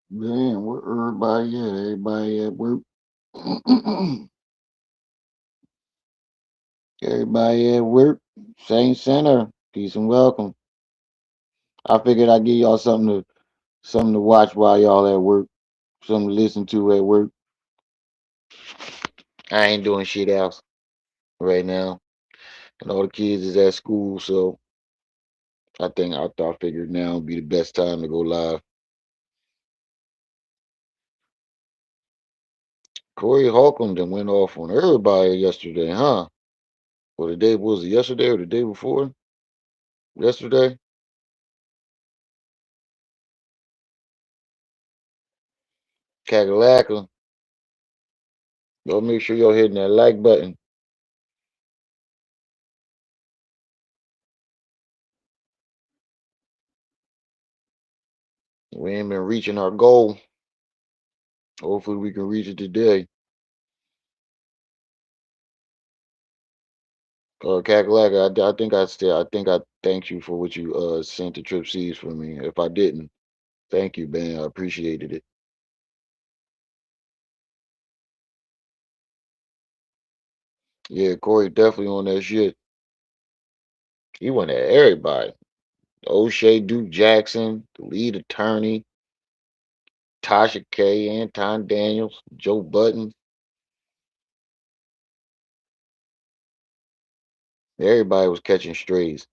Man, where everybody at? Everybody at work? Everybody at work? Saint Center. Peace and welcome. I figured I'd give y'all something to watch while y'all at work, something to listen to at work. I ain't doing shit else right now. And all the kids is at school, so I figured now would be the best time to go live. Corey Holcomb done went off on everybody yesterday, huh? Or the day was it yesterday or the day before? Yesterday? Cackalacker. Y'all make sure y'all hitting that like button. We ain't been reaching our goal. Hopefully we can reach it today. Cackalacker, I think I thanked you for what you sent the trip C's for me. If I didn't, thank you, man. I appreciated it. Yeah, Corey definitely on that shit. He went at everybody. O'Shea Duke Jackson, the lead attorney, Tasha K, Anton Daniels, Joe Budden. Everybody was catching strays.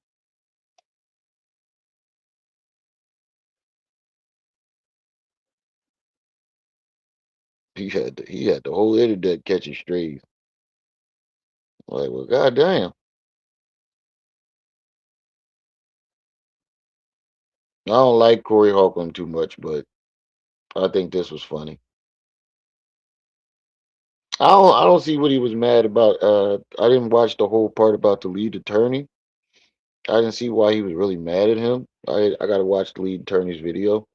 He had the whole internet catching strays. Like, well, goddamn. I don't like Corey Holcomb too much, but I think this was funny. I don't see what he was mad about. I didn't watch the whole part about the lead attorney. I didn't see why he was really mad at him. I gotta watch the lead attorney's video.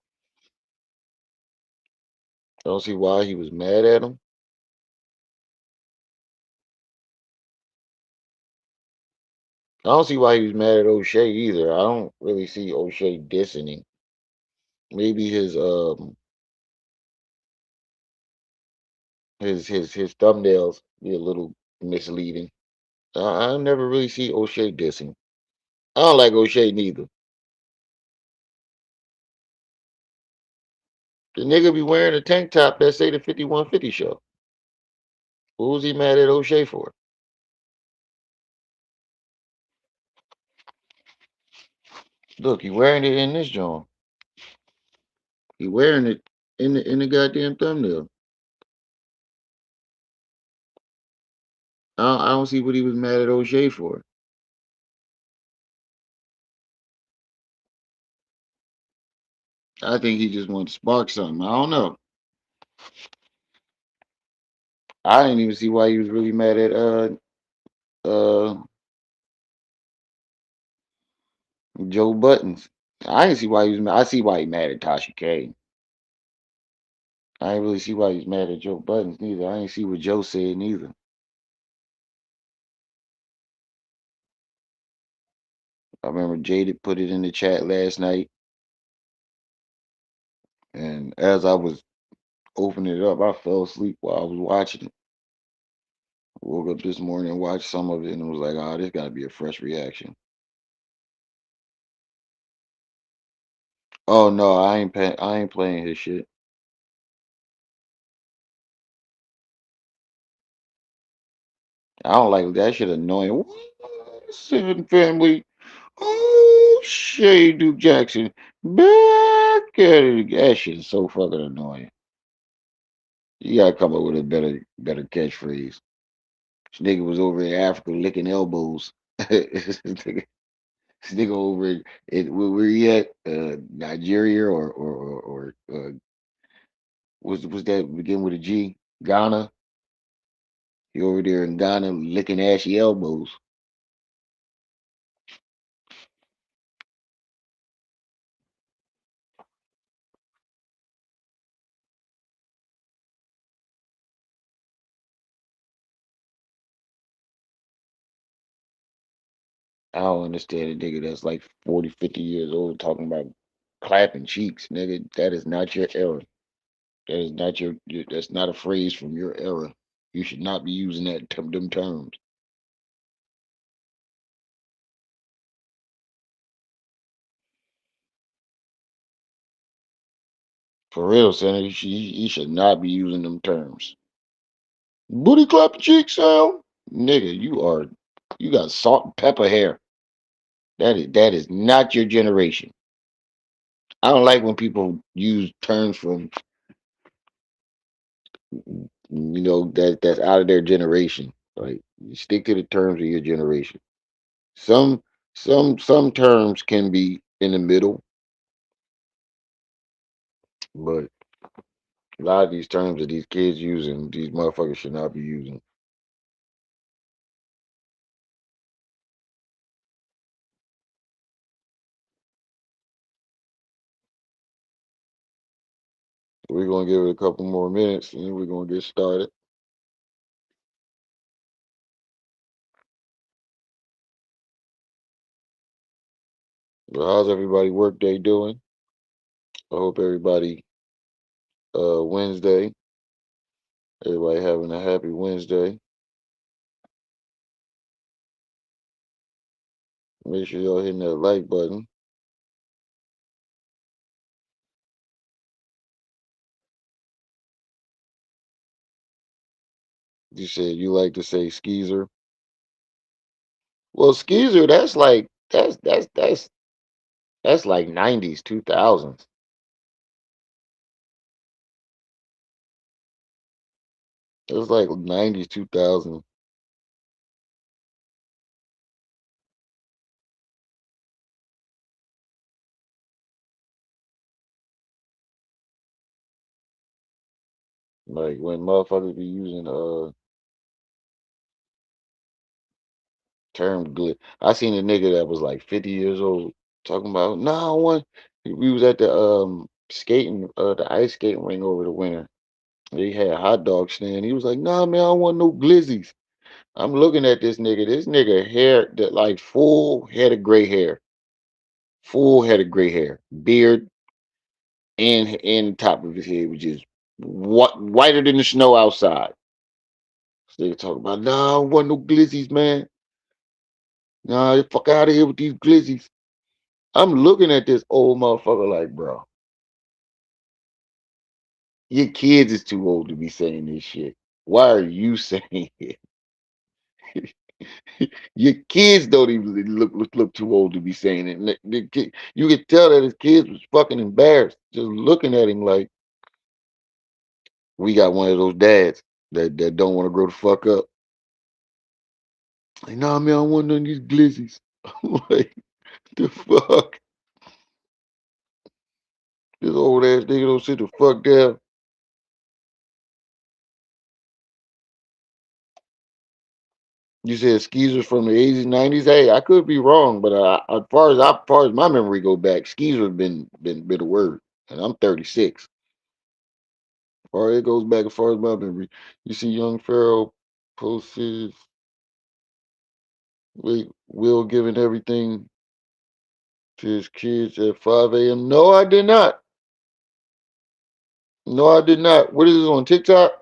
I don't see why he was mad at him. I don't see why he was mad at O'Shea either. I don't really see O'Shea dissing him. Maybe his thumbnails be a little misleading. I never really see O'Shea dissing. I don't like O'Shea neither. The nigga be wearing a tank top that say the 5150 show. What was he mad at O'Shea for? Look, he wearing it in this joint. He wearing it in the goddamn thumbnail. I don't see what he was mad at O'Shea for. I think he just wanted to spark something. I don't know. I didn't even see why he was really mad at uh Joe Buttons. I didn't see why he was mad. I see why he mad at Tasha K. I didn't really see why he's mad at Joe Buttons neither. I didn't see what Joe said neither. I remember Jaded put it in the chat last night, and as I was opening it up, I fell asleep while I was watching it. Woke up this morning and watched some of it, and was like, "Oh, this got to be a fresh reaction." Oh no, I ain't playing his shit. I don't like that shit. Annoying. Seven family. Oh, Shay Duke Jackson. Back at it. That shit is so fucking annoying. You gotta come up with a better catchphrase. This nigga was over in Africa licking elbows. This nigga over where he at? Nigeria or was that begin with a G? Ghana. He over there in Ghana licking ashy elbows. I don't understand a nigga that's like 40, 50 years old talking about clapping cheeks, nigga. That is not your era. That is not that's not a phrase from your era. You should not be using them terms. For real, Senator, you should not be using them terms. Booty clapping cheek sound? Nigga, you got salt and pepper hair. That is not your generation. I don't like when people use terms from that's out of their generation. Like you stick to the terms of your generation. Some some terms can be in the middle, but a lot of these terms that these kids using, these motherfuckers should not be using. We're gonna give it a couple more minutes and then we're gonna get started. But how's everybody work day doing? I hope everybody Wednesday, everybody having a happy Wednesday. Make sure y'all hitting that like button. You said you like to say skeezer. Well, skeezer, that's like 90s, 2000s. It's like 90s, 2000s. Like when motherfuckers be using term good. I seen a nigga that was like 50 years old talking about, nah, I want we was at the skating the ice skating ring over the winter. They had a hot dog stand. He was like, nah man, I don't want no glizzies. I'm looking at this nigga. This nigga hair that like full head of gray hair. Full head of gray hair. Beard and the top of his head, which is whiter than the snow outside. So they talk about, nah, I don't want no glizzies, man. Nah, get fuck out of here with these glizzies. I'm looking at this old motherfucker like, bro, your kids is too old to be saying this shit. Why are you saying it? Your kids don't even look too old to be saying it. You could tell that his kids was fucking embarrassed just looking at him like we got one of those dads that don't want to grow the fuck up. Like, nah, man, I don't want none of these glizzies. I'm like, the fuck? This old ass nigga don't sit the fuck down. You said skeezers from the 80s, 90s. Hey, I could be wrong, but as far as my memory go back, skeezers been a word, and I'm 36. As far as it goes back, as far as my memory, you see, young Pharaoh posted, wait, Will giving everything to his kids at 5 a.m. No, I did not. No, I did not. What is this on TikTok?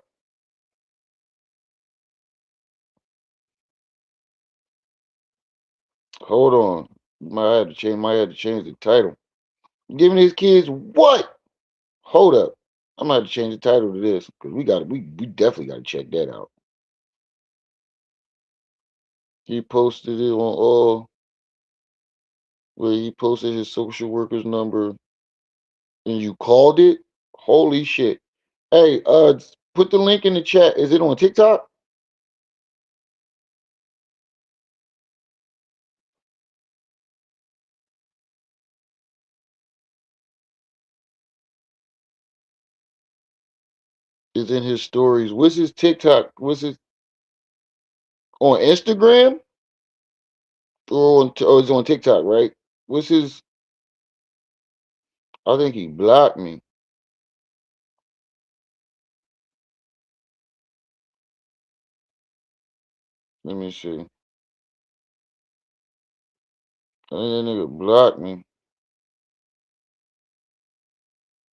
Hold on. Might have to change the title. Giving his kids what? Hold up. I might have to change the title to this because we definitely gotta check that out. He posted it on all where he posted his social worker's number and you called it. Holy shit. Hey, put the link in the chat. Is it on TikTok? It's in his stories. What's his TikTok? What's his on Instagram? Or it's on TikTok, right? What's his I think he blocked me. Let me see. I think that nigga blocked me.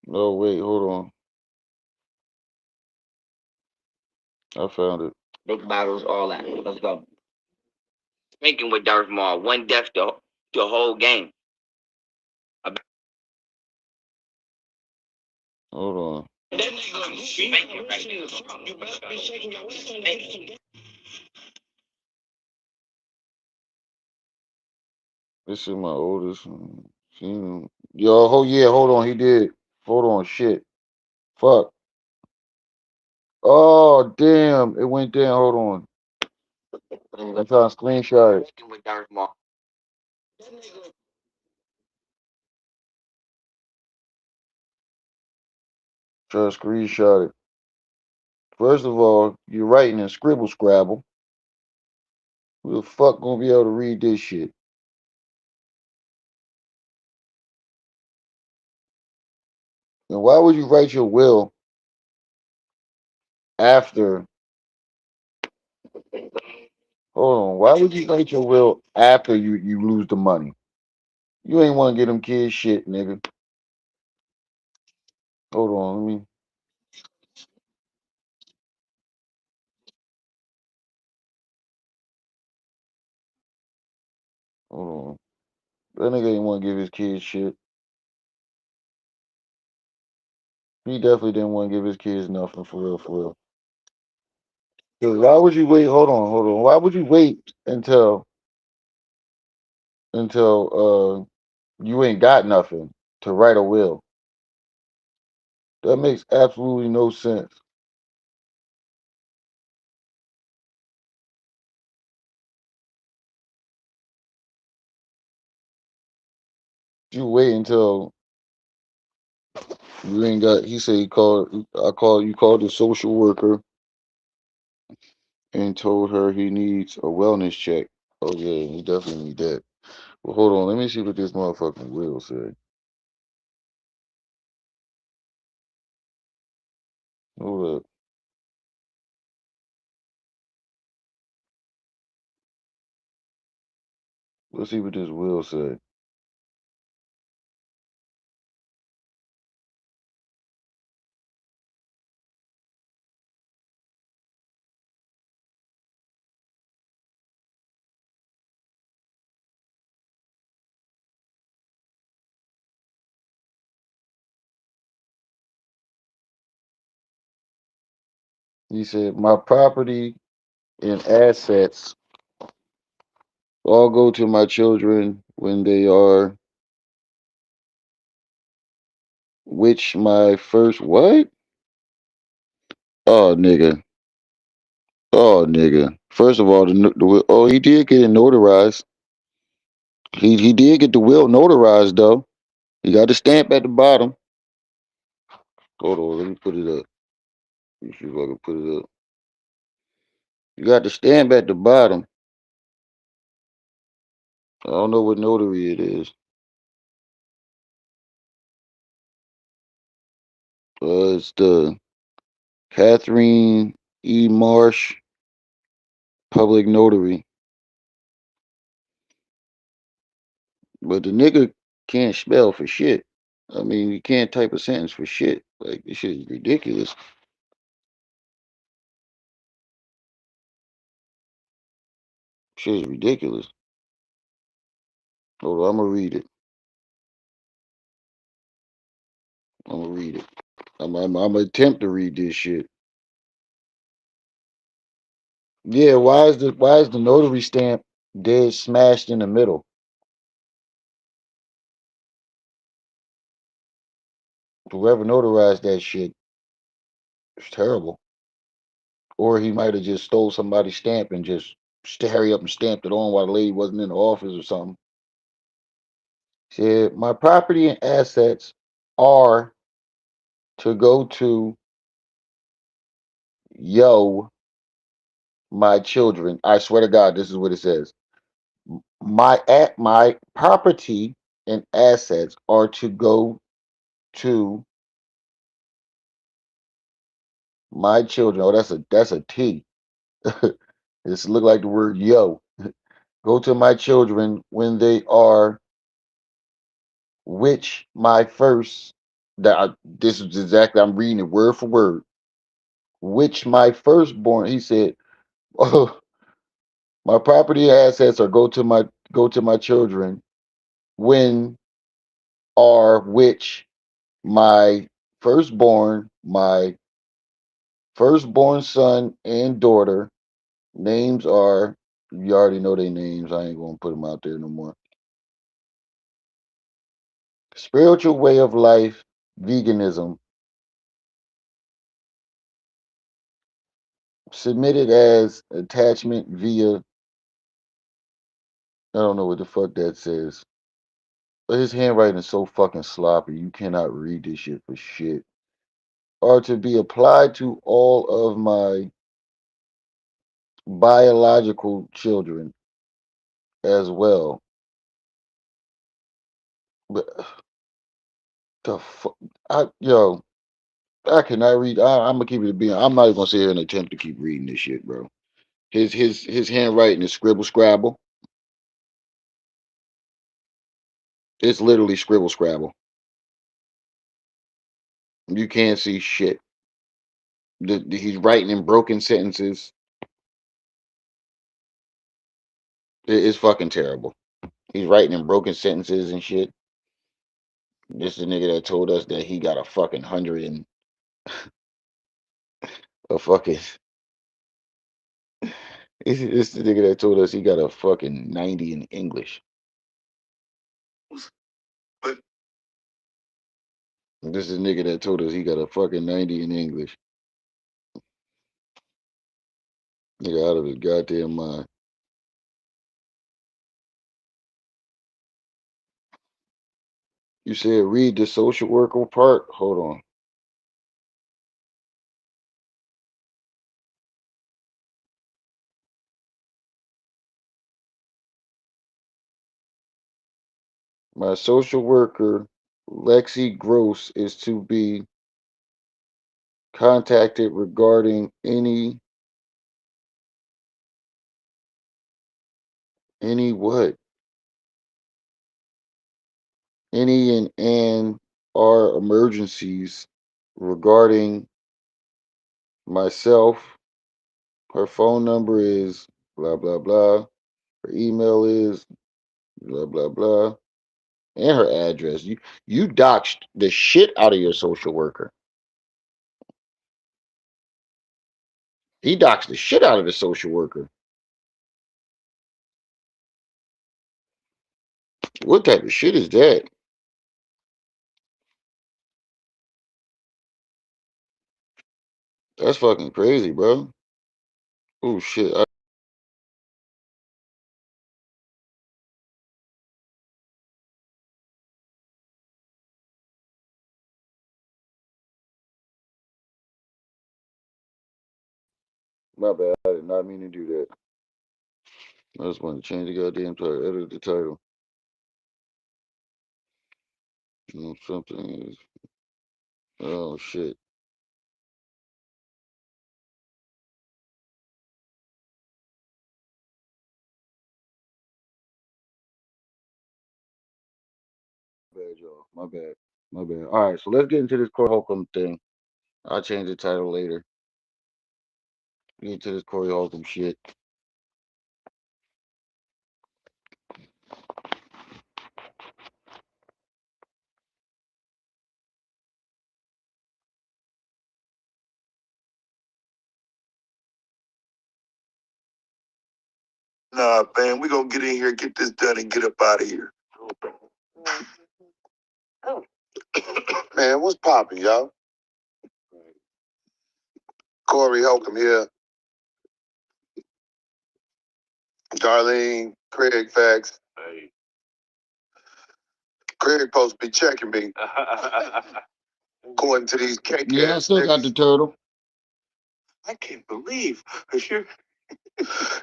Oh wait, hold on. I found it. Big bottles, all that. Let's go. Drinking with Darth Maul. One death to whole game. Hold on. This is my oldest. Seen him. Yo, oh yeah, hold on. He did. Hold on, shit. Fuck. Oh damn, it went down. Hold on. I'm trying to screenshot it. Drinking with Darth Maul. Try to screenshot it. First of all, you're writing in scribble scrabble. Who the fuck gonna be able to read this shit? And why would you write your will after? Hold on. Why would you write your will after you lose the money? You ain't want to get them kids shit, nigga. Hold on. Let me. Hold on. That nigga ain't want to give his kids shit. He definitely didn't want to give his kids nothing for real, for real. 'Cause why would you wait? Hold on, hold on. Why would you wait until you ain't got nothing to write a will? That makes absolutely no sense. You wait until you ain't got. He said he called. I called. You called the social worker and told her he needs a wellness check. Oh yeah, he definitely need that. Well, hold on. Let me see what this motherfucking will say. Hold up. Let's see what this will say. He said my property and assets all go to my children when they are which my first what? Oh nigga. Oh nigga. First of all, oh he did get it notarized. He did get the will notarized though. He got the stamp at the bottom. Hold on, let me put it up. Let me see if I can put it up. You got the stamp at the bottom. I don't know what notary it is. It's the Catherine E. Marsh public notary. But the nigga can't spell for shit. I mean, you can't type a sentence for shit. Like this shit is ridiculous. Shit is ridiculous. Hold on, I'm gonna read it. I'm gonna read it. I'm gonna attempt to read this shit. Yeah, why is the notary stamp dead smashed in the middle? Whoever notarized that shit is terrible. Or he might have just stole somebody's stamp and just hurry up and stamped it on while the lady wasn't in the office or something. Said my property and assets are to go to yo my children. I swear to God, this is what it says. My property and assets are to go to my children. Oh, that's a T. This look like the word yo. Go to my children when they are which my first this is exactly I'm reading it word for word. which my firstborn, he said, oh, my property assets are go to my children, when are which my my firstborn son and daughter, names are, you already know their names. I ain't gonna put them out there no more. Spiritual way of life, veganism, submitted as attachment via, I don't know what the fuck that says. But his handwriting is so fucking sloppy, you cannot read this shit for shit. Are to be applied to all of my biological children as well. But the fuck, yo, I cannot read. I'm gonna keep it being. I'm not even gonna sit here and attempt to keep reading this shit, bro. His handwriting is scribble scrabble. It's literally scribble scrabble. You can't see shit. He's writing in broken sentences. It's fucking terrible. He's writing in broken sentences and shit. This is the nigga that told us that he got a fucking hundred and a fucking. This the nigga that told us he got a fucking 90 in English. This is the nigga that told us he got a fucking 90 in English. Nigga out of his goddamn mind. You said read the social worker part? Hold on. My social worker, Lexi Gross, is to be contacted regarding any what? Any and are emergencies regarding myself. Her phone number is blah blah blah. Her email is blah blah blah. And her address. You doxed the shit out of your social worker. He doxed the shit out of the social worker. What type of shit is that? That's fucking crazy, bro. Oh shit. My bad. I did not mean to do that. I just wanted to change the goddamn title. Edit the title. You know, something is. Oh shit. Bad, y'all. My bad. My bad. All right, so let's get into this Corey Holcomb thing. I'll change the title later. Get into this Corey Holcomb shit. Nah, man, we gonna get in here, get this done, and get up out of here. Man, what's poppin', y'all? Corey Holcomb here. Darlene, Craig Fax. Hey. Craig supposed to be checking me. According to these cake. Yeah, I still got the turtle. I can't believe. Sure.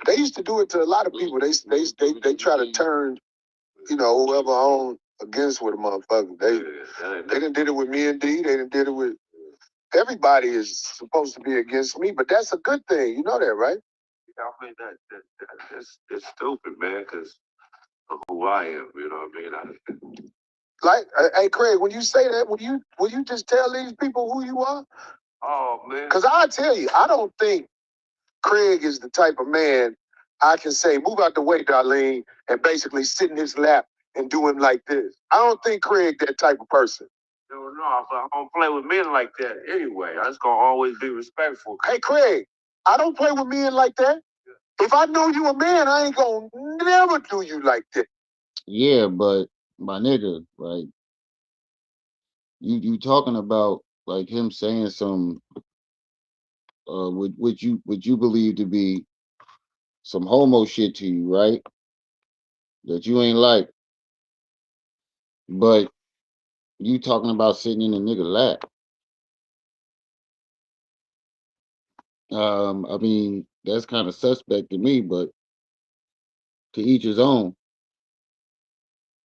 They used to do it to a lot of people. They try to turn, whoever on against with a motherfucker. They done did it with me and D. They done did it with everybody is supposed to be against me, but that's a good thing. You know that, right? I mean that's stupid, man, because of who I am, you know what I mean? Like, hey Craig, when you say that, will you just tell these people who you are? Oh man. Because I tell you, I don't think Craig is the type of man I can say, move out the way, Darlene, and basically sit in his lap and do him like this. I don't think Craig that type of person. No, I don't play with men like that anyway. I just gonna always be respectful. Hey, Craig, I don't play with men like that. If I know you a man, I ain't gonna never do you like that. Yeah, but my nigga, like you talking about like him saying some would you believe to be some homo shit to you, right? That you ain't like, but you talking about sitting in a nigga lap. I mean, that's kind of suspect to me, but to each his own.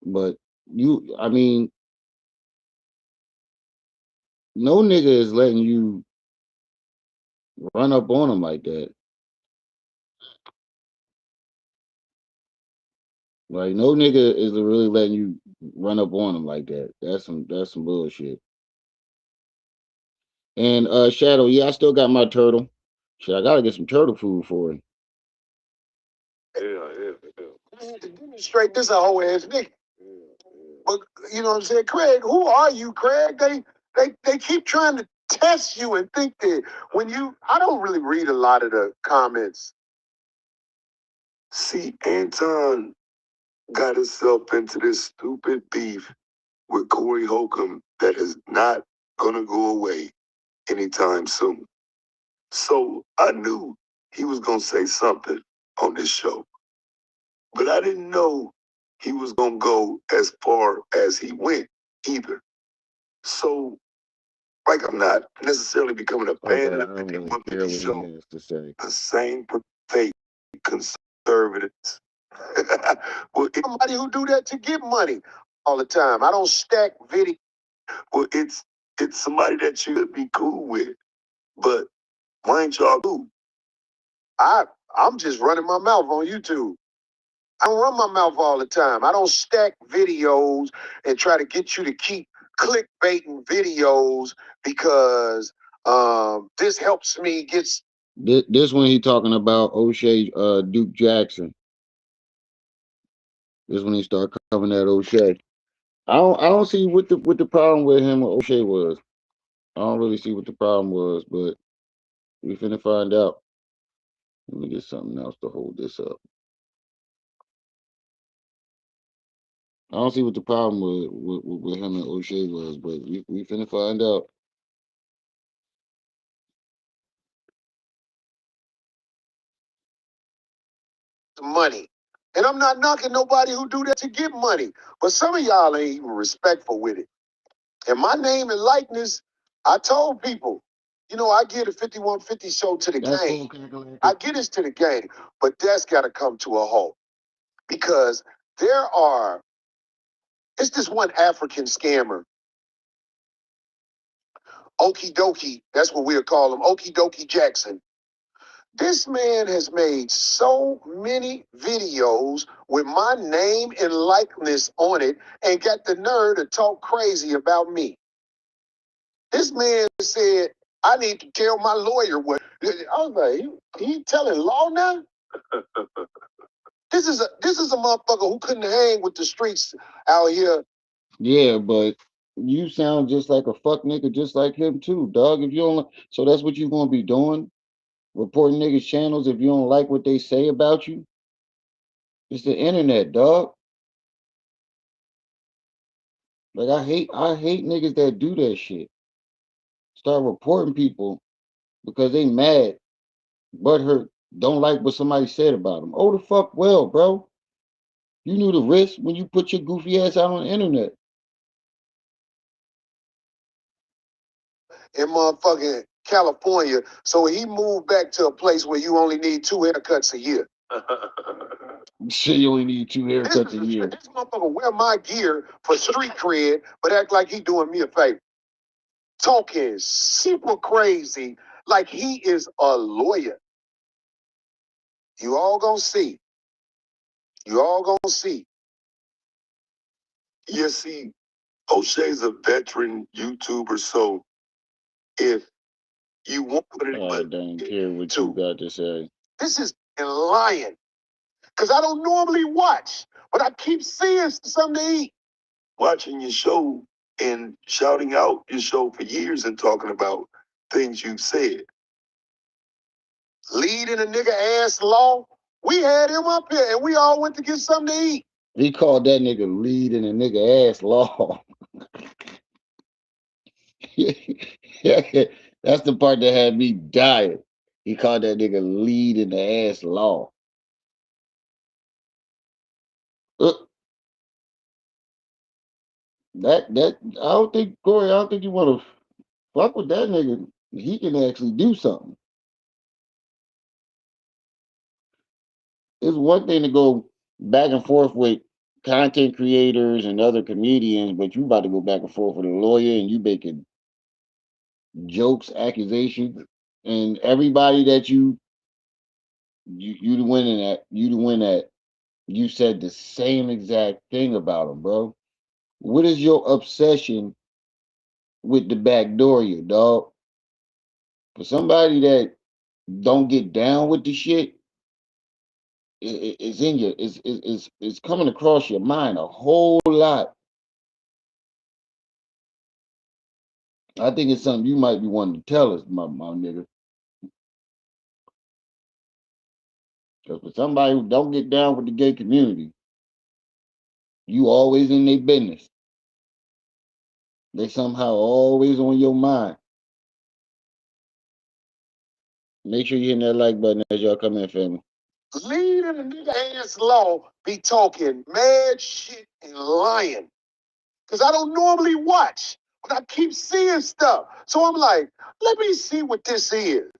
But I mean, no nigga is letting you run up on him like that. Like no nigga is really letting you run up on him like that. That's some bullshit. And Shadow, yeah, I still got my turtle. Shit, I gotta get some turtle food for him. I had to demonstrate this a whole ass nigga. But you know what I'm saying, Craig? Who are you, Craig? They keep trying to test you and think that when you. I don't really read a lot of the comments. See, Anton got himself into this stupid beef with Corey Holcomb that is not gonna go away anytime soon. So I knew he was gonna say something on this show, but I didn't know he was gonna go as far as he went either. So, like, I'm not necessarily becoming a fan of the 5150 show. The same fake conservatives. Well, somebody who do that to get money all the time. I don't stack video. Well, it's somebody that you would be cool with, but why ain't y'all cool? I'm just running my mouth on YouTube. I don't run my mouth all the time. I don't stack videos and try to get you to keep clickbaiting videos because this helps me get. This one he talking about O'Shea Duke Jackson. This when he start covering that O'Shea. I don't see what the problem with him or O'Shea was. I don't really see what the problem was, but we finna find out. Let me get something else to hold this up. I don't see what the problem with him and O'Shea was, but we finna find out. Money. And I'm not knocking nobody who do that to get money. But some of y'all ain't even respectful with it. And my name and likeness, I told people, you know, I get a 5150 show to the game. I get us to the game, but that's got to come to a halt because it's this one African scammer, Okie Dokie, that's what we'll call him, Okie Dokie Jackson. This man has made so many videos with my name and likeness on it and got the nerve to talk crazy about me. This man said, I need to tell my lawyer what. I was like, he telling law now? This is a motherfucker who couldn't hang with the streets out here. Yeah, but you sound just like a fuck nigga, just like him too, dog. If you don't, so that's what you gonna be doing, reporting niggas' channels if you don't like what they say about you. It's the internet, dog. Like I hate niggas that do that shit. Start reporting people because they mad, butthurt, don't like what somebody said about them. Oh the fuck well, bro. You knew the risk when you put your goofy ass out on the internet. In motherfucking California, so he moved back to a place where you only need 2 haircuts a year. Shit, you only need 2 haircuts a year. This motherfucker wear my gear for street cred, but act like he doing me a favor. Talking super crazy, like he is a lawyer. You all gonna see. You all gonna see. You see, O'Shea's a veteran YouTuber, so if You want it, I but don't care what you got to say. this is lying. Because I don't normally watch, but I keep seeing something to eat. Watching your show and shouting out your show for years and talking about things you've said. Leading a nigga ass law. We had him up here and we all went to get something to eat. He called that nigga leading a nigga ass law. That's the part that had me dying. He called that nigga leading the ass law. Uh, that I don't think Corey. I don't think you want to fuck with that nigga. He can actually do something. It's one thing to go back and forth with content creators and other comedians, but you about to go back and forth with a lawyer and you making jokes, accusations, and everybody that you the winning at you the win at. You said the same exact thing about him, bro. What is your obsession with the back door, you dog? For somebody that don't get down with the shit, it's in your, it's coming across your mind a whole lot. I think it's something you might be wanting to tell us, my nigga. Because for somebody who don't get down with the gay community, you always in their business. They somehow always on your mind. Make sure you hit that like button as y'all come in, family. Leading a nigga ass law be talking mad shit and lying. Because I don't normally watch, but I keep seeing stuff. So I'm like, let me see what this is.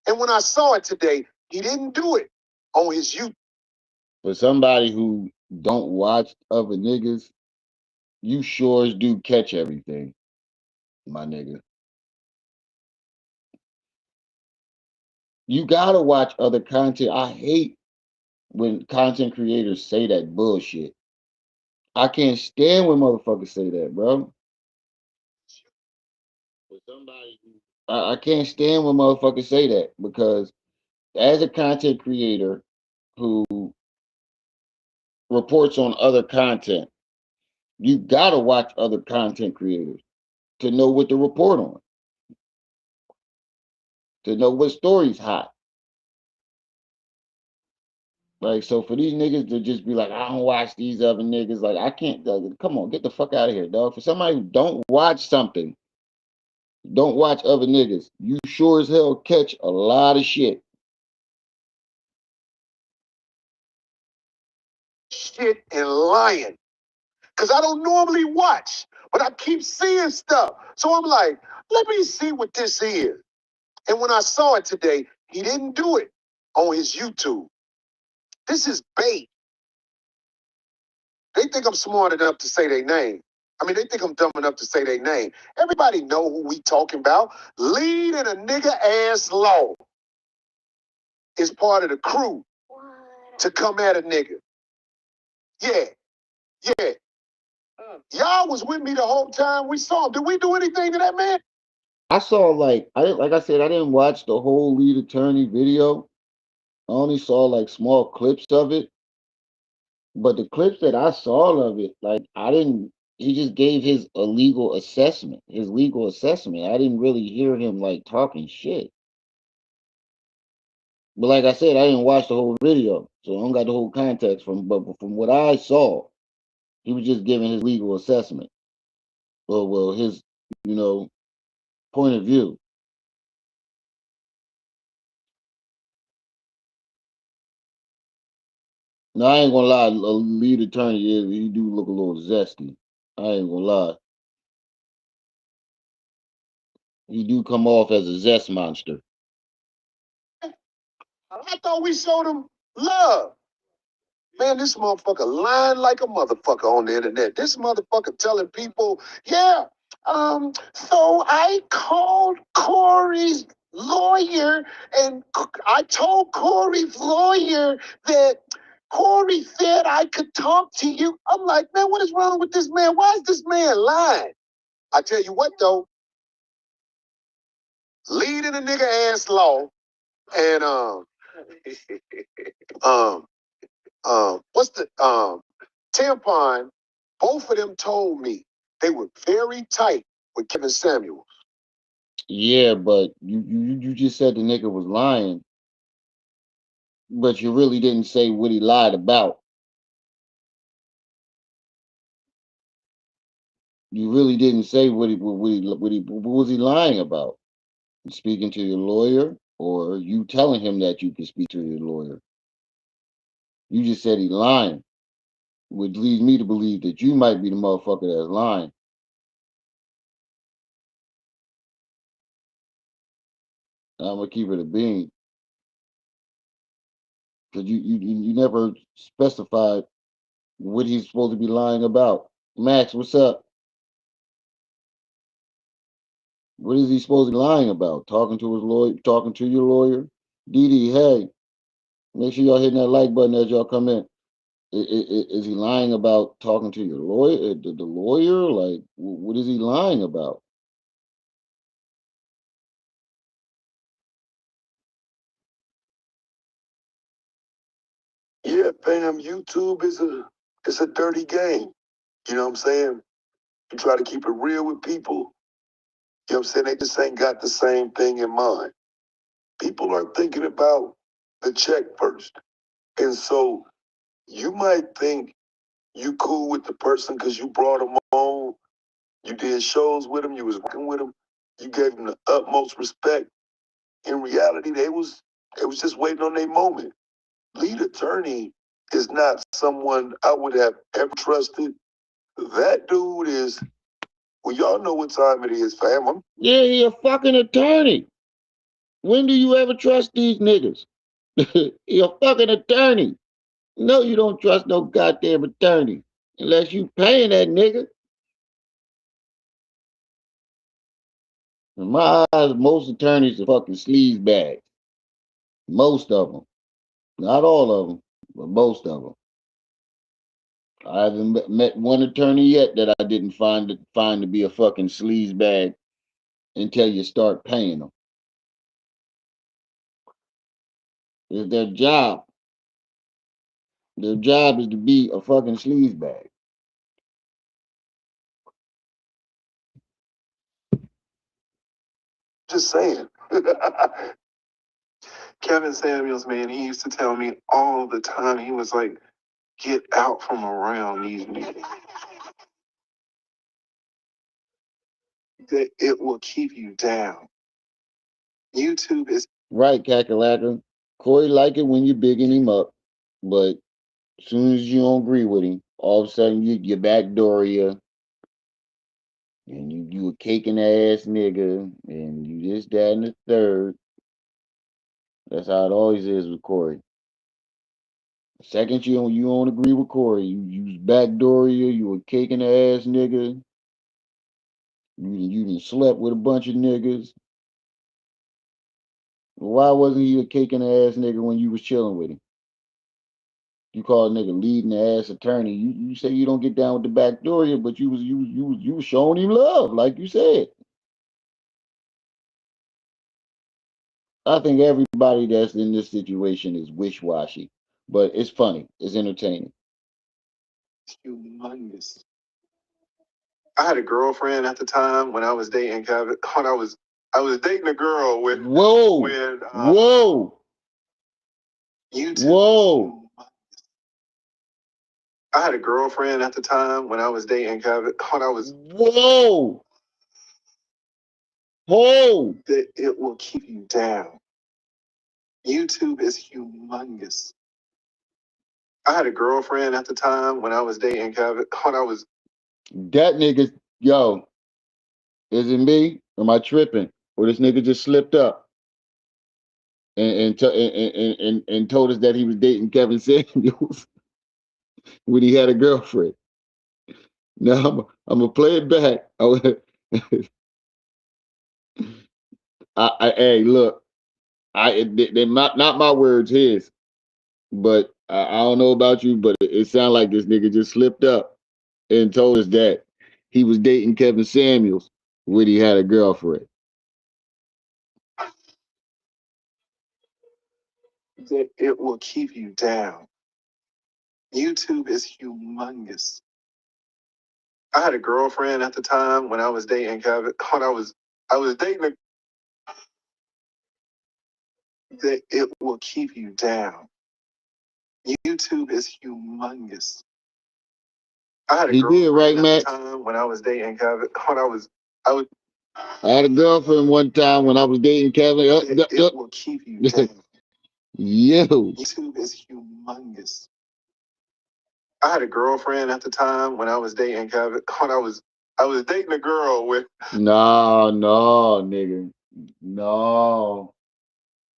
And when I saw it today, he didn't do it on his YouTube. For somebody who don't watch other niggas, you sure as do catch everything, my nigga. You gotta watch other content. I hate when content creators say that bullshit. I can't stand when motherfuckers say that, bro. For somebody I can't stand when motherfuckers say that because as a content creator who reports on other content, you gotta watch other content creators to know what to report on, to know what story's hot. Like, so for these niggas to just be like, I don't watch these other niggas, like, I can't, come on, get the fuck out of here, dog. For somebody who don't watch something, don't watch other niggas, you sure as hell catch a lot of shit. Shit and lying. Because I don't normally watch, but I keep seeing stuff. So I'm like, let me see what this is. And when I saw it today, he didn't do it on his YouTube. This is bait. They think I'm smart enough to say their name. I mean, they think I'm dumb enough to say their name. Everybody know who we talking about. Lead in a nigga ass law is part of the crew to come at a nigga. Yeah, yeah. Y'all was with me the whole time we saw him. Did we do anything to that man? I saw like I didn't like I said, I didn't watch the whole lead attorney video. I only saw like small clips of it. But the clips that I saw of it, like I didn't he just gave his illegal assessment, his legal assessment. I didn't really hear him like talking shit. But like I said, I didn't watch the whole video, so I don't got the whole context from. But from what I saw, he was just giving his legal assessment. Well, his you know point of view. Now I ain't gonna lie, a lead attorney is he do look a little zesty. I ain't gonna lie, he do come off as a zest monster. I thought we showed him love. Man, this motherfucker lying like a motherfucker on the internet. This motherfucker telling people, yeah, so I called Corey's lawyer and I told Corey's lawyer that Corey said I could talk to you. I'm like, man, what is wrong with this man? Why is this man lying? I tell you what, though, leading a nigga ass law, and um what's the tampon? Both of them told me they were very tight with Kevin Samuels. Yeah, but you just said the nigga was lying, but you really didn't say what he lied about. You really didn't say what was he lying about? Speaking to your lawyer, or you telling him that you can speak to your lawyer? You just said he lying, which leads me to believe that you might be the motherfucker that's lying. I'm gonna keep it a bean because you never specified what he's supposed to be lying about. Max, what's up? What is he supposed to be lying about? Talking to his lawyer, talking to your lawyer? Dee, hey, make sure y'all hitting that like button as y'all come in. Is he lying about talking to your lawyer, the lawyer? Like, what is he lying about? Yeah, fam, YouTube is a dirty game. You know what I'm saying? You try to keep it real with people. You know what I'm saying? They just ain't got the same thing in mind. People are thinking about the check first. And so you might think you cool with the person because you brought them on, you did shows with them, you was working with them, you gave them the utmost respect. In reality, they was just waiting on their moment. Lead attorney is not someone I would have ever trusted. That dude is, well, y'all know what time it is, fam. Yeah, he a fucking attorney. When do you ever trust these niggas? He a fucking attorney. No, you don't trust no goddamn attorney unless you paying that nigga. In my eyes, most attorneys are fucking sleaze bags. Most of them, not all of them, but most of them. I haven't met one attorney yet that I didn't find to be a fucking sleaze bag until you start paying them. It's their job. Their job is to be a fucking sleaze bag. Just saying. Kevin Samuels, man, he used to tell me all the time, he was like, get out from around these niggas. That it will keep you down. YouTube is Right, Kakalaka. Corey like it when you bigging him up, but as soon as you don't agree with him, all of a sudden you backdoor you, and you a caking ass nigga, and you this, that, and the third. That's how it always is with Corey. The second you don't agree with Corey, you backdoor you a caking ass nigga. You done slept with a bunch of niggas. Why wasn't he a caking ass nigga when you was chilling with him? You call a nigga leading the ass attorney. You say you don't get down with the back door here, but you was showing him love, like you said. I think everybody that's in this situation is wish washy, but it's funny. It's entertaining. humongous. I had a girlfriend at the time when I was dating Kevin. When I was dating a girl with Whoa, when whoa, YouTube. whoa. I had a girlfriend at the time when I was dating Kevin. When I was Whoa, whoa. that it will keep you down. YouTube is humongous. I had a girlfriend at the time when I was dating Kevin. When I was That nigga, yo, is it me? Am I tripping? Or this nigga just slipped up and told us that he was dating Kevin Samuels when he had a girlfriend. Now I'm gonna play it back. Hey, look, they not my words, his. But I don't know about you, but it sounded like this nigga just slipped up and told us that he was dating Kevin Samuels when he had a girlfriend. that it will keep you down. YouTube is humongous. I had a girlfriend at the time when I was dating Kevin. When I was dating a that it will keep you down. YouTube is humongous. I had a He did, right, girlfriend at the Max? time when I was dating Kevin. I was I had a girlfriend one time when I was dating Kevin. it will keep you down. Yo. YouTube is humongous. I had a girlfriend at the time when I was dating Kevin. I was dating a girl with No, no, nigga. No.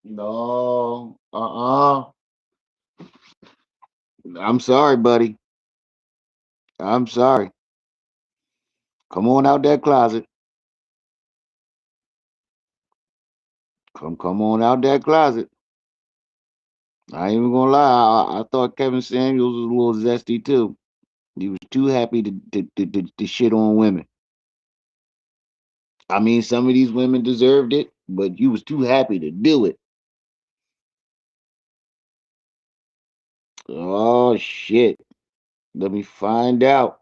No. I'm sorry, buddy. I'm sorry. Come on out that closet. Come on out that closet. I ain't even gonna lie. I thought Kevin Samuels was a little zesty too. He was too happy to shit on women. I mean, some of these women deserved it, but you was too happy to do it. Oh shit. Let me find out.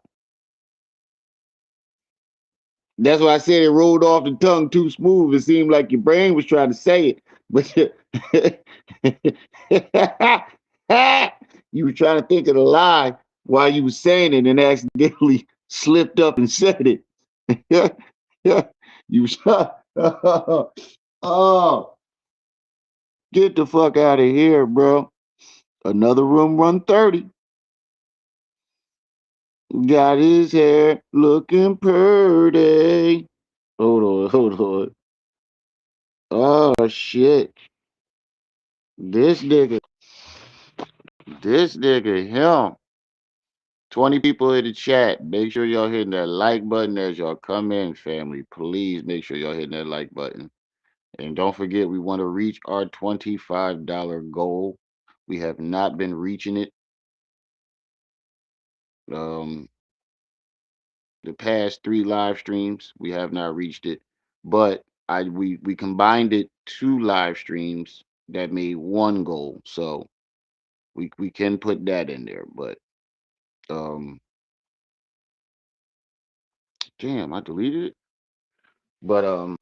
That's why I said it rolled off the tongue too smooth. It seemed like your brain was trying to say it, but you were trying to think of the lie while you were saying it and accidentally slipped up and said it. You was oh, get the fuck out of here, bro. Another room run 30. Got his hair looking pretty. Hold on, hold on. Oh shit. This nigga, this nigga, him. 20 people in the chat. Make sure y'all hitting that like button as y'all come in, family. Please make sure y'all hitting that like button. And don't forget, we want to reach our $25 goal. We have not been reaching it. Um, the past 3 live streams, we have not reached it. But we combined it 2 live streams that made one goal. So we can put that in there. But um damn, I deleted it. But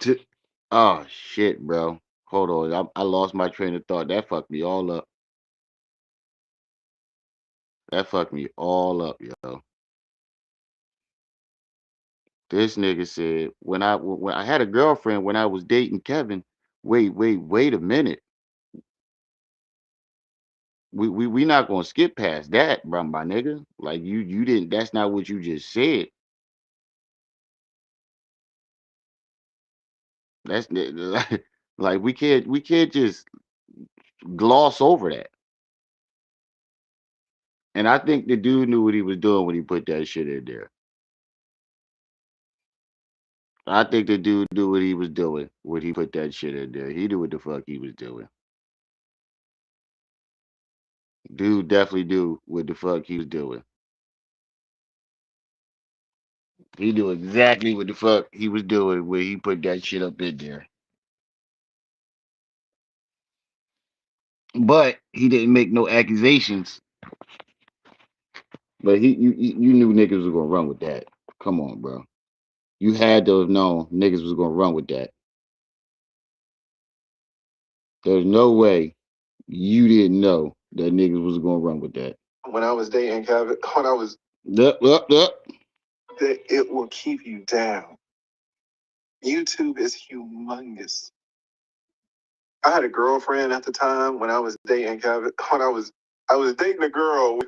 t- oh shit, bro. Hold on. I lost my train of thought. That fucked me all up. That fucked me all up, yo. This nigga said when I had a girlfriend when I was dating Kevin. Wait a minute. We not gonna skip past that, bro, my nigga. Like you didn't. That's not what you just said. That's like we can't just gloss over that. And I think the dude knew what he was doing when he put that shit in there. I think the dude knew what he was doing when he put that shit in there. He knew what the fuck he was doing. Dude definitely knew what the fuck he was doing. He knew exactly what the fuck he was doing when he put that shit up in there. But he didn't make no accusations. But you knew niggas was gonna run with that. Come on, bro. You had to have known niggas was gonna run with that. There's no way you didn't know that niggas was gonna run with that. when I was dating Kevin. When I was Yup. that it will keep you down. YouTube is humongous. I had a girlfriend at the time when I was dating Kevin. When I was dating a girl.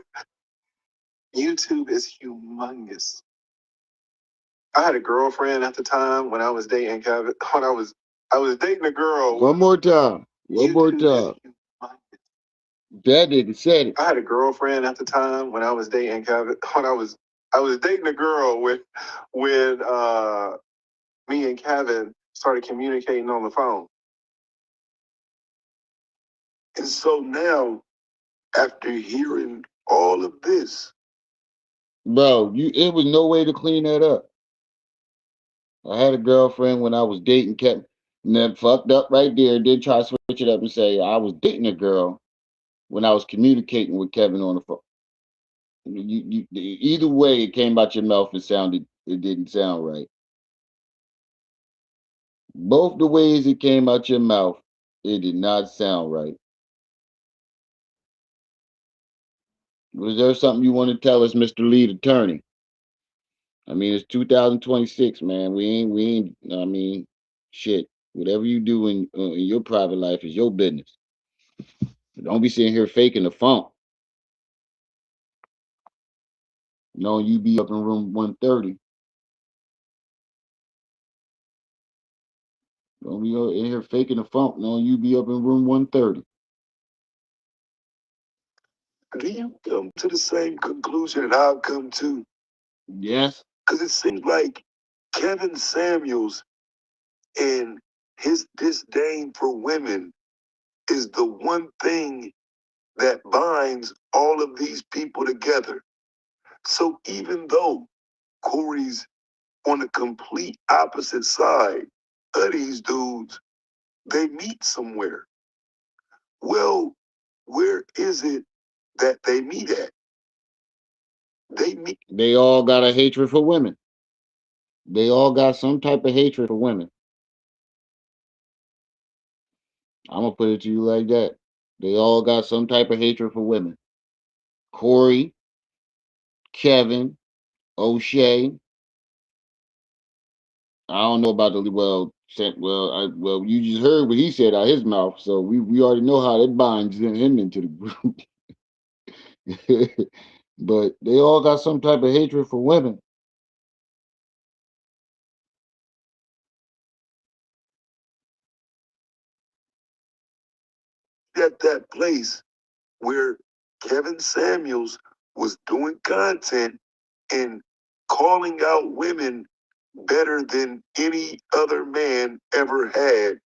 YouTube is humongous. I had a girlfriend at the time when I was dating Kevin. When I was dating a girl. One more time. One more time. That nigga said it. I had a girlfriend at the time when I was dating Kevin. When I was dating a girl when me and Kevin started communicating on the phone. And so now, after hearing all of this, Bro, it was no way to clean that up. I had a girlfriend when I was dating Kevin. And then fucked up right there. Did try to switch it up and say I was dating a girl when I was communicating with Kevin on the phone. Either way, it came out your mouth. It didn't sound right. Both the ways it came out your mouth, it did not sound right. Was there something you want to tell us, Mr. Lead Attorney? I mean, it's 2026, man. We ain't. I mean, shit. Whatever you do in your private life is your business. Don't be sitting here faking the funk. Knowing you be up in room 130. Don't be in here faking the funk. Knowing you be up in room 130. Do you come to the same conclusion that I've come to? Yes. Because it seems like Kevin Samuels and his disdain for women is the one thing that binds all of these people together. So even though Corey's on the complete opposite side of these dudes, they meet somewhere. Well, where is it that they meet at? They meet. They all got a hatred for women. They all got some type of hatred for women. I'm gonna put it to you like that. They all got some type of hatred for women. Corey, Kevin, O'Shea. I don't know about the well. You just heard what he said out his mouth, so we already know how that binds him into the group. But they all got some type of hatred for women. At that place where Kevin Samuels was doing content and calling out women better than any other man ever had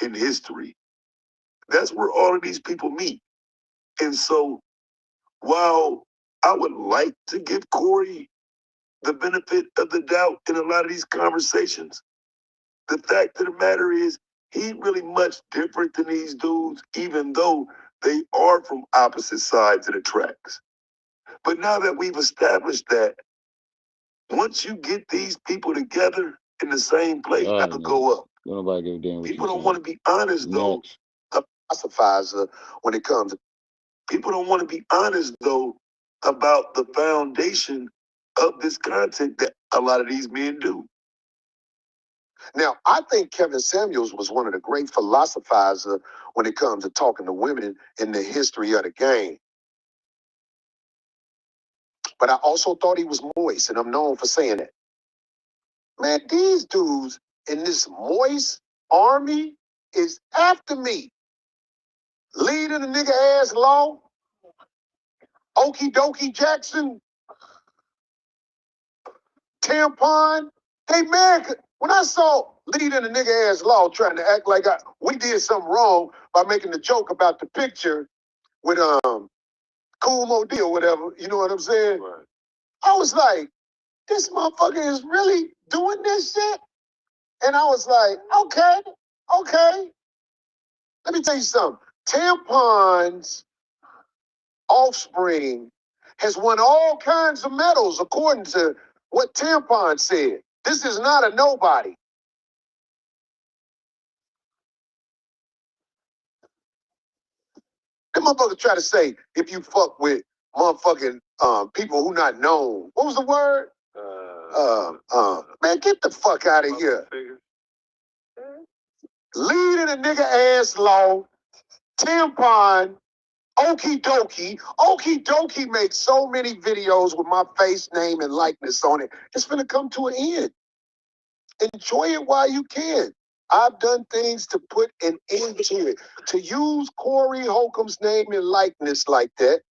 in history. That's where all of these people meet. And so while I would like to give Corey the benefit of the doubt in a lot of these conversations, the fact of the matter is he really much different than these dudes, even though they are from opposite sides of the tracks. But now that we've established that, once you get these people together in the same place, that'll go up. Nobody give a damn. People don't want to be honest though. Philosophizer when it comes. People don't want to be honest though about the foundation of this content that a lot of these men do. Now, I think Kevin Samuels was one of the great philosophizers when it comes to talking to women in the history of the game. But I also thought he was moist, and I'm known for saying that. Man, these dudes in this moist army is after me. Leading the nigga ass law, Okie Dokie Jackson, Tampon. Hey man, when I saw leading the nigga ass law trying to act like we did something wrong by making the joke about the picture with Cool Mo D or whatever, you know what I'm saying? Right. I was like, this motherfucker is really doing this shit? And I was like, okay. Let me tell you something. Tampon's offspring has won all kinds of medals according to what Tampon said. This is not a nobody. Them motherfuckers try to say if you fuck with motherfucking people who not known. What was the word? Man, get the fuck out of here. Leading a nigga ass law, Tampon, Okie Dokie. Okie Dokie makes so many videos with my face, name, and likeness on it. It's gonna come to an end. Enjoy it while you can. I've done things to put an end to it. To use Corey Holcomb's name and likeness like that,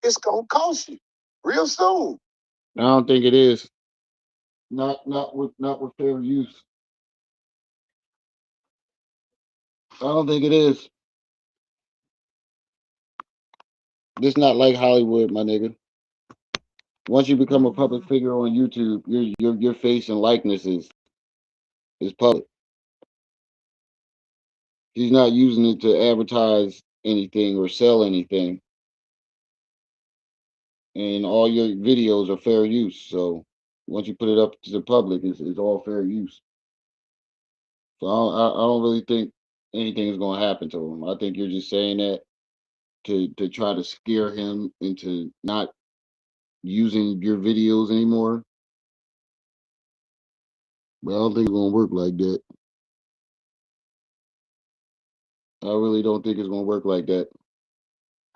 it's gonna cost you real soon. I don't think it is. Not with fair use. I don't think it is. This not like Hollywood, my nigga. Once you become a public figure on YouTube, your face and likeness is public. He's not using it to advertise anything or sell anything. And all your videos are fair use. So once you put it up to the public, it's all fair use. So I don't really think anything is going to happen to him. I think you're just saying that to try to scare him into not using your videos anymore. But I don't think it's going to work like that. I really don't think it's going to work like that.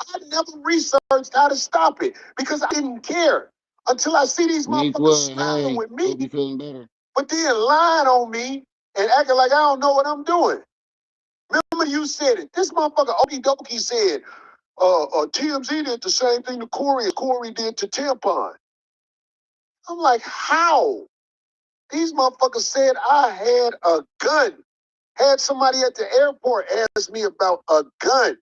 I never researched how to stop it because I didn't care until I see these motherfuckers smiling with me, Hope you feeling better. but then lying on me and acting like I don't know what I'm doing. Remember you said it. This motherfucker Okie Dokie said, TMZ did the same thing to Corey as Corey did to Tampon. I'm like, how? These motherfuckers said I had a gun. Had somebody at the airport ask me about a gun.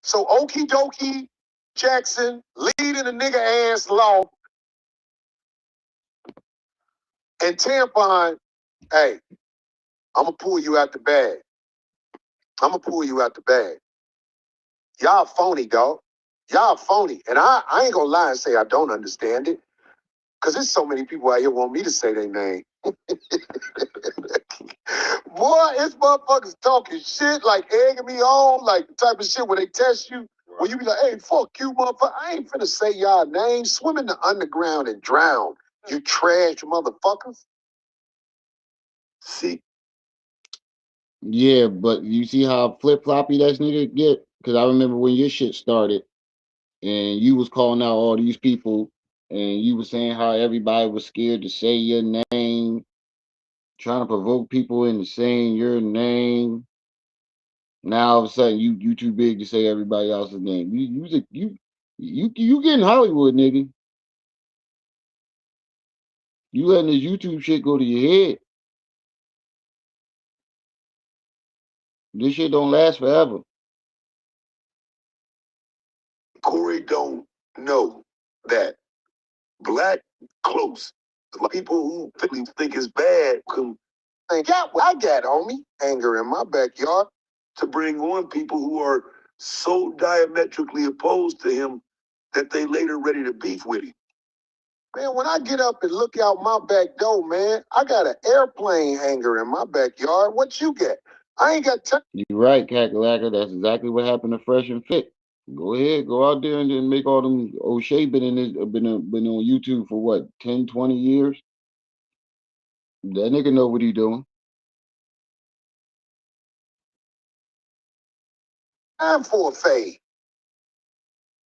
So Okie Dokie Jackson leading a nigga ass law and Tampon, hey, I'm gonna pull you out the bag. I'm gonna pull you out the bag. Y'all phony, dog. Y'all phony. And I ain't gonna lie and say I don't understand it. Cause there's so many people out here want me to say their name. Boy, it's motherfuckers talking shit, like egging me on, like the type of shit where they test you. Where you be like, hey, fuck you, motherfucker. I ain't finna say y'all names. Swim in the underground and drown. You trash motherfuckers. See, Yeah, but you see how flip floppy that nigga get? Because I remember when your shit started and you was calling out all these people and you was saying how everybody was scared to say your name, trying to provoke people into saying your name. Now all of a sudden you too big to say everybody else's name. You getting Hollywood, nigga. You letting this YouTube shit go to your head. This shit don't last forever. Corey don't know that black close. Like people who think it's bad can got what I got, homie. Anger in my backyard to bring on people who are so diametrically opposed to him that they later ready to beef with him. Man, when I get up and look out my back door, man, I got an airplane hangar in my backyard. What you get? I ain't got time. You're right, Cackalacker. That's exactly what happened to Fresh and Fit. Go ahead, go out there and then make all them. O'Shea been in this, been on YouTube for what 10, 20 years. That nigga know what he doing. Time for a fade.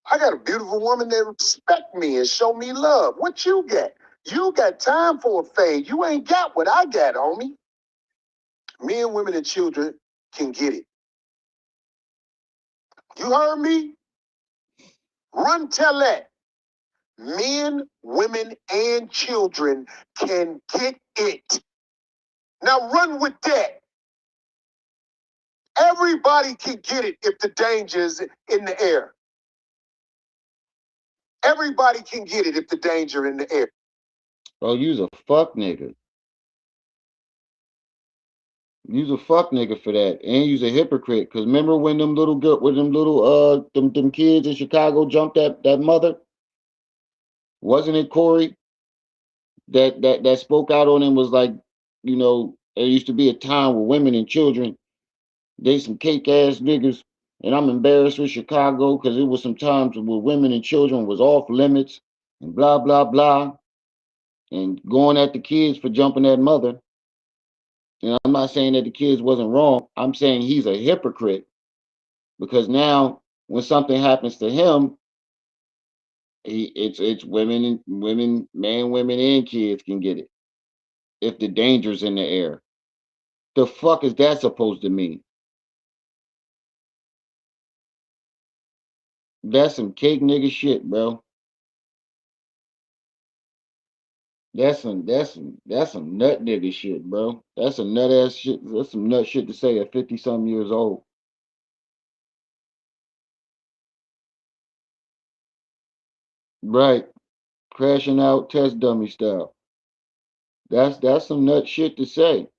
I got a beautiful woman that respect me and show me love. What you got? You got time for a fade. You ain't got what I got, homie. Men, women, and children can get it. You heard me? Run tell that. Men, women, and children can get it. Now run with that. Everybody can get it if the danger is in the air. Everybody can get it if the danger in the air. Oh, you's a fuck nigga. You's a fuck nigga for that, and you's a hypocrite. Cause remember when them little girl, when them little them kids in Chicago jumped that mother? Wasn't it Corey that spoke out on him? Was like, there used to be a time where women and children they some cake ass niggas, and I'm embarrassed with Chicago because it was some times where women and children was off limits and blah blah blah, and going at the kids for jumping that mother. And I'm not saying that the kids wasn't wrong. I'm saying he's a hypocrite because now when something happens to him, it's women, and kids can get it if the danger's in the air. The fuck is that supposed to mean? That's some cake nigga shit, bro. That's some nut nigga shit, bro. That's some nut ass shit. That's some nut shit to say at 50 something years old. Right. Crashing out test dummy style. That's some nut shit to say.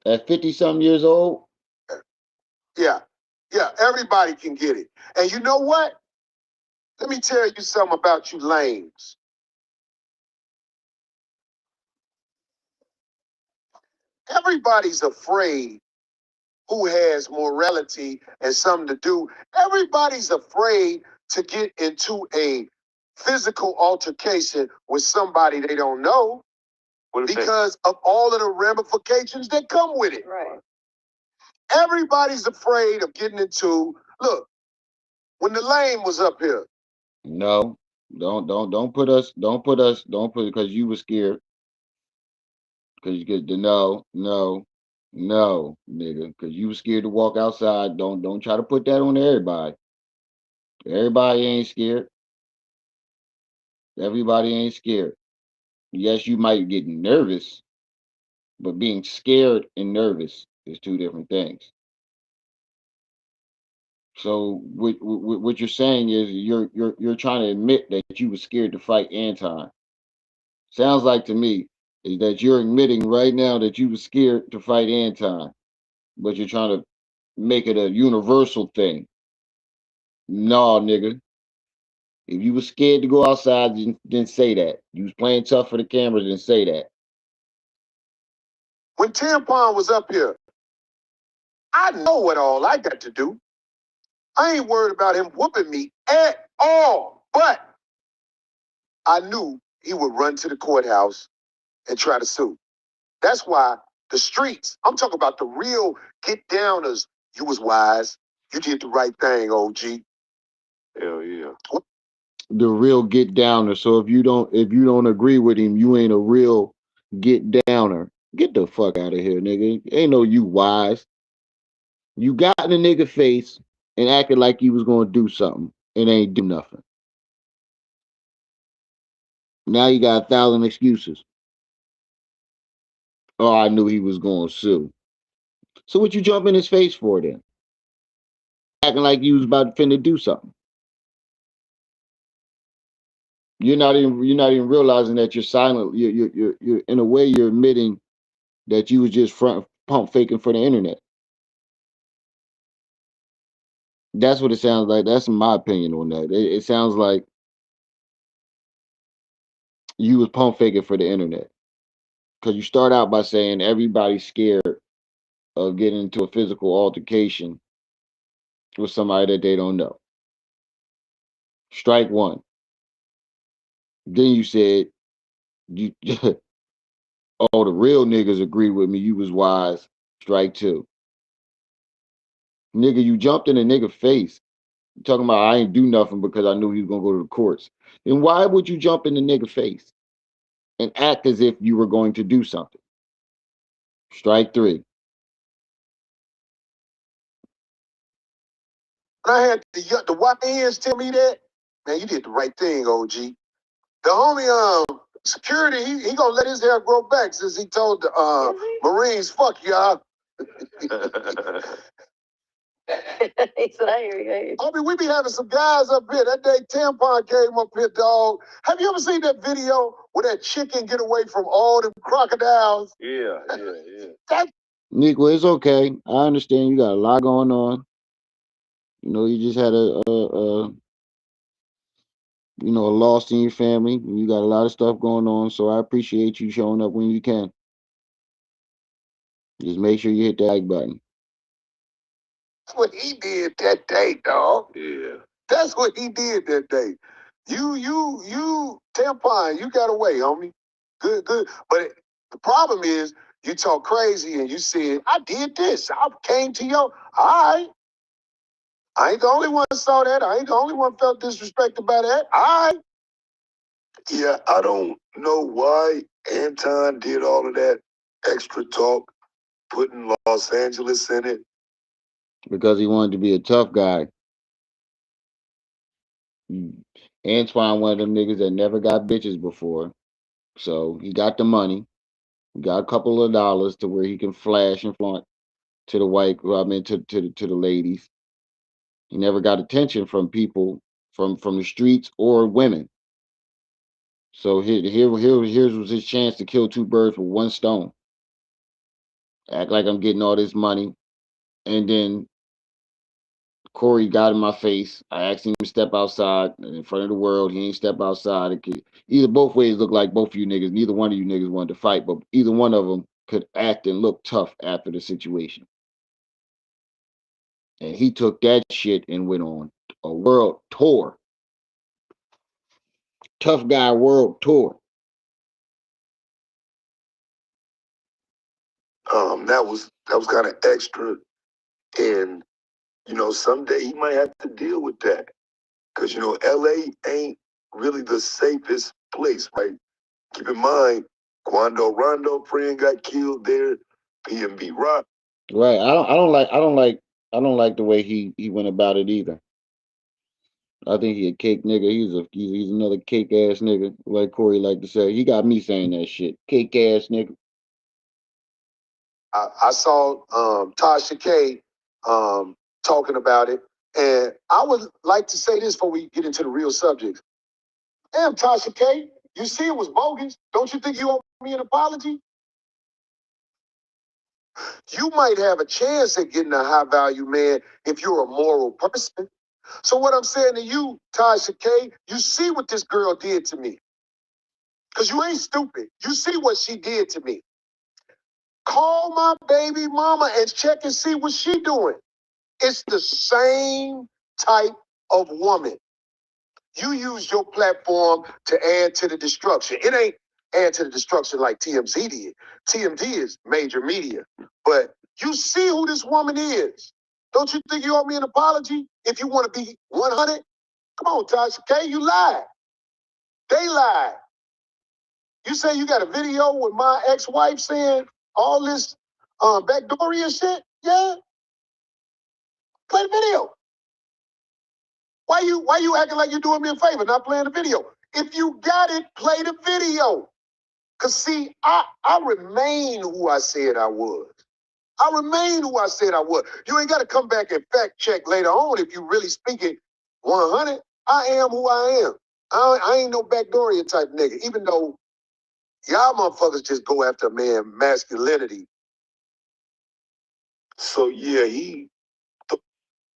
At 50 something years old, Yeah, yeah, everybody can get it. And you know what? Let me tell you something about you lames. Everybody's afraid who has morality and something to do. Everybody's afraid to get into a physical altercation with somebody they don't know because of all of the ramifications that come with it. Right. Everybody's afraid of getting into, look, when the lame was up here. no. Don't put because you were scared. Because you get the no, nigga. Because you were scared to walk outside. Don't try to put that on everybody. Everybody ain't scared. Everybody ain't scared. Yes, you might get nervous, but being scared and nervous is two different things. So what you're saying is you're trying to admit that you were scared to fight Anton. Sounds like to me is that you're admitting right now that you were scared to fight Anton, but you're trying to make it a universal thing. No, nigga. If you was scared to go outside, then say that. You was playing tough for the cameras, then say that. When Tampon was up here, I know what all I got to do. I ain't worried about him whooping me at all. But I knew he would run to the courthouse and try to sue. That's why the streets, I'm talking about the real get downers, you was wise. You did the right thing, OG. Hell yeah. The real get downer. So if you don't agree with him, you ain't a real get downer. Get the fuck out of here, nigga. Ain't no you wise. You got in the nigga face and acted like you was gonna do something and ain't do nothing. Now you got 1,000 excuses. Oh, I knew he was gonna sue. So what you jump in his face for then? Acting like you was about to finna do something. You're not even realizing that you're silent. You're in a way you're admitting that you was just front pump faking for the internet. That's what it sounds like. That's my opinion on that. It sounds like you was pump faking for the internet. Because you start out by saying everybody's scared of getting into a physical altercation with somebody that they don't know. Strike one. Then you said you oh the real niggas agree with me. You was wise. Strike two. Nigga, you jumped in a nigga face. Talking about I ain't do nothing because I knew he was gonna go to the courts. Then why would you jump in the nigga face and act as if you were going to do something? Strike three. When I had the YNs tell me that, man, you did the right thing, OG. The homie security, he gonna let his hair grow back since he told the Marines, fuck y'all. He said, I hear you. I mean, we be having some guys up here. That day Tampon came up here, dog. Have you ever seen that video where that chicken get away from all them crocodiles? Yeah. That Nico, it's okay. I understand you got a lot going on. You know, you just had a loss in your family. You got a lot of stuff going on, so I appreciate you showing up when you can. Just make sure you hit that like button. That's what he did that day, dog. Yeah. That's what he did that day. Tampon, you got away, homie. Good. But the problem is, you talk crazy and you said, I did this. I came to your, all right. I ain't the only one saw that. I ain't the only one felt disrespected by that. All right. Yeah, I don't know why Anton did all of that extra talk, putting Los Angeles in it. Because he wanted to be a tough guy. Antoine, one of them niggas that never got bitches before. So he got the money. He got a couple of dollars to where he can flash and flaunt to the to the ladies. He never got attention from people from the streets or women. So here's was his chance to kill two birds with one stone. act like I'm getting all this money, and then Corey got in my face. I asked him to step outside in front of the world. He ain't step outside. It could, either both ways look like both of you niggas. Neither one of you niggas wanted to fight, but either one of them could act and look tough after the situation. And he took that shit and went on a world tour, tough guy world tour. That was kind of extra, and someday he might have to deal with that because L.A. ain't really the safest place, right? Keep in mind, Quando Rondo friend got killed there. PNB Rock. Right. I don't like the way he went about it either. I think he a cake nigga. He's another cake ass nigga, like Corey like to say. He got me saying that shit. Cake ass nigga. I saw Tasha K talking about it, and I would like to say this before we get into the real subjects. Damn, Tasha K, you see it was bogus. Don't you think you owe me an apology? You might have a chance at getting a high value man if you're a moral person. So what I'm saying to you, Tasha K, you see what this girl did to me. Because you ain't stupid. You see what she did to me. Call my baby mama and check and see what she doing. It's the same type of woman. You use your platform to add to the destruction. It ain't add to the destruction like TMZ did. TMZ is major media. But you see who this woman is. Don't you think you owe me an apology if you want to be 100? Come on, Tasha K, you lied. They lied. You say you got a video with my ex-wife saying all this backdoory shit? Yeah? Play the video. Why you acting like you're doing me a favor, not playing the video? If you got it, play the video. Cause see, I remain who I said I was. I remain who I said I was. You ain't gotta come back and fact check later on if you really speaking 100. I am who I am. I ain't no backdooria type nigga, even though y'all motherfuckers just go after a man masculinity. So yeah,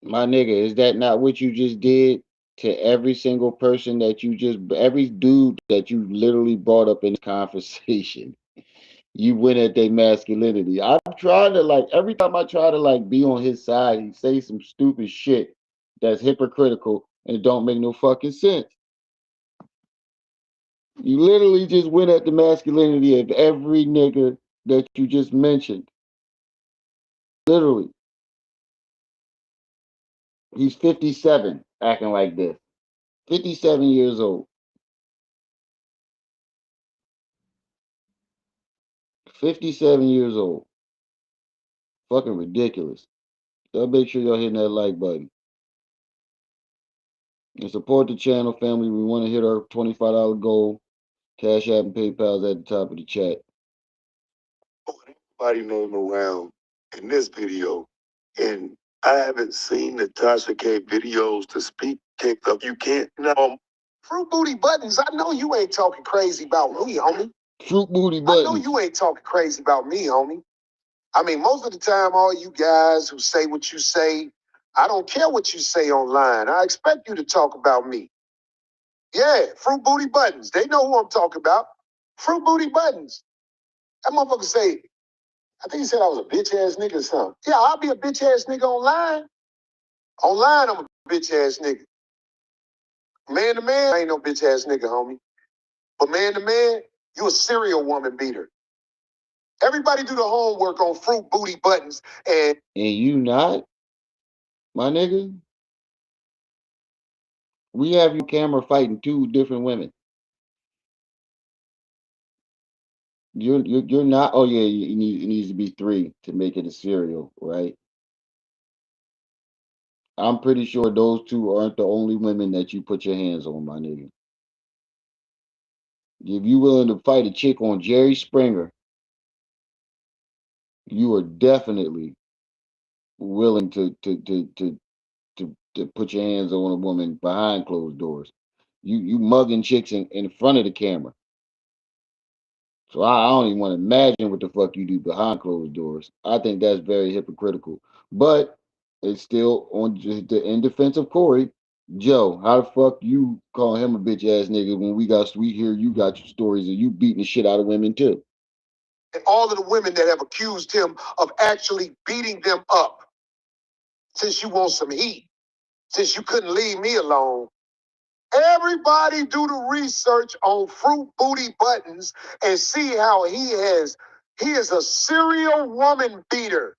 My nigga, is that not what you just did to every single person that you just, every dude that you literally brought up in this conversation? You went at their masculinity. I'm trying to like every time I try to like be on his side, he say some stupid shit that's hypocritical and don't make no fucking sense. You literally just went at the masculinity of every nigga that you just mentioned. Literally. He's 57 acting like this. 57 years old. 57 years old. Fucking ridiculous. So make sure y'all hitting that like button. And support the channel, family. We want to hit our $25 goal. Cash App and PayPal's at the top of the chat. Body name around in this video, and I haven't seen the Tasha K videos to speak kicked up. You can't Fruit Booty Buttons, I know you ain't talking crazy about me, homie. Fruit Booty I know Buttons. you ain't talking crazy about me, homie. I mean, most of the time, all you guys who say what you say, I don't care what you say online. I expect you to talk about me. Yeah, Fruit Booty Buttons. They know who I'm talking about. Fruit Booty Buttons. That motherfucker say, I think he said I was a bitch ass nigga or something. Yeah, I'll be a bitch ass nigga online. Online, I'm a bitch ass nigga. Man to man, I ain't no bitch ass nigga, homie. But man to man, you a serial woman beater. Everybody do the homework on Fruit Booty Buttons And you not, my nigga? We have you camera fighting two different women. You're not. Oh yeah, it needs to be three to make it a serial, right? I'm pretty sure those two aren't the only women that you put your hands on, my nigga. If you willing to fight a chick on Jerry Springer, you are definitely willing to put your hands on a woman behind closed doors. You mugging chicks in front of the camera. So I don't even want to imagine what the fuck you do behind closed doors. I think that's very hypocritical. But it's still on just the in defense of Corey. Joe, how the fuck you call him a bitch ass nigga when we hear you got your stories of you beating the shit out of women too? And all of the women that have accused him of actually beating them up, since you want some heat, since you couldn't leave me alone. Everybody do the research on Fruit Booty Buttons and see how he is a serial woman beater.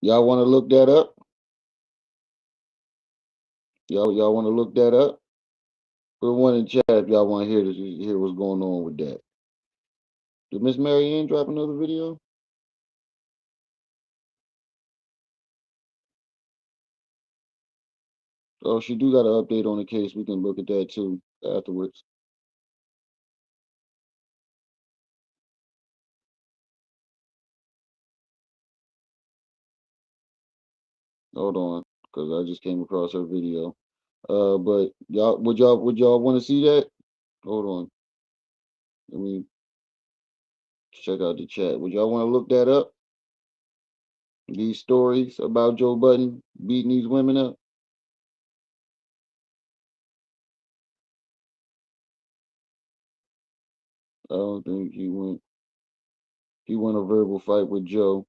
Y'all want to look that up? Y'all want to look that up? Put one in chat if y'all want to hear what's going on with that. Did Miss Mary Ann drop another video? Oh, she do got an update on the case. We can look at that too afterwards. Hold on, because I just came across her video. But y'all want to see that? Hold on. Let me check out the chat. Would y'all want to look that up? These stories about Joe Budden beating these women up? I don't think he won a verbal fight with Joe.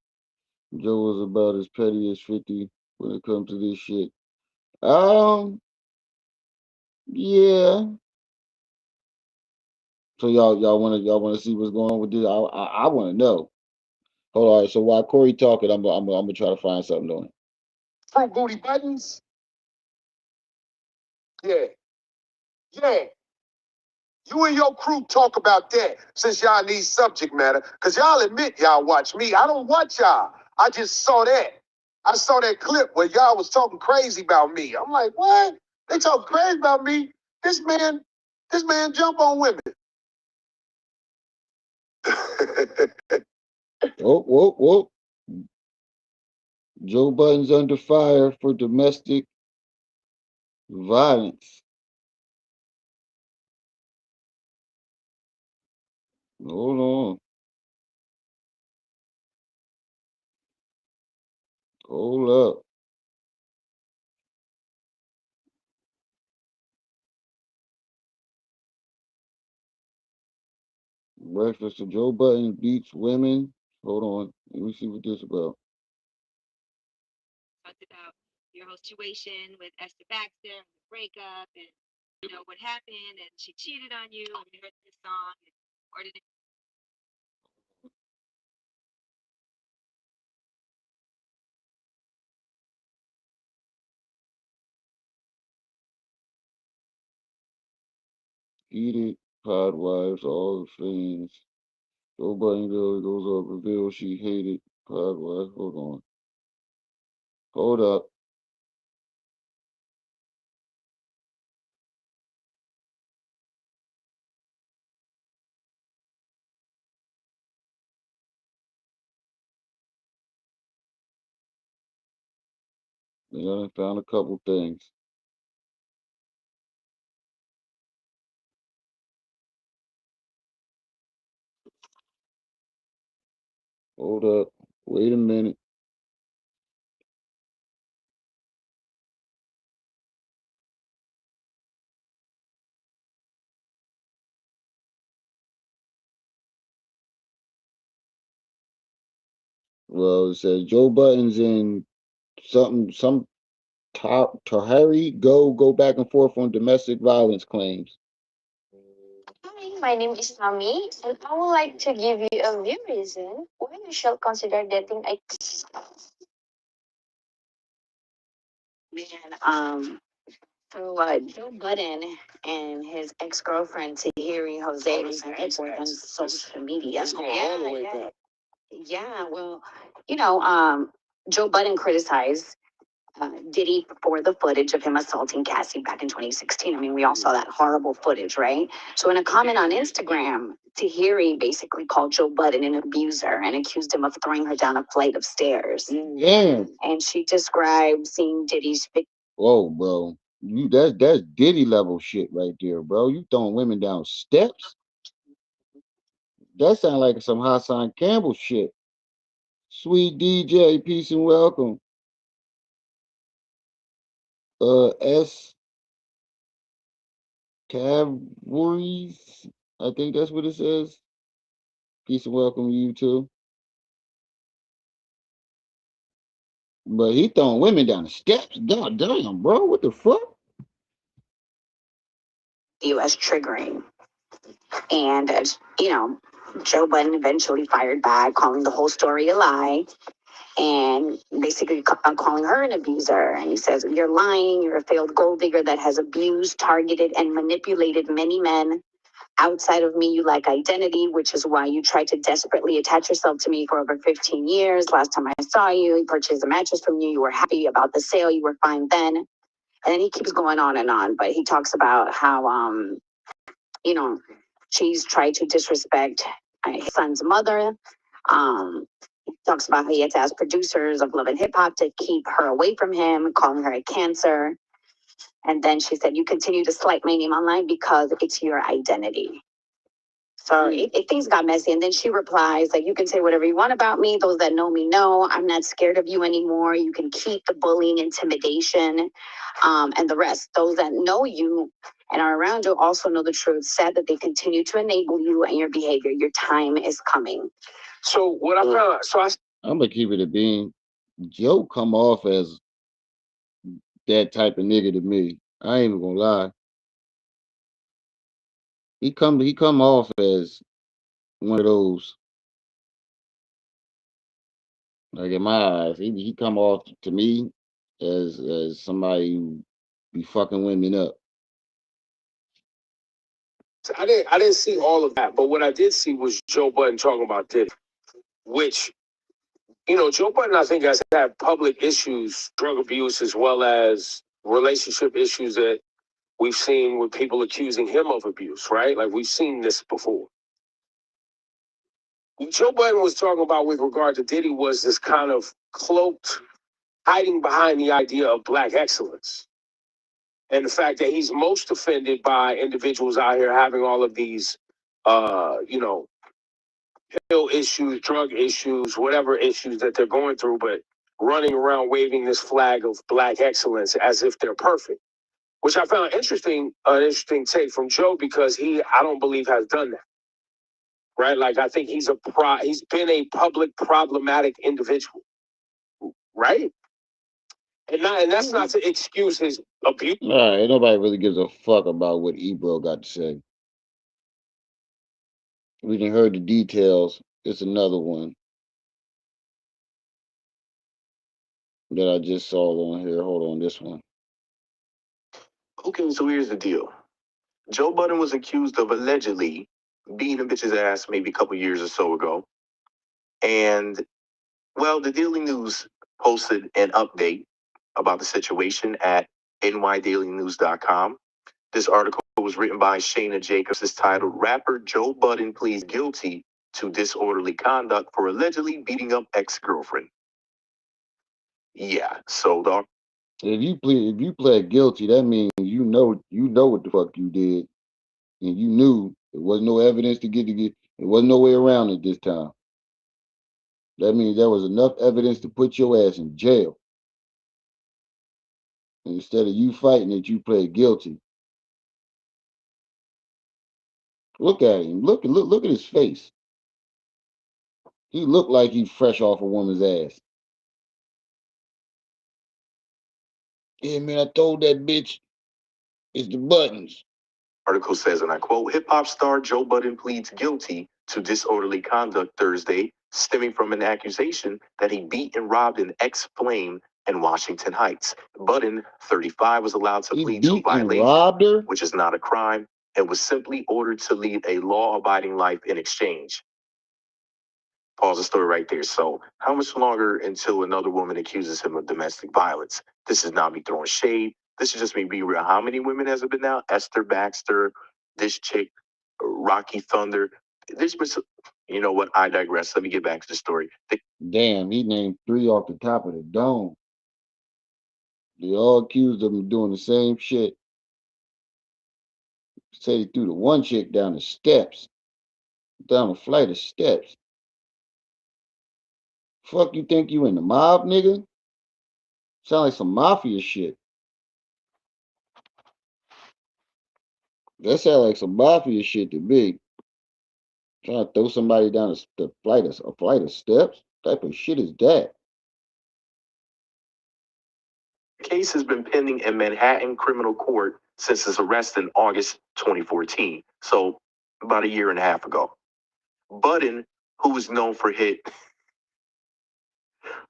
Joe was about as petty as 50 when it comes to this shit. Yeah. So y'all wanna see what's going on with this? I want to know. Hold on. So while Corey talking, I'm gonna try to find something on it. Fruit Booty Buttons? Yeah. Yeah. You and your crew talk about that since y'all need subject matter. Because y'all admit y'all watch me. I don't watch y'all. I just saw that. I saw that clip where y'all was talking crazy about me. I'm like, what? They talk crazy about me. This man jump on women. Whoa, whoa, whoa. Joe Budden's under fire for domestic violence. Hold on. Hold up. Breakfast of Joe Budden beats women. Hold on. Let me see what this about. Talked about your whole situation with Esther Baxter and the breakup and what happened and she cheated on you and we heard this song or did it Heated, pod wives, all the things. Joe Budden girl goes up, reveals she hated pod wives. Hold on. Hold up. I done found a couple things. Hold up. Wait a minute. Well, it says Joe Budden's in some Tahari go back and forth on domestic violence claims. Hi, my name is Nami, and I would like to give you a few reasons why you shall consider dating a man. Joe Budden and his ex-girlfriend Tahiri Jose was on social media. Yeah, well, you know, um, Joe Budden criticized Diddy for the footage of him assaulting Cassie back in 2016. I mean, we all saw that horrible footage, right? So, in a comment on Instagram, Tahiri basically called Joe Budden an abuser and accused him of throwing her down a flight of stairs. Yeah. And she described seeing Diddy's Whoa, bro. That's Diddy level shit right there, bro. You throwing women down steps? That sound like some Hassan Campbell shit. Sweet DJ, peace and welcome. S Cavalries, I think that's what it says. Peace and welcome you too. But he throwing women down the steps. God damn, bro, what the fuck? U.S. triggering. And, Joe Budden eventually fired back, calling the whole story a lie and basically calling her an abuser. And he says, "You're lying. You're a failed gold digger that has abused, targeted, and manipulated many men. Outside of me, you lack identity, which is why you tried to desperately attach yourself to me for over 15 years. Last time I saw you, you purchased a mattress from you. You were happy about the sale. You were fine then." And then he keeps going on and on, but he talks about how, you know, she's tried to disrespect his son's mother. He talks about how he had to ask producers of Love and Hip Hop to keep her away from him, calling her a cancer. And then she said, "You continue to slight my name online because it's your identity." So things got messy. And then she replies, like, "You can say whatever you want about me. Those that know me know I'm not scared of you anymore. You can keep the bullying, intimidation, and the rest. Those that know you and are around you also know the truth. Sad that they continue to enable you and your behavior. Your time is coming." So what I found, I'm gonna keep it a bean. Joe come off as that type of nigga to me. I ain't even gonna lie. He come off as one of those. Like in my eyes, he come off to me as somebody who be fucking women up. I didn't see all of that, but what I did see was Joe Budden talking about Diddy, which Joe Budden I think has had public issues, drug abuse, as well as relationship issues that we've seen with people accusing him of abuse, right? Like we've seen this before. What Joe Budden was talking about with regard to Diddy was this kind of cloaked, hiding behind the idea of black excellence. And the fact that he's most offended by individuals out here having all of these, pill issues, drug issues, whatever issues that they're going through, but running around waving this flag of black excellence as if they're perfect, which I found interesting, an interesting take from Joe because I don't believe, has done that. Right? Like I think he's been a public problematic individual, right? And that's not to excuse his abuse. Nah, ain't nobody really gives a fuck about what Ebro got to say. We done heard the details. It's another one that I just saw on here. Hold on, this one. Okay, so here's the deal. Joe Budden was accused of allegedly beating a bitch's ass maybe a couple years or so ago. And, well, the Daily News posted an update about the situation at nydailynews.com. This article was written by Shayna Jacobs. It's titled, "Rapper Joe Budden Pleads Guilty to Disorderly Conduct for Allegedly Beating Up Ex-Girlfriend." Yeah, so the If you pled guilty, that means you know what the fuck you did, and you knew there was no evidence to get. There was no way around it this time. That means there was enough evidence to put your ass in jail. And instead of you fighting it, you pled guilty. Look at him. Look at his face. He looked like he fresh off a woman's ass. Yeah, man, I told that bitch it's the buttons. Article says, and I quote, "Hip hop star Joe Budden pleads guilty to disorderly conduct Thursday, stemming from an accusation that he beat and robbed an ex-flame in Washington Heights. Budden, 35, was allowed to plead to violation, which is not a crime, and was simply ordered to lead a law-abiding life in exchange." Pause the story right there. So, how much longer until another woman accuses him of domestic violence? This is not me throwing shade. This is just me being real. How many women has it been now? Esther Baxter, this chick, Rocky Thunder. There's been some, you know what? I digress. Let me get back to the story. Damn, he named 3 off the top of the dome. They all accused him of doing the same shit. Said he threw the one chick down the steps. down a flight of steps. Fuck you think you in the mob, nigga? Sound like some mafia shit. That sound like some mafia shit to me. Trying to throw somebody down a flight of steps. What type of shit is that? The case has been pending in Manhattan criminal court since his arrest in August 2014, so about a year and a half ago. Budden, who was known for hit,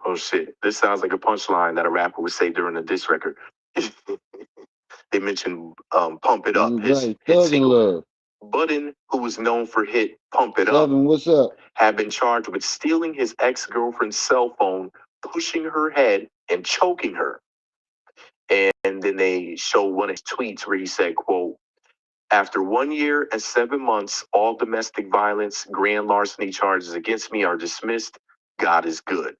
oh shit, this sounds like a punchline that a rapper would say during a diss record. They mentioned Pump It Up, his Right, hit Thug and single. Love. Budden, who was known for hit Pump It Up, Seven, what's up? had been charged with stealing his ex-girlfriend's cell phone, pushing her head, and choking her. And then they show one of his tweets where he said, quote, "After 1 year and 7 months, all domestic violence, grand larceny charges against me are dismissed. God is good."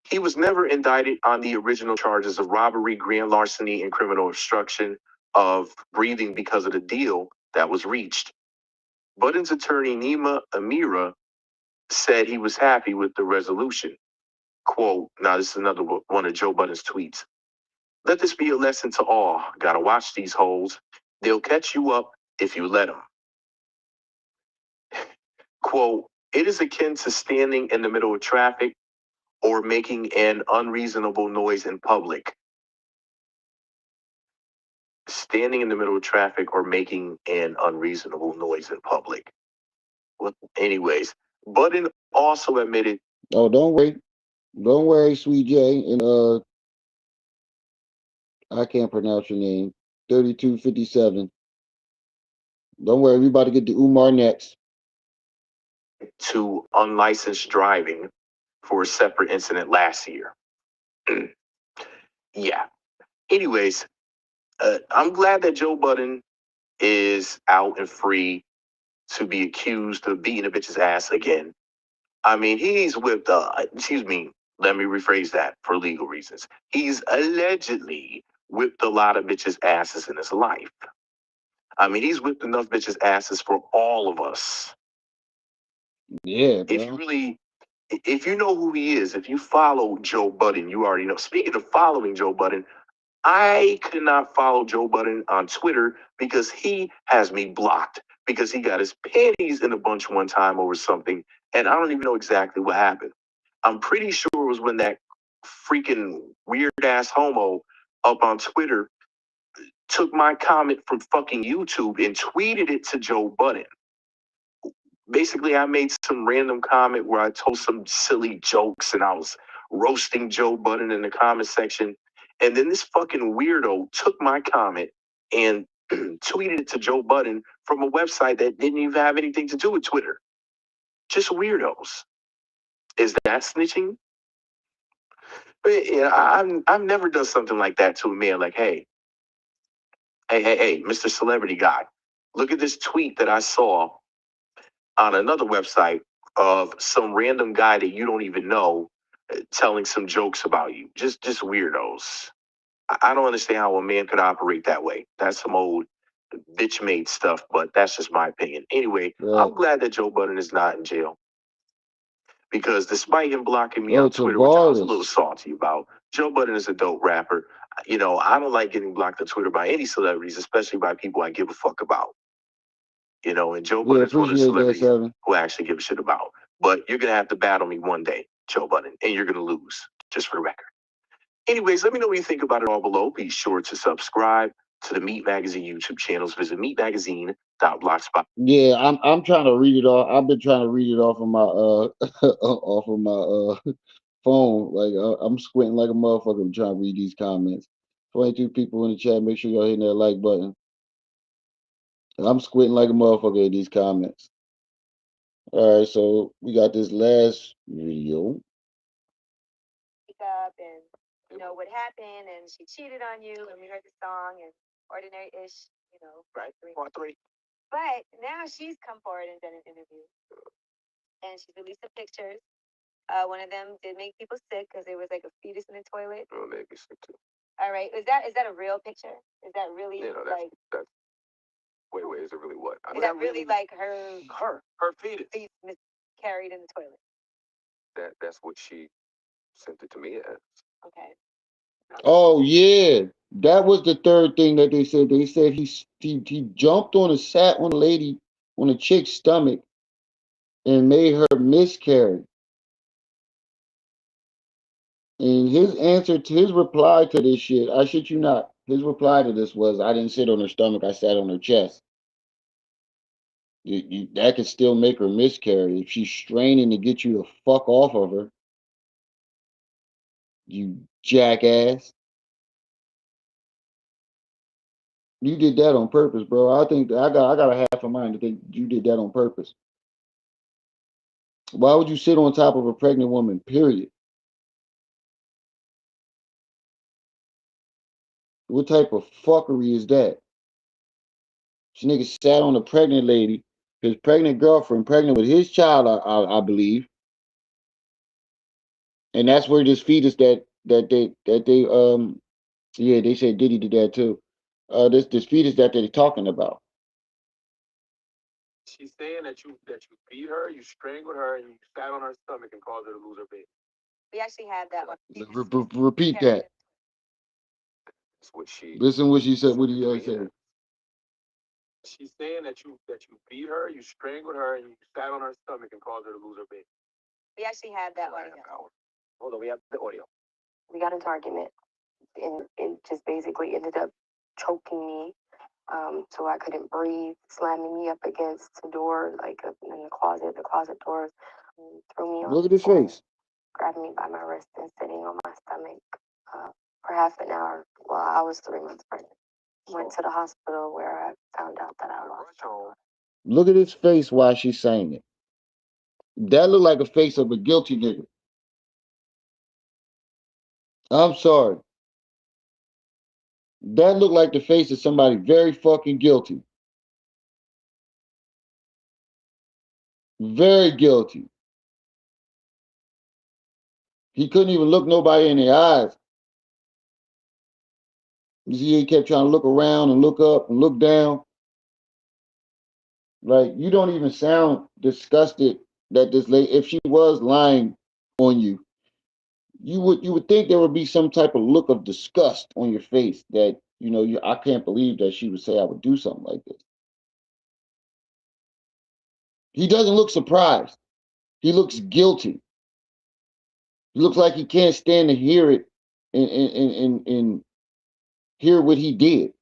He was never indicted on the original charges of robbery, grand larceny, and criminal obstruction of breathing because of the deal that was reached. Budden's attorney, Nima Amira, said he was happy with the resolution. Quote, now this is another one of Joe Budden's tweets. "Let this be a lesson to all. Gotta watch these holes. They'll catch you up if you let them." Quote, "It is akin to standing in the middle of traffic or making an unreasonable noise in public." Standing in the middle of traffic or making an unreasonable noise in public. Well, anyways, Budden also admitted. Oh, don't worry, Sweet J, and I can't pronounce your name. 3257. Don't worry, we about to get to Umar next. To unlicensed driving for a separate incident last year. Yeah. Anyways, I'm glad that Joe Budden is out and free to be accused of beating a bitch's ass again. I mean, he's whipped, excuse me, let me rephrase that for legal reasons. He's allegedly whipped a lot of bitches' asses in his life. I mean, he's whipped enough bitches' asses for all of us. Yeah, If you bro. really, if you know who he is, if you follow Joe Budden, you already know. Speaking of following Joe Budden, I could not follow Joe Budden on Twitter because he has me blocked because he got his panties in a bunch one time over something, and I don't even know exactly what happened. I'm pretty sure it was when that freaking weird ass homo up on Twitter took my comment from fucking YouTube and tweeted it to Joe Budden. Basically, I made some random comment where I told some silly jokes and I was roasting Joe Budden in the comment section. And then this fucking weirdo took my comment and tweeted it to Joe Budden from a website that didn't even have anything to do with Twitter. Just weirdos. Is that snitching? But, yeah, I've never done something like that to a man. Like, hey, Mr. Celebrity Guy, look at this tweet that I saw on another website of some random guy that you don't even know telling some jokes about you. Just weirdos. I don't understand how a man could operate that way. That's some old bitch made stuff, but that's just my opinion. Anyway, Right. I'm glad that Joe Budden is not in jail because despite him blocking me Oh, on Twitter, which I was a little Tavares. salty about, Joe Budden is a dope rapper. You know, I don't like getting blocked on Twitter by any celebrities, especially by people I give a fuck about. You know, and Joe Yeah, Budden is one of the appreciate that, celebrities Seven. who I actually give a shit about. But you're gonna have to battle me one day, Joe Budden, and you're gonna lose, just for the record. Anyways, let me know what you think about it all below. Be sure to subscribe to the Meat Magazine YouTube channels. Visit meatmagazine.blogspot. Yeah, I'm trying to read it off. I've been trying to read it off of my off of my phone. Like I'm squinting like a motherfucker. I'm trying to read these comments. 22 people in the chat. Make sure y'all hitting that like button. I'm squinting like a motherfucker at these comments. All right, so we got this last video. Up and what happened, and she cheated on you, and we heard the song and ordinary-ish, Right. Part three. But now she's come forward and done an interview, and she's released some pictures. One of them did make people sick because there was like a fetus in the toilet. Oh, maybe sick too. All right, is that a real picture? Is that really You know, like? that's Wait, is it really what? Is that really like her Her fetus. feet miscarried in the toilet? That's what she sent it to me as. Okay. Oh yeah, that was the third thing that they said. They said he jumped on a sat on a lady on a chick's stomach and made her miscarry. And his answer to his reply to this shit, I shit you not, his reply to this was, I didn't sit on her stomach, I sat on her chest. That could still make her miscarry if she's straining to get you to fuck off of her. You jackass. You did that on purpose, bro. I think I got a half a mind to think you did that on purpose. Why would you sit on top of a pregnant woman? Period. What type of fuckery is that? This nigga sat on a pregnant lady, his pregnant girlfriend, pregnant with his child, I believe, and that's where this fetus that they yeah, they said Diddy did that too. This fetus that they're talking about. She's saying that you beat her, you strangled her, and you sat on her stomach and caused her to lose her baby. We actually had that one. Repeat that. That's what she. Listen what she said. What he said. She's saying that you beat her, you strangled her, and you sat on her stomach and caused her to lose her baby. We actually had that one. Hold on, we have the audio. We got into an argument, and it just basically ended up choking me, so I couldn't breathe, slamming me up against the door, like in the closet doors, threw me on. Look at his face. Grabbed me by my wrist and sitting on my stomach for half an hour while I was 3 months pregnant. Went to the hospital where I found out that I lost. Look at his face while she's saying it. That looked like a face of a guilty nigga. I'm sorry. That looked like the face of somebody very fucking guilty. Very guilty. He couldn't even look nobody in the eyes. You see, he kept trying to look around and look up and look down. Like, you don't even sound disgusted that this lady, if she was lying on you, you would think there would be some type of look of disgust on your face that, I can't believe that she would say I would do something like this. He doesn't look surprised. He looks guilty. He looks like he can't stand to hear it and hear what he did.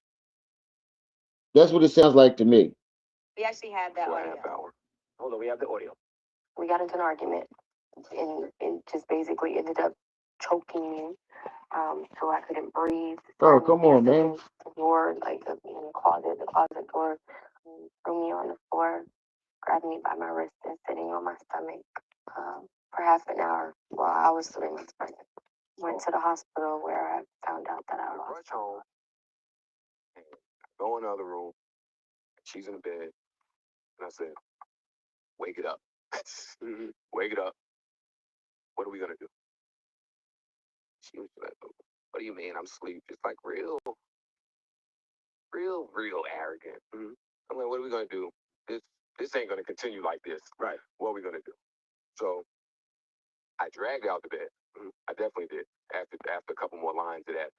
That's what it sounds like to me. We actually had that one. Hold on, we have the audio. We got into an argument, and it just basically ended up choking me, so I couldn't breathe. Oh, come on, man. The door, like in the closet door, threw me on the floor, grabbed me by my wrist and sitting on my stomach for half an hour while I was 3 months pregnant. Went to the hospital where I found out that I lost. Rush home. Go in the other room. She's in the bed. And I said, wake it up. Wake it up. What are we going to do? She was like, what do you mean I'm asleep? It's like real arrogant. I'm like, what are we going to do? This ain't going to continue like this. Right. What are we going to do? So I dragged her out the bed. I definitely did. After a couple more lines of that.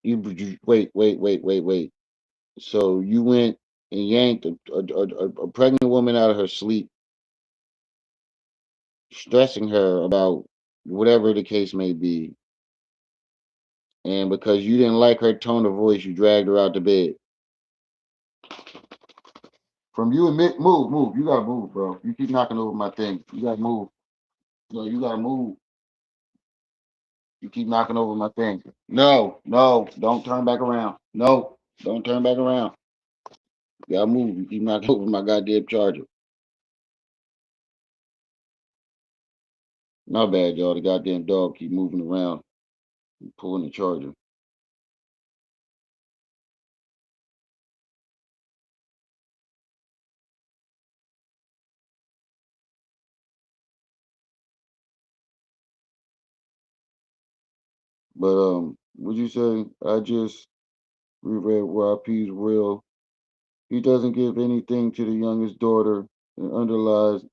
You wait. So you went and yanked a pregnant woman out of her sleep, stressing her about whatever the case may be. And because you didn't like her tone of voice, you dragged her out the bed. From you admit, move. You gotta move, bro. You keep knocking over my thing. You gotta move. No, you gotta move. You keep knocking over my thing. No, don't turn back around. No, don't turn back around. You gotta move. You keep knocking over my goddamn charger. My bad, y'all. The goddamn dog keep moving around, pulling the charger. But what'd you say? We read YP's will. He doesn't give anything to the youngest daughter and underlies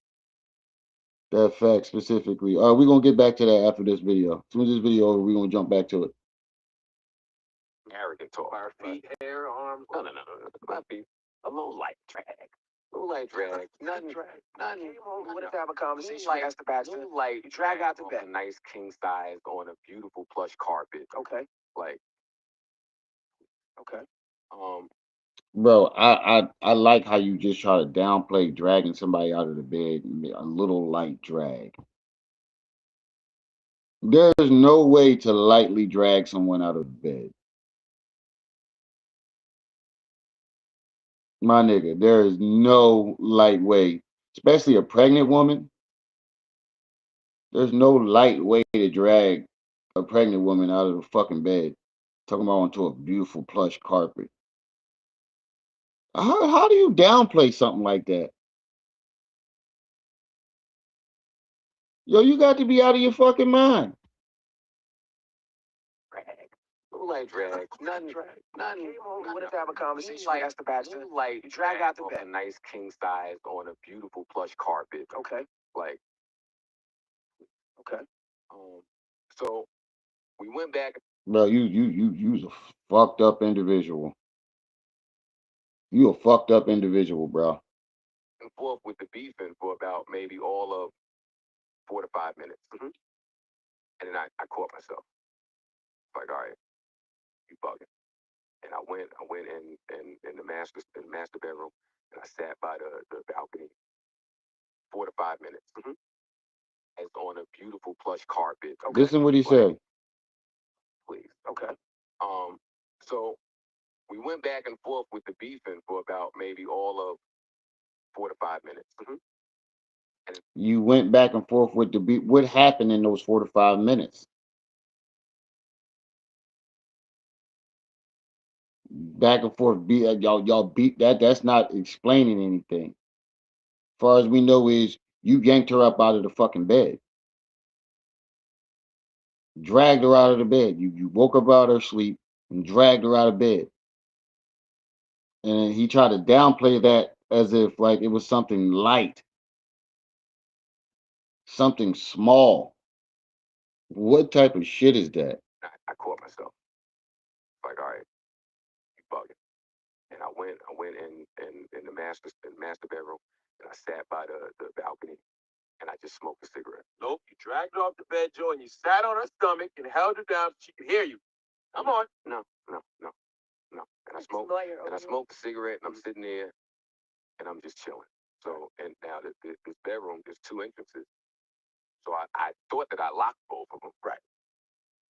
that fact specifically. We're gonna get back to that after this video. As soon as this video over, we're gonna jump back to it. Arrogant talk. Our feet, hair, arms. No. My feet. A little light drag. A little light drag. Nothing. Nothing. What if I have a conversation? Like, ask the bachelor. Light. You drag out the bed. A nice king size on a beautiful plush carpet. Okay. Like. Okay. Um. Bro, I like how you just try to downplay dragging somebody out of the bed, a little light drag. There's no way to lightly drag someone out of bed. My nigga, there is no light way, especially a pregnant woman. There's no light way to drag a pregnant woman out of the fucking bed. Talking about onto a beautiful plush carpet. How do you downplay something like that? Yo, you got to be out of your fucking mind. Drag. Little light drag. Nothing. Nothing. What if I have a conversation? Like, ask the bachelor. Light. You drag out the bed. A nice king size on a beautiful plush carpet. Okay. Like. Okay. So we went back. Bro, you's a fucked up individual. You a fucked up individual, bro. And forth with the beefing for about maybe all of 4 to 5 minutes. And then I caught myself. Like, all right, you bugging. And I went in the master bedroom, and I sat by the balcony 4 to 5 minutes. It's on a beautiful plush carpet. Okay. Listen what he said. Please. Okay. So we went back and forth with the beefing for about maybe all of 4 to 5 minutes. And you went back and forth with the beat. What happened in those 4 to 5 minutes? Back and forth beat y'all beat that. That's not explaining anything. As far as we know is you yanked her up out of the fucking bed. Dragged her out of the bed. You woke up out of her sleep and dragged her out of bed. And he tried to downplay that as if like it was something light, something small. What type of shit is that? I caught myself. Like, all right, you bugging. And I went in the master bedroom, and I sat by the balcony, and I just smoked a cigarette. Nope, you dragged her off the bed, Joe, and you sat on her stomach and held her down so she could hear you. Come on. No. And I smoked a cigarette, and I'm sitting there, and I'm just chilling. So, and now this bedroom, there's two entrances. So I thought that I locked both of them. Right.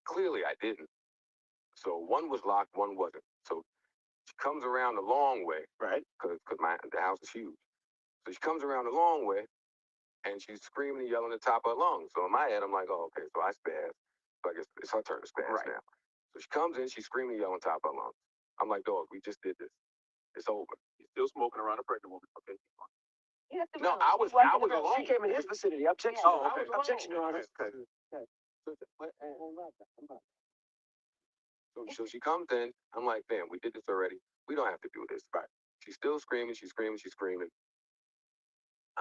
Clearly I didn't. So one was locked, one wasn't. So she comes around the long way, right? Because the house is huge. So she comes around the long way, and she's screaming and yelling at the top of her lungs. So in my head, I'm like, oh, okay, so I spaz. So I guess it's her turn to spaz now. So she comes in, she's screaming and yelling at the top of her lungs. I'm like, dog, we just did this. It's over. You're still smoking around a pregnant woman. Okay. No, I was alone. She came in his vicinity. Objection. Oh, okay. Objection, Your Honor. Okay. So she comes in. I'm like, damn, we did this already. We don't have to do this. Right. She's still screaming. She's screaming.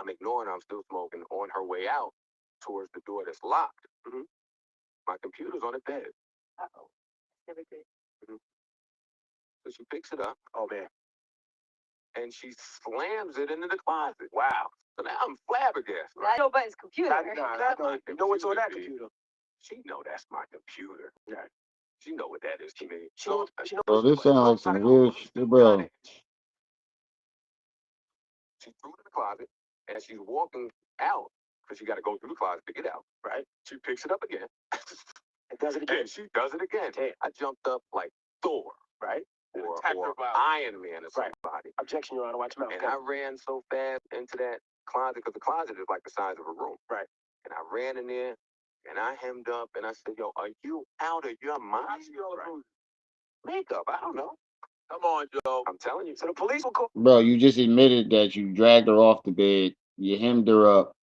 I'm ignoring her. I'm still smoking. On her way out towards the door that's locked. My computer's on the bed. Uh-oh. Never good. So she picks it up. Oh, man. And she slams it into the closet. Wow. So now I'm flabbergasted. That's Joe Budden's computer. You know what's on that computer? She know that's my computer. Yeah. She know what that is to me. She knows Bro, this sounds like some weird shit, bro. She threw it in the closet, and she's walking out because she got to go through the closet to get out. Right? She picks it up again. And does it again. And she does it again. Damn. I jumped up like Thor, right? Or Iron Man or somebody. Right. Objection, Your Honor. Watch your mouth. And I ran so fast into that closet because the closet is like the size of a room. Right. And I ran in there, and I hemmed up, and I said, yo, are you out of your mind? Right. Makeup, I don't know. Come on, Joe. I'm telling you. So the police will call. Bro, you just admitted that you dragged her off the bed. You hemmed her up.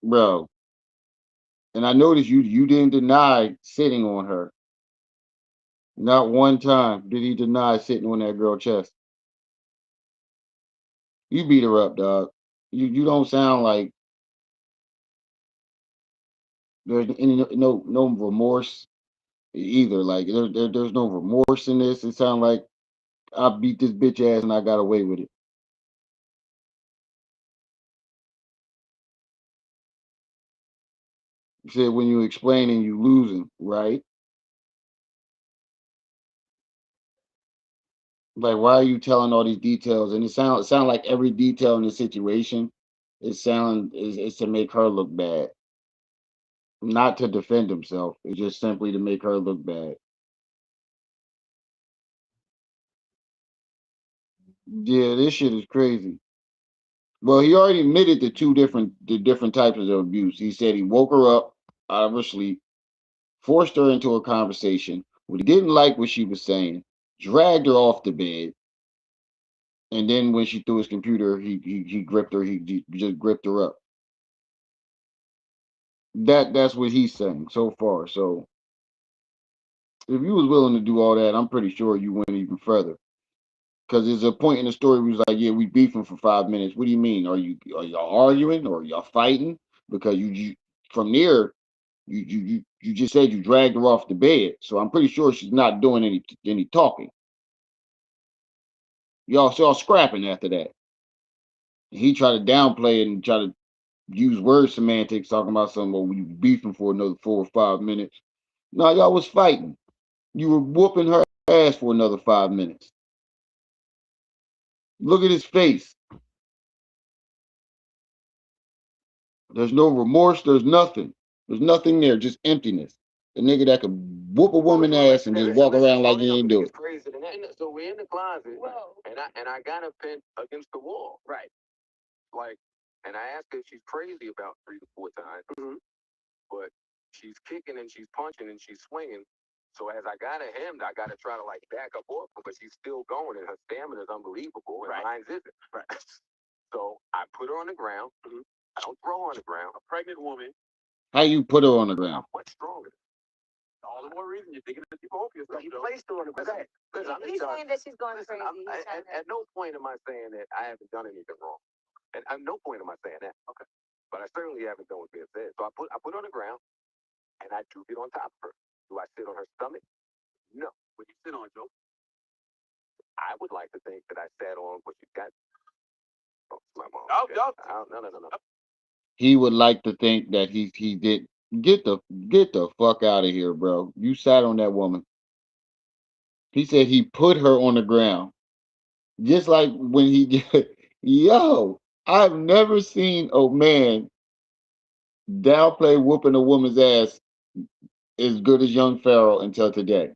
Bro. And I noticed you didn't deny sitting on her. Not one time did he deny sitting on that girl's chest. You beat her up, dog. You don't sound like there's any no remorse either. Like there's no remorse in this. It sounds like I beat this bitch ass and I got away with it. You said when you explaining you losing, right? Like why are you telling all these details? And it sound like every detail in the situation is to make her look bad. Not to defend himself. It's just simply to make her look bad. Yeah, this shit is crazy. Well, he already admitted to the different types of abuse. He said he woke her up out of her sleep, forced her into a conversation when he didn't like what she was saying, dragged her off the bed, and then when she threw his computer, he gripped her. He just gripped her up. That's what he's saying so far. So if you was willing to do all that, I'm pretty sure you went even further. Because there's a point in the story where he's like, "Yeah, we beefing for 5 minutes. What do you mean? Are y'all arguing or y'all fighting? Because you from there you just said you dragged her off the bed, so I'm pretty sure she's not doing any talking. Y'all scrapping after that." He tried to downplay it and try to use word semantics, talking about something. Well, we beefing for another 4 or 5 minutes. No, y'all was fighting. You were whooping her ass for another 5 minutes. Look at his face. There's no remorse. There's nothing. There's nothing there. Just emptiness. A nigga that could whoop a woman ass and just walk around like he ain't do it. So we're in the closet, and I got her pinned against the wall. Right. Like, and I asked her if she's crazy about 3 to 4 times. But she's kicking and she's punching and she's swinging. So as I got her hemmed, I got to try to like back up off her, but she's still going and her stamina is unbelievable and mine's isn't. Right. So I put her on the ground. I don't throw her on the ground. A pregnant woman. How you put her on the ground? I'm much stronger. All the more reason you're thinking that you hope you're you placed her on the ground. Listen, He's saying that she's going crazy. at no point am I saying that I haven't done anything wrong. And at no point am I saying that. Okay. But I certainly haven't done what's being said. So I put her on the ground. And I do get on top of her. Do I sit on her stomach? No. What you sit on, Joe? I would like to think that I sat on what you got. Oh, my mom. Okay. No. He would like to think that he did. Get the fuck out of here, bro. You sat on that woman. He said he put her on the ground. Just like when he yo, I've never seen a man downplay whooping a woman's ass as good as young Pharaoh until today.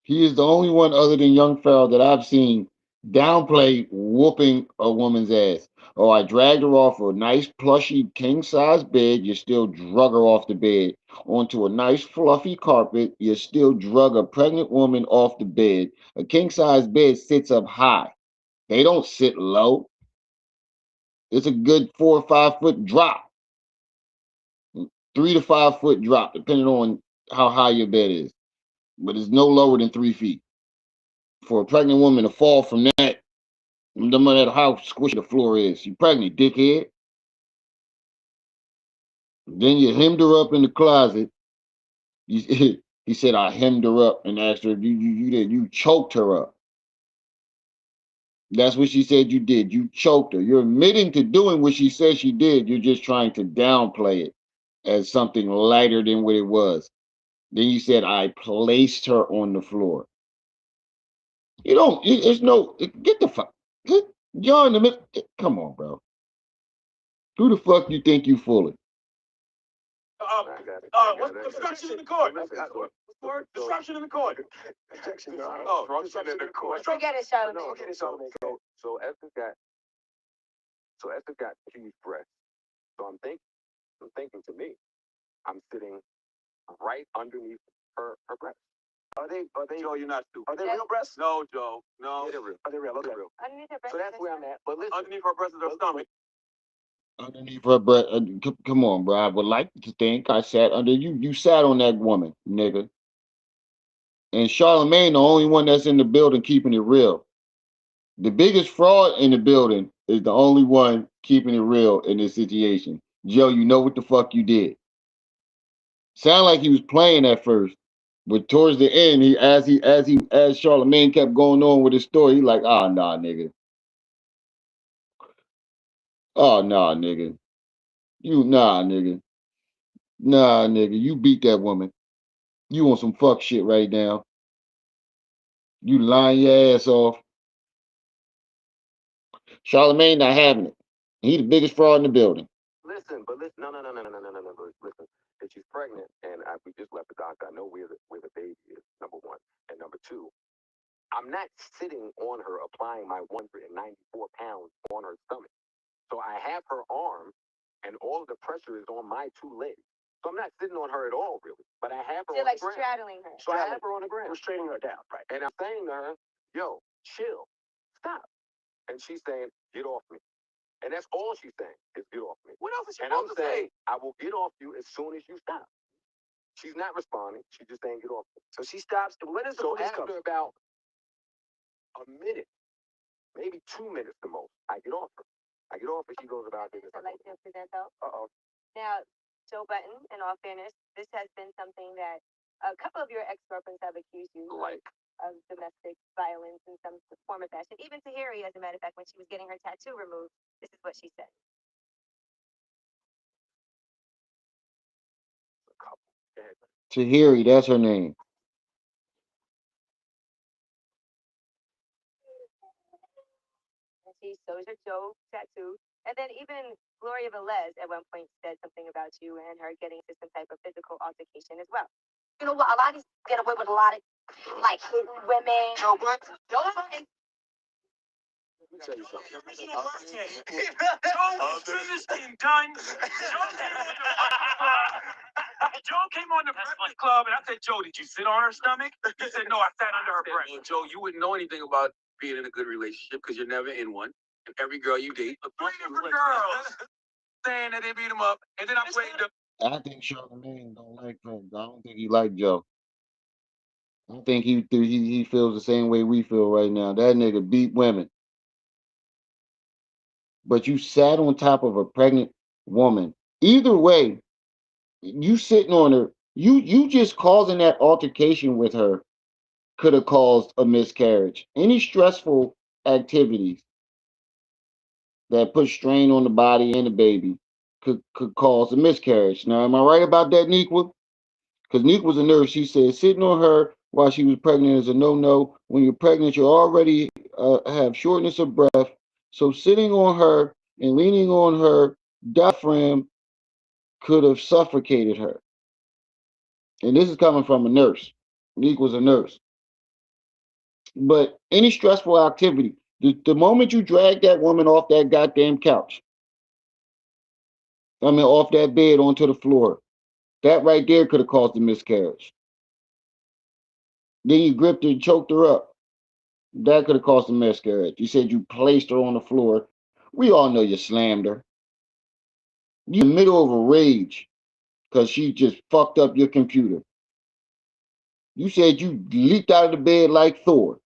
He is the only one other than young Pharaoh that I've seen downplay whooping a woman's ass. Oh, I dragged her off a nice plushy king size bed. You still drug her off the bed onto a nice fluffy carpet. You still drug a pregnant woman off the bed. A king size bed sits up high. They don't sit low. It's a good 4 or 5 foot drop, 3 to 5 foot drop, depending on how high your bed is. But it's no lower than 3 feet. For a pregnant woman to fall from that, no matter how squishy the floor is, you pregnant, dickhead. Then you hemmed her up in the closet. You, he said, I hemmed her up and asked her, you choked her up. That's what she said you did. You choked her. You're admitting to doing what she said she did. You're just trying to downplay it as something lighter than what it was. Then you said, I placed her on the floor. You don't, it's no, get the fuck, you're in the middle. Come on, bro. Who the fuck you think you fooling? What's obstruction in the court? Disruption in the court. Objection. Disruption in the court. Forget it, Charlamagne. So Esther got huge breasts. So I'm thinking to me, I'm sitting right underneath her breasts. Are they? Joe, you're not stupid. Are they real breasts? No, Joe. No. Yeah, they're real. Are they real? Okay. Real. Underneath her breast. So that's where I'm at. But listen. Underneath her breast is her stomach. underneath her breath. Come on, bro. I would like to think I sat under you. You sat on that woman, nigga. And Charlemagne, the only one that's in the building keeping it real. The biggest fraud in the building is the only one keeping it real in this situation. Joe, you know what the fuck you did. Sound like he was playing at first, but towards the end, as Charlemagne kept going on with his story, he like, ah, nah, nigga. Oh, nah, nigga. Nah, nigga. Nah, nigga. You beat that woman. You on some fuck shit right now. You lying your ass off. Charlemagne not having it. He the biggest fraud in the building. Listen, but listen, no. Listen, if she's pregnant, and we just left the doctor, I know where the baby is. Number one, and number two, I'm not sitting on her applying my 194 pounds on her stomach. So I have her arm, and all of the pressure is on my two legs. So I'm not sitting on her at all, really. But I have her on the ground. Straddling her. So I have her on the ground. Restraining her down, right. And I'm saying to her, yo, chill, stop. And she's saying, get off me. And that's all she's saying is get off me. What else is she supposed to say? I will get off you as soon as you stop. She's not responding. She's just saying get off me. So she stops. When is the police come? After about a minute, maybe 2 minutes the most, I get off her. I get off and she goes about this. I'd like to present though. Uh-oh. Now, Joe Budden, in all fairness, this has been something that a couple of your ex-girlfriends have accused you of domestic violence in some form or fashion. Even Tahiri, as a matter of fact, when she was getting her tattoo removed, this is what she said. A couple. Tahiri, that's her name. And she shows her Joe tattoo. And then even Gloria Velez at one point said something about you and her getting into some type of physical altercation as well. You know what? A lot of these get away with a lot of like hidden women. Joe Budden. Joe Budden. Let me tell you something. Joe was finished and done. Joe came on the Breakfast Club, and I said, Joe, did you sit on her stomach? He said, no, I sat under her breast. Well, Joe, you wouldn't know anything about being in a good relationship because you're never in one. And every girl you date, Three different girls saying that they beat him up, and then I played the. I think Charlemagne don't like her. I don't think he like Joe. I think he feels the same way we feel right now. That nigga beat women. But you sat on top of a pregnant woman. Either way, you sitting on her, you just causing that altercation with her could have caused a miscarriage. Any stressful activities that put strain on the body and the baby could cause a miscarriage. Now, am I right about that, Neekwa? Because Neek was a nurse. She said sitting on her while she was pregnant is a no-no. When you're pregnant, you already have shortness of breath. So sitting on her and leaning on her diaphragm could have suffocated her. And this is coming from a nurse. Neek was a nurse. But any stressful activity, the moment you drag that woman off that goddamn couch, I mean off that bed onto the floor, that right there could have caused a miscarriage. Then you gripped her and choked her up. That could have caused a miscarriage. You said you placed her on the floor. We all know you slammed her. You in the middle of a rage because she just fucked up your computer. You said you leaped out of the bed like Thor.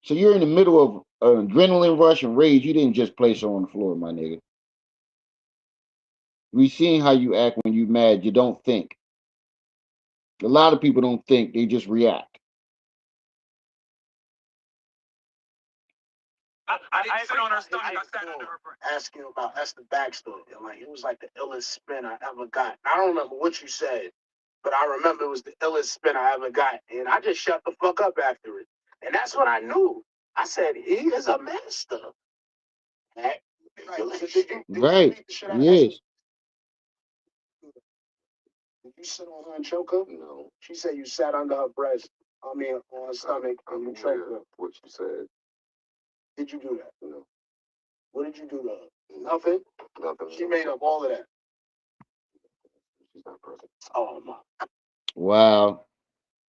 So you're in the middle of an adrenaline rush and rage. You didn't just place her on the floor, my nigga. We seen how you act when you mad. You don't think. A lot of people don't think. They just react. I didn't sit on her stomach. I sat under her breast. Ask you about that's the backstory. Like it was like the illest spin I ever got. I don't remember what you said, but I remember it was the illest spin I ever got, and I just shut the fuck up after it. And that's when I knew. I said he is a master. Right? Right. Yes. Did you sit on her and choke her? no. She said you sat under her breast. I mean, on her stomach, and you choked her. What she said. Did you do that? No. What did you do to her? Nothing. Nothing. She made up all of that. She's not perfect. Oh my. Wow.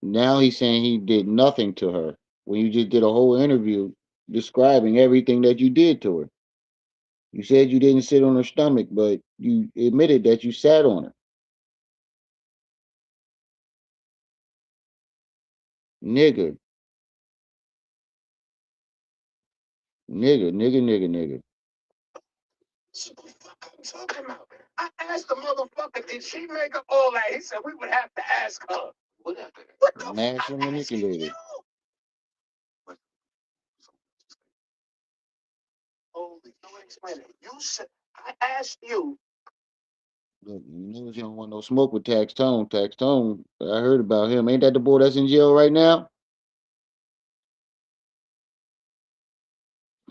Now he's saying he did nothing to her when you just did a whole interview describing everything that you did to her. You said you didn't sit on her stomach, but you admitted that you sat on her. Nigga, nigga. So the fuck I'm talking about? I asked the motherfucker, did she make up all that? He said we would have to ask her. What happened? What the Master fuck? I'm asking manipulated. you. Holy, no explain it. You said I asked you. Look, you know you don't want no smoke with Tax Tone. Tax Tone, I heard about him. Ain't that the boy that's in jail right now?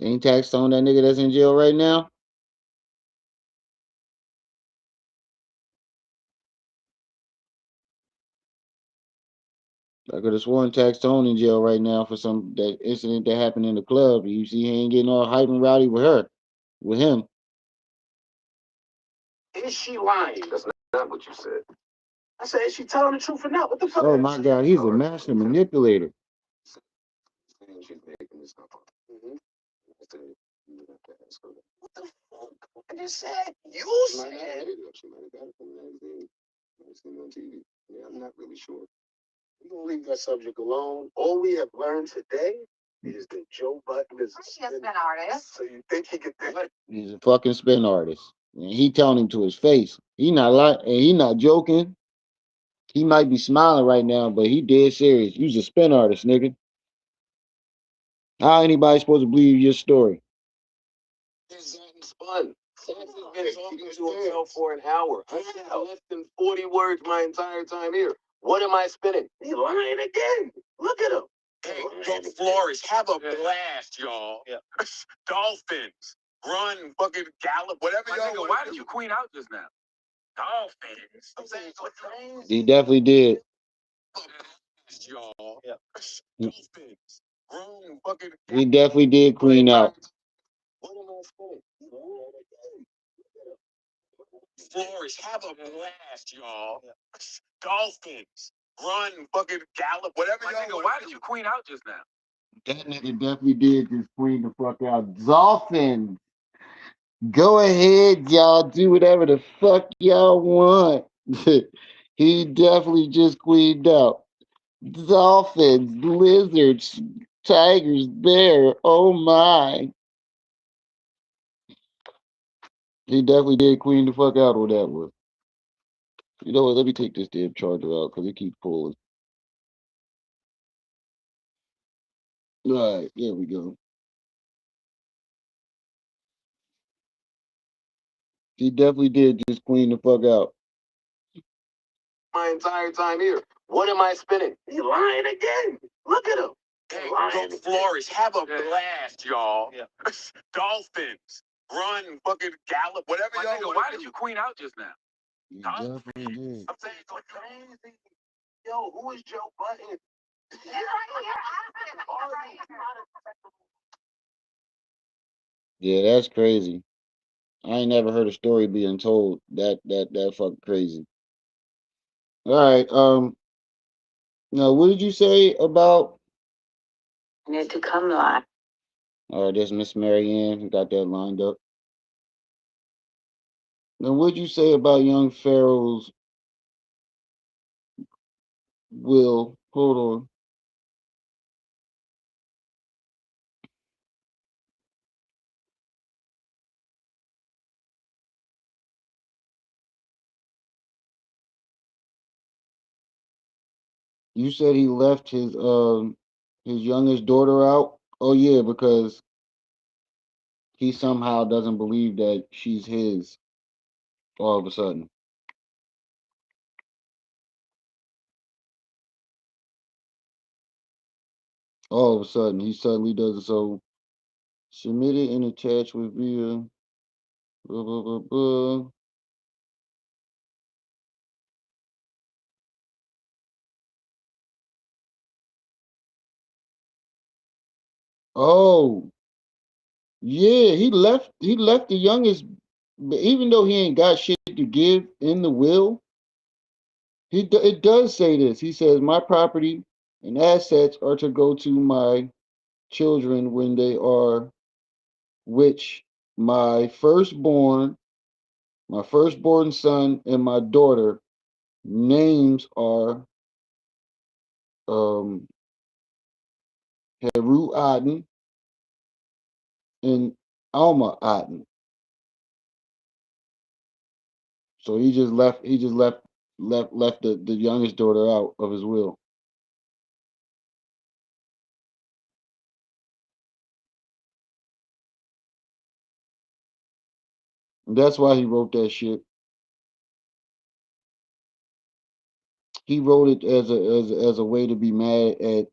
Ain't Tax Tone that nigga that's in jail right now? I could have sworn Tax Tone in jail right now for some that incident that happened in the club. You see, he ain't getting all hype and rowdy with her, with him. Is she lying? That's not what you said. I said, is she telling the truth or not? What the fuck? Oh my God, he's a master manipulator. She's making this stuff up. What the fuck? I just said you said. She might have got it from the magazine. Might have seen it on TV. Yeah, I'm not really sure. We're gonna leave that subject alone. All we have learned today is that Joe Budden is a spin artist. So you think he could do it? He's a fucking spin artist. And he telling him to his face. He not like, and he not joking. He might be smiling right now, but he dead serious. You's a spin artist, nigga. How anybody supposed to believe your story? He's gotten spun. Sass's been talking to himself for an hour. I said less than 40 words my entire time here. What am I spinning? He lying again. Look at him. Hey, the Flores, have a blast, y'all. Yeah. Dolphins, run, fucking gallop, whatever y'all. Nigga, why did you queen out just now? Dolphins. I'm saying, He definitely did. Y'all. Yeah. Dolphins, run, fucking. He definitely did queen out. What am I spinning? Flores, have a blast, y'all. Yeah. Dolphins, run, fucking gallop, whatever y'all. Nigga, why did you queen out just now? That nigga definitely did just queen the fuck out. Dolphins, go ahead, y'all. Do whatever the fuck y'all want. He definitely just queened out. Dolphins, lizards, tigers, bear. Oh my. He definitely did queen the fuck out on that one. You know what? Let me take this damn charger out because it keeps pulling. All right, there we go. He definitely did just queen the fuck out. My entire time here. What am I spinning? He lying again. Look at him. Hey, the Flores, have a blast, y'all. Yeah. Dolphins, run, fucking gallop, whatever y'all. Nigga, why did you queen out just now? He definitely did. I'm saying, go crazy. Yo, who is Joe Budden? Yeah, that's crazy. I ain't never heard a story being told that fucking crazy. All right. Now what did you say about? Need to come live. All right, there's Miss Marianne who got that lined up. Now what did you say about young Pharaoh's will? Hold on. You said he left his youngest daughter out. Oh yeah, because he somehow doesn't believe that she's his all of a sudden. All of a sudden, he suddenly does it. So submitted and attached with via blah blah blah blah. Oh yeah, he left the youngest, but even though he ain't got shit to give in the will, it does say this. He says my property and assets are to go to my children when they are which my firstborn, my firstborn son, and my daughter names are um, Heru Aden and Alma Aden. So he just left the youngest daughter out of his will. And that's why he wrote that shit. He wrote it as a way to be mad at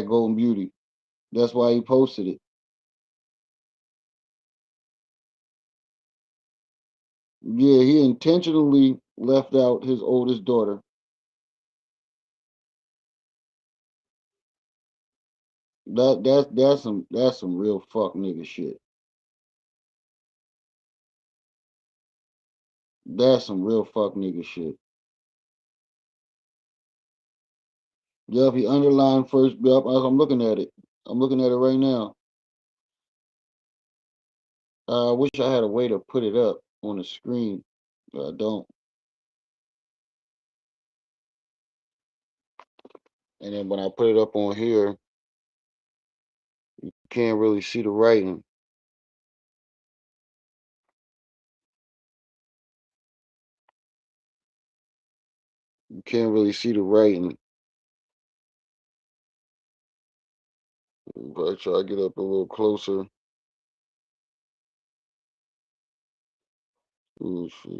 Golden Beauty. That's why he posted it. Yeah, he intentionally left out his oldest daughter. That's some real fuck nigga shit. That's some real fuck nigga shit. Yep, he underlined first. Yep, I'm looking at it. I'm looking at it right now. I wish I had a way to put it up on the screen, but I don't. And then when I put it up on here, you can't really see the writing. You can't really see the writing. If I try to get up a little closer, ooh, shit.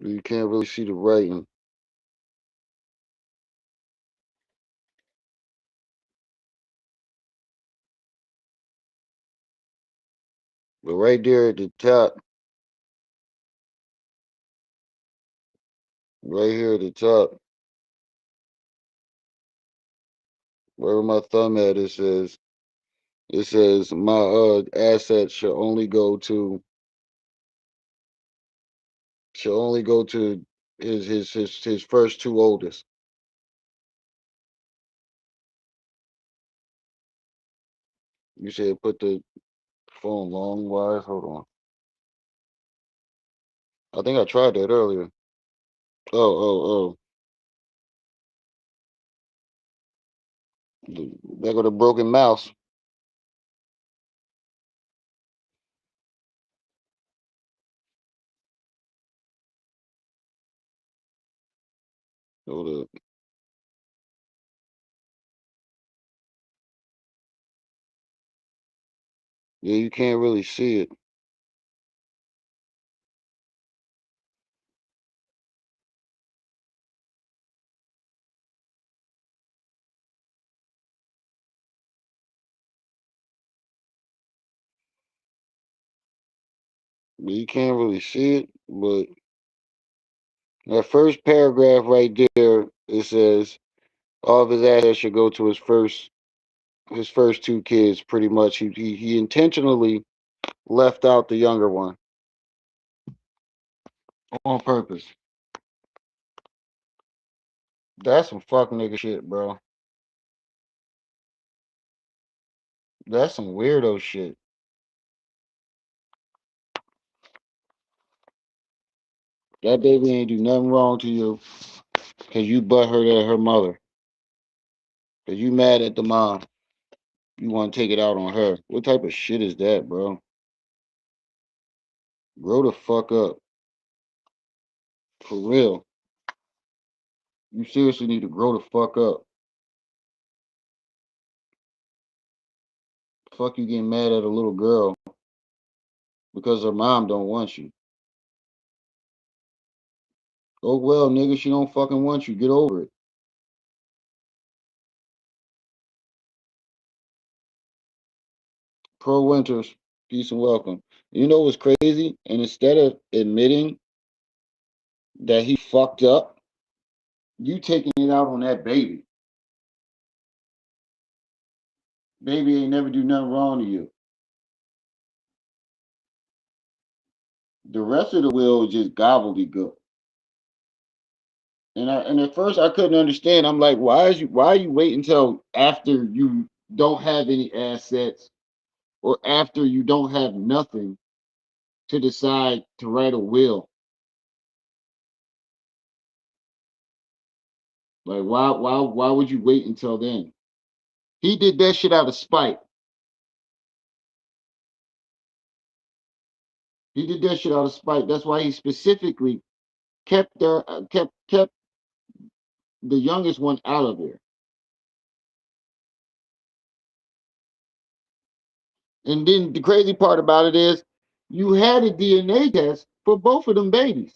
You can't really see the writing. But right there at the top, right here at the top, wherever my thumb at, it says my assets should only go to his first two oldest. You said put the phone long wise. Hold on. I think I tried that earlier. Oh. There go the broken mouse. Hold up. Yeah, you can't really see it. You can't really see it, but that first paragraph right there, it says all of his assets should go to his first two kids. Pretty much, he intentionally left out the younger one on purpose. That's some fuck nigga shit, bro. That's some weirdo shit. That baby ain't do nothing wrong to you because you butt hurt at her mother. Because you mad at the mom. You want to take it out on her. What type of shit is that, bro? Grow the fuck up. For real. You seriously need to grow the fuck up. Fuck you getting mad at a little girl because her mom don't want you. Oh well, nigga, she don't fucking want you. Get over it. Pro Winters, peace and welcome. You know what's crazy? And instead of admitting that he fucked up, you taking it out on that baby. Baby ain't never do nothing wrong to you. The rest of the will is just gobbledygook. And at first I couldn't understand. I'm like, why are you waiting until after you don't have any assets, or after you don't have nothing to decide to write a will. Like why would you wait until then? He did that shit out of spite. He did that shit out of spite. That's why he specifically kept the youngest one out of there. And then the crazy part about it is you had a DNA test for both of them babies.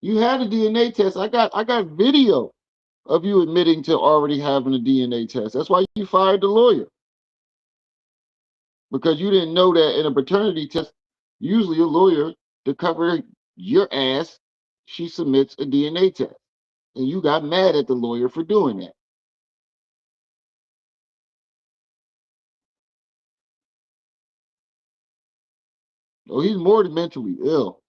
You had a DNA test. I got video of you admitting to already having a DNA test. That's why you fired the lawyer. Because you didn't know that in a paternity test, usually a lawyer to cover your ass, she submits a DNA test. And you got mad at the lawyer for doing that. Oh, he's more than mentally ill.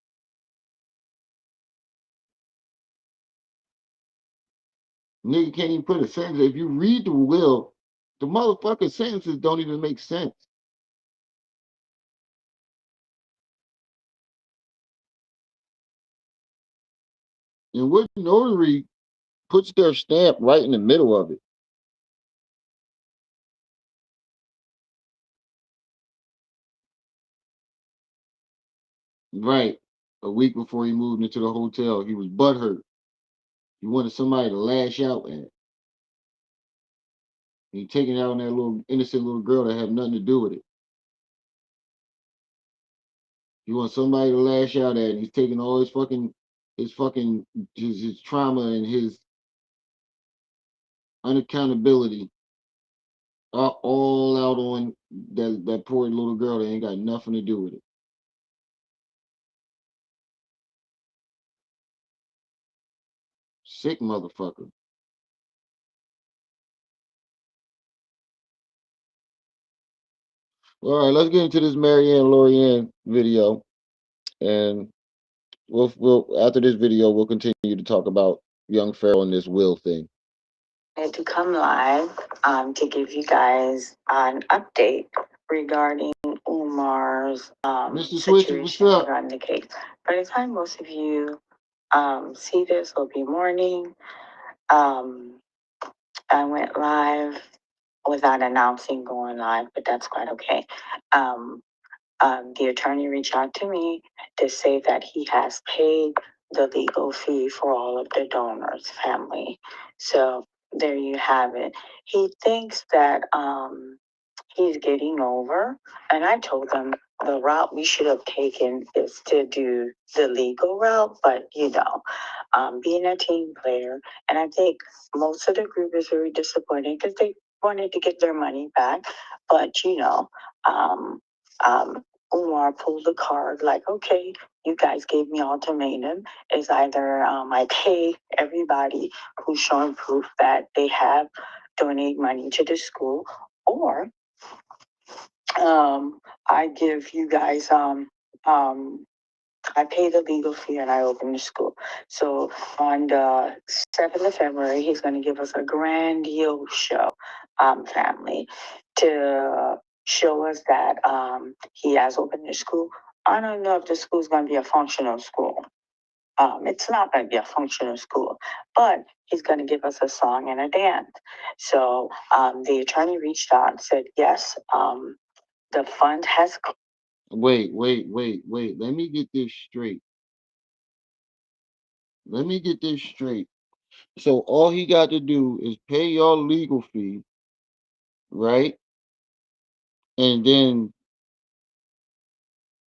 Nigga can't even put a sentence. If you read the will, the motherfucking sentences don't even make sense. And what notary puts their stamp right in the middle of it? Right. A week before he moved into the hotel, he was butthurt. He wanted somebody to lash out at. He taking it out on that little innocent little girl that had nothing to do with it. He wants somebody to lash out at, and he's taking all his trauma and his unaccountability all out on that poor little girl that ain't got nothing to do with it. Sick motherfucker. All right, let's get into this Marianne Lorianne video, and we'll after this video we'll continue to talk about young Pharaoh and this will thing. And to come live to give you guys an update regarding Umar's Mr. Switcher, what's situation up? regarding the case. By the time most of you see this, will be morning. I went live without announcing going live, but that's quite okay. The attorney reached out to me to say that he has paid the legal fee for all of the donors' family. So there you have it. He thinks that he's getting over, and I told him the route we should have taken is to do the legal route, but being a team player, and I think most of the group is very disappointed because they wanted to get their money back, but um, Umar pulled the card like, okay, you guys gave me ultimatum. It's either I pay everybody who's showing proof that they have donate money to the school, or I give you guys I pay the legal fee and I open the school. So on the 7th of February, he's going to give us a grandiose show, family, to show us that he has opened the school. I don't know if the school is going to be a functional school. It's not going to be a functional school, but he's going to give us a song and a dance. So the attorney reached out and said, yes, the fund has. Wait. Let me get this straight. Let me get this straight. So all he got to do is pay your legal fee, right? And then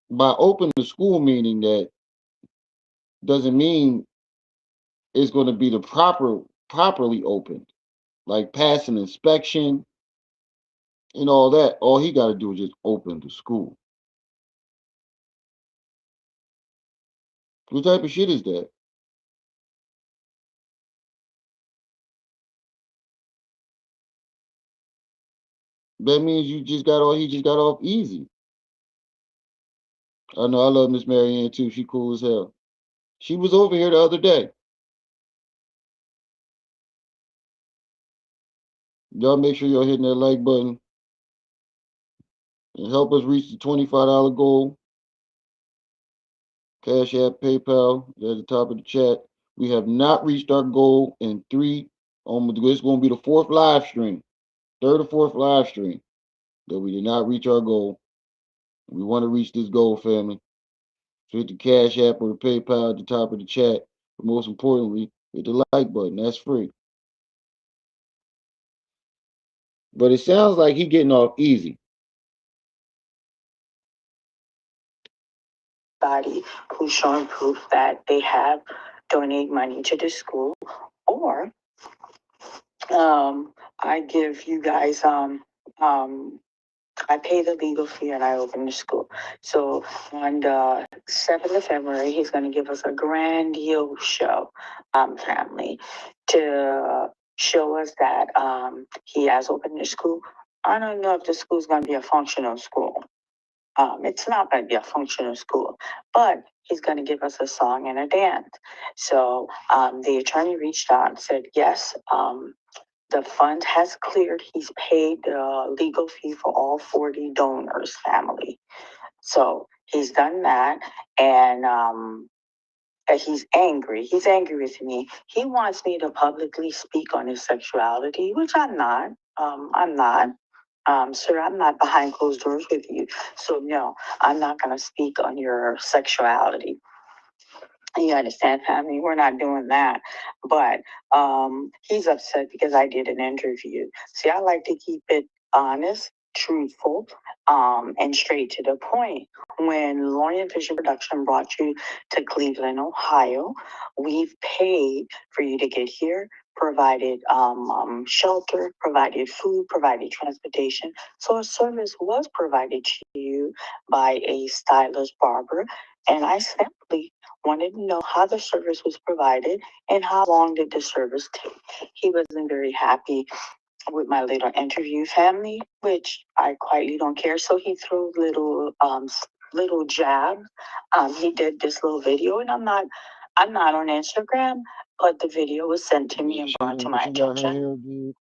by opening the school, meaning that doesn't mean it's going to be the properly opened, like pass an inspection and all that. All he got to do is just open the school. What type of shit is that? That means he just got off easy. I know I love Miss Marianne too. She cool as hell. She was over here the other day. Y'all make sure y'all hitting that like button and help us reach the $25 goal. Cash App, PayPal, at the top of the chat. We have not reached our goal in three. It's going to be the fourth live stream, third or fourth live stream that we did not reach our goal. We want to reach this goal, family. So hit the Cash App or the PayPal at the top of the chat. But most importantly, hit the like button. That's free. But it sounds like he getting off easy. Body who's showing proof that they have donate money to the school, or I give you guys I pay the legal fee and I open the school. So on the 7th of February, he's going to give us a grandiose show, family, to show us that he has opened the school. I don't know if the school is going to be a functional school. It's not going to be a functional school, but he's going to give us a song and a dance. So the attorney reached out and said, yes, the fund has cleared. He's paid the legal fee for all 40 donors' family. So he's done that, and he's angry. He's angry with me. He wants me to publicly speak on his sexuality, which I'm not. I'm not. Sir, I'm not behind closed doors with you. So no, I'm not going to speak on your sexuality. You understand, family? We're not doing that. But he's upset because I did an interview. See, I like to keep it honest, truthful, and straight to the point. When Lorient Vision Production brought you to Cleveland, Ohio, we've paid for you to get here, provided shelter, provided food, provided transportation. So a service was provided to you by a stylist barber. And I simply wanted to know how the service was provided and how long did the service take. He wasn't very happy with my little interview, family, which I quietly don't care. So he threw little jabs. He did this little video, and I'm not on Instagram, but the video was sent to me and brought to my attention.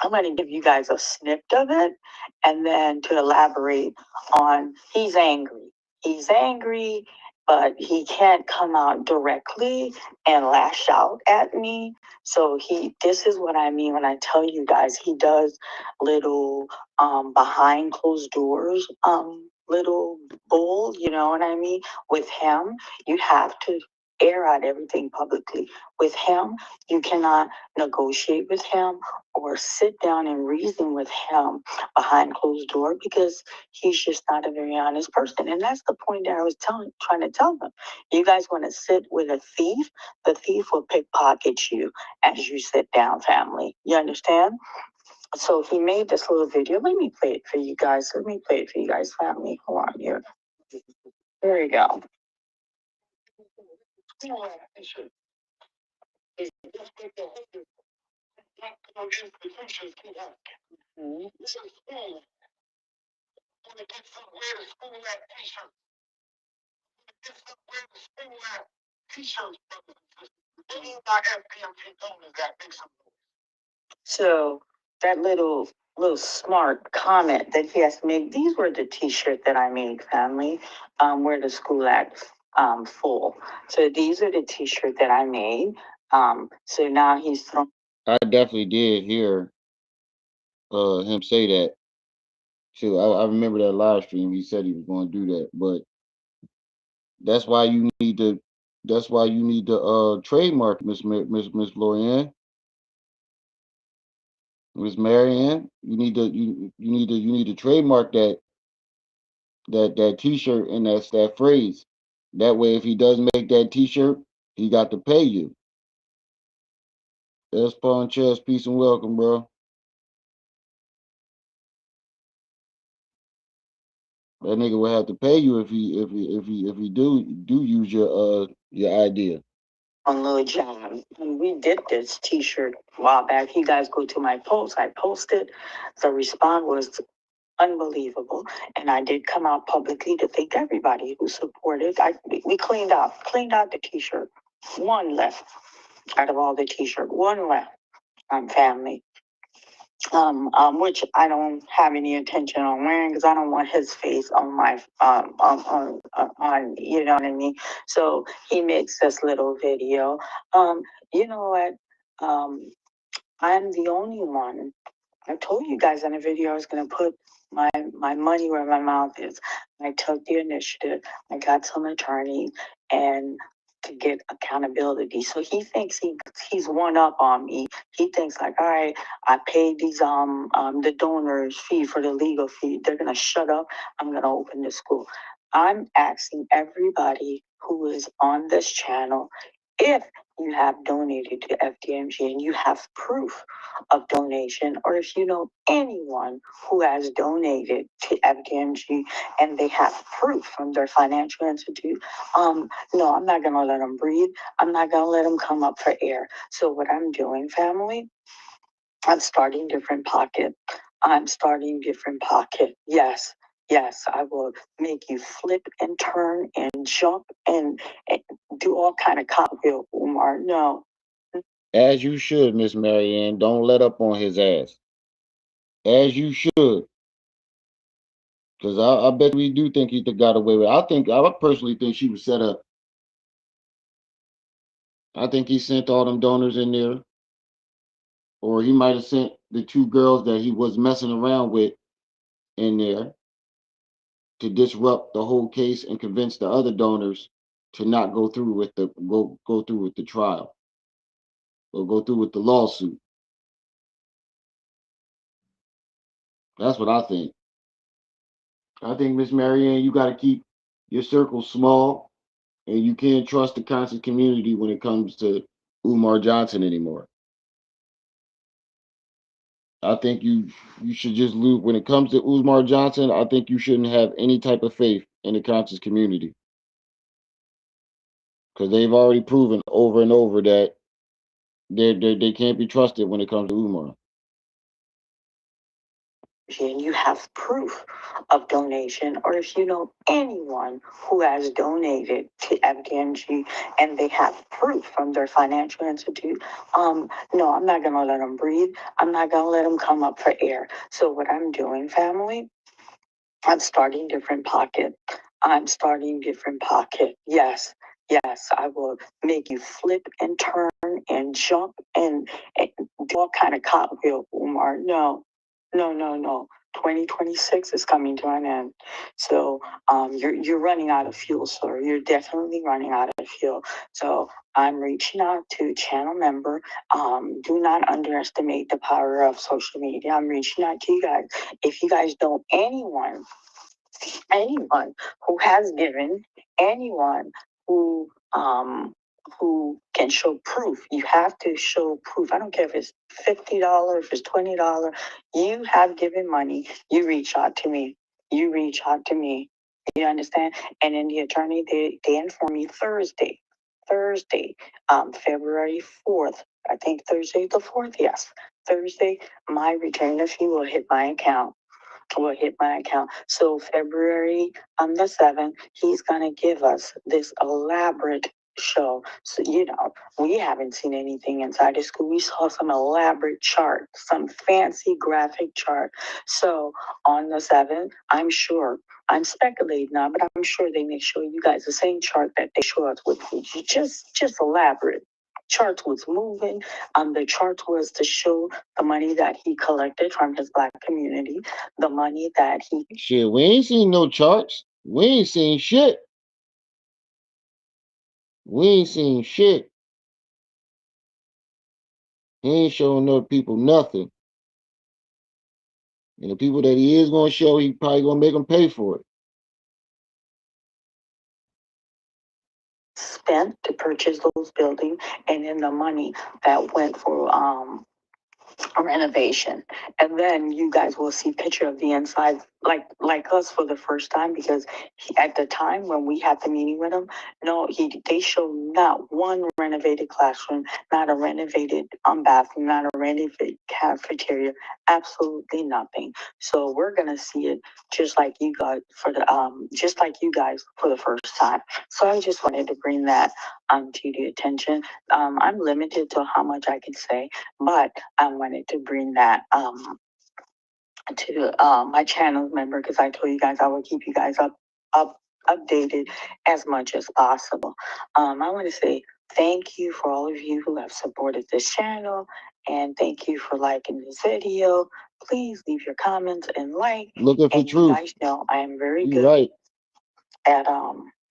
I'm going to give you guys a snippet of it, and then to elaborate on, he's angry. He's angry, but he can't come out directly and lash out at me. So this is what I mean when I tell you guys, he does little behind closed doors little bull, you know what I mean? With him, you have to air out everything publicly. With him, you cannot negotiate with him or sit down and reason with him behind closed door, because he's just not a very honest person. And that's the point that I was trying to tell them. You guys want to sit with a thief, the thief will pickpocket you as you sit down, family. You understand? So he made this little video. Let me play it for you guys. Let me play it for you guys, family. Hold on here. There you go. Mhm. So that little smart comment that he has made, these were the t-shirt that I made, family. Where the school at full. So these are the t-shirt that I made. So now he's throwing. I definitely did hear him say that too. I remember that live stream. He said he was going to do that, but that's why you need to. That's why you need to trademark Miss Lorianne, Miss Marianne. You need to trademark that T-shirt and that phrase. That way, if he does make that T-shirt, he got to pay you. That's Pawn Chess. Peace and welcome, bro. That nigga will have to pay you if he do use your idea. On Lil John. And we did this t-shirt a while back. You guys go to my post. I posted. The response was unbelievable. And I did come out publicly to thank everybody who supported. We cleaned out the t-shirt. One left out of all the t-shirt. One left. Family. which I don't have any intention on wearing because I don't want his face on my on you know what I mean. So he makes this little video. You know what? I'm the only one. I told you guys in the video I was going to put my money where my mouth is. I took the initiative. I got some attorney and to get accountability. So he thinks he's one up on me. He thinks like, all right, I paid these the donors fee for the legal fee. They're gonna shut up. I'm gonna open the school. I'm asking everybody who is on this channel if you have donated to FDMG and you have proof of donation, or if you know anyone who has donated to FDMG and they have proof from their financial institute, no, I'm not gonna let them breathe. I'm not gonna let them come up for air. So what I'm doing, family, I'm starting different pocket. I'm starting different pocket. Yes. Yes, I will make you flip and turn and jump and do all kind of cartwheel, Umar. No, As you should, Miss Marianne. Don't let up on his ass. As you should. Because I bet we do think he got away with it. I personally think she was set up. I think he sent all them donors in there. Or he might have sent the two girls that he was messing around with in there to disrupt the whole case and convince the other donors to not go through with go through with the trial or go through with the lawsuit. That's what I think. I think, Miss Marianne, you got to keep your circle small, and you can't trust the conscious community when it comes to Umar Johnson anymore. I think you should just lose when it comes to Umar Johnson. I think you shouldn't have any type of faith in the conscious community because they've already proven over and over that they can't be trusted when it comes to Umar. and you have proof of donation, or if you know anyone who has donated to FDMG and they have proof from their financial institute, no, I'm not gonna let them breathe. I'm not gonna let them come up for air. So what I'm doing, family, I'm starting different pocket. I'm starting different pocket. Yes. Yes, I will make you flip and turn and jump and do all kind of cartwheel, Umar. No, no, no, no. 2026 is coming to an end. So you're running out of fuel, sir. You're definitely running out of fuel. So I'm reaching out to channel member. Do not underestimate the power of social media. I'm reaching out to you guys. If you guys know anyone who has given, anyone who who can show proof. You have to show proof. I don't care if it's $50, if it's $20. You have given money. You reach out to me. You reach out to me. You understand? And then the attorney, they inform me Thursday, February 4th. I think Thursday the 4th. Yes, Thursday. My retainer fee will hit my account, will hit my account. So February on the 7th, he's gonna give us this elaborate show. So we haven't seen anything inside the school. We saw some elaborate chart, some fancy graphic chart. So on the 7th, I'm sure. I'm speculating now, but I'm sure they may show you guys the same chart that they show us with just elaborate. Chart was moving. The chart was to show the money that he collected from his black community, the money that he Shit, we ain't seen no charts. We ain't seen shit. We ain't seen shit. He ain't showing no people nothing. And the people that he is gonna show, he probably gonna make them pay for it. spent to purchase those buildings, and then the money that went for renovation. And then you guys will see picture of the inside like us for the first time, because at the time when we had the meeting with him, no, they showed not one renovated classroom, not a renovated bathroom, not a renovated cafeteria, absolutely nothing. So we're gonna see it just like you guys for the first time. So I just wanted to bring that to the attention. I'm limited to how much I can say, but I wanted to bring that to my channel member, because I told you guys I will keep you guys up updated as much as possible. I want to say thank you for all of you who have supported this channel, and thank you for liking this video. Please leave your comments and like. Looking for and you truth. guys know I am very You good right. at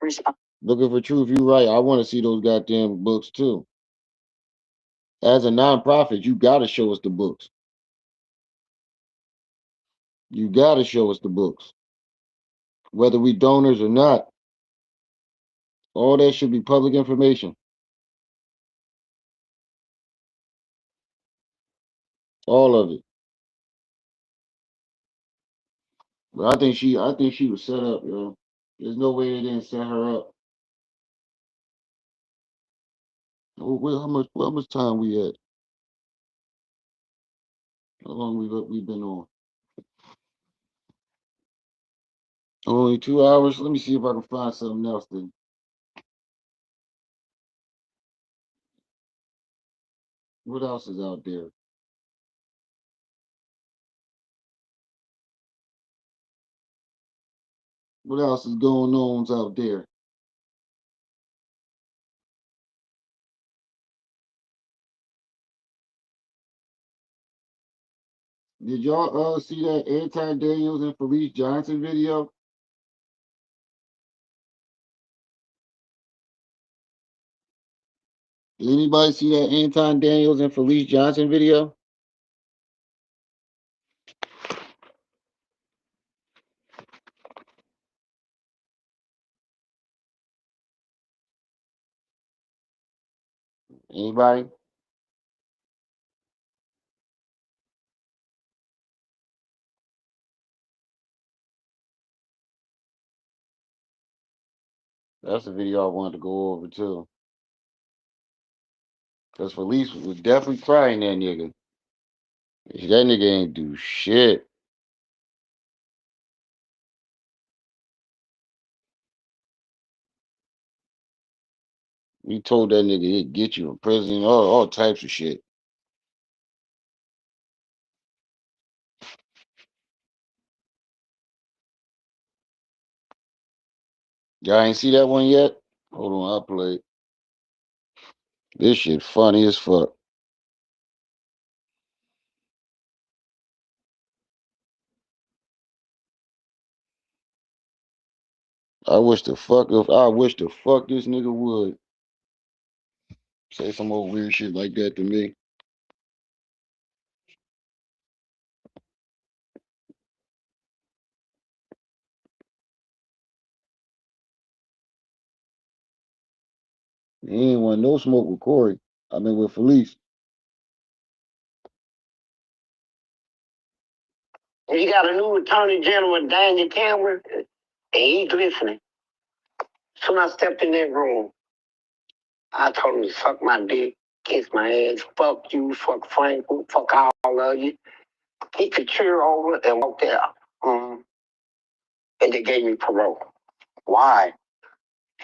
responding. Looking for truth. You right. I want to see those goddamn books too. As a nonprofit, you gotta show us the books. You gotta show us the books. Whether we donors or not, all that should be public information. All of it. But I think she was set up, yo. There's no way they didn't set her up. Oh, wait, how much time we at? How long we been on? Only 2 hours. Let me see if I can find something else then. What else is out there? What else is going on out there? Did y'all see that Anti Daniels and Felice Johnson video? Did anybody see that Anton Daniels and Felice Johnson video? Anybody? That's the video I wanted to go over too. Because Felice was definitely crying that nigga. That nigga ain't do shit. We told that nigga he'd get you in prison, all types of shit. Y'all ain't see that one yet? Hold on, I'll play it. This shit funny as fuck. I wish the fuck this nigga would say some old weird shit like that to me. He ain't want no smoke with Corey. I mean with Felice. You got a new attorney general, Daniel Cameron, and he's listening. Soon I stepped in that room, I told him to suck my dick, kiss my ass, fuck you, fuck Frank, fuck all of you. He could cheer over and walk out. And they gave me parole. Why?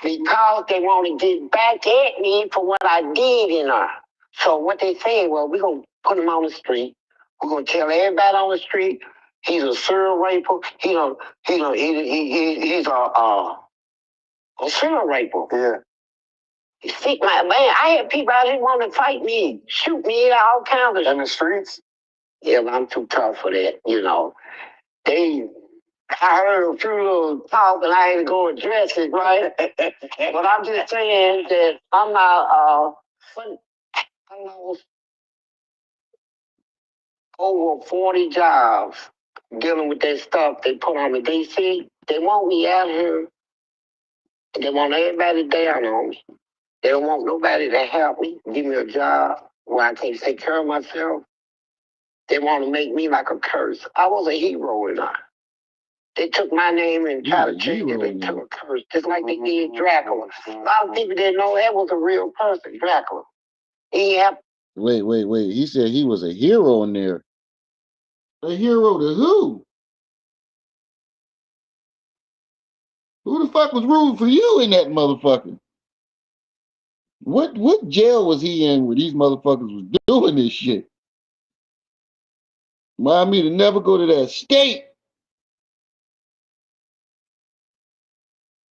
Because they want to get back at me for what I did in her. So what they said, well, we're going to put him on the street. We're going to tell everybody on the street he's a serial raper. He's a serial raper. Yeah. See, man, I had people out here want to fight me, shoot me, all kinds of. In the streets? Yeah, but I'm too tough for that, you know. I heard a few little talk and I had to go address it, right? But I'm just saying that I'm not, I lost over 40 jobs dealing with that stuff they put on me. They see, they want me out here. They want everybody down on me. They don't want nobody to help me, give me a job where I can take care of myself. They want to make me like a curse. I was a hero in that. They took my name and tried to change it into a curse, just like they did Dracula. A lot of people didn't know that was a real person, Dracula. He had. Wait. He said he was a hero in there. A hero to who? Who the fuck was rooting for you in that motherfucker? What jail was he in where these motherfuckers was doing this shit? Remind me to never go to that state.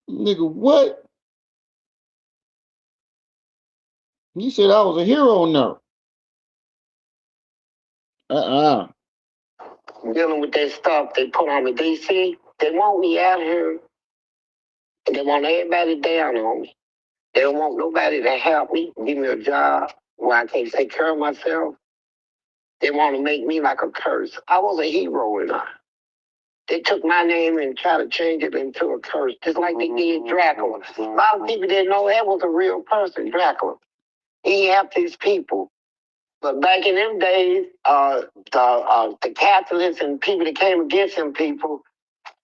Nigga, what? He said I was a hero now. Dealing with that stuff they put on me. DC, they want me out here. And they want everybody down on me. They don't want nobody to help me, give me a job where I can't take care of myself. They want to make me like a curse. I was a hero and they took my name and tried to change it into a curse, just like they did Dracula. A lot of people didn't know that was a real person, Dracula. He helped his people. But back in them days, the Catholics and people that came against them people,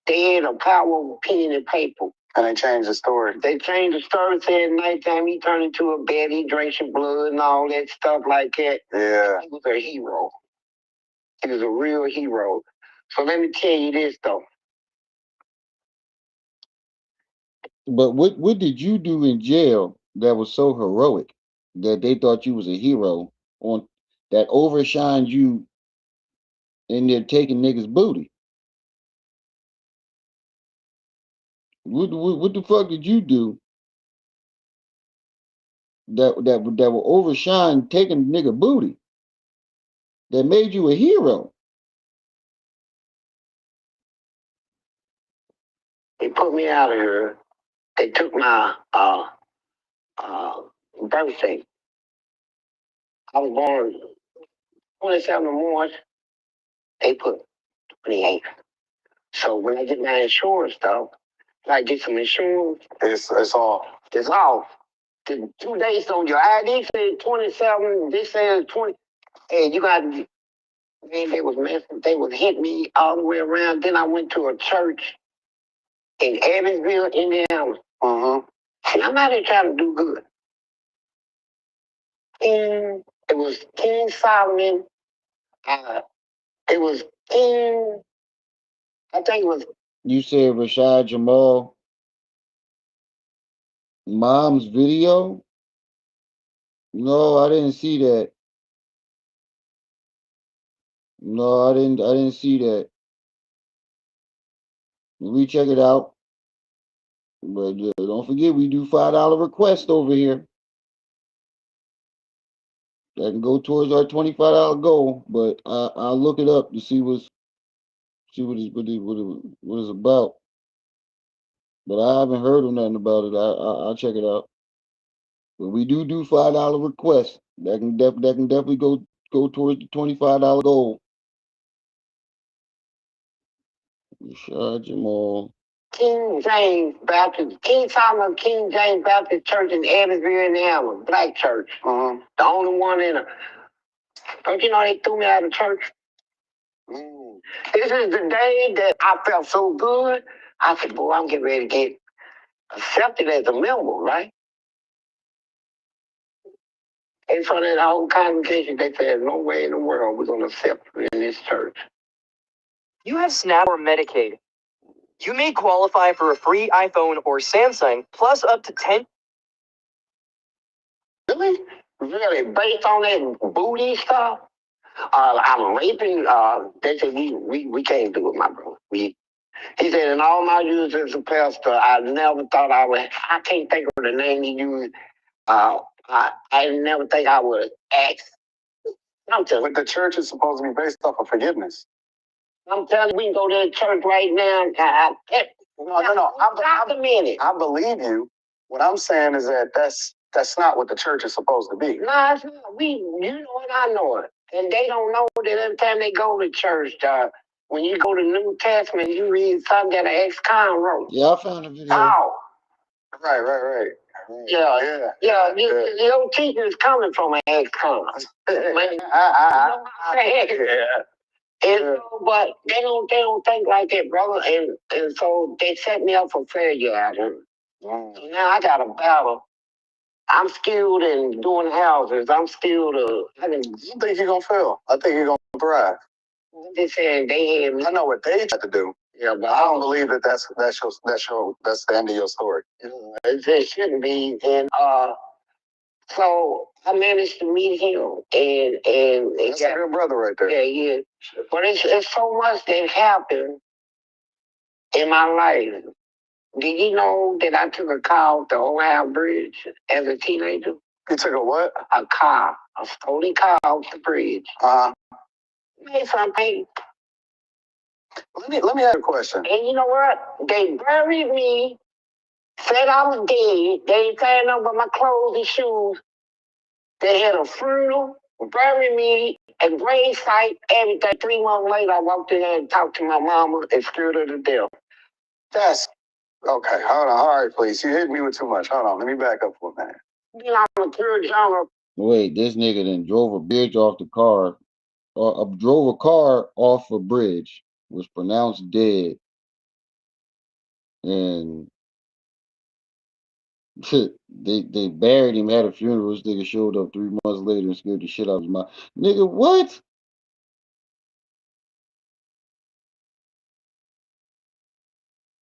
they had a power of pen and paper. And they changed the story. They changed the story, said nighttime he turned into a bed, he drank your blood and all that stuff like that. Yeah. He was a hero. He was a real hero. So let me tell you this though. But what did you do in jail that was so heroic that they thought you was a hero on that overshined you in there taking niggas' booty? What the fuck did you do that will overshine taking nigga booty that made you a hero? They put me out of here. They took my birthday. I was born 27th of March. They put 28th. So when I get my insurance stuff, I get some insurance. It's off. It's off. The 2 days on your ID said 27. This says 20. And you got, man, they was messing. They was hitting me all the way around. Then I went to a church in Evansville, Indiana. And I'm out here trying to do good. And it was King Solomon. It was King, I think it was. You said Rashad Jamal mom's video? No, I didn't see that. No, I didn't see that. We check it out. But don't forget we do $5 request over here. That can go towards our $25 goal, but I'll look it up to see what it's about. But I haven't heard of nothing about it. I'll check it out. But we do $5 requests. That can definitely go towards the $25 goal. Rashad Jamal. King James Baptist, King Solomon, King James Baptist Church in Evansville, Indiana, black church. The only one in a. Don't you know they threw me out of church? This is the day that I felt so good. I said, boy, I'm getting ready to get accepted as a member, right? In front of the whole congregation, they said, no way in the world we're going to accept you in this church. You have SNAP or Medicaid. You may qualify for a free iPhone or Samsung, plus up to 10. Really? Really? Based on that booty stuff? I'm raping. They said, we can't do it, my bro. He said, in all my years as a pastor, I never thought I would. I can't think of the name he used. I never think I would ask. I'm telling you. But the church is supposed to be based off of forgiveness. I'm telling you, we can go to the church right now. No. I believe you. What I'm saying is that that's not what the church is supposed to be. No, it's not. You know it, I know it. And they don't know that every time they go to church, when you go to New Testament, you read something that an ex-con wrote. Yeah, I found a video. Oh. Right. Yeah. Your teacher is coming from an ex-con. Yeah. And but they don't think like that, brother. And so they set me up for failure out here. So now I got a battle. I'm skilled in doing houses. I'm skilled. I think you're gonna fail. I think you're gonna thrive. They said they had me. I know what they tried to do. Yeah, but I don't believe that's the end of your story. It shouldn't be. And so I managed to meet him, and that's a good brother right there. Yeah, yeah. But it's so much that happened in my life. Did you know that I took a car off the Ohio Bridge as a teenager? You took a what? A car, a stolen car off the bridge. Made something. Let me ask you a question. And you know what? They buried me, said I was dead. They ain't saying nothing but my clothes and shoes. They had a funeral, buried me, a grave site, everything. 3 months later, I walked in there and talked to my mama and scared her to death. That's okay. Hold on. All right, please. You hit me with too much. Hold on. Let me back up for a minute. You know, I'm a pure genre. Wait, this nigga then drove a bridge off the car, or drove a car off a bridge, was pronounced dead, and they buried him, had a funeral. This nigga showed up 3 months later and scared the shit out of his mouth. Nigga, what?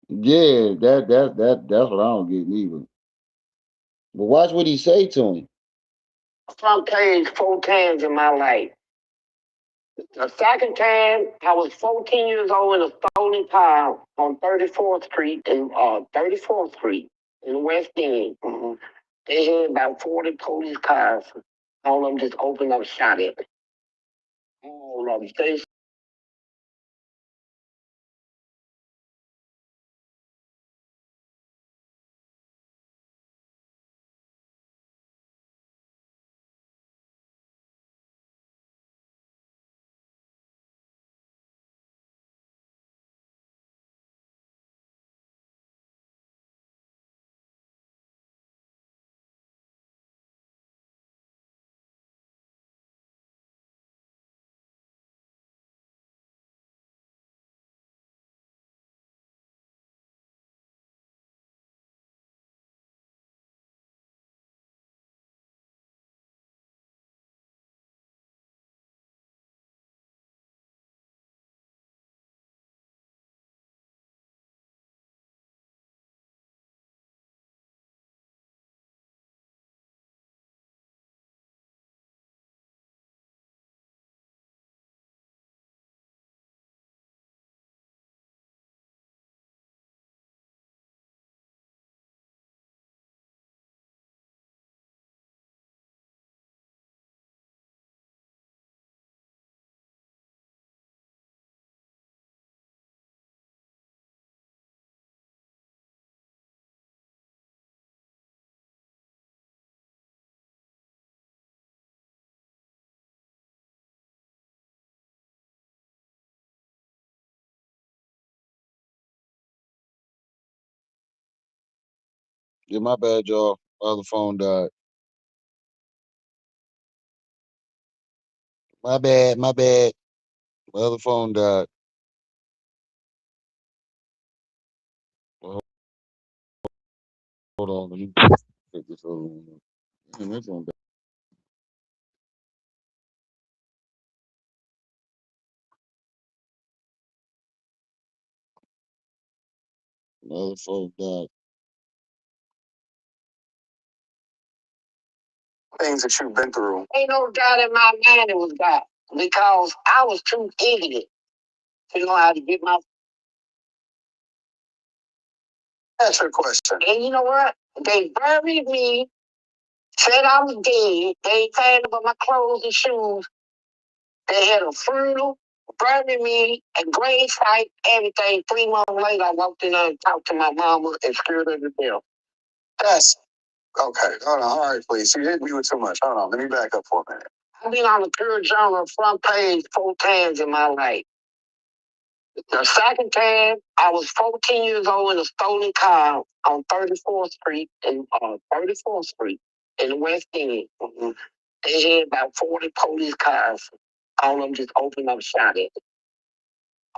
Yeah, that's what I don't get neither. But watch what he say to him. Front page 4 times in my life. The second time, I was 14 years old in a stolen car on 34th Street and 34th Street in West End. Mm-hmm. They had about 40 police cars. All of them just opened up, shot at me. All of them. They Yeah, my bad, y'all. My other phone died. My bad, my bad. My other phone died. Well, hold on, let me take this other one. Damn, this one died. My other phone died. things that you've been through. Ain't no doubt in my mind it was God. Because I was too ignorant to know how to get my. That's your question. And you know what? They buried me, said I was dead. They ain't saying about my clothes and shoes. They had a funeral, buried me, a grave site, everything. 3 months later, I walked in there and talked to my mama and scared her to death. That's okay. Hold on. All right, please. You hit me with too much. Hold on. Let me back up for a minute. I've been on the pure genre front page 4 times in my life. The second time, I was 14 years old in a stolen car on 34th Street and 34th Street in West End. Mm-hmm. They had about 40 police cars. All of them just opened up, shot at me.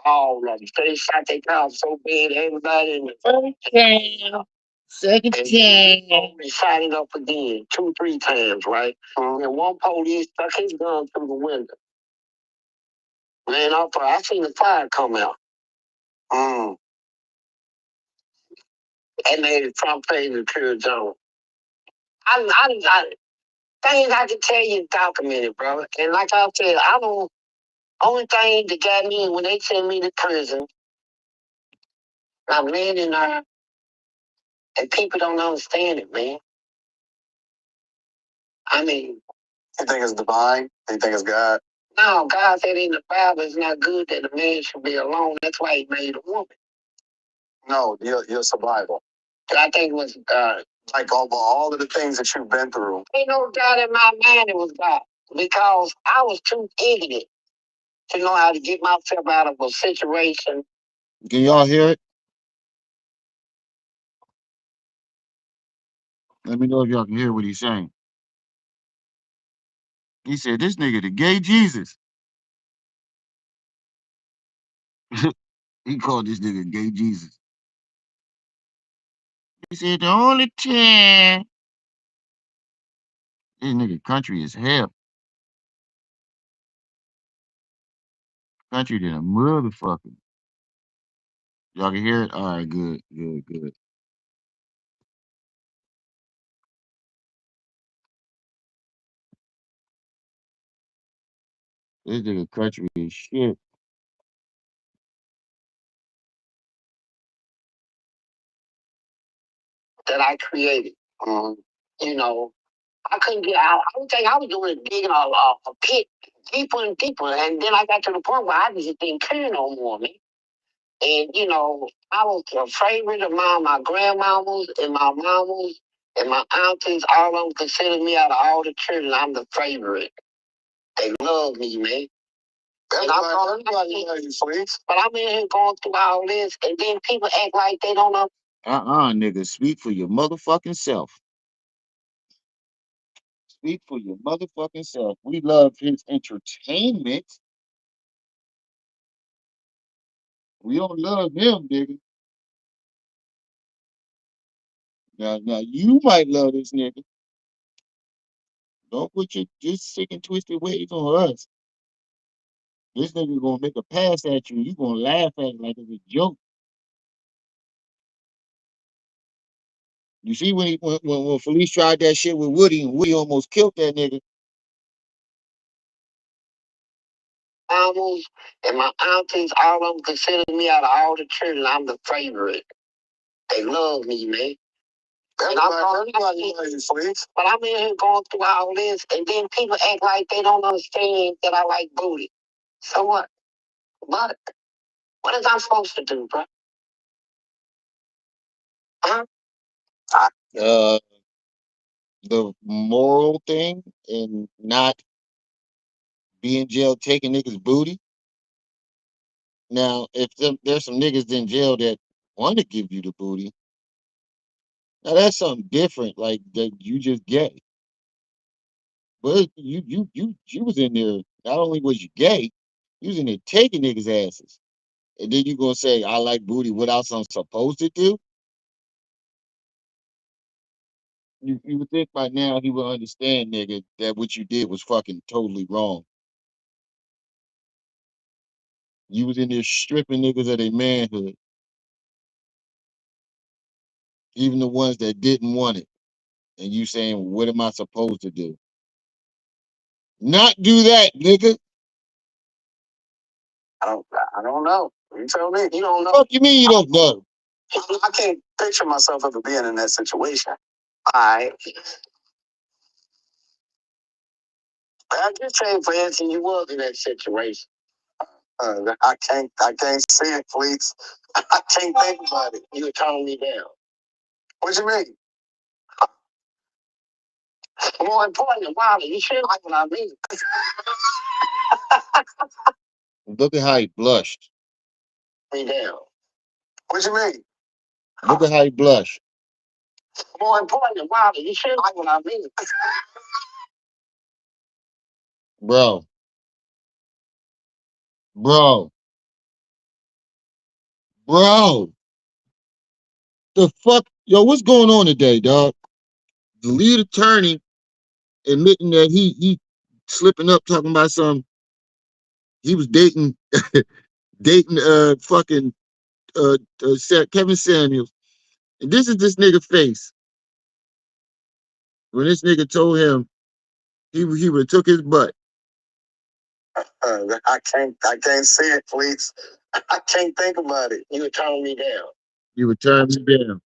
All of them. They shot their mouth so bad, everybody in the first time, second time. They shot it up again, 2, 3 times, right? And one police stuck his gun through the window. Man, I seen the fire come out. And made the front page of Pure Zone. I things I can tell you documented, bro. And like I said, I don't. Only thing that got me when they sent me to prison, I'm laying in there, and people don't understand it, man. I mean, you think it's divine? You think it's God? No, God said in the Bible it's not good that a man should be alone. That's why He made a woman. No, your survival. I think it was like all of the things that you've been through. Ain't no doubt in my mind it was God because I was too ignorant to know how to get myself out of a situation. Can y'all hear it? Let me know if y'all can hear what he's saying. He said, "This nigga the gay Jesus." He called this nigga gay Jesus. He said, "The only time this nigga country is hell. Country than a motherfucker." Y'all can hear it? All right, good, good, good. This nigga country is shit. That I created. You know, I couldn't get out. I don't think I was doing it digging a pit deeper and deeper. And then I got to the point where I just didn't care no more, man. And, you know, I was a favorite of my grandmamas and my mamas and my aunties. All of them considered me out of all the children. I'm the favorite. They love me, man. And everybody love you, please. But I'm in here going through all this, and then people act like they don't know. Nigga, speak for your motherfucking self. Speak for your motherfucking self. We love his entertainment. We don't love him, nigga. Now you might love this nigga. Don't put your just sick and twisted ways on us. This nigga gonna make a pass at you. You gonna laugh at it like it's a joke. You see when Felice tried that shit with Woody and Woody almost killed that nigga. Mamas and my aunties, all of them consider me out of all the children. I'm the favorite. They love me, man. And everybody love you, please. But I'm in here going through all this, and then people act like they don't understand that I like booty. So what? What? What is I supposed to do, bro? Huh? Uh, The moral thing and not be in jail taking niggas booty. Now, if there's some niggas in jail that want to give you the booty, now that's something different. Like that you just gay. But you was in there. Not only was you gay, you was in there taking niggas asses. And then you gonna say I like booty. What else I'm supposed to do? You would think by now he would understand, nigga, that what you did was fucking totally wrong. You was in there stripping niggas of their manhood, even the ones that didn't want it. And you saying, what am I supposed to do? Not do that, nigga. I don't know. You tell me. You don't know. Fuck you mean you don't know? I can't picture myself ever being in that situation. I just saying, for instance, you was in that situation. I can't see it, please. I can't think about it. You're toning me down. What you mean? More important, Wilder, you should like what I mean. Look at how he blushed. Me down. What you mean? Look at how he blushed. More important, Wilder, you should like what I mean. Bro. Bro. Bro, the fuck? Yo, what's going on today, dog? The lead attorney admitting that he slipping up talking about some he was dating fucking Kevin Samuels. And this nigga face when this nigga told him he would have took his butt. I can't see it, please. I can't think about it. You would turn me down. You would turn me down.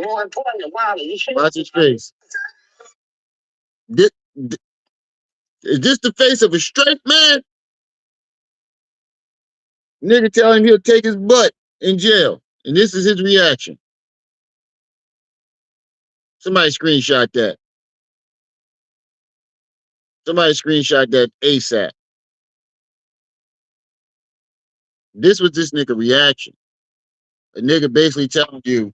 More important, Wally, you should. Watch his face. This, is this the face of a straight man? Nigga tell him he'll take his butt in jail. And this is his reaction. Somebody screenshot that. Somebody screenshot that ASAP. This was this nigga reaction. A nigga basically telling you,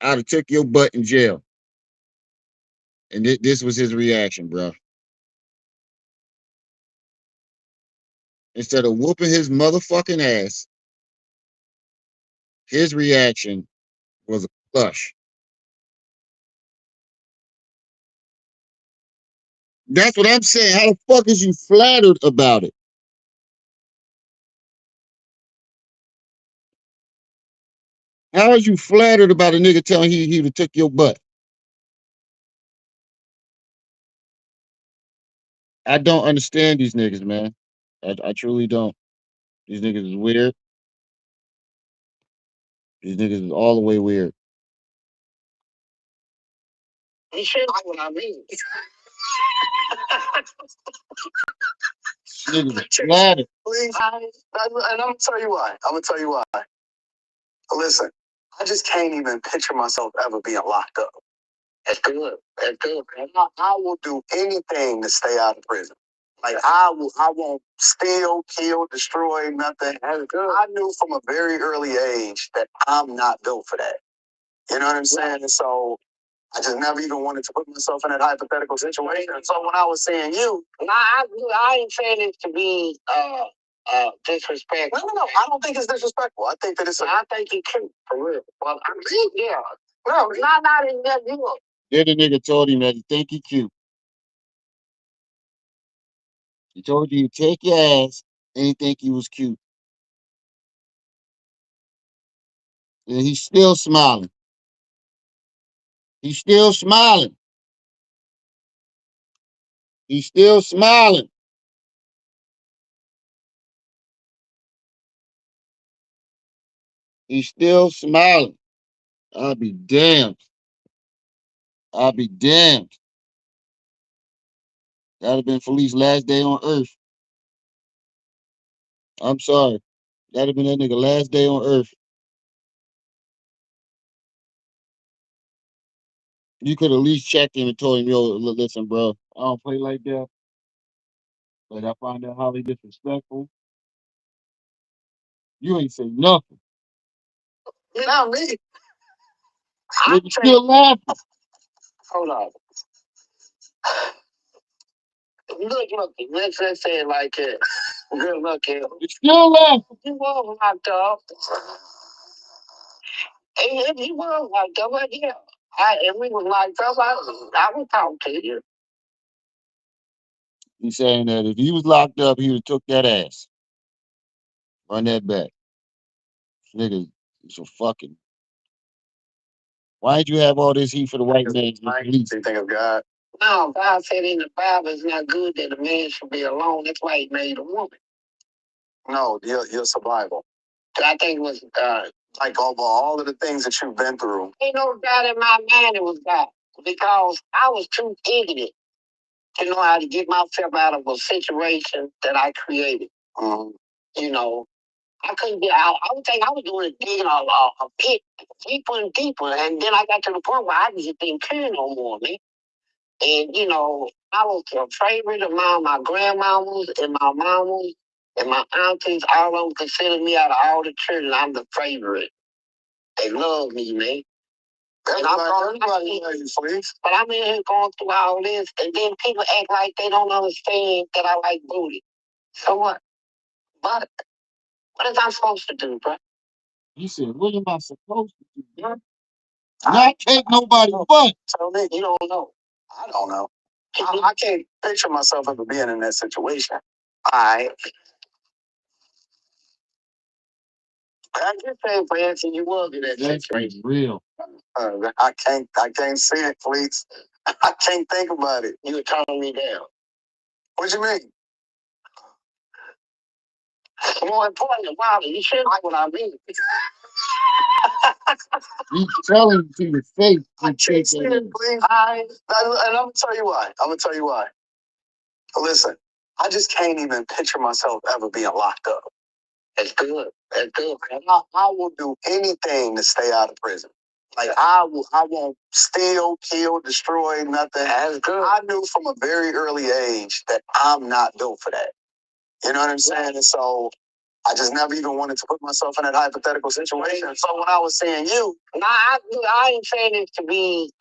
I'd have took your butt in jail. And this was his reaction, bro. Instead of whooping his motherfucking ass, his reaction was a flush. That's what I'm saying. How the fuck is you flattered about it? How is you flattered about a nigga telling he would have took your butt? I don't understand these niggas, man. I truly don't. These niggas is weird. These niggas is all the way weird. You should know what I mean. Niggas is flattered. Please. And I'm gonna tell you why. Listen, I just can't even picture myself ever being locked up. That's good. That's good. And I will do anything to stay out of prison. Like I won't steal, kill, destroy, nothing. That's good. I knew from a very early age that I'm not built for that. You know what I'm saying? And so I just never even wanted to put myself in that hypothetical situation. And so when I was saying you, I ain't saying it to be disrespectful. no, I don't think it's disrespectful. I think that it's I think it's cute, for real. Well, I mean, yeah. No, not in that deal. Then the nigga told him that he think he cute. He told you to take your ass and he think he was cute. And he's still smiling. He's still smiling. He's still smiling. He's still smiling. I'll be damned. I'll be damned. That'd have been Felice's last day on earth. I'm sorry. That'd have been that nigga last day on earth. You could at least checked him and told him, yo, listen, bro, I don't play like that. But I find that highly disrespectful. You ain't say nothing. You know me. Nigga still laughing. Hold on. Look, let's say it like this. Good looking. You still laughing. You was locked up. And if you was locked up, yeah. If we was locked up, I would talk to you. He's saying that if he was locked up, he would have took that ass. Run that back. This nigga is a fucking. Why'd you have all this heat for the white man? you think of God. No, God said in the Bible it's not good that a man should be alone. That's why he made a woman. No, your survival. I think it was Like over all of the things that you've been through. ain't no doubt in my mind it was God. Because I was too ignorant to know how to get myself out of a situation that I created. Mm-hmm. You know, I couldn't get out. I would think I was doing digging a pit deeper and deeper. And then I got to the point where I just didn't care no more, man. And, you know, I was a favorite of my grandmamas and my mamas and my aunties. All of them considered me out of all the children. I'm the favorite. They love me, man. And Everybody loves you, please. but I'm in here going through all this, and then people act like they don't understand that I like booty. So what? But What am I supposed to do, bro? He said, "What am I supposed to do? Yeah. Not take nobody but." So then you don't know. I don't know. I can't picture myself ever being in that situation. I just saying for answering you will get that That's situation. real. I can't see it, please. I can't think about it. You're turning me down. What you mean? More important, wow, you should like what I mean. He's telling you to your face. I can't see it, please. And I'm gonna tell you why. Listen, I just can't even picture myself ever being locked up. That's good. That's good. And I will do anything to stay out of prison. Like I won't steal, kill, destroy, nothing. That's good. I knew from a very early age that I'm not built for that. You know what I'm saying? And so I just never even wanted to put myself in that hypothetical situation. So when I was saying you, I ain't saying it to be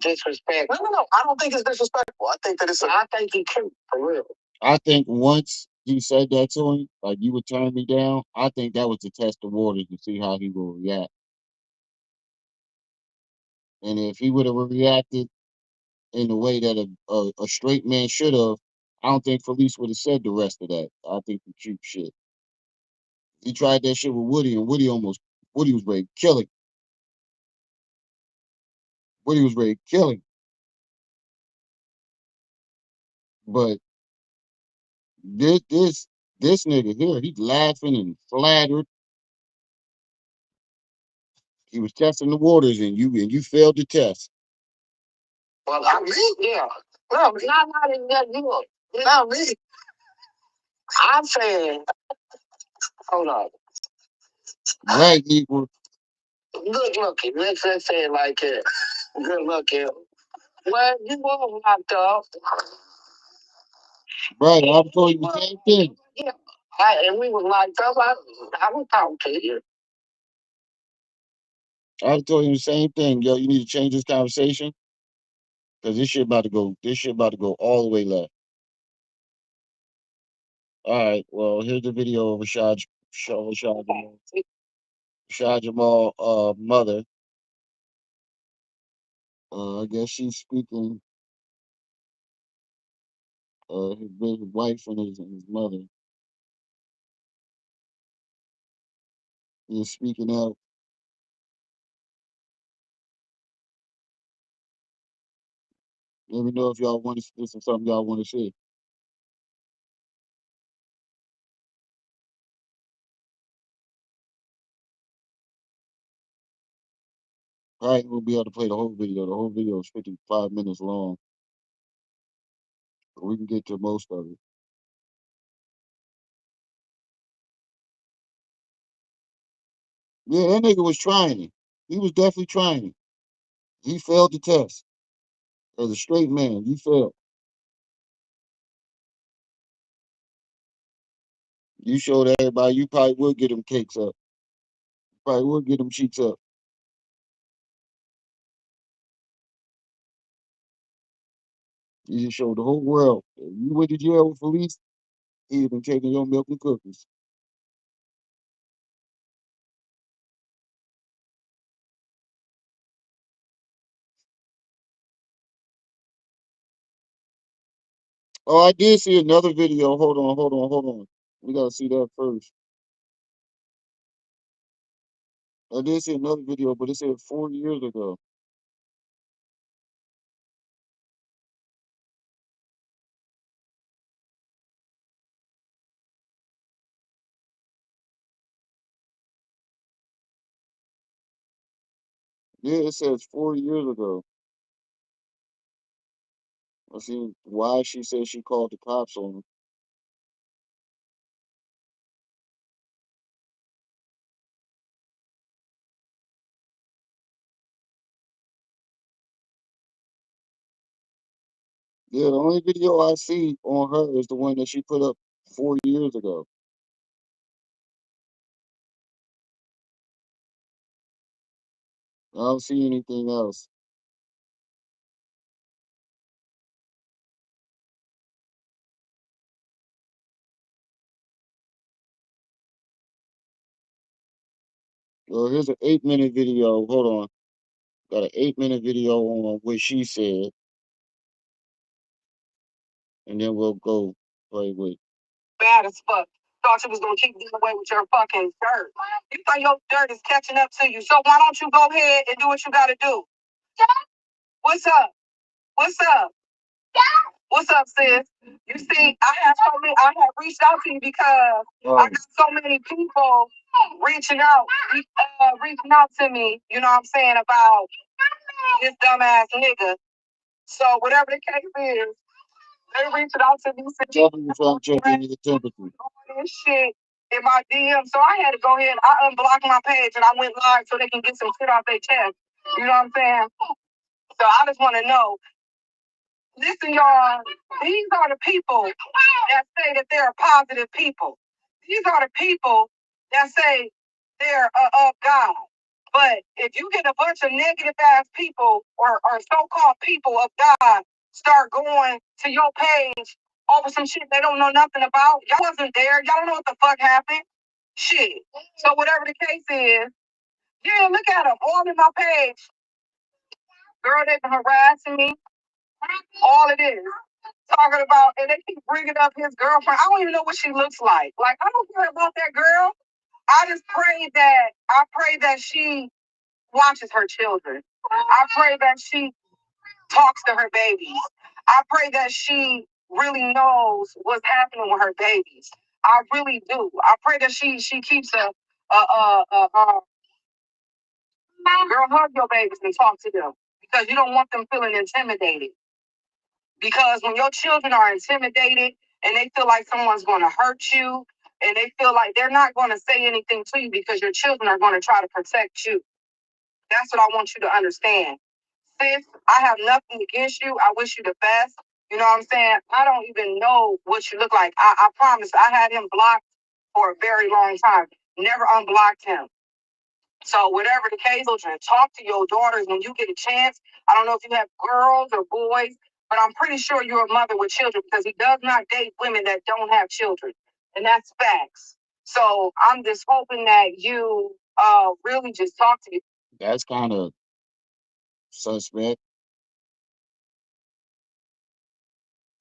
disrespectful. No. I don't think it's disrespectful. I think that I think you cute for real. I think once you said that to him, like you would turn me down, I think that was to test the waters to see how he will react. And if he would have reacted in the way that a straight man should have, I don't think Felice would have said the rest of that. I think the cute shit. He tried that shit with Woody, and Woody was ready to kill him. Woody was ready to kill him. But this nigga here, he's laughing and flattered. He was testing the waters, and you failed the test. Well, I mean, yeah. No, not in that deal. Not me. I'm saying, hold on. Right, Negro. Good looking. Let's say it like that. Good looking. Well, you were locked up. Right, I told you the same thing. Yeah. And we was locked up. I would talk to you. I told you the same thing. Yo, you need to change this conversation because this shit about to go. This shit about to go all the way left. All right. Well, here's the video of Rashad Jamal, mother. I guess she's speaking. His wife and his mother is speaking out. Let me know if y'all want to. This is something y'all want to see. All right, we'll be able to play the whole video. The whole video is 55 minutes long. But we can get to most of it. Yeah, that nigga was trying it. He was definitely trying it. He failed the test. As a straight man, you failed. You showed everybody you probably would get them cakes up. Probably would get them cheeks up. You just showed the whole world. If you went to jail with Felice, he'd have been taking your milk and cookies. Oh, I did see another video. Hold on. We gotta see that first. I did see another video, but it said 4 years ago. Yeah, it says 4 years ago. I seen why she said she called the cops on him. Yeah, the only video I see on her is the one that she put up 4 years ago. I don't see anything else. Well, here's an 8-minute video. Hold on. Got an 8-minute video on what she said, and then we'll go play with. Bad as fuck. Thought you was gonna keep getting away with your fucking dirt. You thought your dirt is catching up to you. So why don't you go ahead and do what you gotta do? What's up? What's up? What's up, sis? You see, I have reached out to you because I got so many people reaching out to me, you know what I'm saying, about this dumbass nigga. So whatever the case is, they reached out to me Definitely trying to check into the temperature. this shit in my DM. So I had to go ahead. I unblocked my page and I went live so they can get some shit off their chest. You know what I'm saying? So I just want to know. Listen, y'all, these are the people that say that they're positive people. These are the people that say they're of God. But if you get a bunch of negative ass people or so-called people of God start going to your page over some shit they don't know nothing about, y'all wasn't there. Y'all don't know what the fuck happened. Shit. So whatever the case is, yeah, look at them all in my page. Girl, they've been harassing me. All it is. Talking about, and they keep bringing up his girlfriend. I don't even know what she looks like. Like, I don't care about that girl. I pray that she watches her children. I pray that she talks to her babies. I pray that she really knows what's happening with her babies. I really do. I pray that she keeps a girl, hug your babies and talk to them because you don't want them feeling intimidated. Because when your children are intimidated and they feel like someone's going to hurt you and they feel like they're not going to say anything to you because your children are going to try to protect you. That's what I want you to understand. Sis, I have nothing against you. I wish you the best. You know what I'm saying? I don't even know what you look like. I promise I had him blocked for a very long time. Never unblocked him. So whatever the case, children, talk to your daughters when you get a chance. I don't know if you have girls or boys, but I'm pretty sure you're a mother with children because he does not date women that don't have children. And that's facts. So I'm just hoping that you really just talk to you. That's kind of suspect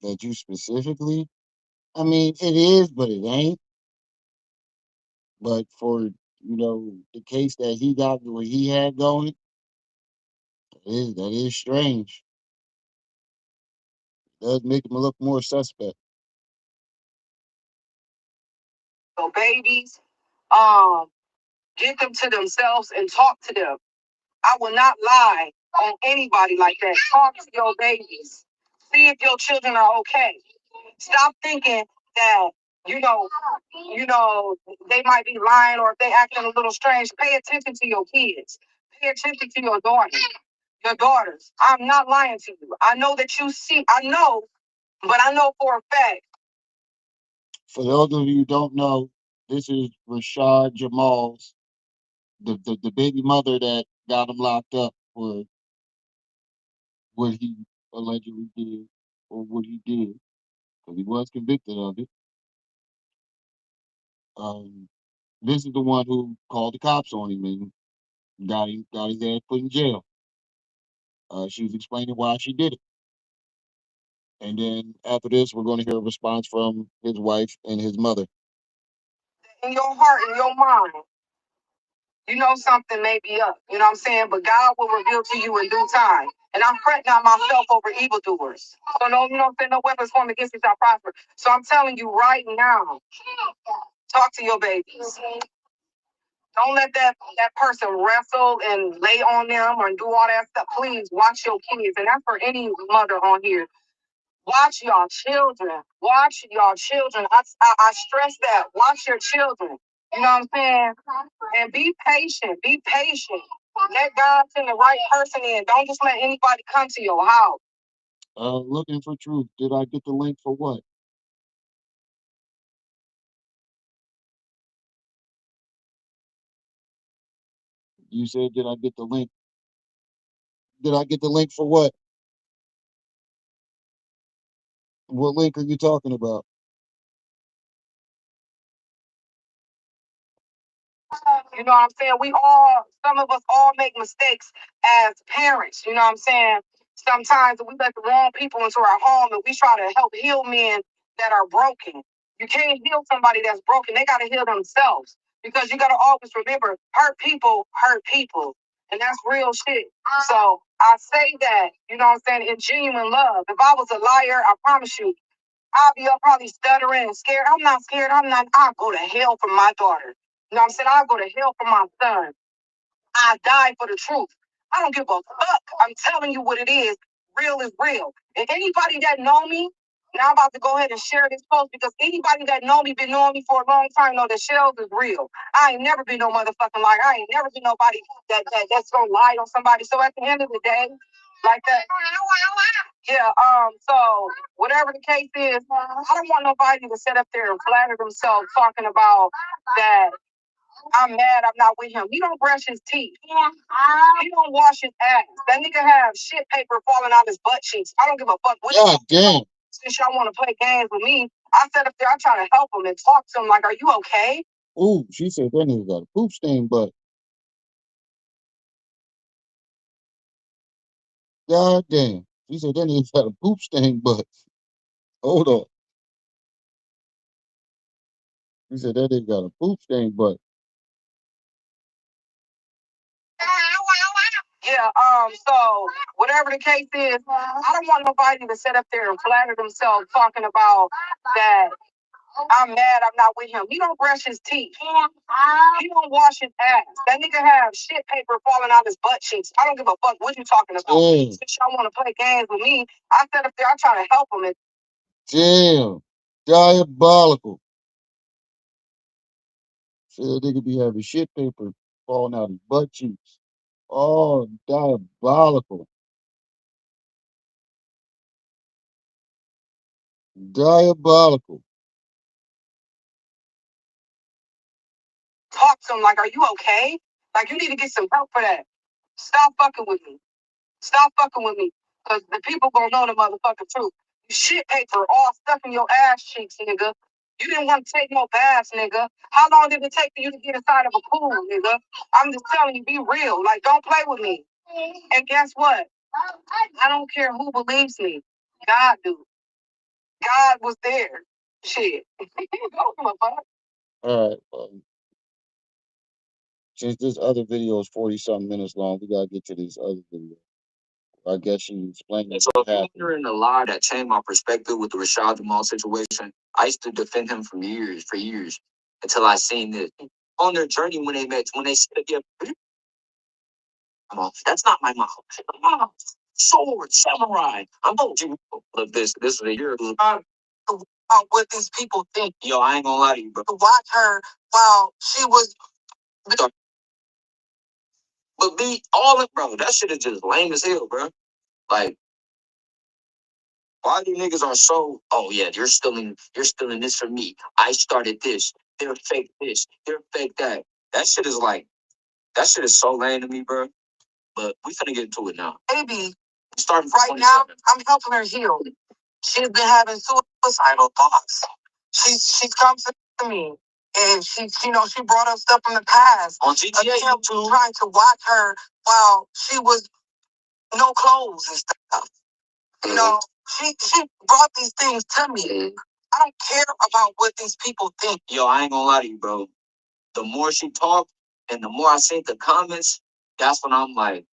that you specifically. I mean, it is, but it ain't. But for the case that he got, what he had going, that is strange. It does make him look more suspect. So babies, um, get them to themselves and talk to them. I will not lie on anybody like that. Talk to your babies. See if your children are okay. Stop thinking that, you know, they might be lying or if they acting a little strange. Pay attention to your kids. Pay attention to your daughters. Your daughters. I'm not lying to you. I know that you see, I know, but I know for a fact. For those of you who don't know, this is Rashad Jamal's, the baby mother that got him locked up for what he allegedly did or what he did, because he was convicted of it. Um, this is the one who called the cops on him and got his ass put in jail. She was explaining why she did it. And then after this, we're going to hear a response from his wife and his mother. In your heart, in your mind, you know something may be up. You know what I'm saying? But God will reveal to you in due time. And I'm fretting on myself over evildoers. So no, you know what I'm saying? No weapons formed against you shall prosper. So I'm telling you right now, talk to your babies. Don't let that person wrestle and lay on them or do all that stuff. Please watch your kids. And that's for any mother on here. Watch y'all children. Watch y'all children. I stress that. Watch your children. You know what I'm saying? And be patient. Be patient. Let God send the right person in. Don't just let anybody come to your house. Looking for truth. Did I get the link for what? You said, did I get the link? Did I get the link for what? What link are you talking about? You know what I'm saying? Some of us all make mistakes as parents. You know what I'm saying? Sometimes we let the wrong people into our home and we try to help heal men that are broken. You can't heal somebody that's broken. They got to heal themselves because you got to always remember hurt people hurt people. And that's real shit. So I say that, you know what I'm saying, in genuine love. If I was a liar, I promise you, I'll be up probably stuttering and scared. I'm not scared. I'll go to hell for my daughter. You know what I'm saying? I'll go to hell for my son. I die for the truth. I don't give a fuck. I'm telling you what it is. Real is real. And anybody that know me, now I'm about to go ahead and share this post because anybody that know me, been knowing me for a long time, know that shells is real. I ain't never been no motherfucking liar. I ain't never been nobody that's gonna lie on somebody. So at the end of the day, like that. Yeah, so whatever the case is, I don't want nobody to sit up there and flatter themselves talking about that I'm mad I'm not with him. He don't brush his teeth. He don't wash his ass. That nigga have shit paper falling out his butt cheeks. I don't give a fuck what. God damn. Since y'all want to play games with me, I sat up there, I try to help him and talk to him like, are you okay? Ooh, she said that nigga got a poop stain butt. God damn. She said that nigga got a poop stain butt. Hold on. She said that nigga got a poop stain butt. Yeah, so whatever the case is, I don't want nobody to sit up there and flatter themselves talking about that I'm mad I'm not with him. He don't brush his teeth. He don't wash his ass. That nigga have shit paper falling out his butt cheeks. I don't give a fuck what you talking about. Since y'all want to play games with me, I sat up there, I try to help him. And damn. Diabolical. Said that nigga be having shit paper falling out his butt cheeks. Oh, diabolical. Diabolical. talk to him like, are you okay? Like, you need to get some help for that. Stop fucking with me. Stop fucking with me. Because the people gonna know the motherfucking truth. You shit paper all stuck in your ass cheeks, nigga. You didn't want to take no baths, nigga. How long did it take for you to get inside of a pool, nigga? I'm just telling you, be real. Like, don't play with me. And guess what? I don't care who believes me. God do. God was there. Shit. Go from a fuck. All right. Since this other video is 40-something minutes long, we gotta get to this other video. I guess she explained it. So if you're hearing a lie that changed my perspective with the Rashad Jamal situation, I used to defend him for years, until I seen this. On their journey when they said, yeah, that's not my mom. Mom, sword, samurai. I'm told you. Look, this was a year ago. What these people think. Yo, I ain't gonna lie to you, bro. To watch her while she was. But be all it, bro. That shit is just lame as hell, bro. Like, why you niggas are so? Oh yeah, you're stealing this from me. I started this. They're fake this. They're fake that. That shit is like, that shit is so lame to me, bro. But we finna get into it now. Maybe starting right now, I'm helping her heal. She's been having suicidal thoughts. She's come to me and she brought up stuff from the past. On GTA, YouTube, trying to watch her while she was no clothes and stuff. You know, she brought these things to me. I don't care about what these people think. Yo, I ain't gonna lie to you, bro. The more she talked and the more I see the comments, that's when I'm like,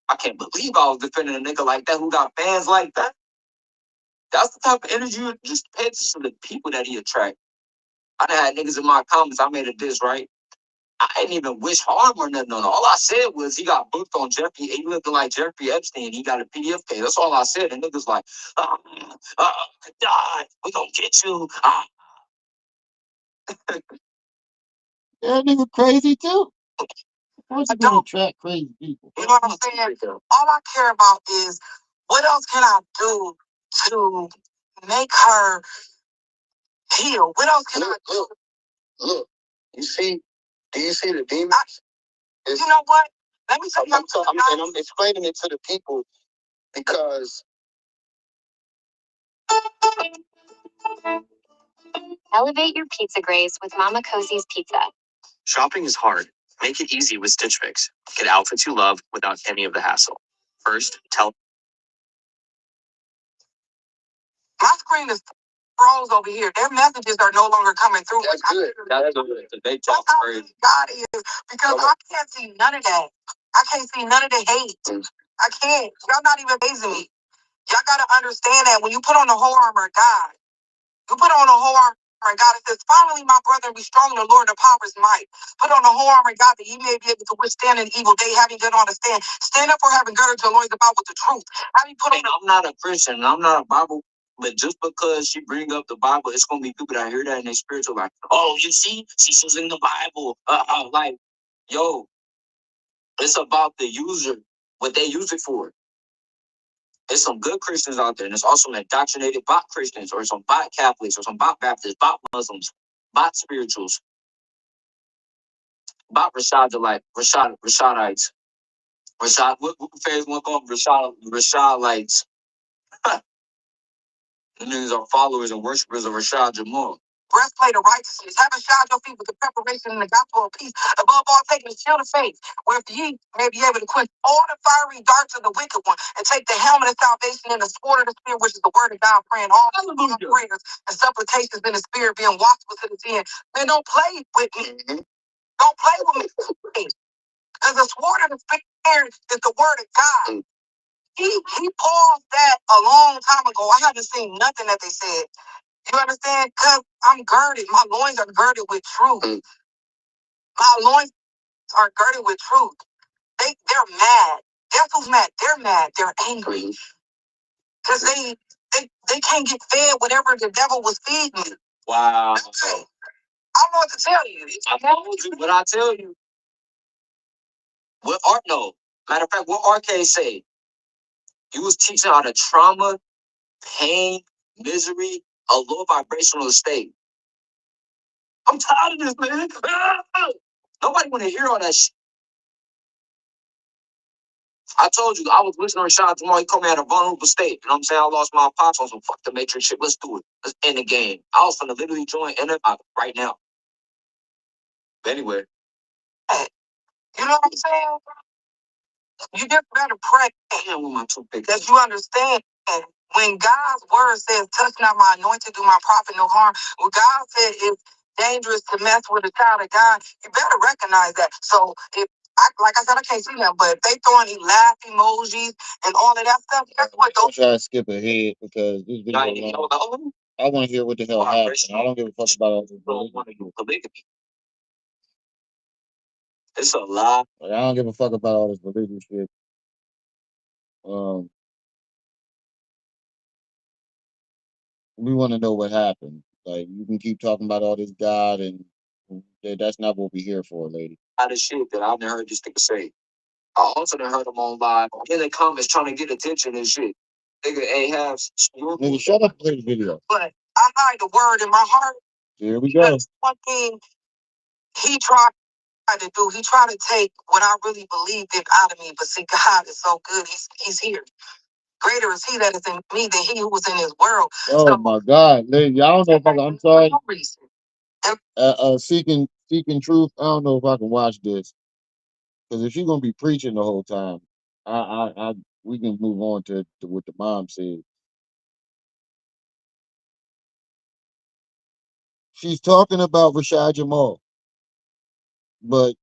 I can't believe I was defending a nigga like that who got fans like that. That's the type of energy you just pay attention to the people that he attract. I done had niggas in my comments, I made a diss, right? I didn't even wish harm or nothing on it. All I said was he got booked on Jeffrey. He looking like Jeffrey Epstein. He got a PDF case. That's all I said. And niggas like, die. We gonna get you. That nigga crazy too. Of course he's gonna attract crazy people. You know what I'm saying? All I care about is what else can I do to make her heal? What else can I do? Look, do you see the demons? You know what? Let me tell you I'm explaining it to the people because Elevate your pizza grace with Mama Cosie's Pizza. Shopping is hard. Make it easy with Stitch Fix. Get outfits you love without any of the hassle. First, tell. My screen is froze over here. Their messages are no longer coming through. That's good. That's good. They talk crazy. God is because I can't see none of that. I can't see none of the hate. I can't. Y'all not even amazing me. Y'all gotta understand that when you put on the whole armor of God, you put on the whole armor of God. It says, finally, my brother, be strong in the Lord, the power is might. Put on the whole armor of God that ye may be able to withstand an evil day, having done all to stand. Stand up for having girded your loins about with the truth. Having put on. I'm not a Christian. I'm not a Bible. But just because she bring up the Bible, it's gonna be people that hear that in their spiritual life. Oh, you see, she's using the Bible. Like, yo, it's about the user, what they use it for. There's some good Christians out there, and there's also some indoctrinated bot Christians, or some bot Catholics, or some bot Baptists, bot Muslims, bot spirituals, bot Rashadites. Rashad, what phase one called Rashadites? The niggas are followers and worshipers of Rashad Jamal. Breastplate of righteousness, having shod your feet with the preparation in the gospel of peace. Above all, taking the shield of faith, where if ye may be able to quench all the fiery darts of the wicked one, and take the helmet of salvation and the sword of the spirit, which is the word of God, praying all prayers and supplications in the spirit, being watchful to the end. Man, don't play with me. Don't play with me. Because the sword of the spirit is the word of God. He paused that a long time ago. I haven't seen nothing that they said. You understand? Because I'm girded. My loins are girded with truth. My loins are girded with truth. They're mad. Guess who's mad? They're mad. They're angry. Because they can't get fed whatever the devil was feeding me. Wow. I don't know what to tell you. I told you, but I tell you. What art no. Matter of fact, what RK say? He was teaching how to trauma, pain, misery, a low vibrational state. I'm tired of this, man. Nobody want to hear all that shit. I told you, I was listening to Rashad Jamal. He called me at a vulnerable state. You know what I'm saying? I lost my pops on some fuck the Matrix shit. Let's do it. Let's end the game. I was finna literally join NF right now. But anyway. You know what I'm saying? You just better pray that you understand. When God's word says, touch not my anointed, do my prophet no harm. When God said it's dangerous to mess with a child of God, you better recognize that. So if like I said, I can't see them, but if they throwing these laugh emojis and all of that stuff, that's what Don't try to skip ahead because this video long. I want to hear what the hell happened. I don't give a fuck about all this. It's a lot. Like, I don't give a fuck about all this religious shit. We want to know what happened. Like, you can keep talking about all this God, and that's not what we're here for, lady. A lot of shit that I've never heard this nigga say. I also done heard him on live in the comments trying to get attention and shit. Nigga, Ahab's. Nigga, shut up and play the video. But I hide the word in my heart. Here we go. One thing he tried to do, he tried to take what I really believed in out of me. But see, God is so good. He's here. Greater is he that is in me than he who was in his world. Oh so, my God, lady, I don't know if I'm sorry. Seeking truth. I don't know if I can watch this because if she's gonna be preaching the whole time, we can move on to what the mom said. She's talking about Rashad Jamal, but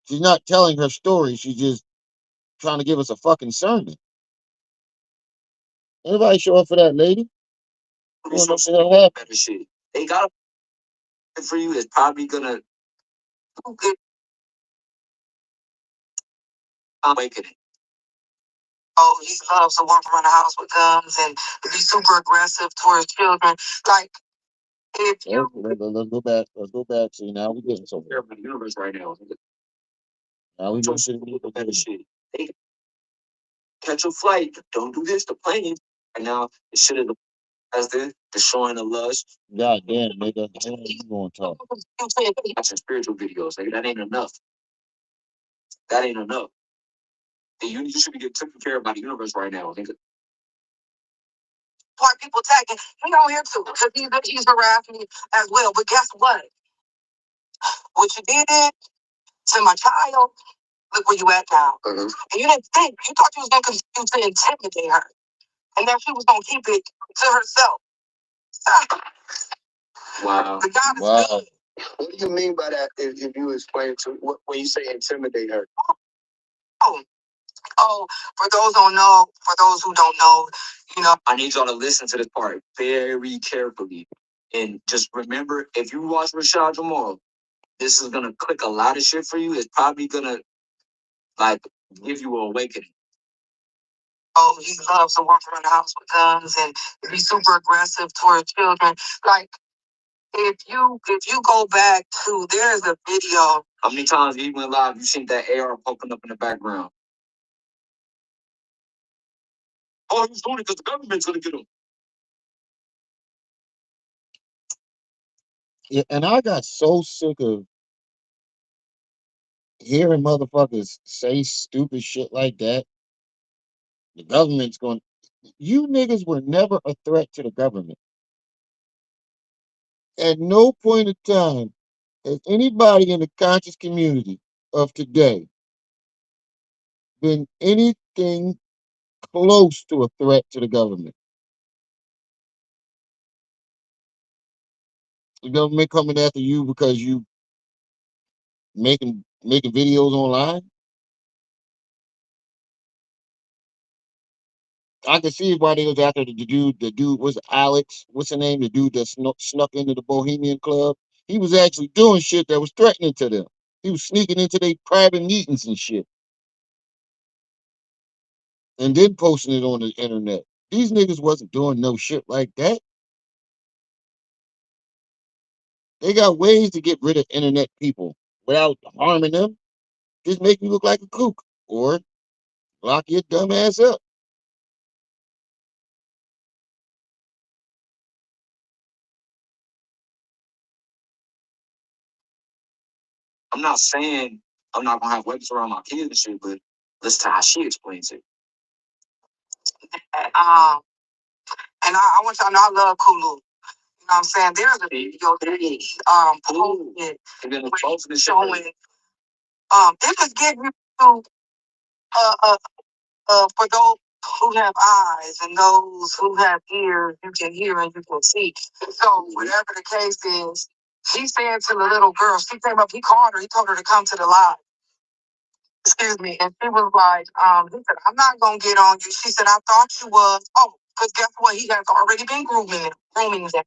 she's not telling her story. She's just trying to give us a fucking sermon. Anybody show up for that, lady? They got for you is probably gonna awakening. Oh, he loves to walk around the house with guns and be super aggressive towards children. Like, if you let's go back. Let's go back. See, now we're getting somewhere. The universe right now. Now we getting to the better shit. Hey, catch a flight. Don't do this. The plane. And now the shit is as the showing the lust. God damn, nigga. You gonna talk? Watching spiritual videos. Like that ain't enough. That ain't enough. You should be getting taken care of by the universe right now, nigga. White people tagging. He on here too, because he's harassing me as well. But guess what? What you did to my child, look where you at now. Mm-hmm. And you didn't think, you thought you was going to continue to intimidate her. And that she was going to keep it to herself. Wow. The God is good. What do you mean by that? If you explain to what when you say intimidate her? Oh, for those who don't know, I need y'all to listen to this part very carefully. And just remember, if you watch Rashad Jamal, this is gonna click a lot of shit for you. It's probably gonna like give you an awakening. Oh, he loves to walk around the house with guns and be super aggressive toward children. Like if you go back to, there's a video. How many times he went live, you seen that AR poking up in the background? Oh, he's doing it because the government's gonna get him. Yeah, and I got so sick of hearing motherfuckers say stupid shit like that. The government's going. You niggas were never a threat to the government. At no point in time has anybody in the conscious community of today been anything close to a threat to the government. The government coming after you because you making videos online. I can see why they was after the dude. The dude was Alex. What's the name? The dude that snuck into the Bohemian Club. He was actually doing shit that was threatening to them. He was sneaking into their private meetings and shit, and then posting it on the internet. These niggas wasn't doing no shit like that. They got ways to get rid of internet people without harming them. Just make you look like a kook or lock your dumb ass up. I'm not saying I'm not gonna have weapons around my kids and shit, but listen to how she explains it. And I want y'all to know I love Kulu. You know what I'm saying? There's a video that he posted where he's showing it just gives you for those who have eyes and those who have ears, you can hear and you can see. So whatever the case is, he said to the little girl, she came up, he called her, he told her to come to the live. Excuse me. And she was like, he said, I'm not gonna get on you. She said, I thought you was. Oh, because guess what? He has already been grooming them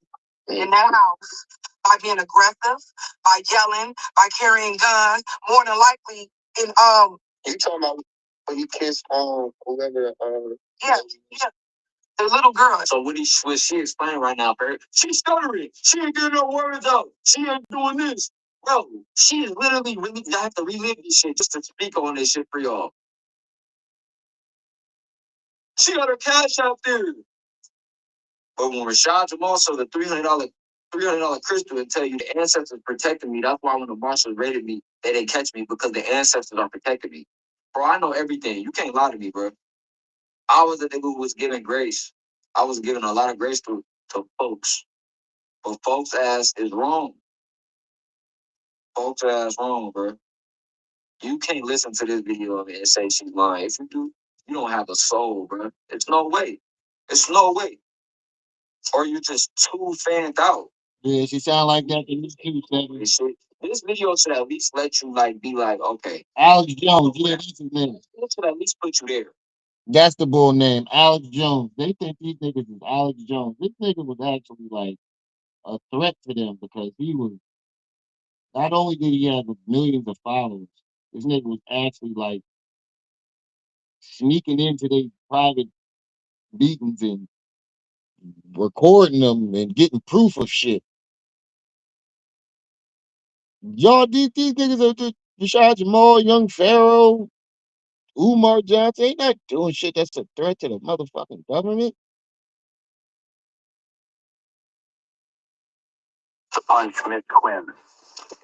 in that house by being aggressive, by yelling, by carrying guns, more than likely in You talking about when you kiss whoever yeah, the little girl. So what she explained right now, Barry, she's stuttering. She ain't getting her words out. She ain't doing this. Bro, she is literally really I have to relive this shit just to speak on this shit for y'all. She got her cash out there. But when Rashad Jamal saw the $300 crystal and tell you the ancestors protected me, that's why when the marshals raided me, they didn't catch me because the ancestors are protecting me. Bro, I know everything. You can't lie to me, bro. I was the nigga who was giving grace. I was giving a lot of grace to folks. But folks' ass is wrong. Folks' ass wrong, bro. You can't listen to this video of it and say she's lying. If you do, you don't have a soul, bro. It's no way. It's no way. Or you just too fanned out. Yeah, she sound like that to me too, Seven. This video should at least let you like be like, okay. Alex Jones, yeah, that's his name. It should at least put you there. That's the bull name, Alex Jones. They think these niggas is Alex Jones. This nigga was actually like a threat to them because he was not only did he have millions of followers, this nigga was actually like sneaking into their private meetings and recording them and getting proof of shit. Y'all, these niggas are just Rashad Jamal, young Pharaoh, Umar Johnson, ain't not doing shit that's a threat to the motherfucking government. The punch missed Quinn.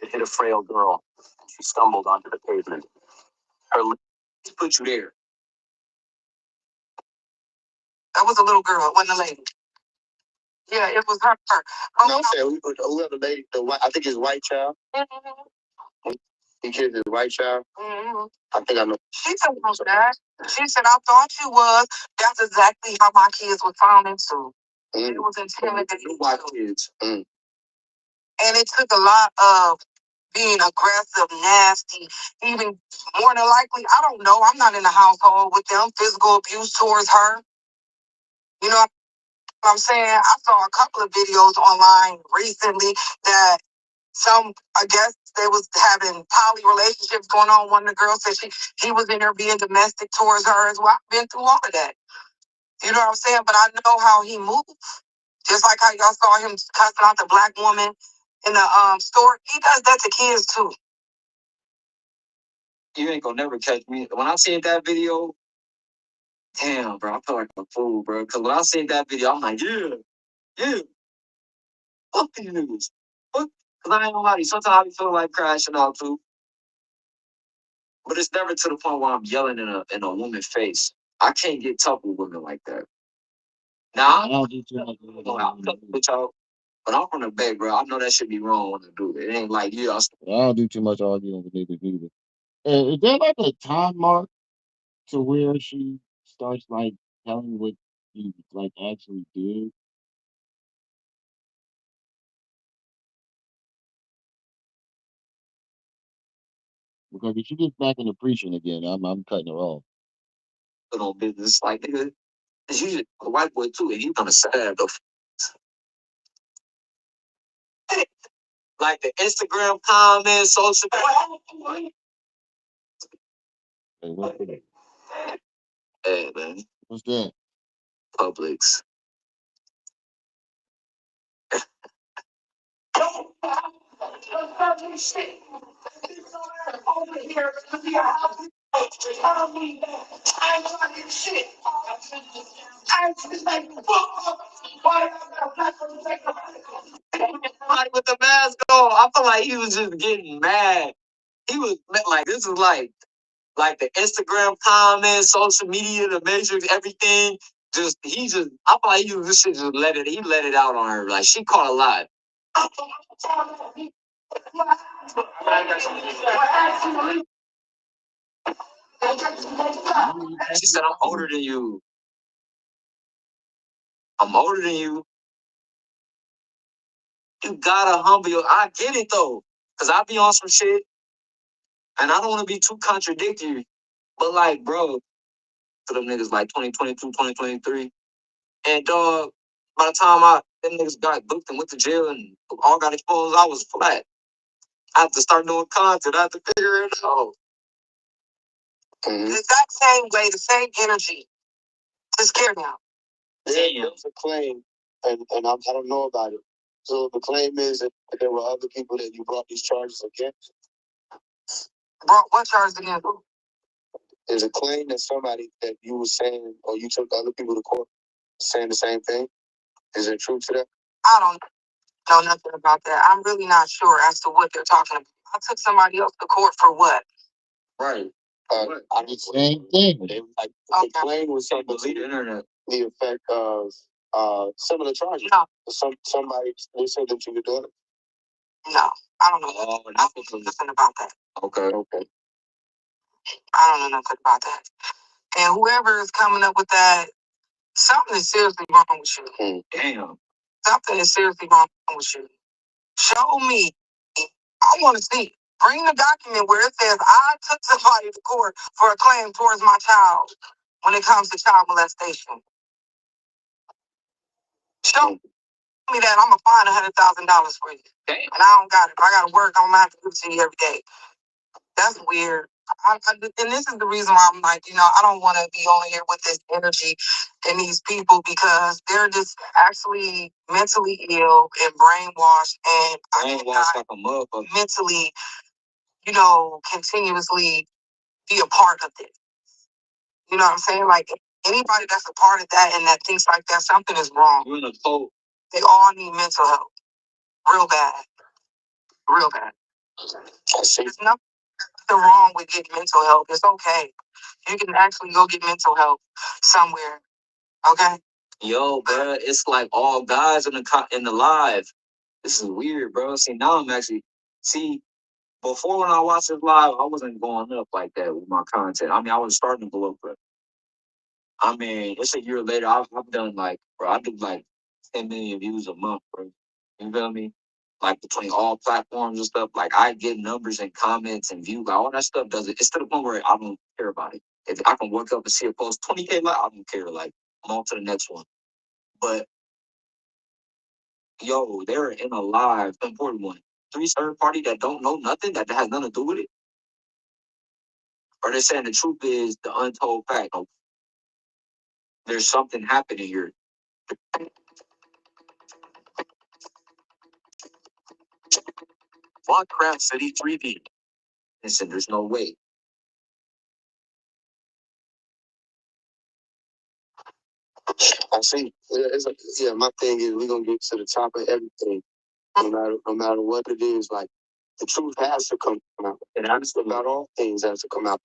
It hit a frail girl. She stumbled onto the pavement. Her lips put you there. That was a little girl, it wasn't a lady. Yeah, it was her. No, I'm saying whoever made the white, I think it's white child. He killed his white child. I think I know. She told us that. She said, I thought you was. That's exactly how my kids were found into. It was intimidating. White kids. And it took a lot of being aggressive, nasty, even more than likely, I don't know, I'm not in the household with them, physical abuse towards her. You know what I'm saying? I saw a couple of videos online recently that I guess they was having poly relationships going on. One of the girls said he was in there being domestic towards her as well. I've been through all of that. You know what I'm saying? But I know how he moved. Just like how y'all saw him cussing out the black woman in the store. He does that to kids too. You ain't gonna never catch me. When I seen that video, damn, bro, I felt like a fool, bro. Because when I seen that video, I'm like, yeah, fuck these niggas. Fuck. Because I ain't gonna lie to you, sometimes I be feeling like crashing out too. But it's never to the point where I'm yelling in a woman's face. I can't get tough with women like that. Now, I'm tough with y'all, but I'm from the Bay, bro. I know that should be wrong when I do it. It ain't like, I don't do too much arguing with niggas either. Is there like a time mark to where she starts like telling what you like actually did? Because if she gets back into preaching again, I'm cutting her off. Put on business like nigga. It's usually a white boy too, and he's gonna stab the like the Instagram comments, social. Hey, what's that? Hey man. What's that? Publix. With the mask on, I feel like he was just getting mad. He was like, this is like the Instagram comments, social media, the Matrix, everything. I feel like this shit just he let it out on her. Like she caught a lot. She said, I'm older than you. I'm older than you. You gotta humble your. I get it though. Cause I be on some shit. And I don't want to be too contradictory. But like, bro, to them niggas like 2022, 2023. And dog, by the time them niggas got booked and went to jail and all got exposed, I was flat. I have to start doing content. I have to figure it out. The exact same way, the same energy. Just carry out. There's a claim, and I don't know about it. So the claim is that there were other people that you brought these charges against. Brought what charges against? There's a claim that somebody that you were saying, or you took other people to court saying the same thing. Is there truth to that? I don't know nothing about that. I'm really not sure as to what they're talking about. I took somebody else to court for what? Right. The same thing. The claim was something to the internet. The effect of similar charges. No. Somebody they said that you were doing it. No, I don't know. I don't know nothing about that. Okay. I don't know nothing about that. And whoever is coming up with that, something is seriously wrong with you. Damn. Something is seriously wrong with you. Show me. I want to see. Bring the document where it says I took somebody to court for a claim towards my child when it comes to child molestation. Show me that. I'm gonna find $100,000 for you. Damn. And I don't got it. I gotta work. I'm gonna have to give it to you every day. That's weird. And this is the reason why I'm like, I don't want to be on here with this energy and these people because they're just actually mentally ill and brainwashed, and Brainwashed like a motherfucker. mentally, continuously be a part of this. You know what I'm saying? Like anybody that's a part of that and that thinks like that, something is wrong. You're in a cult. They all need mental help, real bad, real bad. There's nothing wrong with getting mental help. It's okay. You can actually go get mental help somewhere. Okay? Yo, bro, it's like all guys in the live. This is weird, bro. See, now I'm actually see. Before when I watched this live, I wasn't going up like that with my content. I mean, I was starting to blow up, but I mean, it's a year later. I've done like, bro, I do like 10 million views a month, bro. You feel me? Like between all platforms and stuff. Like I get numbers and comments and views. Like all that stuff does it. It's to the point where I don't care about it. If I can wake up and see a post 20K like, I don't care. Like I'm on to the next one. But yo, they're in a live important one. Three third party that don't know nothing that has nothing to do with it. Or they're saying the truth is the untold fact. Oh, there's something happening here. Minecraft City 3D. And said, there's no way. I see. Yeah, my thing is we're gonna get to the top of everything, no matter what it is. Like the truth has to come out, and honestly, about all things has to come out.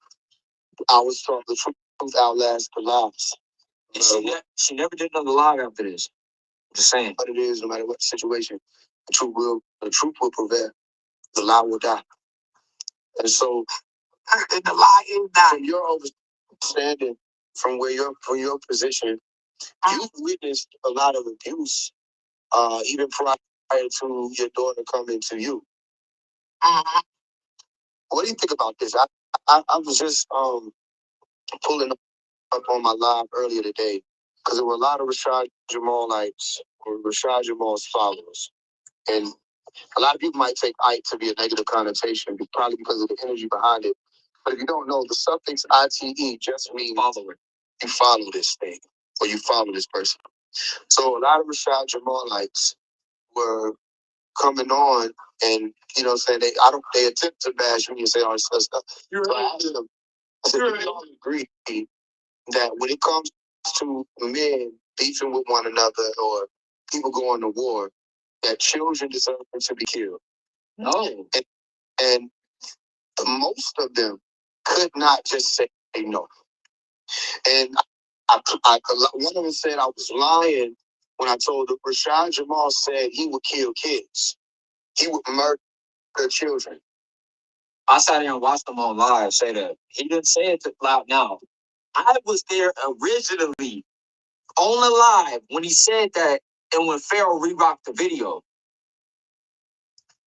I was taught the truth outlasts the lies. And she never did another live after this. I'm just saying. What it is, no matter what situation, the truth will prevail. The lie will die. And so, and the lie is dying. From your understanding, from your position, you've witnessed a lot of abuse, even prior to your daughter coming to you. What do you think about this? I was just pulling up on my live earlier today because there were a lot of Rashad Jamal likes or Rashad Jamal's followers, and a lot of people might take "ite" to be a negative connotation, probably because of the energy behind it. But if you don't know, the suffix "ite" just means follower. You follow this thing, or you follow this person. So a lot of Rashad Jamal likes were coming on, and saying they attempt to bash me and say all this stuff. So I asked them, I said, we all agree that when it comes to men beefing with one another or people going to war, that children deserve to be killed. No. And most of them could not just say no. And one of them said I was lying when I told them Rashad Jamal said he would kill kids. He would murder children. I sat there and watched them on live say that. He didn't say it to loud now. I was there originally on the live when he said that and when Pharaoh re-rocked the video.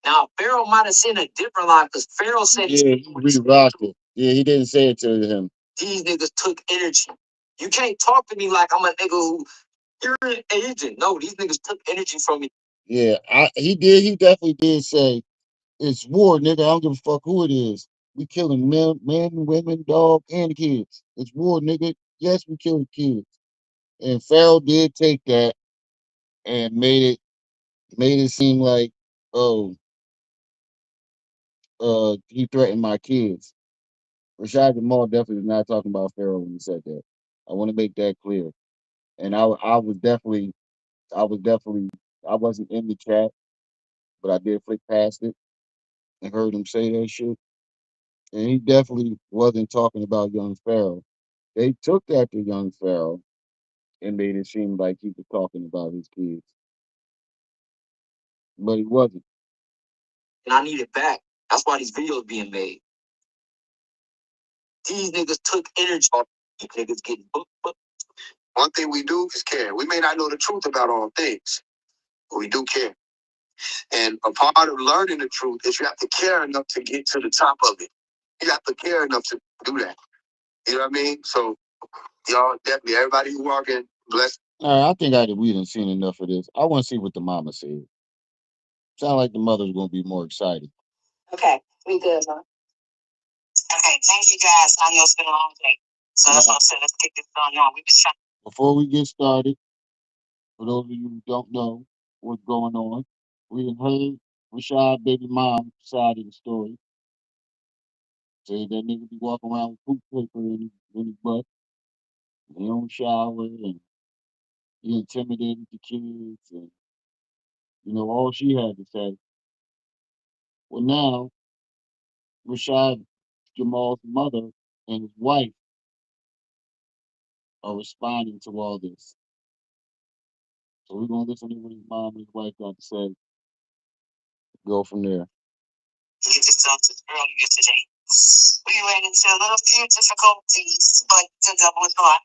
Now, Pharaoh might have seen a different live because Pharaoh said he re-rocked it. Yeah, he didn't say it to him. These niggas took energy. You can't talk to me like I'm a nigga who you're an agent. No, these niggas took energy from me. Yeah, he did. He definitely did say it's war, nigga. I don't give a fuck who it is. We killing men, women, dog, and kids. It's war, nigga. Yes, we killing kids. And Pharaoh did take that and made it seem like, oh, he threatened my kids. Rashad Jamal definitely was not talking about Pharaoh when he said that. I want to make that clear. And I was definitely, I wasn't in the chat, but I did flick past it and heard him say that shit. And he definitely wasn't talking about young Pharaoh. They took that to young Pharaoh and made it seem like he was talking about his kids, but he wasn't. And I need it back. That's why these videos being made. These niggas took energy off. These niggas getting booked. One thing we do is care. We may not know the truth about all things, but we do care. And a part of learning the truth is you have to care enough to get to the top of it. You have to care enough to do that. You know what I mean? So y'all definitely, everybody who walking, bless. I think we done seen enough of this. I want to see what the mama said. Sound like the mother's gonna be more excited. Okay, we good, huh? Okay, thank you guys. I know it's been a long day. So that's what I said. Let's get this done now. We just trying. Before we get started, for those of you who don't know what's going on, we done heard Rashad baby mom side of the story. Say that nigga be walking around with poop paper in his butt. He don't shower and he intimidated the kids and all she had to say. Well now Rashad Jamal's mother and his wife are responding to all this. So we're gonna listen to what his mom and his wife got to say. Go from there. Get this done earlier today. We ran into a little few difficulties, but the double was gone.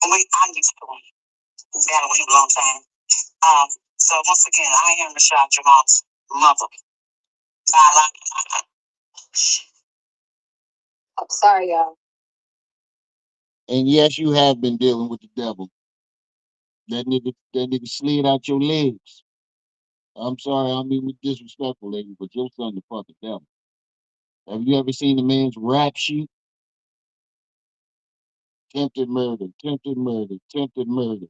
I'm used to it. We've had a wait a long time. So once again, I am Rashad, Jamal's mother. I'm sorry, y'all. And yes, you have been dealing with the devil. That nigga slid out your legs. I'm sorry, I don't mean with disrespectful, lady, but your son the fucking devil. Have you ever seen the man's rap sheet? Attempted murder, attempted murder, attempted murder,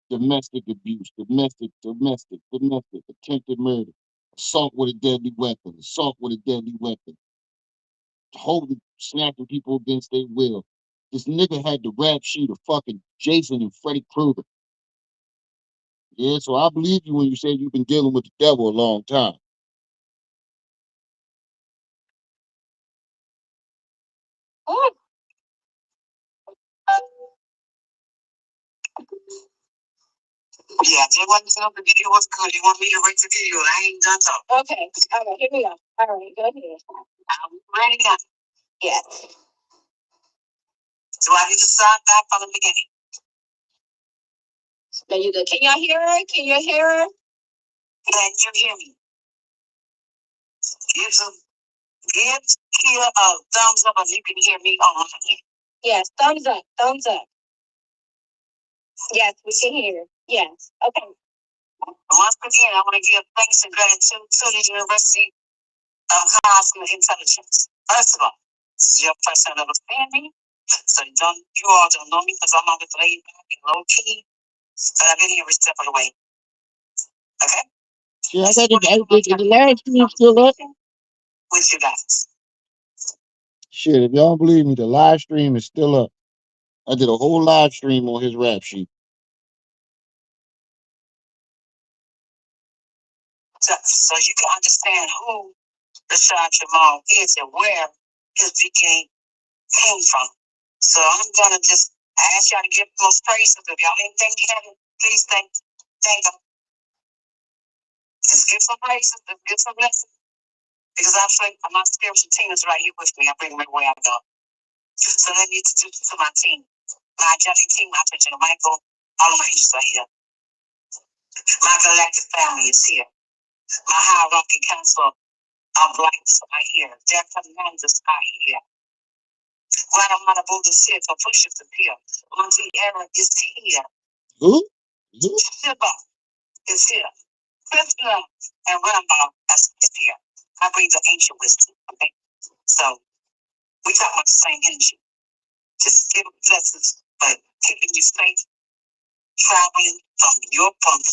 domestic abuse, domestic, attempted murder, assault with a deadly weapon, assault with a deadly weapon, holding, snapping people against their will. This nigga had the rap sheet of fucking Jason and Freddy Krueger. Yeah, so I believe you when you say you've been dealing with the devil a long time. Oh, yeah, they want to know the video was good. They want me to rate the video. I ain't done talking. Okay, all right, here we go. All right, go ahead. I'm ready now. Yes. Do I need to start back from the beginning? There you go. Can y'all hear her? Can you hear her? Can you hear me? Give here a thumbs up if you can hear me on my end. Yes, thumbs up, thumbs up. Yes, we can hear. Yes. Okay. Once again, I want to give thanks and gratitude to the University of Cosmic Intelligence. First of all, this is your first time ever seeing me. So you all don't know me because I'm always laid back and low key. But I've been here every step of the way. Okay? Yeah, I got the live stream still up. With you guys. Shit, if y'all don't believe me, the live stream is still up. I did a whole live stream on his rap sheet. So you can understand who Rashad Jamal is and where his beginning came from. So I'm gonna just ask y'all to give most praises. If y'all ain't thank him, please thank him. Just give some praises, just give some blessings. Because I feel like my spiritual team is right here with me. I bring them everywhere I go. So let me introduce you to my team. My angelic team, my General Michael, all of my angels are here. My galactic family is here. My hierarchy council of lights are here. Their commanders are here. Guatemala is here. Confucius is here. Monty Era is here. Who? Shiba is here. Krishna and Ramba is here. I bring the ancient wisdom. Okay? So we talk about the same energy. Just give blessings, but keeping you safe, traveling from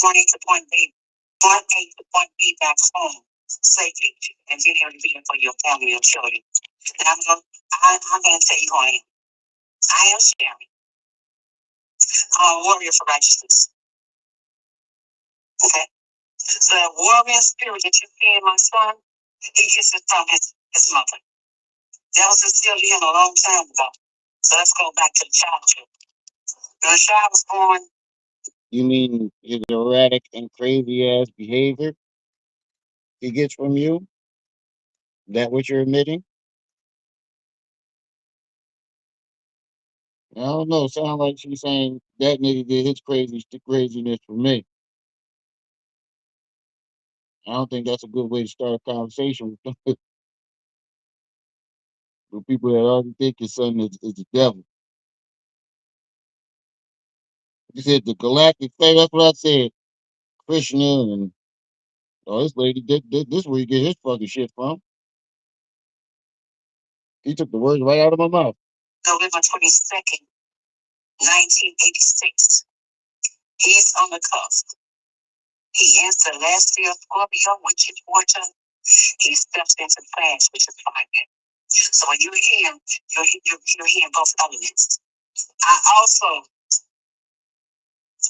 point A to point B, point A to point B back home safely, and being able to be there for your family and children. And I'm gonna tell you who I am. I am Sharon. I'm a warrior for righteousness. Okay? So that warrior spirit that you see in my son, he gets it from his mother. That was instilled in him a long time ago. So let's go back to the childhood. When the child was born. You mean his erratic and crazy ass behavior he gets from you? That what you're admitting? I don't know. Sound like she's saying that nigga did his craziness for me. I don't think that's a good way to start a conversation with people that already think his son is the devil. You said the galactic thing. That's what I said. Krishna and this lady. This where he get his fucking shit from. He took the words right out of my mouth. November 22nd, 1986. He's on the cusp. He ends the last year of Scorpio, which is water. He steps into flash, which is fire. So when you hear him, you're hearing both elements. I also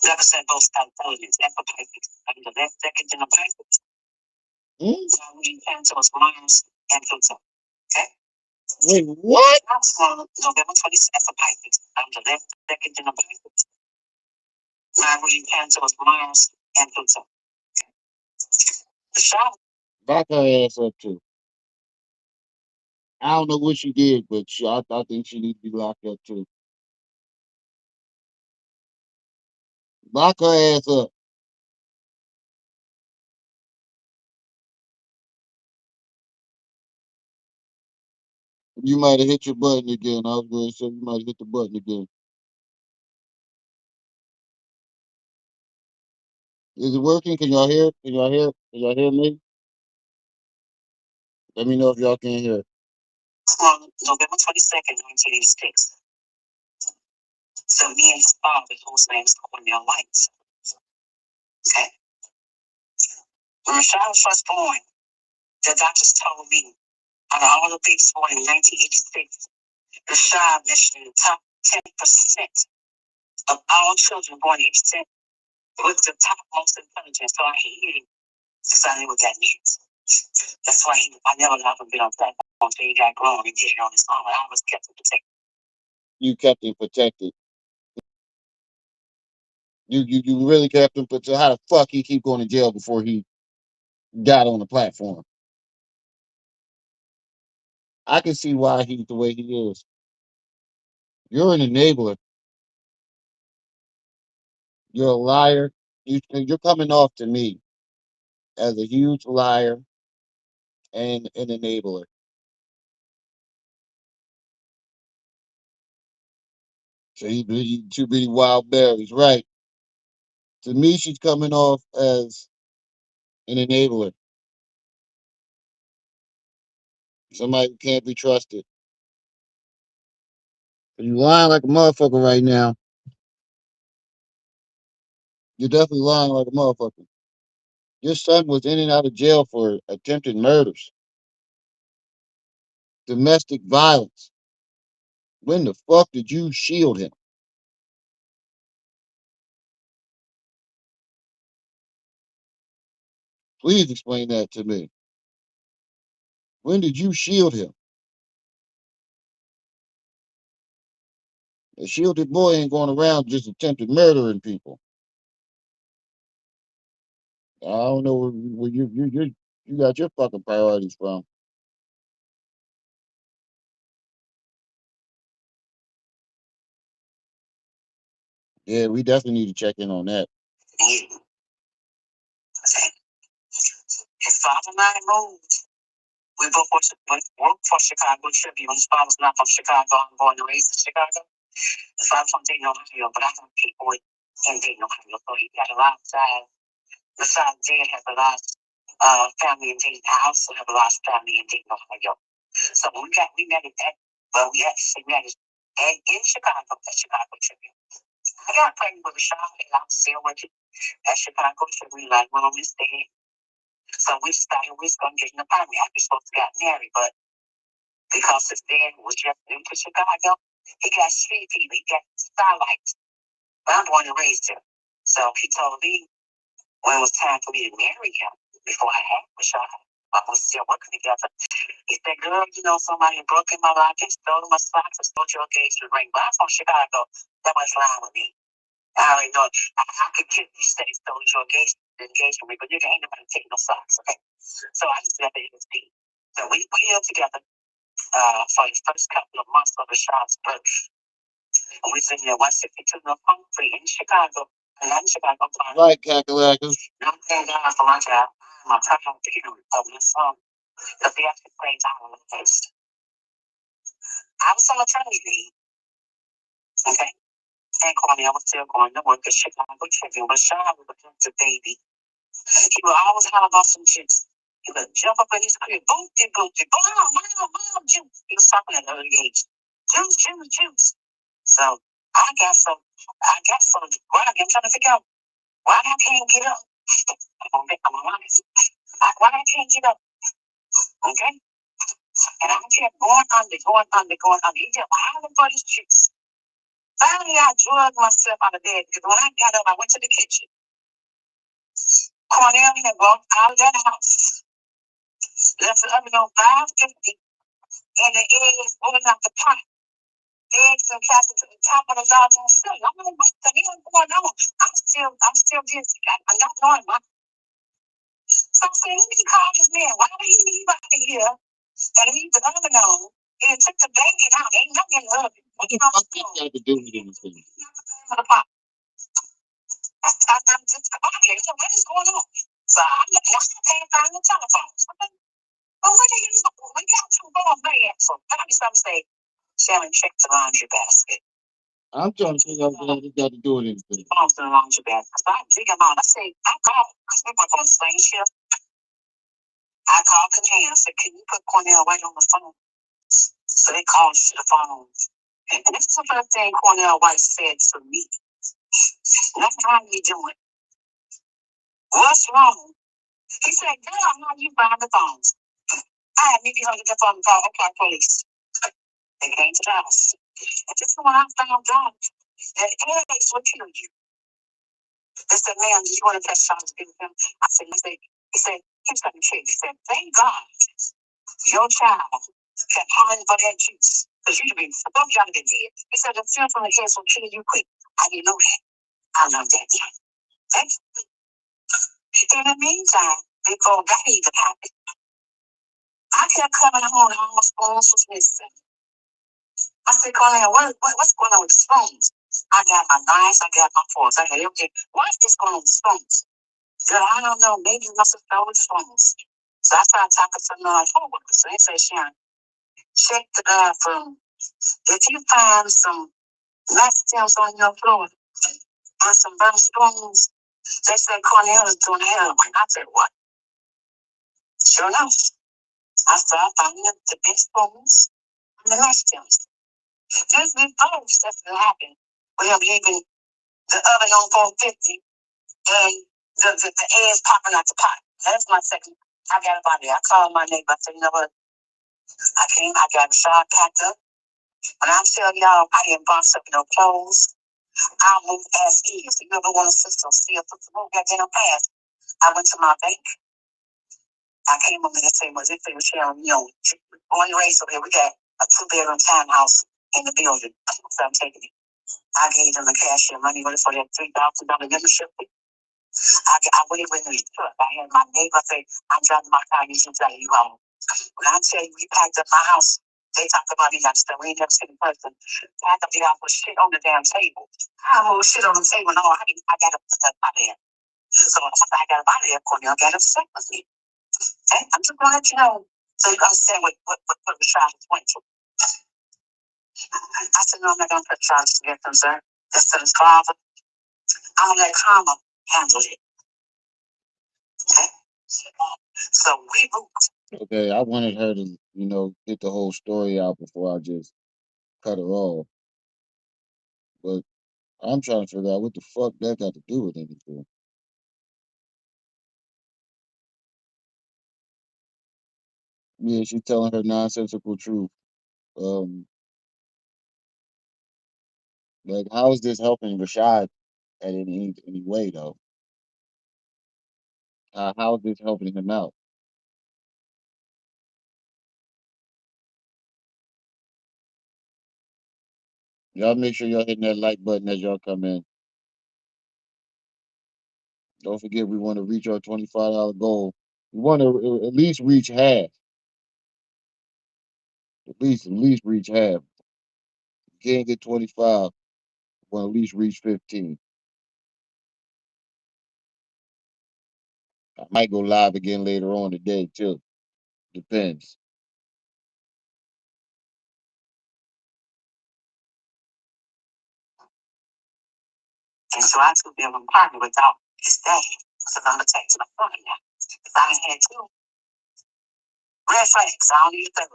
represent both elements. That's what Pisces. I'm the last second in the Pisces. So we can to us Mars and Pluto. Okay? Wait, what? I'm November 27th for Pisces. I'm the last second in the Pisces. Marguerite Panther was Mars and Pluto. Rashad. Lock her ass up too. I don't know what she did, but I think she needs to be locked up too. Lock her ass up. You might have hit your button again. I was going to say you might hit the button again. Is it working? Can y'all hear? Can y'all hear? Can y'all hear me? Let me know if y'all can hear. On November 22nd, 1986. So me and his father, whose name is Cornell White. Okay. When Rashad was first born, the doctors told me out of all the babies born in 1986, Rashad mentioned in the top 10% of all children born in 86 was the top most intelligent. So I hated him since I knew what that means. That's why I never allowed him to be on platform until he got grown and did it on his own. I always kept him protected. You kept him protected. You really kept him protected. How the fuck he keep going to jail before he got on the platform? I can see why he's the way he is. You're an enabler. You're a liar. You're coming off to me as a huge liar and an enabler. So he too many wild berries, right? To me, she's coming off as an enabler, somebody who can't be trusted. You lying like a motherfucker right now. You're definitely lying like a motherfucker. Your son was in and out of jail for attempted murders, domestic violence. When the fuck did you shield him? Please explain that to me. When did you shield him? A shielded boy ain't going around just attempted murdering people. I don't know where you got your fucking priorities from. Yeah, we definitely need to check in on that. His father and I moved. We both worked for Chicago Tribune. His father's not from Chicago. I'm born and raised in Chicago. His father's from Dayton, Ohio, but I have people in Dayton, Ohio. So he got a lot of ties. Besides, Dad has a lot family in Dayton. I also have a lot of family in Dayton, Ohio. So when we met we actually met in Chicago at Chicago Tribune. I got pregnant with Rashad and I was still working at Chicago Tribune like Mom and Dad. So we decided we was going to get an apartment. I was supposed to get married, but because his dad was just new to Chicago, he got street people, he got starlights. But I'm born and raised here. So he told me when it was time for me to marry him, before I had Rashad, I was still working together. He said, girl, somebody broke in my lock and stole my socks and stole your engagement ring. But I'm from Chicago. That was lying with me. I already know. I could get you say stole your engagement ring, but you ain't nobody take no socks, okay? So I just left it in his feet. So we lived together for the first couple of months of Rashad's birth. And we was in there 162 North Humphrey in Chicago. And I'm in Chicago. Right, Kakalaka. I'm thank God for my job. I'm proud of this song. Because he actually plays out on the first. I was on maternity leave, okay? And Courtney, I was still going to work at Chicago Tribune, but Sean was a baby. He would always have about some chicks. He would jump up in his crib, booty, booty, mom, juice. He was talking at an early age. Juice, juice, juice. So I got some groggy. I'm trying to figure out why I can't get up. I'm honest. Why I can't get up, okay? And I kept going under. He kept howling for his juice. Finally, I drugged myself out of bed because when I got up, I went to the kitchen. Cornell had walked out of that house, left the oven on 550, and the eggs rolling out the pot. eggs and cast it to the top of the doggone ceiling. I'm like, what the hell is going on? I'm still dizzy. I'm not knowing my. So I said, let me call this man. Why did he leave out of here and leave the oven on? And took the bacon out. Ain't nothing in the oven. What the fuck that got to do with anything? I'm just obvious. So what is going on? So I can't find the telephone. But what are you doing? We got to go on my answer. Maybe some say, Shannon, check the laundry basket. I'm trying to figure out what it got to do with anything. Phone's in the laundry basket. So I dig him out. I say, I called. Because we were on the same shift. I called the man. I said, can you put Cornell White on the phone? So they called to the phone. And this is the first thing Cornell White said to me. That's how you doing. What's wrong? He said, girl, how you find the phones? I had maybe heard the phone call Oakland police. They came to the house. And just when I found out that eggs would kill you. They said, ma'am, did you want to test Sean's with him? I said, here's something to He said, thank God your child kept hollering for that juice. Because you'd be both y'all been dead. He said, the film from the kids will kill you quick. I didn't know that. I love that. Thank you. In the meantime, before that even happened, I kept coming home and all my spoons was missing. I said, Cornell, what's going on with the spoons? I got my knives, I got my forks, I got everything. What is going on with spoons? Girl, I don't know. Maybe you must have stolen spoons. So I started talking to my coworkers. So they said, Sharon, check the bathroom. If you find some nut stems on your floor and some burnt spoons, they said Cornell is doing heroin. I said, what? Sure enough. I started finding the big spoons and the nut stems. This before stuff that happened with him leaving the oven on 450 and the eggs popping out the pot. That's my second. I got about it. I called my neighbor. I said, you know what? I got Rashad packed up. When I tell y'all I didn't box up no clothes, I moved as is. You ever want to see a football got down fast? I went to my bank. I came over there and said, well, this thing was sharing, on the race over here, we got a 2-bedroom townhouse in the building. So I'm taking it. I gave them the cashier money for that $3,000 membership. I went with me. I had my neighbor say, I'm driving my car, you should tell you home. When I tell you we packed up my house, they talked about me that stuff. We ain't never seen a person pack up the house with shit on the damn table. I moved shit on the table. No, I got to put that out there. So once I got up out of there, Cornell got upset with me. Okay? I'm just going to let you know so you can understand what Rashad went through. I said, no, I'm not going to put charges against him, sir. This is his father. I'm going to let karma handle it. Okay? So we moved. Okay, I wanted her to, get the whole story out before I just cut her off. But I'm trying to figure out what the fuck that got to do with anything. Yeah, she's telling her nonsensical truth. Um, like, how is this helping Rashad at any way though? How is this helping him out? Y'all make sure y'all hitting that like button as y'all come in. Don't forget we want to reach our $25 goal. We want to at least reach half. At least reach half. You can't get 25. We want to at least reach 15. I might go live again later on today too. Depends. And so I took them apart without his dad. So I'm going to take to my phone now. If I had two red flags, I don't need a third.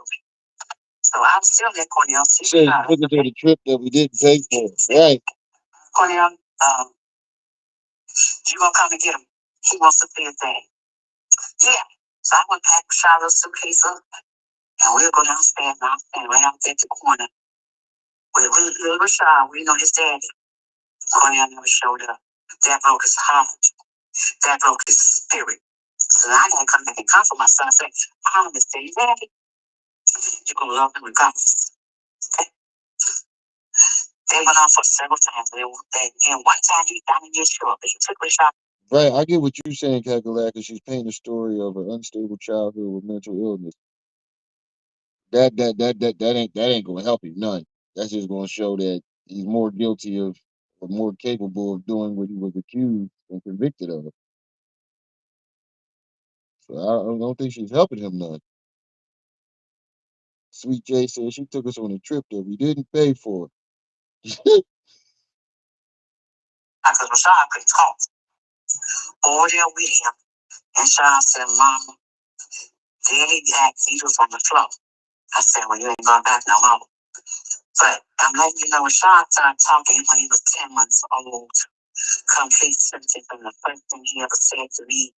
So I'm still there, Cornell. Says looking to the trip that we didn't pay for. Right. Cornell, you gonna come and get him? He wants to see his dad. Yeah. So I went back with Charlotte's suitcase up, and we'll go downstairs. And I'm standing right out there at the corner with little Rashad. We know his daddy. Cornell never showed up. That broke his heart. That broke his spirit. So I gotta come back and comfort my son and say, I understand, Daddy. You're gonna love him regardless. Okay? They went on for several times. And one time he got in your short, but he took Rashad. Right, I get what you're saying, Cackalack, because she's painting a story of an unstable childhood with mental illness. That ain't gonna help him none. That's just gonna show that he's more guilty of or more capable of doing what he was accused and convicted of. So I don't think she's helping him none. Sweet J said she took us on a trip that we didn't pay for. Because Rashad couldn't talk. Over there with him. And Sean said, Mama, Daddy got needles on the floor. I said, well, you ain't going back no more. But I'm letting you know, Rashad started talking when he was 10 months old. Complete symptom from the first thing he ever said to me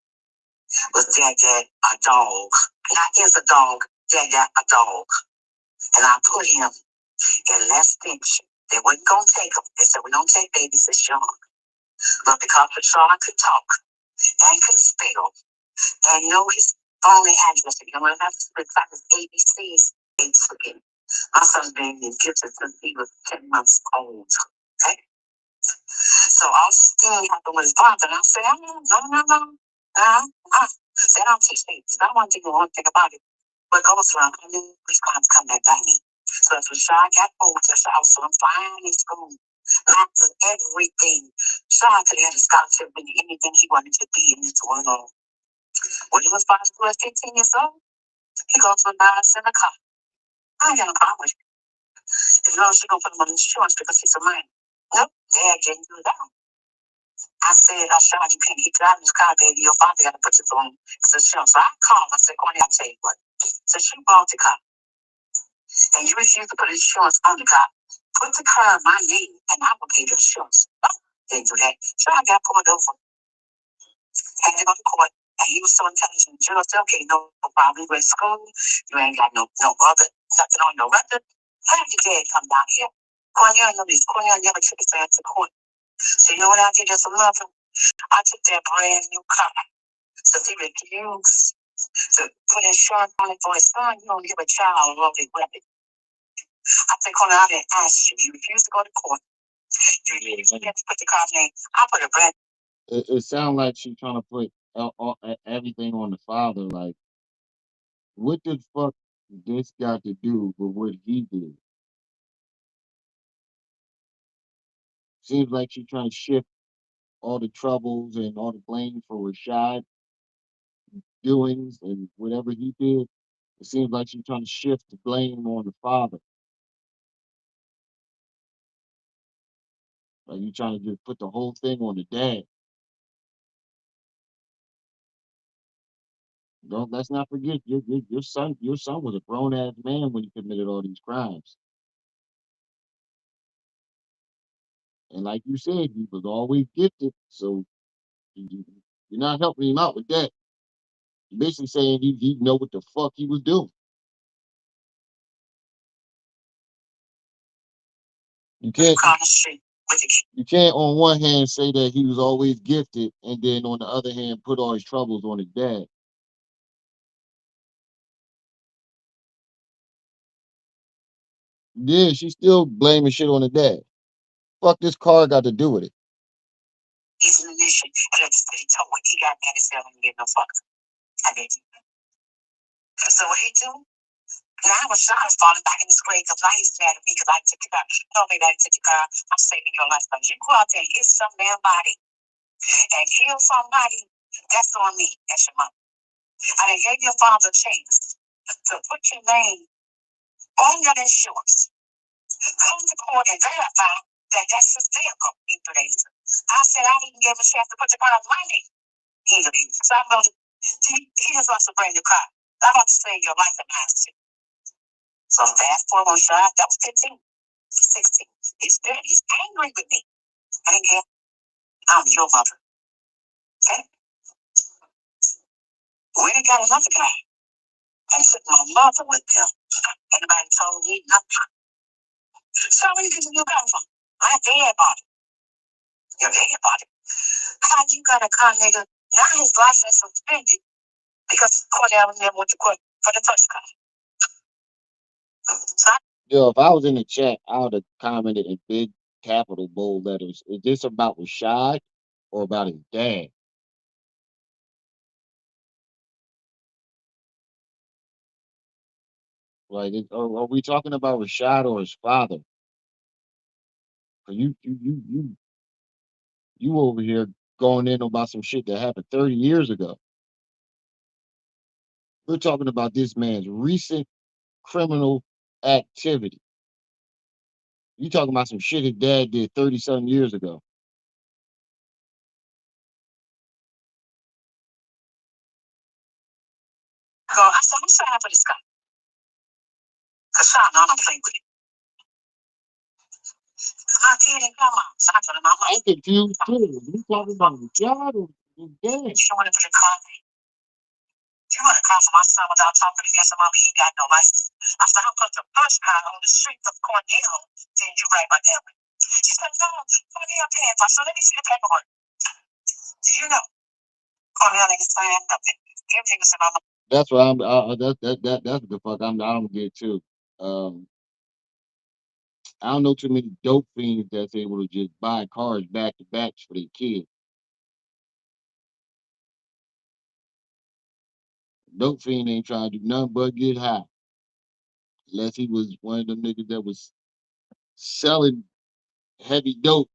was, Dad, a dog. Not is a dog, Dad, a dog. And I put him in less stitch. They wasn't going to take him. They said, we don't take babies this young. But because Rashad could talk and could spell and know his phone address, you know what I have to type his ABCs, they took him. My son's been gifted since he was 10 months old. Okay? So all this thing happened with his father, and I said, no. I said, I don't teach babies. I don't want to do one thing about it. But goes around, I knew he's going to come back by me. So as Rashad got old, I said, I was so fine in school. Lots of everything. Rashad could have had a scholarship in anything he wanted to be in this world. When he was 15 years old, he goes to a nurse in the car. I ain't got no problem with it. As long as she gonna put him on insurance because he's a minor. Nope, Dad didn't do that. I said, Rashad, you can't keep driving this car, baby. Your father got to put this on his insurance. So I called. I said, Corny, I'll tell you what. So she bought the car, and you refuse to put insurance on the car. Put the car in my name, and I will pay the insurance. Oh, didn't do that. So I got pulled over. Had to go to court. And he was so intelligent. You know, said, okay, no problem. You went to school. You ain't got no other, nothing on your record. Have your dad come down here. Cornell, know this. Cornell never took his ass to court. So you know what I did as a mother? I took that brand new car. So he refused to put insurance on it for his son. You don't give a child a loaded weapon. I said, Cornell, I didn't ask you. You refused to go to court. You refused to put the car name. I put a brand. It sounds like she's trying to put everything on the father. Like, what the fuck this got to do with what he did? Seems like she's trying to shift all the troubles and all the blame for Rashad doings and whatever he did. It seems like she's trying to shift the blame on the father. Like you trying to just put the whole thing on the dad. Don't let's not forget your son was a grown ass man when he committed all these crimes. And like you said, he was always gifted. So you're not helping him out with that. You're basically saying he know what the fuck he was doing. You can't you can't on one hand say that he was always gifted and then on the other hand put all his troubles on his dad. Yeah, she's still blaming shit on the dad. Fuck this car got to do with it. He's an initial. And let's say he told me he got mad as hell and get no fuck. I did. So what he do? And I was falling back in his grave because now he's mad at me because I took your car. No, baby, I didn't take your car. I'm saving your life. But you go out there and hit some damn body and kill somebody, that's on me. That's your mom. I done gave your father a chance to put your name on your insurance. Come to court and verify that that's his vehicle in today's. I said I didn't give him a chance to put the car on my name. So I'm going to, he just wants to bring the car. I want to save your life and mine too. So fast forward on Shad, that was 15, 16. He's dead. He's angry with me. I didn't care. I'm your mother. Okay? We ain't got another guy. I said my mother with them. Anybody told me nothing. So where you get the new car from? My dad bought it. Your dad bought it. How you got a car, nigga? Now his license suspended because Cornell never went to court for the first car. So yo, if I was in the chat, I would have commented in big capital bold letters. Is this about Rashad or about his dad? Like, are we talking about Rashad or his father? 'Cause you over here going in about some shit that happened 30 years ago. We're talking about this man's recent criminal activity. You talking about some shit his dad did 30 something years ago. Go, I said, I'm signing for this guy. Because Sean, I don't play with it. I did it, come on. So I told him, I'm confused too. You talking about Rashad or his dad? showing it for the coffee. You want to call for my son without talking to him, mama, he ain't got no license. I said, I'll put the first car on the street of Cornell, then you write my damn. She said, no, Cornell paying for. So let me see the paperwork. Do you know? Cornell ain't saying nothing. Everything is in my. That's what I'm. That's what the fuck I don't get too. Um, I don't know too many dope fiends that's able to just buy cars back to back for their kids. Dope fiend ain't trying to do nothing but get high, unless he was one of them niggas that was selling heavy dope,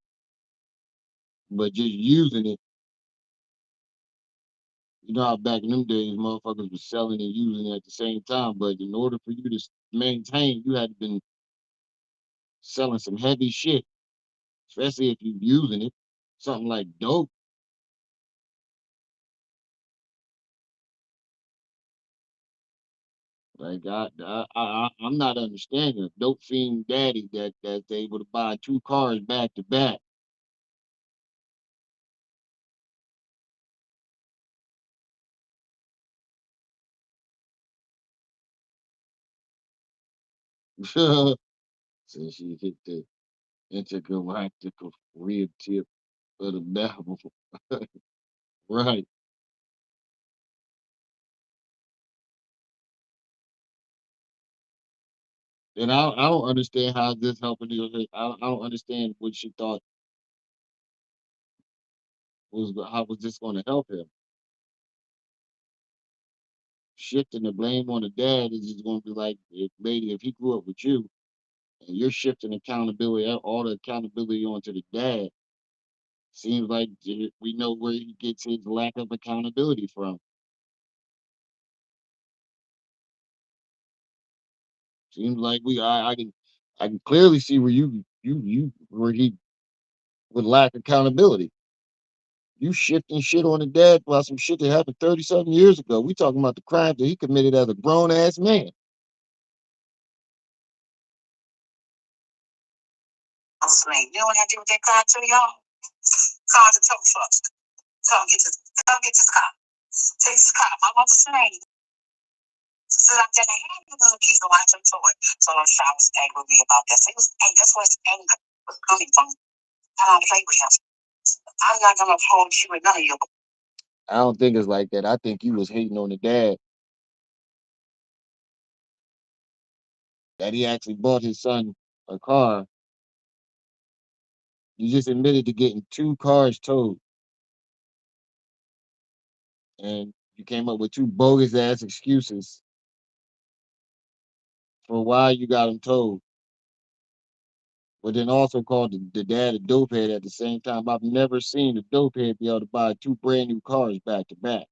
but just using it. You know how back in them days, motherfuckers was selling and using it at the same time. But in order for you to maintain, you had to been selling some heavy shit, especially if you using it. Something like dope. Like I'm not understanding a dope fiend daddy that's able to buy two cars back to back. So she hit the intergalactic rib tip of the Bible. Right. And I don't understand how this helping you. I don't understand what she thought was how was this going to help him. Shifting the blame on the dad is just going to be like, if he grew up with you and you're shifting accountability, all the accountability onto the dad. Seems like we know where he gets his lack of accountability from. Seems like I can clearly see where you where he would lack accountability. You shifting shit on the dad about some shit that happened 30 something years ago. We talking about the crimes that he committed as a grown ass man. You know what I did with that car too, y'all? Called the tow truck. Come get this car. Take this car. My mother's name. So I'm gonna hand you the keys to watch him to it. So Rashad was angry with me about this. He was angry. That's where his anger was coming from. I don't play with him. I'm not gonna hold you with none of you. I don't think it's like that. I think you was hating on the dad that he actually bought his son a car. You just admitted to getting two cars towed, and you came up with two bogus ass excuses for why you got them towed. But then also called the dad a dopehead at the same time. I've never seen a dopehead be able to buy two brand new cars back to back.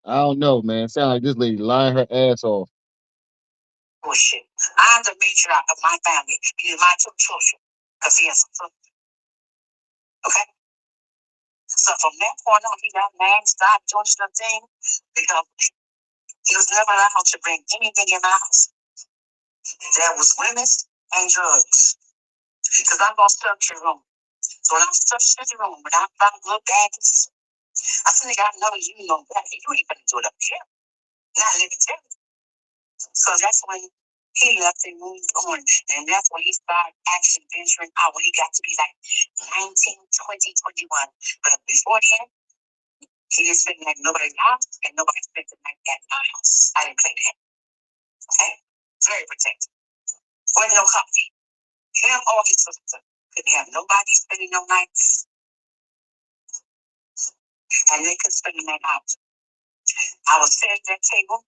I don't know, man. Sound like this lady lying her ass off. Bullshit. I'm the matriarch of my family. He is my two children. Because he has some. Okay? So from that point on, he got mad, stopped doing the thing because he was never allowed to bring anything in my house. There was women and drugs. Because I'm going to search your room. So when I searched your room, when I found little baggies, I said, nigga, I know you know that. You ain't gonna do it up here. Not living there. So that's when he left and moved on. And that's when he started actually venturing out when he got to be like 19, 20, 21. But before then, he didn't spend the night at nobody's house and nobody spent the night at my house. I didn't play with him. Okay? Very protective. Wasn't no coffee. Him or his sister couldn't have nobody spending no nights, and they could spend the night out. I would sit at that table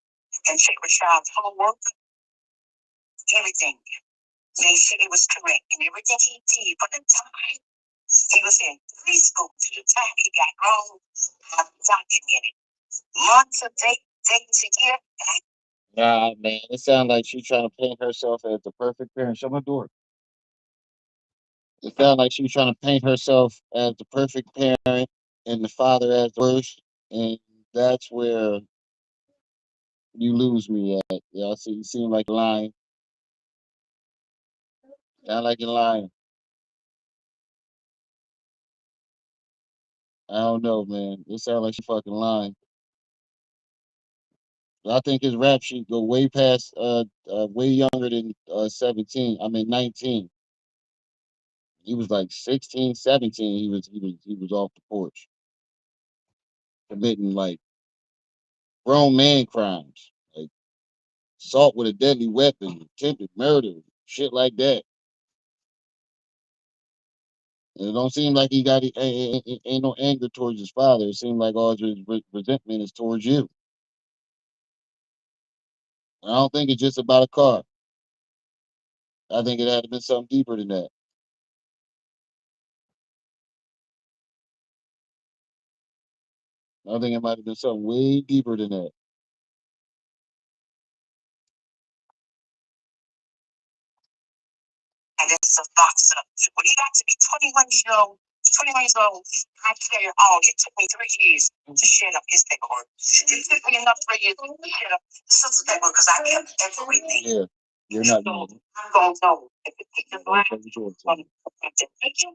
and check Rashad's homework, everything. Made sure it was correct. And everything he did from the time he was in preschool to the time he got grown, I've documented. Months of days a year. Nah, man, it sounds like she's trying to paint herself as the perfect parent. Shut my door. It sounds like she's trying to paint herself as the perfect parent and the father as the worst. And that's where you lose me at. Yeah, see, you seem like you're lying. Sound like you're lying. I don't know, man. It sounds like she fucking lying. I think his rap sheet go way past way younger than 17. I mean 19. He was like 16, 17. He was off the porch committing like grown man crimes. Like assault with a deadly weapon, attempted murder, shit like that. And it don't seem like he got ain't no anger towards his father. It seemed like all his resentment is towards you. I don't think it's just about a car. I think it had to been something deeper than that. I think it might have been something way deeper than that. And that's a box up. When he got to be 21 years old, 21 years old, I tell you all, it took me 3 years to shut up his paperwork. It took me enough 3 years to shut up the sister's paperwork because I kept everything. Yeah, you're not. So I'm going to know if it takes the line, I'm going to take you.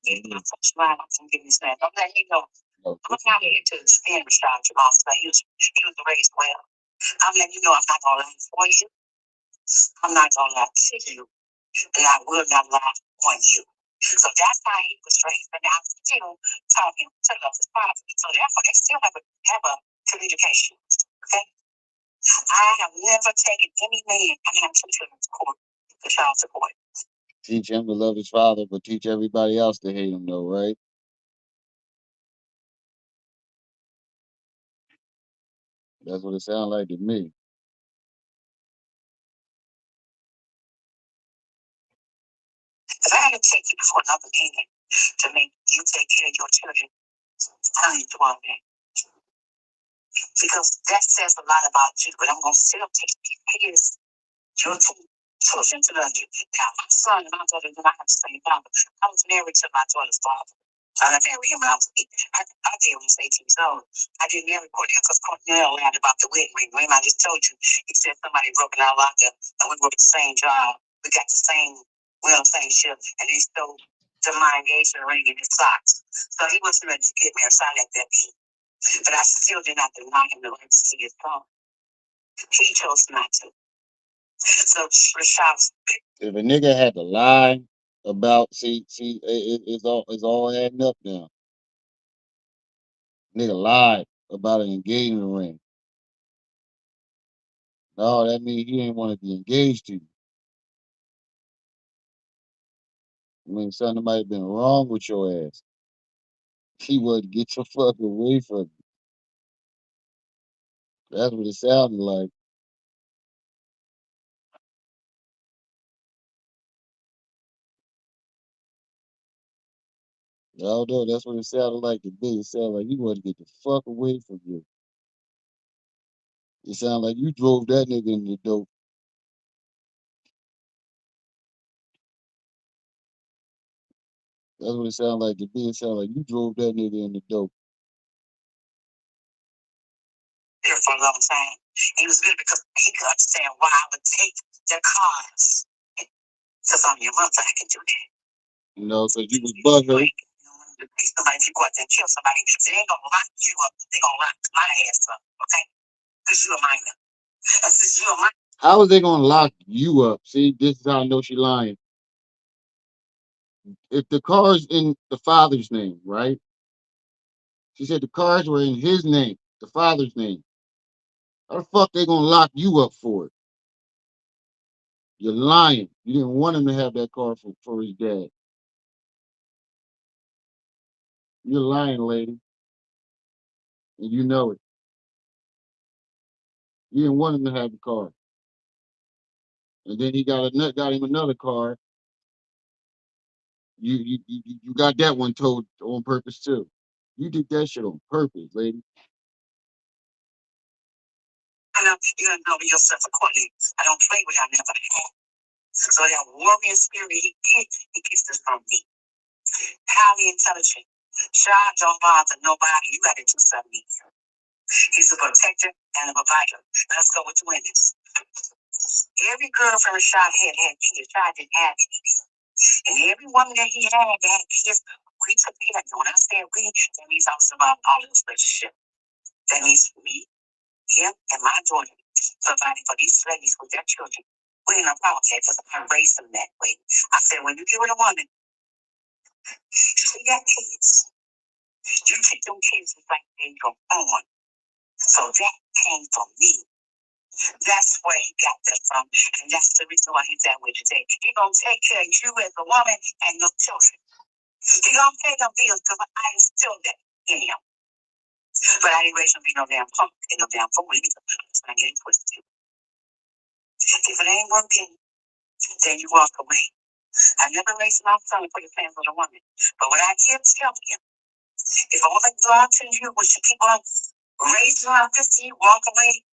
If I touch the line, I'm going to give you snap. I'm letting you know. No, I'm not here to defend Rashad Jamal because he was raised well. I'm letting you know I'm not going to lie for you. I'm not going to lie to you. And I will not lie on you. So that's how he was raised. But I'm still talking to his father. So therefore, they still have a communication. Okay? I have never taken any man and have two children to court for child support. teach him to love his father, but teach everybody else to hate him, though, right? That's what it sounds like to me. If I had to take you before another man to make you take care of your children, I ain't doing that. Because that says a lot about you, but I'm going to still take his, your two children to love you. Now, my son and my daughter do not have the same father. I was married to my daughter's father. I married him when I was 8. I did when I was 18 years old. I didn't marry Cornell because Cornell lied about the wedding ring. Remember, I just told you, he said somebody broke in our locker and we worked the same job. We got the same, we on the same ship, and they stole my engagement ring in his socks. So he wasn't ready to get married, so I let that be. But I still did not deny him the right to see his son. He chose not to. So Rashad was If a nigga had to lie about, it's all adding up now. Nigga lied about an engagement ring. No, that means he ain't want to be engaged to you. I mean, something might have been wrong with your ass. He would get your fuck away from you. That's what it sounded like. I don't know. That's what it sounded like to me. It sounded like he wanted to get the fuck away from you. It sounded like you drove that nigga in the dope. That's what it sounded like to me. It sounded like you drove that nigga in the dope. there for a long time. He was good because he could understand why I would take their cars. Because I'm your mother, I can do that. You know, because you was butthurt. Somebody, if you go out there and kill somebody, they ain't gonna lock you up. They gonna lock my ass up, okay? Because you're a minor. And since you're a minor, How is they gonna lock you up? See, this is how I know she lying. If the car's in the father's name, right? She said the cars were in his name, the father's name. How the fuck they gonna lock you up for it? You're lying. You didn't want him to have that car for his dad. You're lying, lady, and you know it. You didn't want him to have the car, and then he got him another car. You got that one towed on purpose too. You did that shit on purpose, lady. I know you gotta know yourself accordingly. I don't play with. I never have. So that warrior spirit he gets this from me. Highly intelligent. Shad don't bother nobody. You gotta do something. He's a protector and a provider. Let's go with twins. Every girl from Rashad had kids. Rashad didn't have any. And every woman that he had that had kids, we took care of them. When I say we, that means I was about all of this relationship. That means me, him, and my daughter providing for these ladies with their children. We ain't no problem with that because I raised them that way. I said, when you get with a woman, she got kids. You treat them kids like they're your own. So that came from me. That's where he got that from. And that's the reason why he's that way today. He's going to take care of you as a woman and your children. He's going to pay them bills because I instilled that in him. But I didn't raise him to be no damn punk and no damn fool either. I'm getting twisted. If it ain't working, then you walk away. I never raised my son to put his hands on a woman. But what I did tell him, if a woman belongs to you, we should keep on raising her 50, walk away.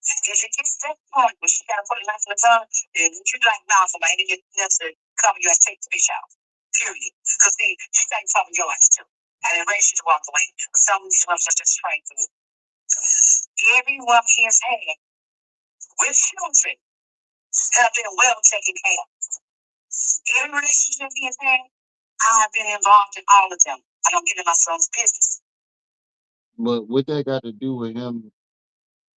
If it gets to that point where she got to put a knife in the gun, then you like now somebody to get to cover you and take the bitch out. Period. Because see, she got to cover your ass too. I didn't raise you to walk away. But some of these women are just trying to me. Every woman he has had with children have been well taken care of. Every relationship he has had, I have been involved in all of them. I don't get in my son's business. But what that got to do with him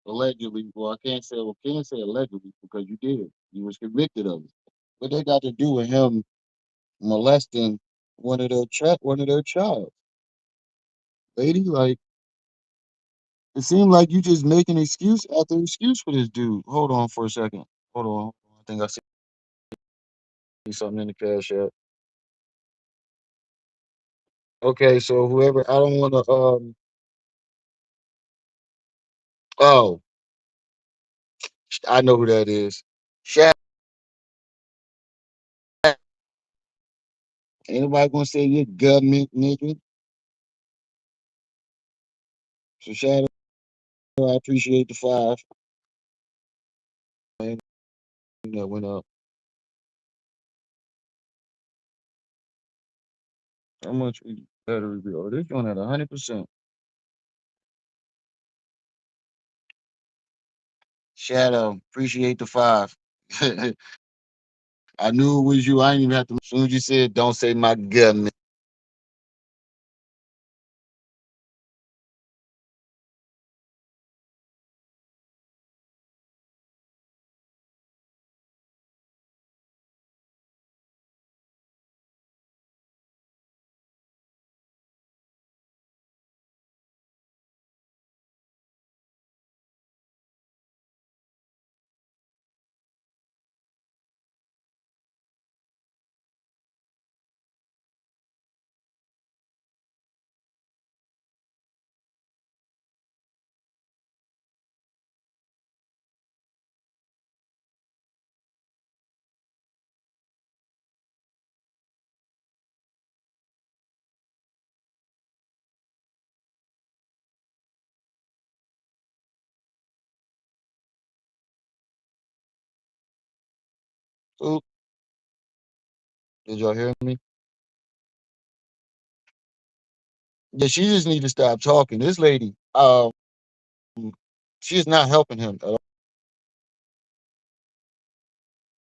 allegedly? Well, can't say allegedly because you did. You was convicted of it. What they got to do with him molesting one of their child, lady? Like it seemed like you just making excuse after excuse for this dude. Hold on for a second. Hold on. I think I see something in the cash app. Okay, so whoever I don't want to oh, I know who that is. Shaq. Ain't nobody gonna say you're government nigga. So Shadow, I appreciate the 5. Man, that went up. How much battery be? Oh, this one at 100%. Shadow, appreciate the 5. I knew it was you. I didn't even have to. As soon as you said, don't say my government. Oop, did y'all hear me? Yeah, she just need to stop talking. This lady, she's not helping him at all.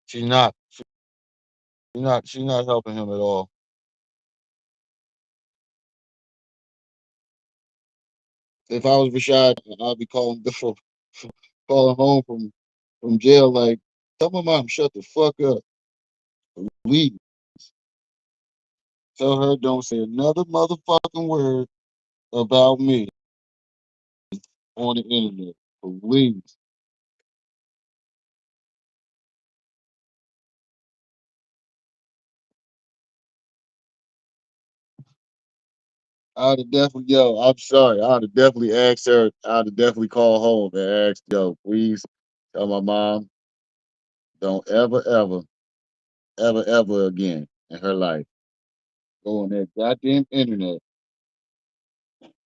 She's not. She's not helping him at all. If I was Rashad, I'd be calling calling home from jail like, tell my mom shut the fuck up. Leave. Tell her don't say another motherfucking word about me on the internet. Please. I'd have definitely, yo, I'm sorry. I'd have definitely asked her. I'd have definitely called home and asked, yo, please tell my mom, don't ever, ever, ever, ever again in her life go on that goddamn internet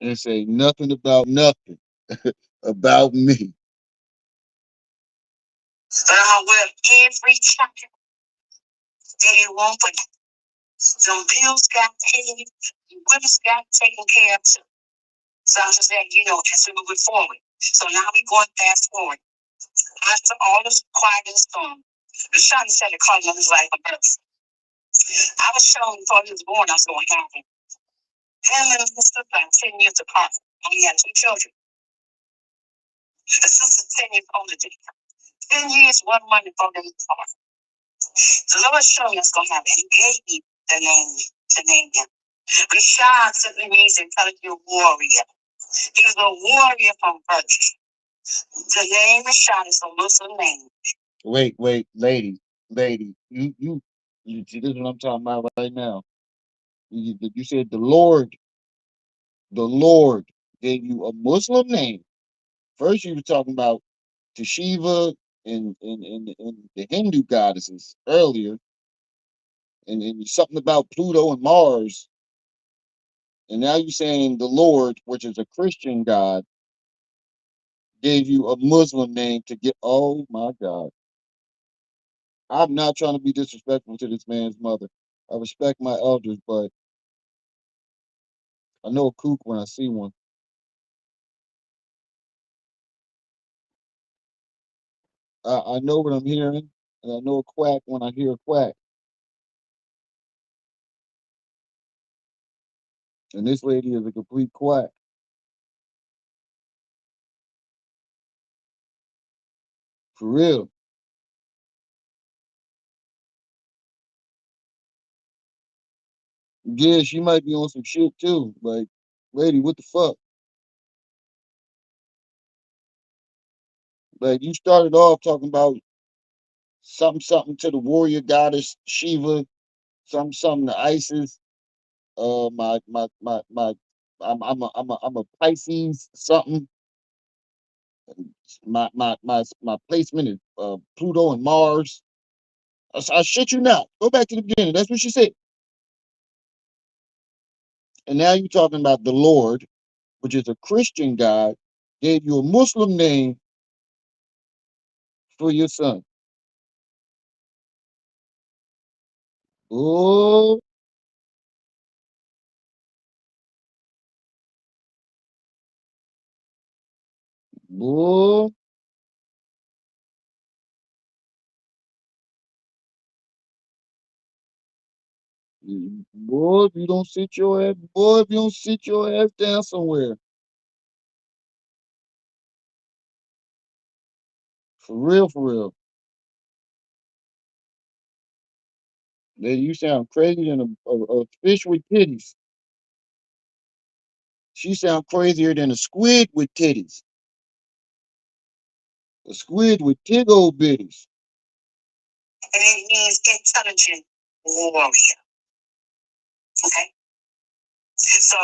and say nothing about nothing about me. Well, every chapter that you want for some bills got paid, women's got taken care of too. So I'm just saying, as we move forward. So now we going fast forward. After all this quiet and storm, Rashad said to call his life on earth. I was shown before he was born I was going to happen. Him and his sister are 10 years apart. And he had two children. The sister's 10 years older than him. 10 years, 1 month before them apart. The Lord showed me what's going to happen. And he gave me the name to name him. Rashad simply means intelligent warrior. He was a warrior from birth. The name Rashad is a Muslim name. Wait, lady, you see this is what I'm talking about right now. You said the Lord gave you a Muslim name. First, you were talking about Shiva and the Hindu goddesses earlier, and something about Pluto and Mars, and now you're saying the Lord, which is a Christian God, gave you a Muslim name to get. Oh my God! I'm not trying to be disrespectful to this man's mother. I respect my elders, but I know a kook when I see one. I know what I'm hearing, and I know a quack when I hear a quack. And this lady is a complete quack. For real. Yeah, she might be on some shit too. Like, lady, what the fuck? Like, you started off talking about something to the warrior goddess Shiva, something to Isis. My I'm a Pisces something. My placement is Pluto and Mars. I shit you not. Go back to the beginning. That's what she said. And now you're talking about the Lord, which is a Christian God, gave you a Muslim name for your son. Oh, boy, boy, if you don't sit your ass, boy, if you don't sit your ass down somewhere, for real, then you sound crazier than a fish with titties. She sound crazier than a squid with titties. A squid with tig old bitties. And it means intelligent warrior. Okay? So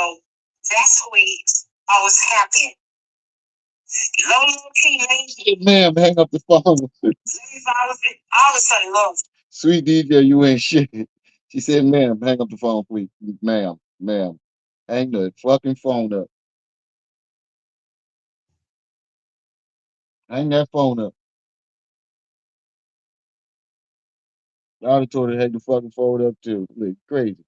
that's who he always happy. Low key lady. Ma'am, hang up the phone. All of a sudden, love. Sweet DJ, you ain't shit. She said, ma'am, hang up the phone, please. Ma'am, hang the fucking phone up. Hang that phone up. I would have told her to hang the fucking phone up too. Like, crazy.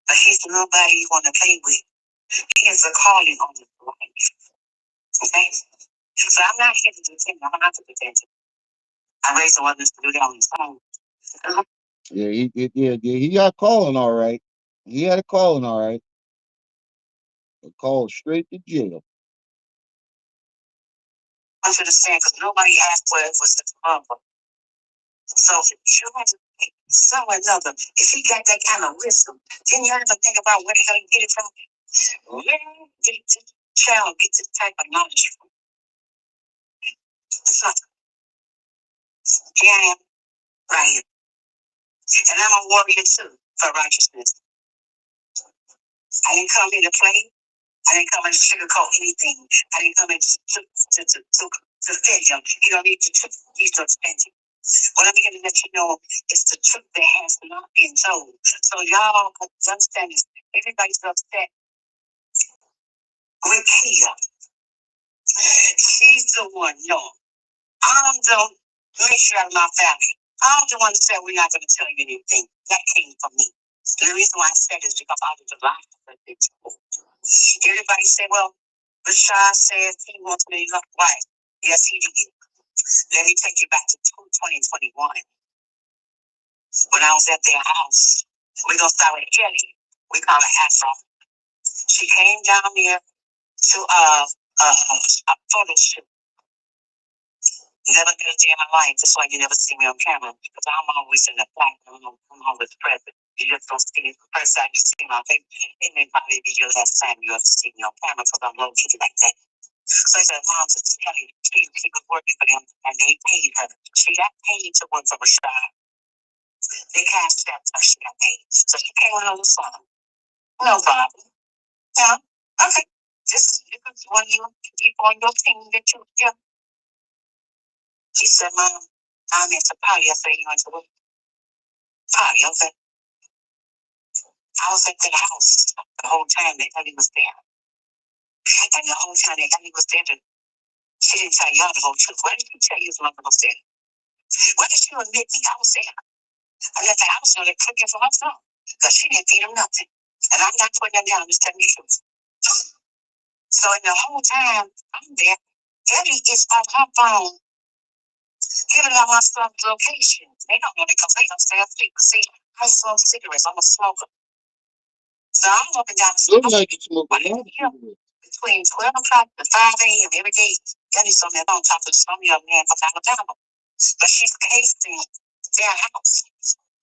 But he's nobody you want to play with. He has a calling on his life. Okay? So I'm not here to pretend. I'm not to pretend. I raised the others to do that on his own. Yeah, he got calling all right. He had a calling all right. A call straight to jail. I should understand because nobody asked for it was his mother. So you have to some or another. If he got that kind of wisdom, then you have to think about where the hell he get it from. Where did this child get this type of knowledge from? It's not. Here I am, right here. And I'm a warrior too for righteousness. I didn't come here to play. I didn't come here to sugarcoat anything. I didn't come here to offend you. You don't need to offend you. What I'm here to let you know is the truth that has not been told. So y'all understand this. Everybody's upset with Kia. She's the one, no. I'm the matriarch out of my family. I'm the one that said we're not going to tell you anything. That came from me. And the reason why I said is because I was the last person. Everybody said, well, Rashad says he wants me to look white. Yes, he did. Let me take you back to 2021 when I was at their house. We're going to start with Kelly. We call her Afro. She came down there to a photo shoot. Never been a day in my life. That's why you never see me on camera. Because I'm always in the back. I'm always present. You just don't see it the first time you see my face. It may probably be your last time you ever see me on camera because I'm low key like that. So I said, Mom, just tell me, she was working for them and they paid her. She got paid to work for Rashad. They cashed that so she got paid. So she came on the phone. No problem. Yeah. Okay. This is one of your people on your team that you yeah. She said, Mom, I'm at the party. I said, you went to work? Party, okay. I was at the house the whole time that Ellie was there. And the whole time that Ellie was there, she didn't tell y'all the whole truth. What did she tell you mother was there? What did she admit me I was there? I left the house and they're cooking for her son. Because she didn't feed him nothing. And I'm not putting that down, I'm just telling you the truth. So in the whole time I'm there, Ellie is on her phone giving out my son's location. They don't know because they don't stay asleep. See, I smoke cigarettes. I'm a smoker. So I'm up and down the street. Look like you smoke a lot of cigarettes. Between 12 o'clock and 5 a.m. every day. Ellie's on that phone talking to some young man from Alabama. But she's casing their house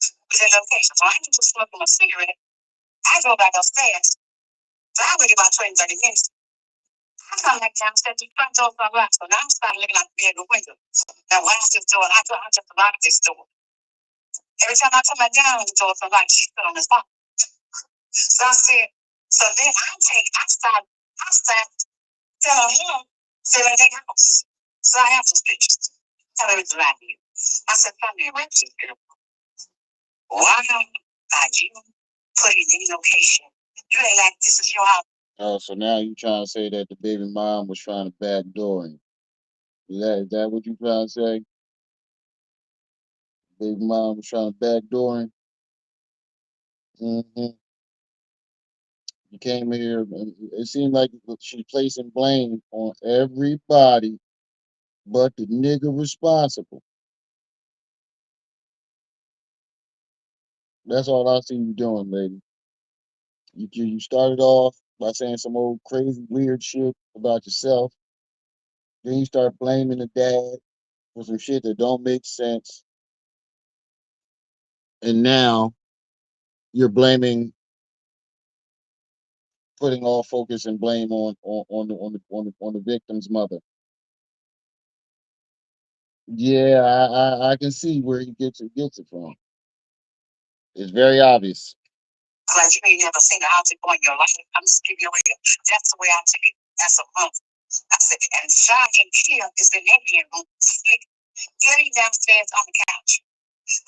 with their location. So I ain't just smoking a cigarette. I go back upstairs. So I wait about 20, 30 minutes. I come back downstairs, the front door's unlocked. So now I'm starting looking out the bedroom window. Now, why is this door? I just locked this door. Every time I come back down, the door's unlocked. She's still on this phone. So I said, so then I start telling him, selling their house. So I have some pictures. Tell everything right here. I said, family, where is this girl? Why are you putting any location? You ain't like this is your house. Oh, so now you trying to say that the baby mom was trying to backdoor him? Is that what you trying to say? Baby mom was trying to backdoor him? Mm-hmm. You came here, and it seemed like she placing blame on everybody but the nigga responsible. That's all I see you doing, lady. You started off by saying some old crazy weird shit about yourself. Then you start blaming the dad for some shit that don't make sense. And now you're blaming, putting all focus and blame on the victim's mother. Yeah, I can see where he gets it from. It's very obvious. Like you ain't never seen an object in your life. I'm just giving you a way. That's the way I take it. That's a month. I said, and Sean and Kia is in their bedroom, sleep, getting downstairs on the couch.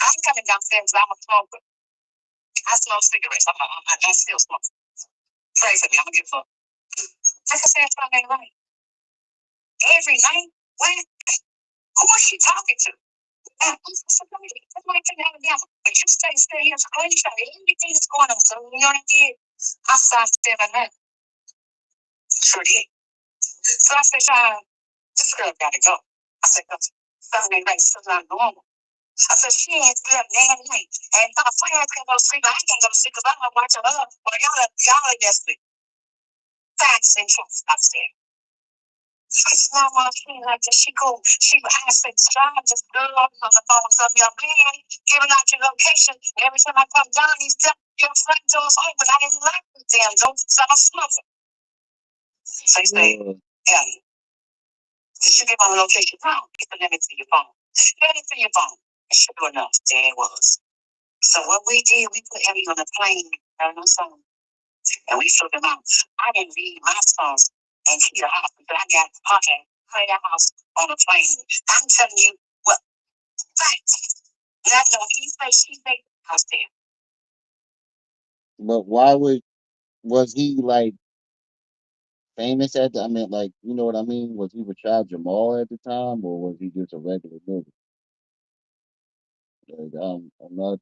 I'm coming downstairs because I'm a smoker. I smoke cigarettes. I still smoke. Pray for me. I'm gonna give up. Like I said, Sean ain't right. Every night, when who is she talking to? Somebody can have it down. But you stay here. Everything is going on. So you know what I did? I stopped 7 months. Sure did. So I said, Sean, this girl gotta go. I said, something ain't right. Something's not normal. I said, she ain't slept day and night. And if my friends can go to sleep, I can't go to sleep because I'm gonna watch her up. Well, y'all are desperate. Facts and truths upstairs. It's not one thing like that. I said, John, just girl on the phone with some young man, giving out your location. Every time I come down, your front door's open. I didn't like the damn door, so I'm a smoker. So he said, Ellie, did you give on the location? No, he said, let me see your phone. Let me see your phone. And sure enough, there it was. So what we did, we put Ellie on a plane, and I'm saying, and we flipped them out. I didn't read my songs and key the house until I got fucking out of that house on a plane. I'm telling you what, facts. And I know he say, she say, I was there. But why was he like famous at the? I mean, like you know what I mean? Was he Rashad Jamal at the time, or was he just a regular nigga? Like I'm not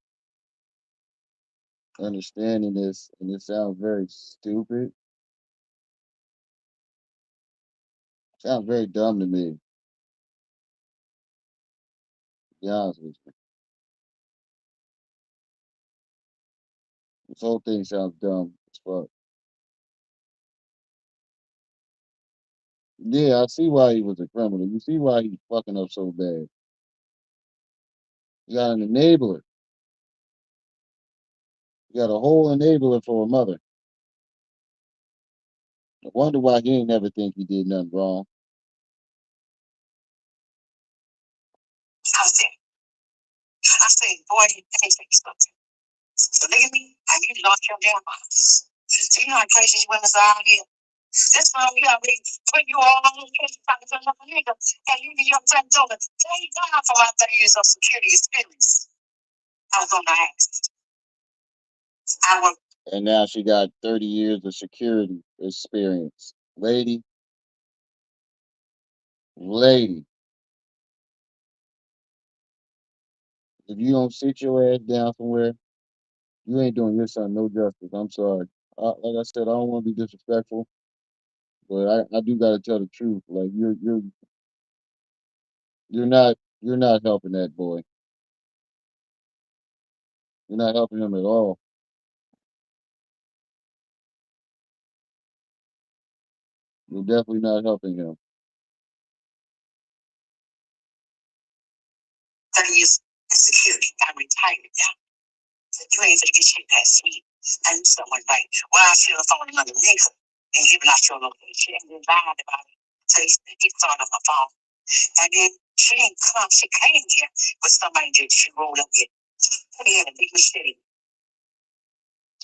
understanding this, and it sounds very stupid. Sounds very dumb to me. To be honest with you, this whole thing sounds dumb as fuck. Yeah, I see why he was a criminal. You see why he's fucking up so bad. You got an enabler. You got a whole enabler for a mother. I wonder why he ain't never think he did nothing wrong. I was there. I said, boy, let me tell you something. So look at me, and you lost your damn mind. Do you know how crazy these women are out here? This time you already put you all on the case talking to another nigga and leaving your friend over. Thank God for my 30 years of security experience. I was on the ass. I was. And now she got 30 years of security experience. Lady, if you don't sit your ass down somewhere, you ain't doing your son no justice. I'm sorry. Like I said, I don't want to be disrespectful, but I do got to tell the truth. Like you're not helping that boy. You're not helping him at all. You're definitely not helping him. 30 years in security. I'm retired now. You ain't gonna get shit past me. I knew someone right. Well, I should have phoned another nigga and given out your location and then lied about it. So he thought on my phone. And then she didn't come. She came here with somebody that she rolled up with. Put in a big machete.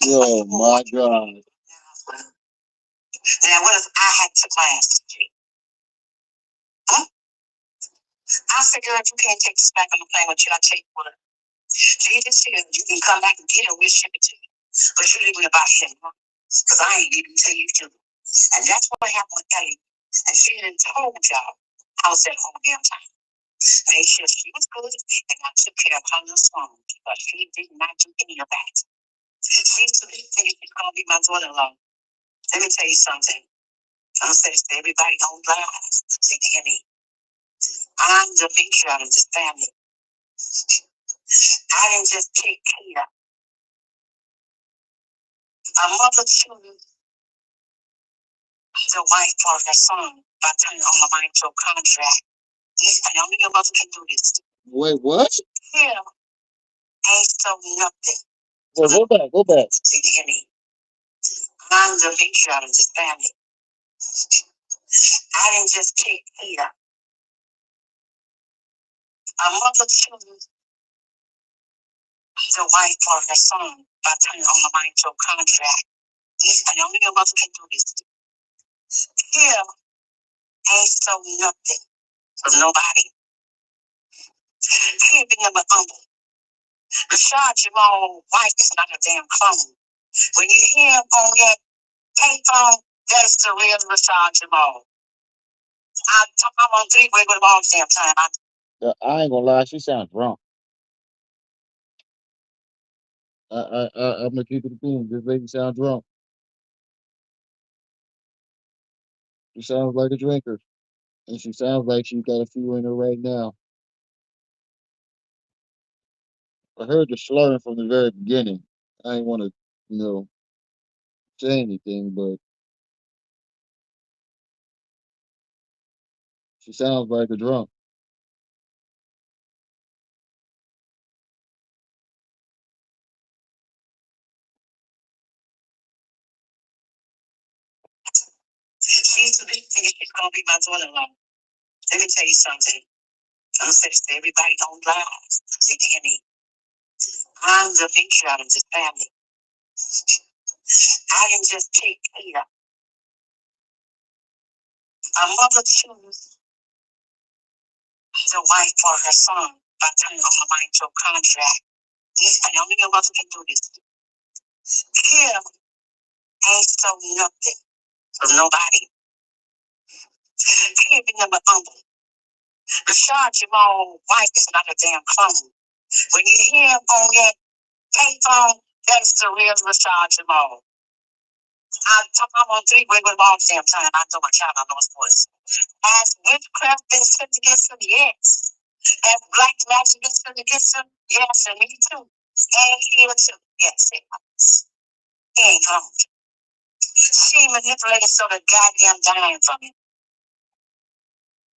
Oh my God. Now, what if I had to class? Huh? I figure if you can't take this back on the plane with you, I'll take one. You just see you can come back and get it, we'll ship it to you. But you leave me about him, huh? Because I ain't leaving till you do. And that's what happened with Ellie. And she didn't told y'all I was at home damn time. Made sure she was good and I took care of her little son. But she did not do any of that. She's the big thing she's gonna be my daughter-in-law. Let me tell you something. I'm gonna say this to everybody on live. See, hear me. I'm the matriarch of this family. I didn't just take care. A mother chooses the wife for her son by turning on the mind to a contract. And only your mother can do this. Wait, what? Him ain't so nothing. Well, go back, go back. See, hear me. I'm the matriarch of this family. I didn't just take care. A mother chooses the wife for her son by turning on the mind to a contract. And only your mother can do this. Him ain't so nothing. For nobody. He been number humble. Rashad Jamal wife is not a damn clone. When you hear him on that payphone, that's the real Rashad Jamal. I'm on three-way with him all the damn time. I ain't gonna lie, she sounds drunk. I'm gonna keep it a beam. This lady sounds drunk. She sounds like a drinker, and she sounds like she got a few in her right now. I heard the slurring from the very beginning. I ain't want to, you know, say anything, but she sounds like a drunk. She's the big thing. She's gonna be my daughter-in-law. Let me tell you something. I'm gonna say this to everybody on live. See, hear me. I'm the matriarch of this family. I didn't just pick Peter. A mother chooses the wife for her son by turning on the mind to a contract. And only your mother can do this. Kim ain't so nothing from nobody. Kim be number humble. Rashad Jamal wife is not a damn clone. When you hear him on that payphone, that's the real Rashad Jamal. I'm on three-way with him all the damn time. I know my child, I know his voice. Has witchcraft been sent against him? Yes. Has black magic been sent against him? Yes, and me too. And here too. Yes, it was. He ain't home. She manipulated so the goddamn dying from him.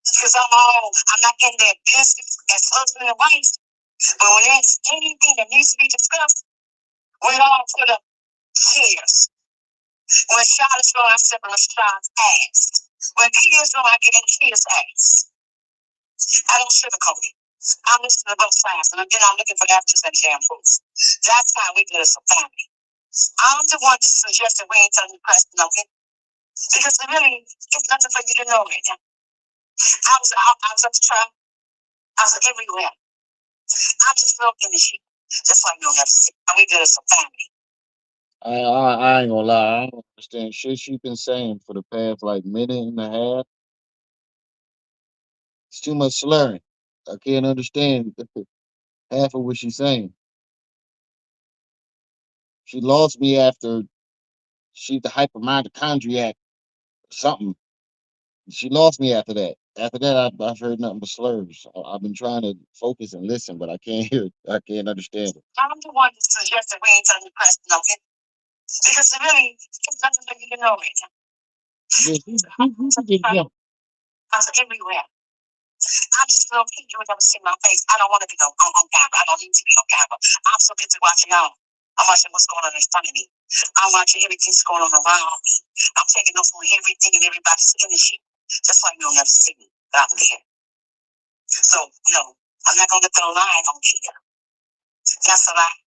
Because I'm not in their business as husband and wife. But when there's anything that needs to be discussed, we all put up chairs. When Charlotte's going, I sit on Charlotte's ass. When Kia's going, I get in Kia's ass. I don't sugarcoat it. I'm listening to both sides, and again, I'm looking for evidence and damn proof. That's how we get as a family. I'm the one that suggested we ain't telling the press nothing. Because really, it's nothing for you to know right now. I was up to trial. I was everywhere. I'm just real in the shit. Just like you'll never see. How we good as a family. I ain't gonna lie. I don't understand shit she been saying for the past like minute and a half. It's too much slurring. I can't understand half of what she's saying. She lost me after she's the hypochondriac or something. She lost me after that. After that, I've heard nothing but slurs. I've been trying to focus and listen, but I can't hear it. I can't understand it. I'm the one that suggested we ain't telling the press nothing. Because really, it's nothing for you to know right now. Yeah, she just jumped. I was everywhere. I'm just real kid. You would never see my face. I don't want to be on camera. I don't need to be on camera. I'm so busy watching y'all. I'm watching what's going on in front of me. I'm watching everything that's going on around me. I'm taking notes on everything and everybody's energy. Just like you'll never see me, but I'm there. So, I'm not going to throw live on Kia. That's a lie.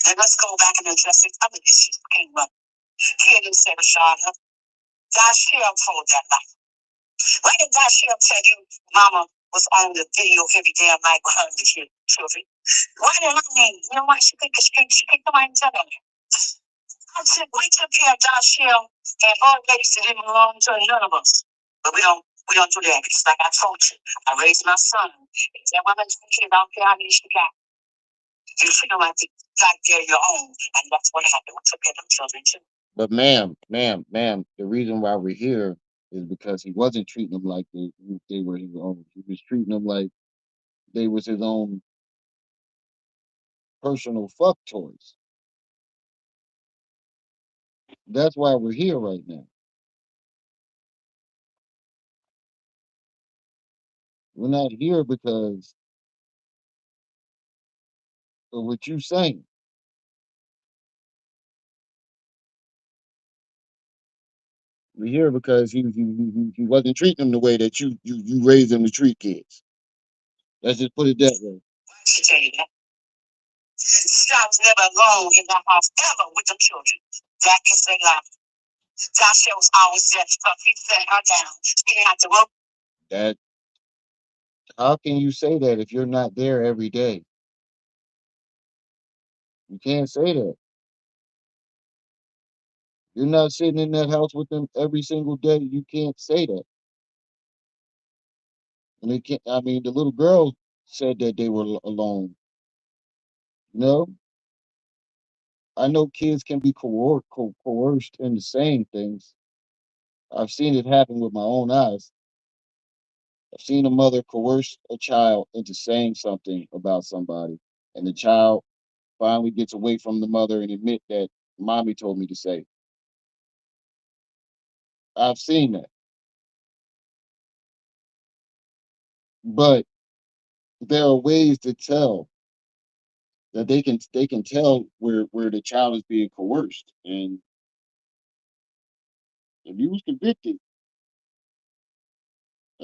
And let's go back and address these other issues that came up. Kia didn't say Rashad. Josh Hill told that lie. Why did Josh Hill tell you Mama was on the video every damn night with her and the children? Why did her name? You know why she can't come out and tell them? I said, we took care of Josh Hill and all ladies that didn't belong to none of us. But we don't do that because like I told you, I raised my son. If that woman took care, I don't care how many she got. You treat them like they're your own. And that's what happened. We took care of them children too. But ma'am, the reason why we're here is because he wasn't treating them like they were his own. He was treating them like they was his own personal fuck toys. That's why we're here right now. We're not here because of what you saying. We're here because he wasn't treating them the way that you raised them to treat kids. Let's just put it that way. She tell you that. I was never alone in the house ever with the children. That is a lie. Joshua was always there because he set her down. She didn't have to work. That how can you say that if you're not there every day? You can't say that. You're not sitting in that house with them every single day. You can't say that. And they can't. I mean, the little girl said that they were alone. You know, I know kids can be coerced into saying things. I've seen it happen with my own eyes. I've seen a mother coerce a child into saying something about somebody, and the child finally gets away from the mother and admit that mommy told me to say. I've seen that, but there are ways to tell that they can tell where the child is being coerced, and if you was convicted,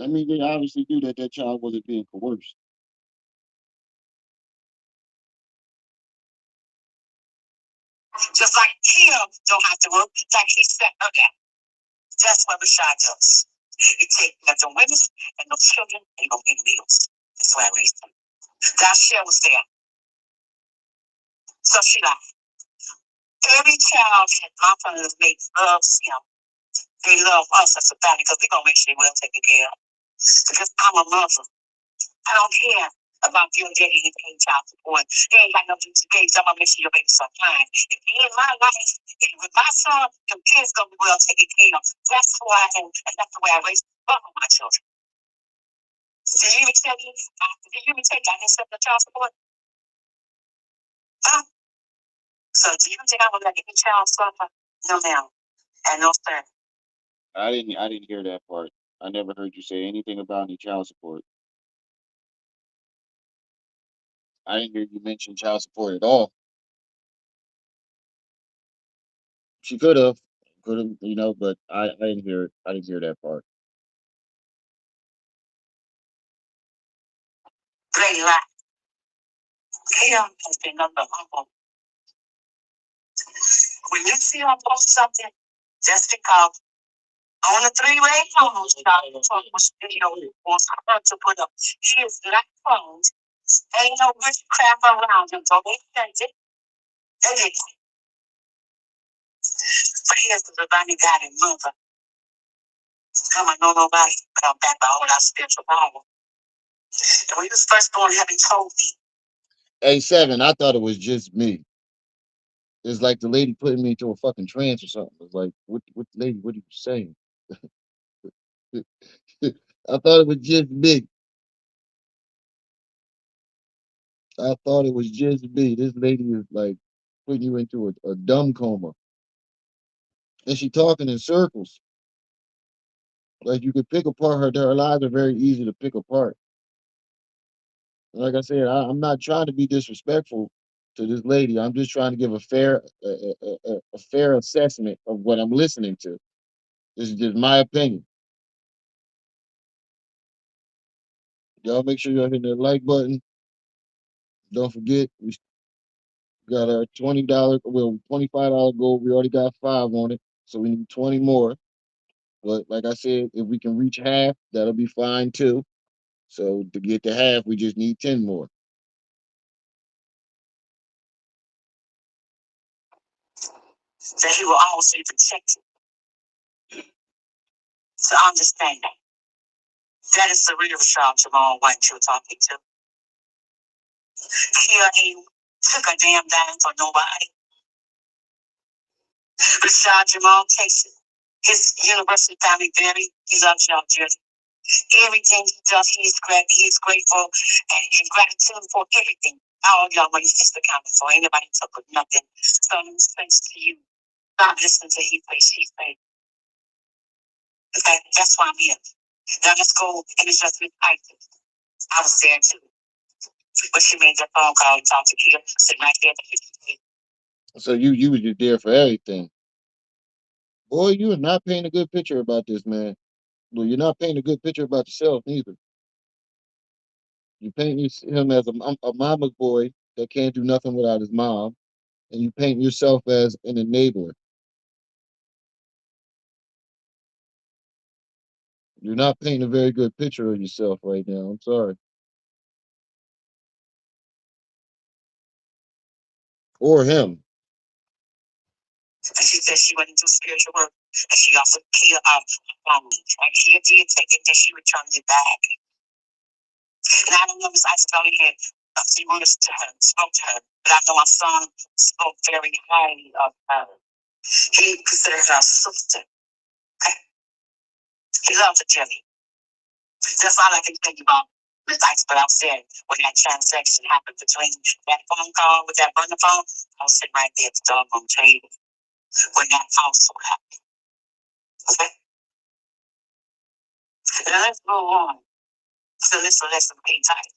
I mean they obviously knew that that child wasn't being coerced. Just like Kim don't have to work, like he said earlier. That's what Rashad does. He takes care of the women and those children and he gonna pay the bills. That's why I raised them. That share was there. So she like, every child that my father makes loves him. They love us as a family because we gonna make sure they will take care of. Because I'm a mother. I don't care about your daddy and paying child support. They ain't got no duty to pay, so I'm gonna make sure your baby's on time. If you in my life and with my son, your kids gonna be well taken care of. That's who I am, and that's the way I raise both of my children. Did you even tell me? Did you even take I didn't accept the child support? Huh? So do you think I would let any child suffer? No, ma'am, and no, sir. I didn't hear that part. I never heard you say anything about any child support. I didn't hear you mention child support at all. She could have, but I didn't hear it. I didn't hear that part. Lady Lot, Kim has been nothing but humble. When you see her post something, just because on the three-way phones, was wants her to put up. She is not phones. Ain't no witchcraft around him, so they sent it. They did. But here's the divine God and mother. Come on, know nobody, but I'm back by all our spiritual power. And when he was first born, having told me, A7, I thought it was just me. It's like the lady putting me into a fucking trance or something. It's like, what lady, what are you saying? I thought it was just me. I thought it was just me. This lady is like putting you into a dumb coma. And she talking in circles. Like you could pick apart her lives are very easy to pick apart. Like I said, I'm not trying to be disrespectful to this lady. I'm just trying to give a fair assessment of what I'm listening to. This is just my opinion. Y'all make sure y'all hit that like button. Don't forget we got our $25 goal. We already got 5 on it, so we need 20 more. But like I said, if we can reach half, that'll be fine too. So to get to half, we just need 10 more. that he will always be protected. So understand that. That is the real Rashad Jamal White you're talking to. He ain't took a damn dime for nobody. Rashad Jamal takes his university family very, he loves y'all, Jerry. Everything he does, he's grateful and gratitude for everything. All y'all money is accounted for. Anybody took with nothing. So thanks to you. Not listening to he plays, she plays. Okay, that's why I'm here. Now let's go and it's just with Python. I was there too. But she made that phone call and talked to Kia, sitting right there at the kitchen table. So you was just there for everything. Boy, you are not painting a good picture about this man. Well, you're not painting a good picture about yourself neither. You paint him as a mama's boy that can't do nothing without his mom, and you paint yourself as an enabler. You're not painting a very good picture of yourself right now. I'm sorry. Or him. And she said she went into spiritual work. And she also Kia on me. And Kia did take it, then she returned it back. And I don't know Miss Isabella had a few words to her, spoke to her. But I know my son spoke very highly of her. He considered her a sister. Okay? He loves a Jimmy. That's all I can think about. Miss Isabella said when that transaction happened between that phone call with that burner phone, I was sitting right there at the doggone table when that also happened. Okay? Now let's go on to this Alexa P type.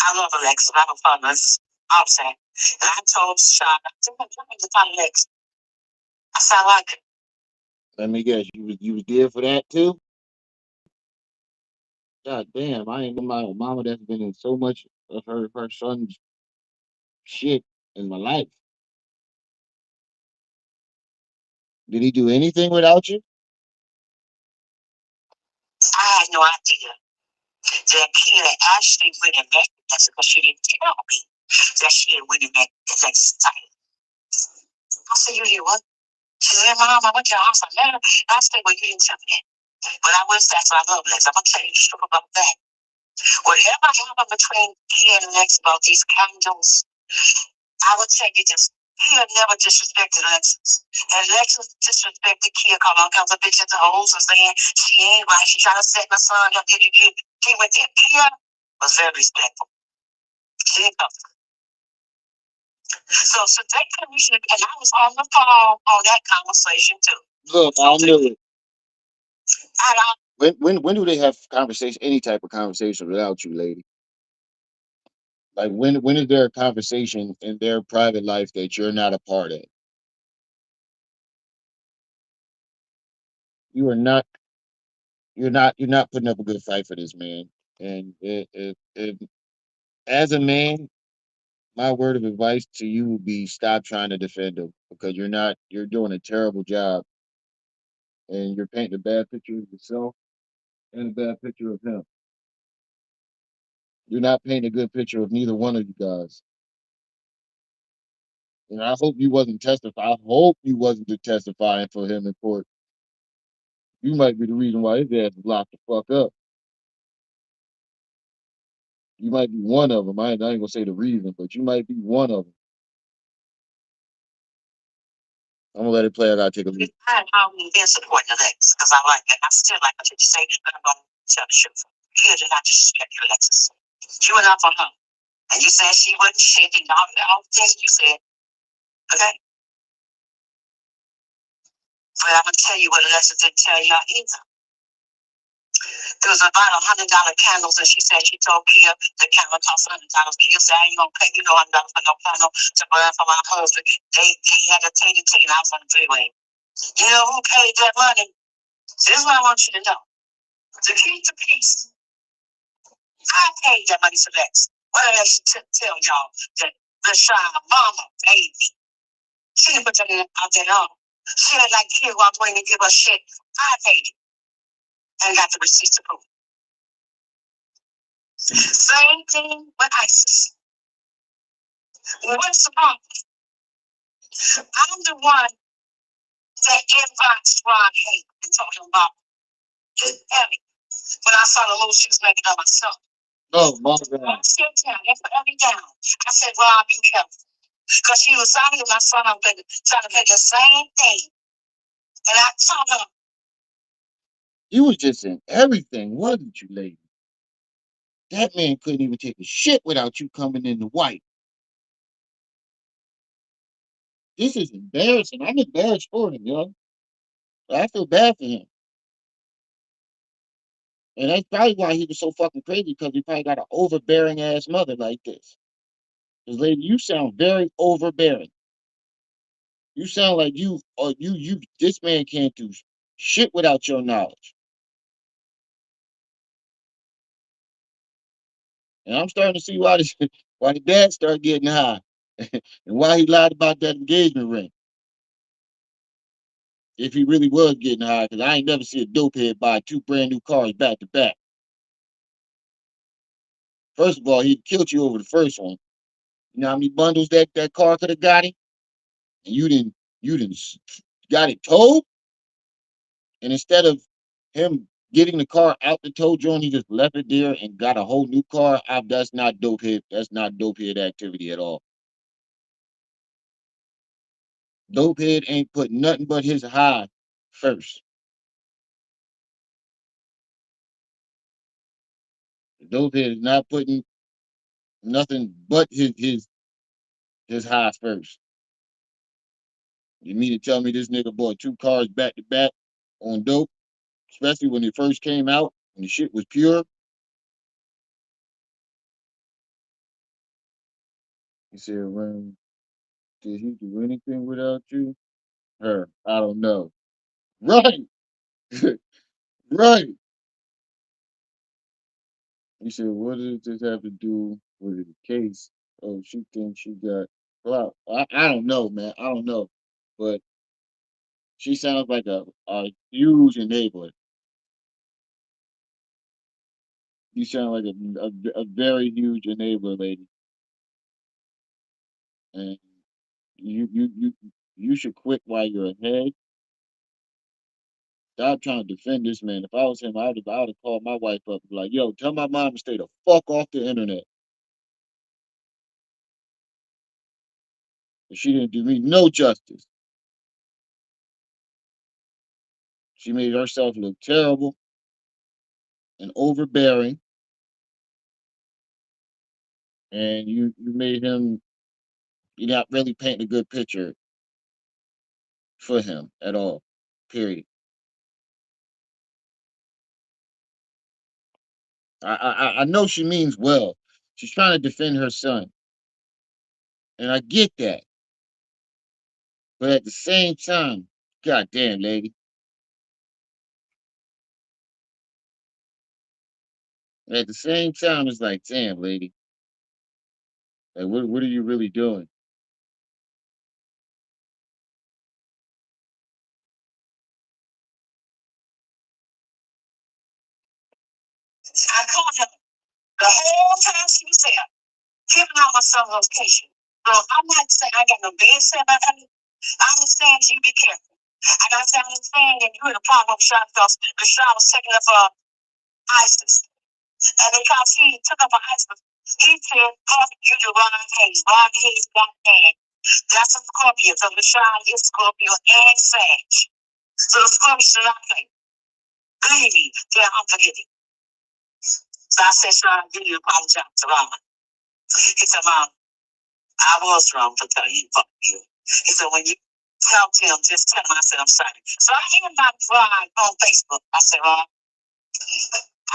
I love Alexa. I'm a fun. That's all I'm saying. And I told Sean, I think I'm trying to find Alexa. I sound like it. Let me guess, you was there for that too? God damn, I ain't know my mama that's been in so much of her son's shit in my life. Did he do anything without you? I had no idea that Kia actually went and met Alexa because she didn't tell me that she had went and met Alexa's title. I said, you did what? She said, Mom, I went to your house. I met her. And I said, well, you didn't tell me that. But I was, that's why I love Lex. I'm going to tell you the truth about that. Whatever happened between Kia and Lex about these candles, I would tell you this. Kia never disrespected Lexus. And Lexus disrespected Kia, calling all kinds of bitches and hoes and saying she ain't right. She trying to set my son up. He went there. Kia was very respectful. She didn't come. So they commissioned, and I was on the phone on that conversation too. Look, I knew it. I don't. When do they have conversation, any type of conversation without you, lady? Like when is there a conversation in their private life that you're not a part of? You are not. You're not putting up a good fight for this man. And as a man, my word of advice to you would be stop trying to defend him because you're not. You're doing a terrible job, and you're painting a bad picture of yourself and a bad picture of him. You're not painting a good picture of neither one of you guys. And I hope you wasn't testifying. I hope you wasn't testifying for him in court. You might be the reason why his ass is locked the fuck up. You might be one of them. I ain't gonna say the reason, but you might be one of them. I'm gonna let it play. I gotta take a look. I've always been supporting Alexis because I like it. I still like what you say, but I'm going to tell the truth. Kia did not disrespect you, Alexis. You went up on her, and you said she wasn't shit, and all the things you said. Okay, but I'm gonna tell you what Alexis didn't tell y'all either. There was about $100 candles, and she said she told Kia the candle cost $100. Kia said, "I ain't gonna pay you no $100 for no candle to burn for my husband." They had to take the tea, and I was on the freeway. You know who paid that money? This is what I want you to know. To keep the peace, I paid that money to Lex. What did I tell y'all? That Rashad mama paid me. She didn't put that out there at all. She ain't like here who I'm going to give her shit. I paid it and got the receipts to prove. Same thing with ISIS. What's the problem? I'm the one that inboxed Ron Hay and talking about his Ellie when I saw the little shoes making up myself. Oh my God. I said down, I put Ellie down. I said, Ron, be careful. Because she was out here, my son, I'm trying to play the same thing. And I told her, You was just in everything, wasn't you, lady? That man couldn't even take a shit without you coming in the white. This is embarrassing. I'm embarrassed for him, yo. I feel bad for him. And that's probably why he was so fucking crazy because he probably got an overbearing ass mother like this. Because, lady, you sound very overbearing. You sound like this man can't do shit without your knowledge. And I'm starting to see why the dad started getting high and why he lied about that engagement ring. If he really was getting high, because I ain't never see a dopehead buy two brand new cars back to back. First of all, he killed you over the first one. You know how many bundles that car could have got him? And you didn't got it towed? And instead of him getting the car out the tow joint, he just left it there and got a whole new car. That's not dopehead. That's not dopehead activity at all. Dopehead ain't put nothing but his high first. Dopehead is not putting nothing but his high first. You mean to tell me this nigga bought two cars back to back on dope, especially when it first came out and the shit was pure? He said, "Ren, did he do anything without you?" Her, I don't know. Right, right. He said, "What does this have to do with the case? Oh, she thinks she got clout." I don't know, man. I don't know, but She sounds like a huge enabler. You sound like a very huge enabler, lady. And you should quit while you're ahead. Stop trying to defend this man. If I was him, I would have called my wife up and be like, yo, tell my mom to stay the fuck off the internet. But she didn't do me no justice. She made herself look terrible and overbearing, and you made him. You're not really painting a good picture for him at all. Period. I know she means well. She's trying to defend her son, and I get that. But at the same time, goddamn, lady. At the same time, it's like, damn, lady. Like, what are you really doing? I called her the whole time she was there, giving out my son's location. I'm not saying I got no bad say about her. I understand you be careful. I got to understand that you had a problem with Rashad because Rashad was taking up ISIS. And because he took up ISIS, he said, you do Ron Hayes. Ron Hayes got mad. That's a Scorpio. So Rashad is Scorpio and Sag. So the Scorpio should not play. Believe me, they're unforgiving. So I said, Sean, I really apologize to Ron. He said, Mom, I was wrong for telling you fuck you. He said, when you tell him, just tell him I said I'm sorry. So I inboxed Ron on Facebook. I said, Ron, I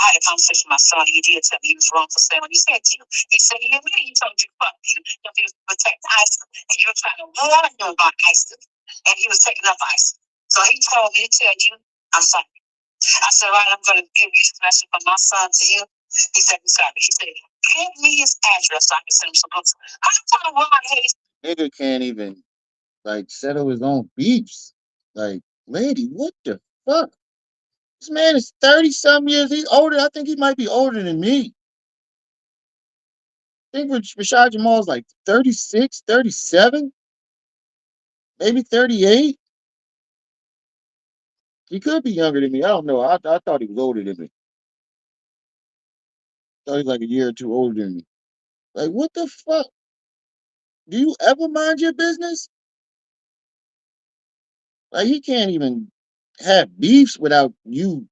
had a conversation with my son. He did tell me he was wrong for saying what he said to you. He said he admitted he told you fuck you if he was protecting ISIS. And you were trying to warn him about ISIS. And he was taking up ISIS. So he told me to tell you, I'm sorry. I said, right, I'm going to give you this message from my son to you. He said, I'm sorry. He said, give me his address so I can send him some books. I'm telling Ron Hayes. Nigga can't even like settle his own beefs. Like, lady, what the fuck? This man is 30 some years. He's older. I think he might be older than me. I think Rashad Jamal is like 36, 37, maybe 38. He could be younger than me. I don't know. I thought he was older than me. I thought he was like a year or two older than me. Like, what the fuck? Do you ever mind your business? Like, he can't even have beefs without you.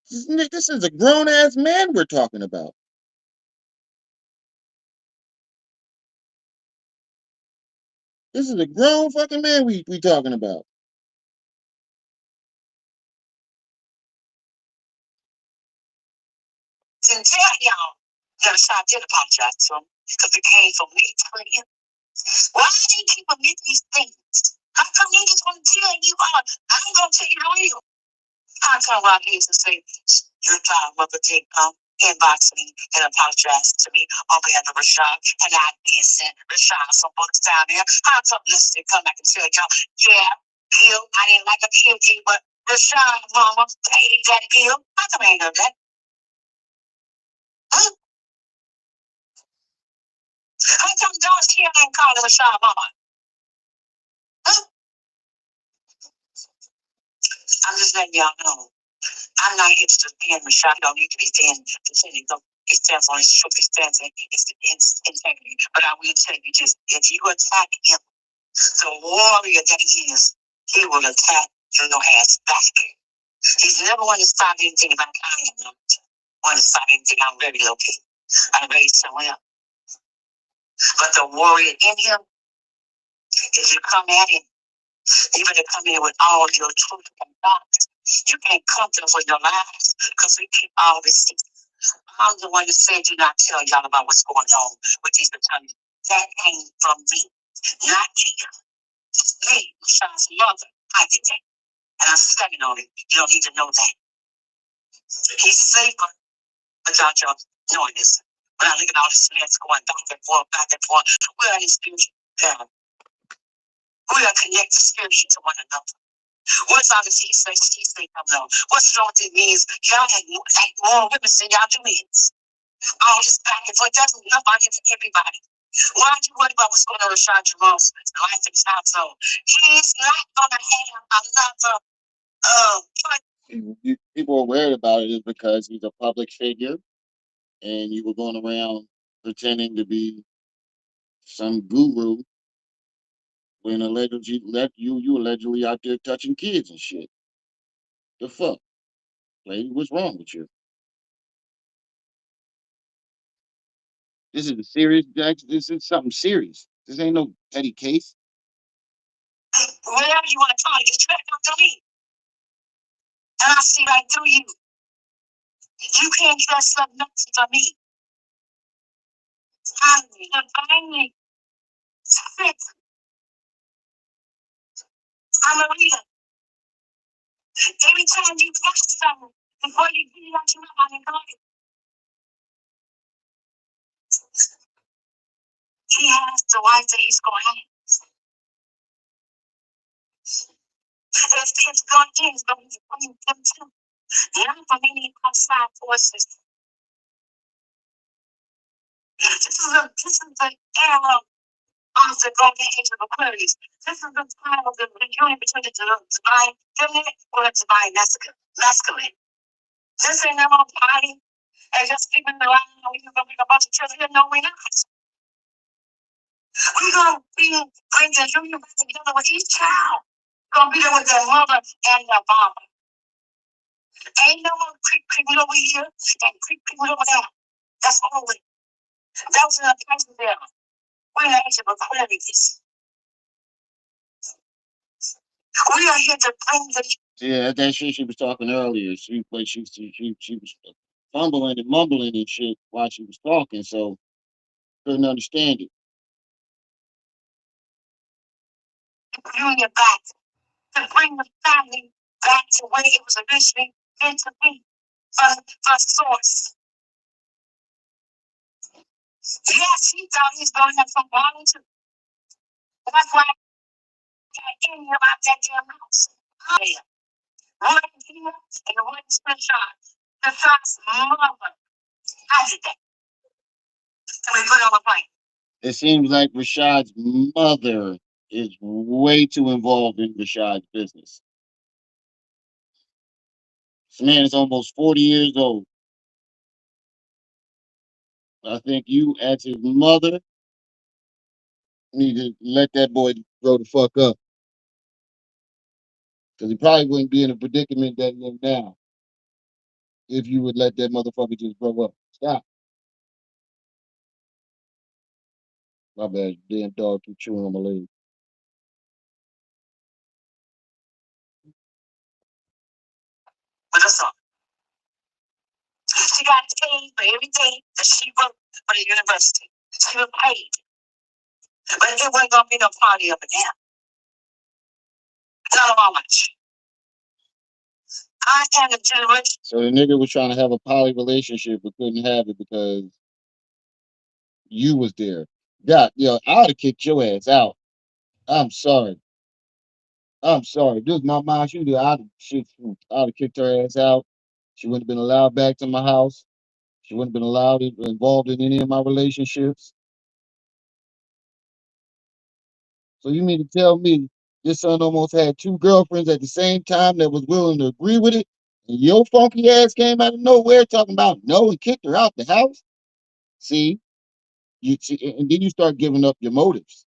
This is a grown ass man we're talking about. This is a grown fucking man we talking about. And tell y'all that I did apologize to him because it came from me to him. Why do you keep omitting these things? How come you just want to tell you all? I'm going to tell you the real. How come Ron Hayes and say, your godmother did inbox me and apologize to me on behalf of Rashad, and I did send Rashad some books down there. How come Listen come back and tell y'all, yeah, Bill, I didn't like a PLG, but Rashad mama paid that bill. How come I ain't know that? Huh? How come Don Hill ain't calling Rashad mama? Huh? I'm just letting y'all know. I'm not here to defend Rashad. You don't need to be defending. He stands on his truth. He stands in his integrity. But I will tell you just, if you attack him, the warrior that he is, he will attack your ass back. He's never wanted to stop anything about I am not want to stop anything. I'm very low key. I'm raised somewhere. But the warrior in him, if you come at him, even to come in with all your truth and thoughts, you can't come to him for your lives because we keep all this. I'm the one that said do not tell y'all about what's going on with these attorneys. That came from me, not Kia. Me, Sean's mother. I did that. And I'm standing on it. You don't need to know that. He's safer without y'all knowing this. When I look at all this mess going back and forth, we are in spiritual battle. We are connected spiritually to one another. What's all this he say, she say coming on? What's wrong with it means y'all had like more women than y'all do men's. All this back and forth, that's enough out here for everybody. Why are you worried about what's going on with Rashad Jamal's life in his household? He's not gonna have another People are worried about it is because he's a public figure, and you were going around pretending to be some guru when allegedly you allegedly out there touching kids and shit. The fuck, lady, what's wrong with you? This is a serious. This is something serious. This ain't no petty case. whatever you want to call it, just try to come to me. And I see right through you. You can't dress up nothing for me. Finally, sick. I'm a reader. Every time you watch something, before you get it out your mouth, I'm going to he has the wife that he's going to have. If it's going to, it's going to be between them two. Not from any outside forces. This is the era of the golden age of Aquarius. This is the time of the union between the divine feminine or the divine masculine. This ain't no party and just sleeping around. We're gonna bring a bunch of children. No, we're not. We're gonna bring the union back together with each child. We're gonna be there with their mother and their father. Ain't no more creeping over here and creeping over there. That's over. That was in the past there. We're in the age of Aquarius. We are here to bring the. Yeah, that shit she was talking earlier. She was fumbling and mumbling and shit while she was talking, so couldn't understand it. Union back to bring the family back to where it was originally meant to be, the source. Yes, he thought he was going to have some bonding too. That's why I got in here about that damn house. Yeah. One here and one Rashad. Rashad's mother. How did that? Can we put it on the plane? It seems like Rashad's mother is way too involved in Rashad's business. This man is almost 40 years old. I think you, as his mother, need to let that boy grow the fuck up. Because he probably wouldn't be in a predicament that he's in now if you would let that motherfucker just grow up. Stop. My bad. Damn dog keep chewing on my leg. But that's all. She got paid for every day that she worked for the university. She was paid. But it wasn't going to be no party up in there. Not how much. I am a generation. So the nigga was trying to have a poly relationship but couldn't have it because you was there. God, yo, I would have kicked your ass out. I'm sorry. I'm sorry. This is my mom. I'd have kicked her ass out. She wouldn't have been allowed back to my house. She wouldn't have been allowed involved in any of my relationships. So you mean to tell me this son almost had two girlfriends at the same time that was willing to agree with it? And your funky ass came out of nowhere talking about no and kicked her out the house? See, and then you start giving up your motives.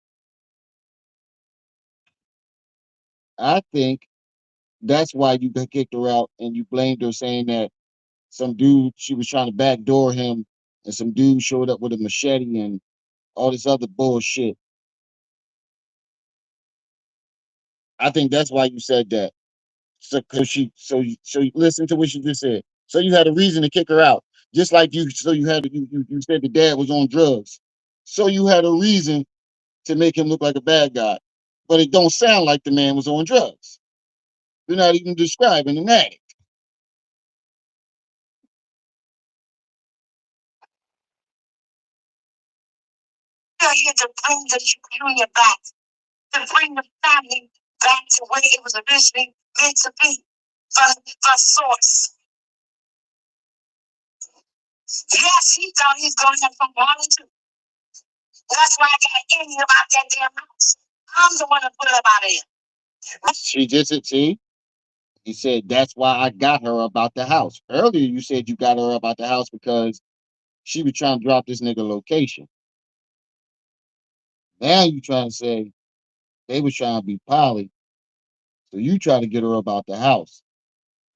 I think that's why you kicked her out and you blamed her saying that some dude, she was trying to backdoor him and some dude showed up with a machete and all this other bullshit. I think that's why you said that. So you listen to what she just said. So you had a reason to kick her out, just like you said the dad was on drugs. So you had a reason to make him look like a bad guy, but it don't sound like the man was on drugs. You're not even describing an addict. We're here to bring the union back, to bring the family back to where it was originally meant to be the source. Yes, he thought he was going to have some water too. That's why I got any about that damn house. I'm the one that put it up out of here. She just said, see, he said that's why I got her about the house. Earlier, you said you got her about the house because she was trying to drop this nigga location. Now you trying to say they was trying to be poly, so you try to get her about the house.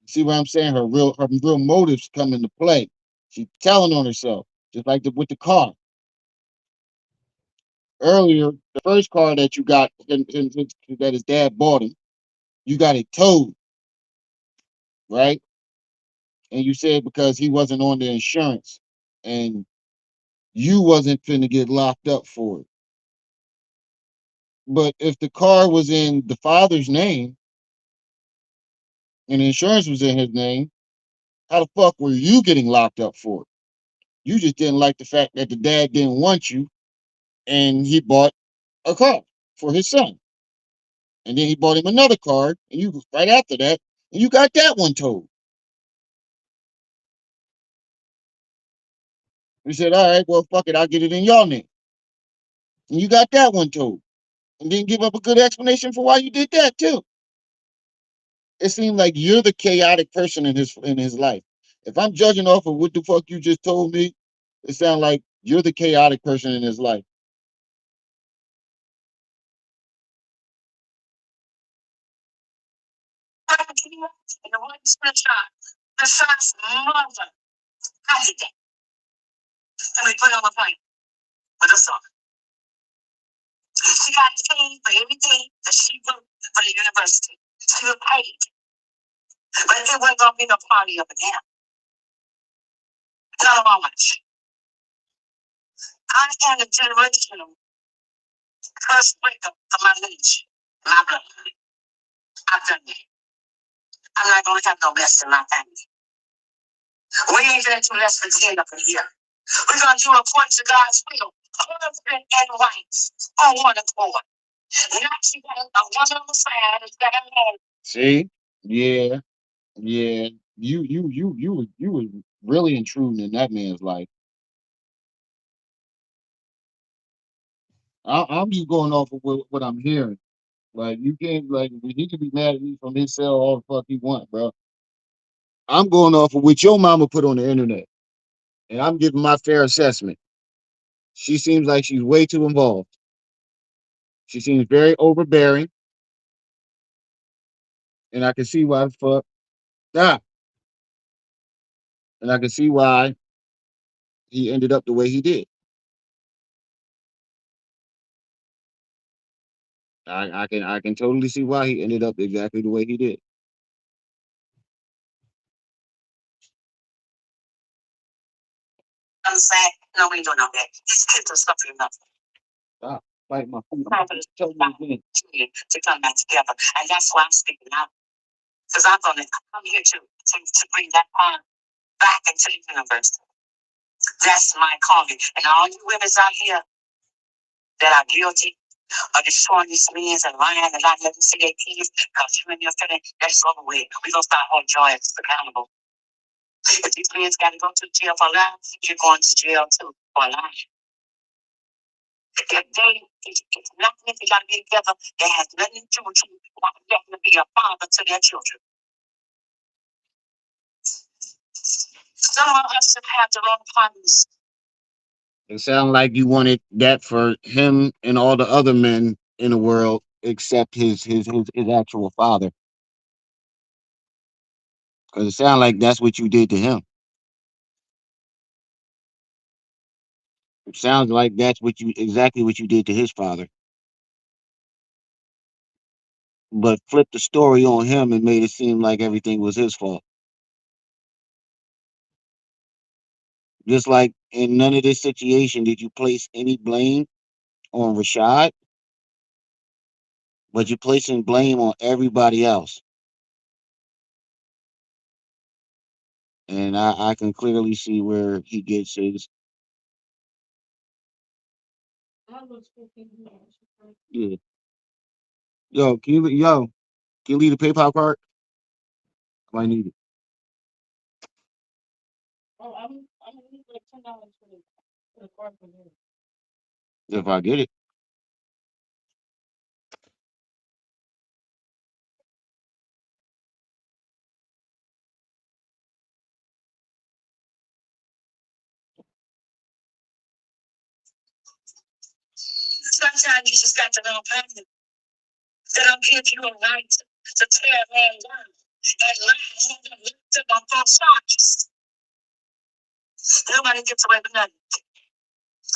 You see what I'm saying? Her real motives come into play. She's telling on herself, just like with the car. Earlier, the first car that you got that his dad bought him, you got it towed, right? And you said because he wasn't on the insurance and you wasn't finna get locked up for it. But if the car was in the father's name and the insurance was in his name, how the fuck were you getting locked up for it? You just didn't like the fact that the dad didn't want you and he bought a car for his son. And then he bought him another car, and you right after that, and you got that one towed. You said, all right, well, fuck it, I'll get it in your name. And you got that one towed. And then give up a good explanation for why you did that too. It seemed like you're the chaotic person in his life. If I'm judging off of what the fuck you just told me, it sounds like you're the chaotic person in his life. And the one screenshot, the son's mother, I did that. And we put it on the plane with a song. She got paid for everything that she wrote for the university. She was paid. But it wasn't going to be no party up again. Not how much. I am a generational curse breaker of my lineage, my bloodline. I've done that. I'm not going to have no mess in my family. We ain't going to do less than 10 up in here. We're going to do according to God's will. Husband and wife on one accord. Now she got a woman on the side that's got a man. See? Yeah, yeah. You was really intruding in that man's life. I'm just going off of what I'm hearing. Like you can't like he can be mad at me from his cell all the fuck he want, bro. I'm going off of what your mama put on the internet, and I'm giving my fair assessment. She seems like she's way too involved. She seems very overbearing, and I can see why the fuck ah, and I can see why he ended up the way he did. I can totally see why he ended up exactly the way he did. I'm saying, no, we ain't doing all that. These kids are suffering enough. Stop fighting my food. Time for this to come back together. And that's why I'm speaking out. Because I'm here to bring that on back into the universe. That's my calling. And all you women out here that are guilty of destroying these men and lying and not letting them see their kids because you and your feeling, that's over with. We're going to start holding your ass accountable. If these men got to go to jail for life, you're going to jail too for life. If it's nothing if you got to be together, that has nothing to do with you wanting to be a father to their children. Some of us have had the wrong partners. It sounded like you wanted that for him and all the other men in the world except his actual father. Because it sounded like that's what you did to him. It sounds like that's exactly what you did to his father. But flipped the story on him and made it seem like everything was his fault. Just like in none of this situation did you place any blame on Rashad, but you're placing blame on everybody else. And I can clearly see where he gets his. Yeah. Yo, can you leave the PayPal card? I need it. I'm gonna need like $10 for the car from here. If I get it. Sometimes you just got to know pain. They don't give you a right to tear a man down and lie on them lift up on both sides. Nobody gets away with nothing.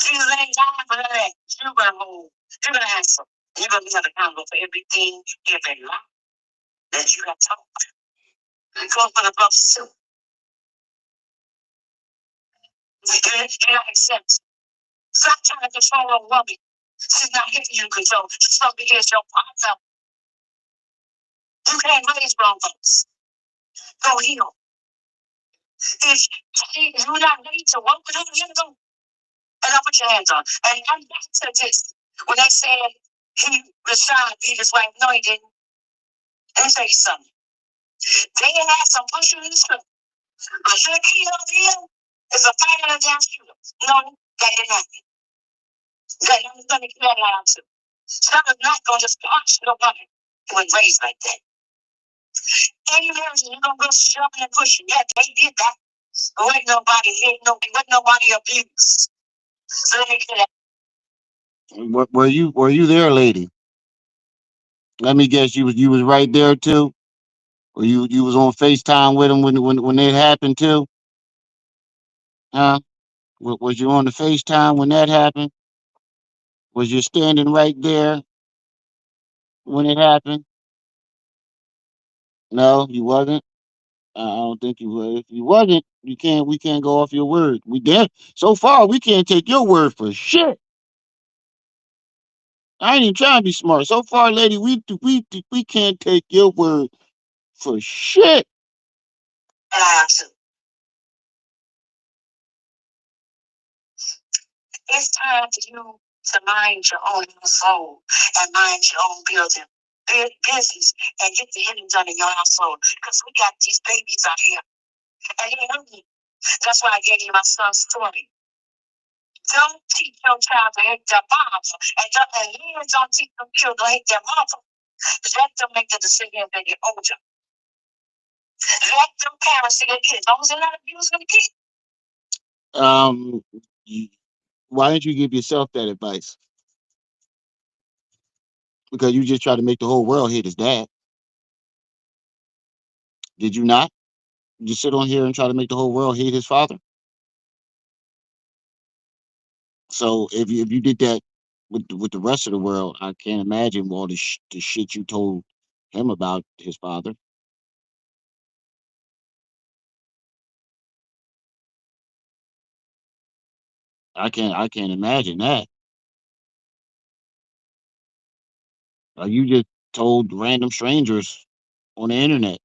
Jesus ain't dying for that. You're gonna hold. You're gonna answer. You're gonna be held accountable for everything, every lie that you got told. It goes for the brothers too. You gotta accept. Stop trying to control a woman. She's not here for you to control. She's supposed to be here as your partner. You can't raise wrong folks. Go heal. If you're not ready to work with him, you go. And I'll put your hands on. And I'm back to this. When they said Rashad beat his wife, no, he didn't. Let me tell you something. They had some pushing in the street. But your kid over here is a fighter and a damn shooter. No, that didn't happen. That I'm going to get that out too. Some is not going to just punch the woman who was raised like that. Any marriage, you're going to go shoving and pushing. Yeah, they did that. But wasn't nobody hit, wasn't nobody abused. So let me get that. Were you there, lady? Let me guess, you was right there too? Or you was on FaceTime with him when it happened too? Huh? Was you on the FaceTime when that happened? Was you standing right there when it happened? No, you wasn't. I don't think you were. If you wasn't, we can't go off your word. We did so far. We can't take your word for shit. I ain't even trying to be smart. So far, lady, we can't take your word for shit. It's time for you to mind your own soul and mind your own building, business, and get the healing done in your household. Because we got these babies out here, and you know me. That's why I gave you my son's story. Don't teach your child to hate their father, and you don't teach them children to hate their mother. Let them make the decision as they get older. Let them parents see their kids. As long as they're not abusing the kids. Um, why didn't you give yourself that advice? Because you just try to make the whole world hate his dad. Did you not? Just sit on here and try to make the whole world hate his father. So if you did that with the rest of the world, I can't imagine all the shit you told him about his father. I can't imagine that. You just told random strangers on the internet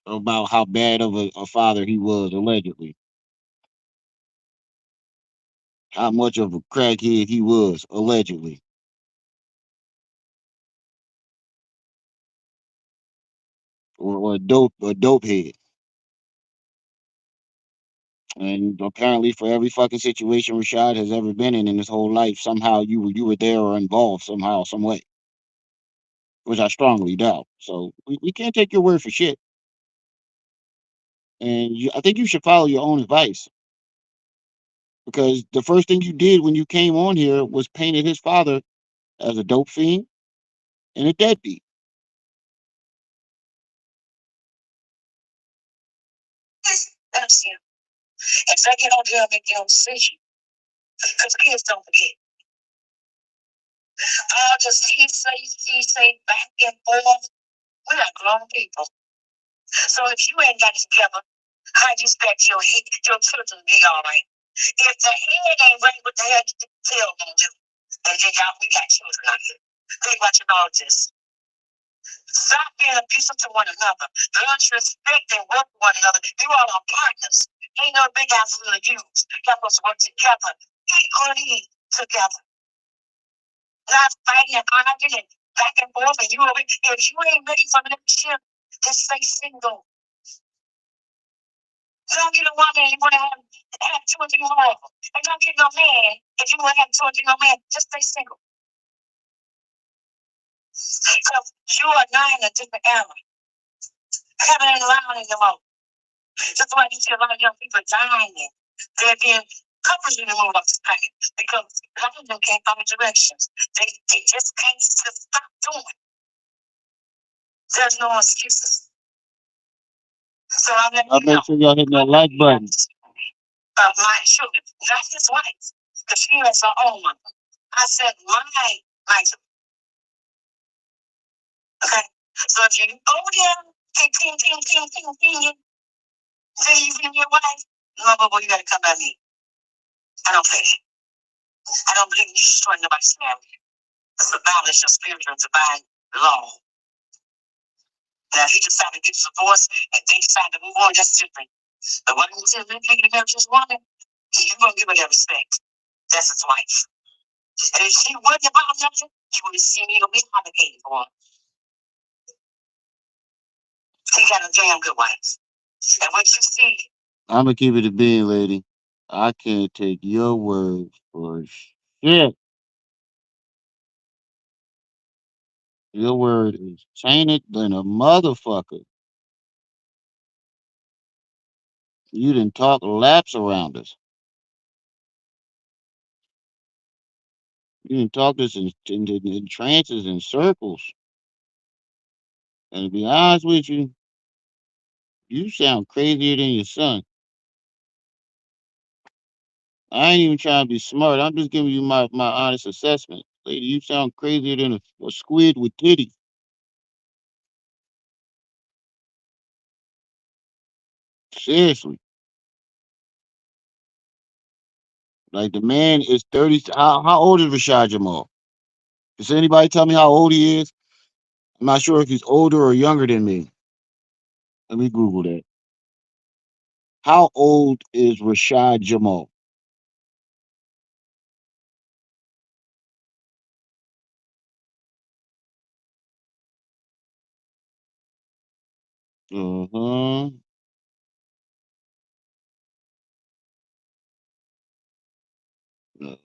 about how bad of a father he was allegedly, how much of a crackhead he was allegedly, or a dope head. And apparently, for every fucking situation Rashad has ever been in his whole life, somehow you were there or involved somehow, some way, which I strongly doubt. So we can't take your word for shit. And I think you should follow your own advice, because the first thing you did when you came on here was painted his father as a dope fiend and a deadbeat. Let them see them. If they get on here and make their own decision, because kids don't forget. All just he say back and forth. We are grown people. So if you ain't got it together, how do you expect your children to be all right? If the head ain't right, what the hell you the tail gonna do? And then y'all, we got children out here. Think about your all this. Stop being abusive to one another. Learn to respect and work with one another. You all are partners. Ain't no big house for the use. Help us work together. Equally together. Not fighting and arguing and back and forth. And if you ain't ready for the next shift, Just stay single. Don't get a woman you want to have two or three more of them. And don't get no man if you want to have two or three more men. Just stay single. Because you are now in a different era. Heaven ain't allowing anymore. That's why you see a lot of young people dying. They're being couples need to move up this planet because a lot of them can't find directions. They just can't stop doing. There's no excuses. So I'm letting Y'all you make know. sure y'all hitting that like button. My children, not his wife, because she has her own one. I said my children. Okay? So if you go there, ping, say you been your wife, no, but you gotta come by me. I don't play that. I don't believe in you destroying nobody's family. It's abolish your spiritual and divine law. Now, if he decided to get a divorce and they decide to move on, that's different. But when he says making a marriage his woman, you won't give her that respect. That's his wife. And if she wasn't about nothing, you would have seen me to be obligated for her. He got a damn good wife. And what you see, I'm gonna keep it a bean, lady. I can't take your word for shit. Your word is tainted than a motherfucker. You didn't talk laps around us. You didn't talk this in trances and circles. And to be honest with you, you sound crazier than your son. I ain't even trying to be smart. I'm just giving you my honest assessment. Lady, you sound crazier than a squid with titties. Seriously. Like the man is 30. How old is Rashad Jamal? Does anybody tell me how old he is? I'm not sure if he's older or younger than me. Let me Google that. How old is Rashad Jamal? Uh-huh. No,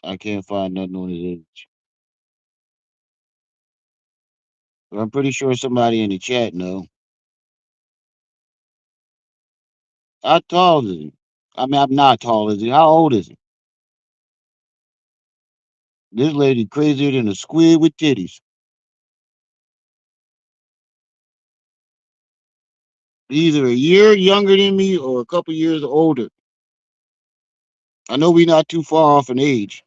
I can't find nothing on his age. But I'm pretty sure somebody in the chat know. How tall is he? I mean, I'm not tall, is he? How old is he? This lady crazier than a squid with titties. Either a year younger than me or a couple years older. I know we not too far off in age,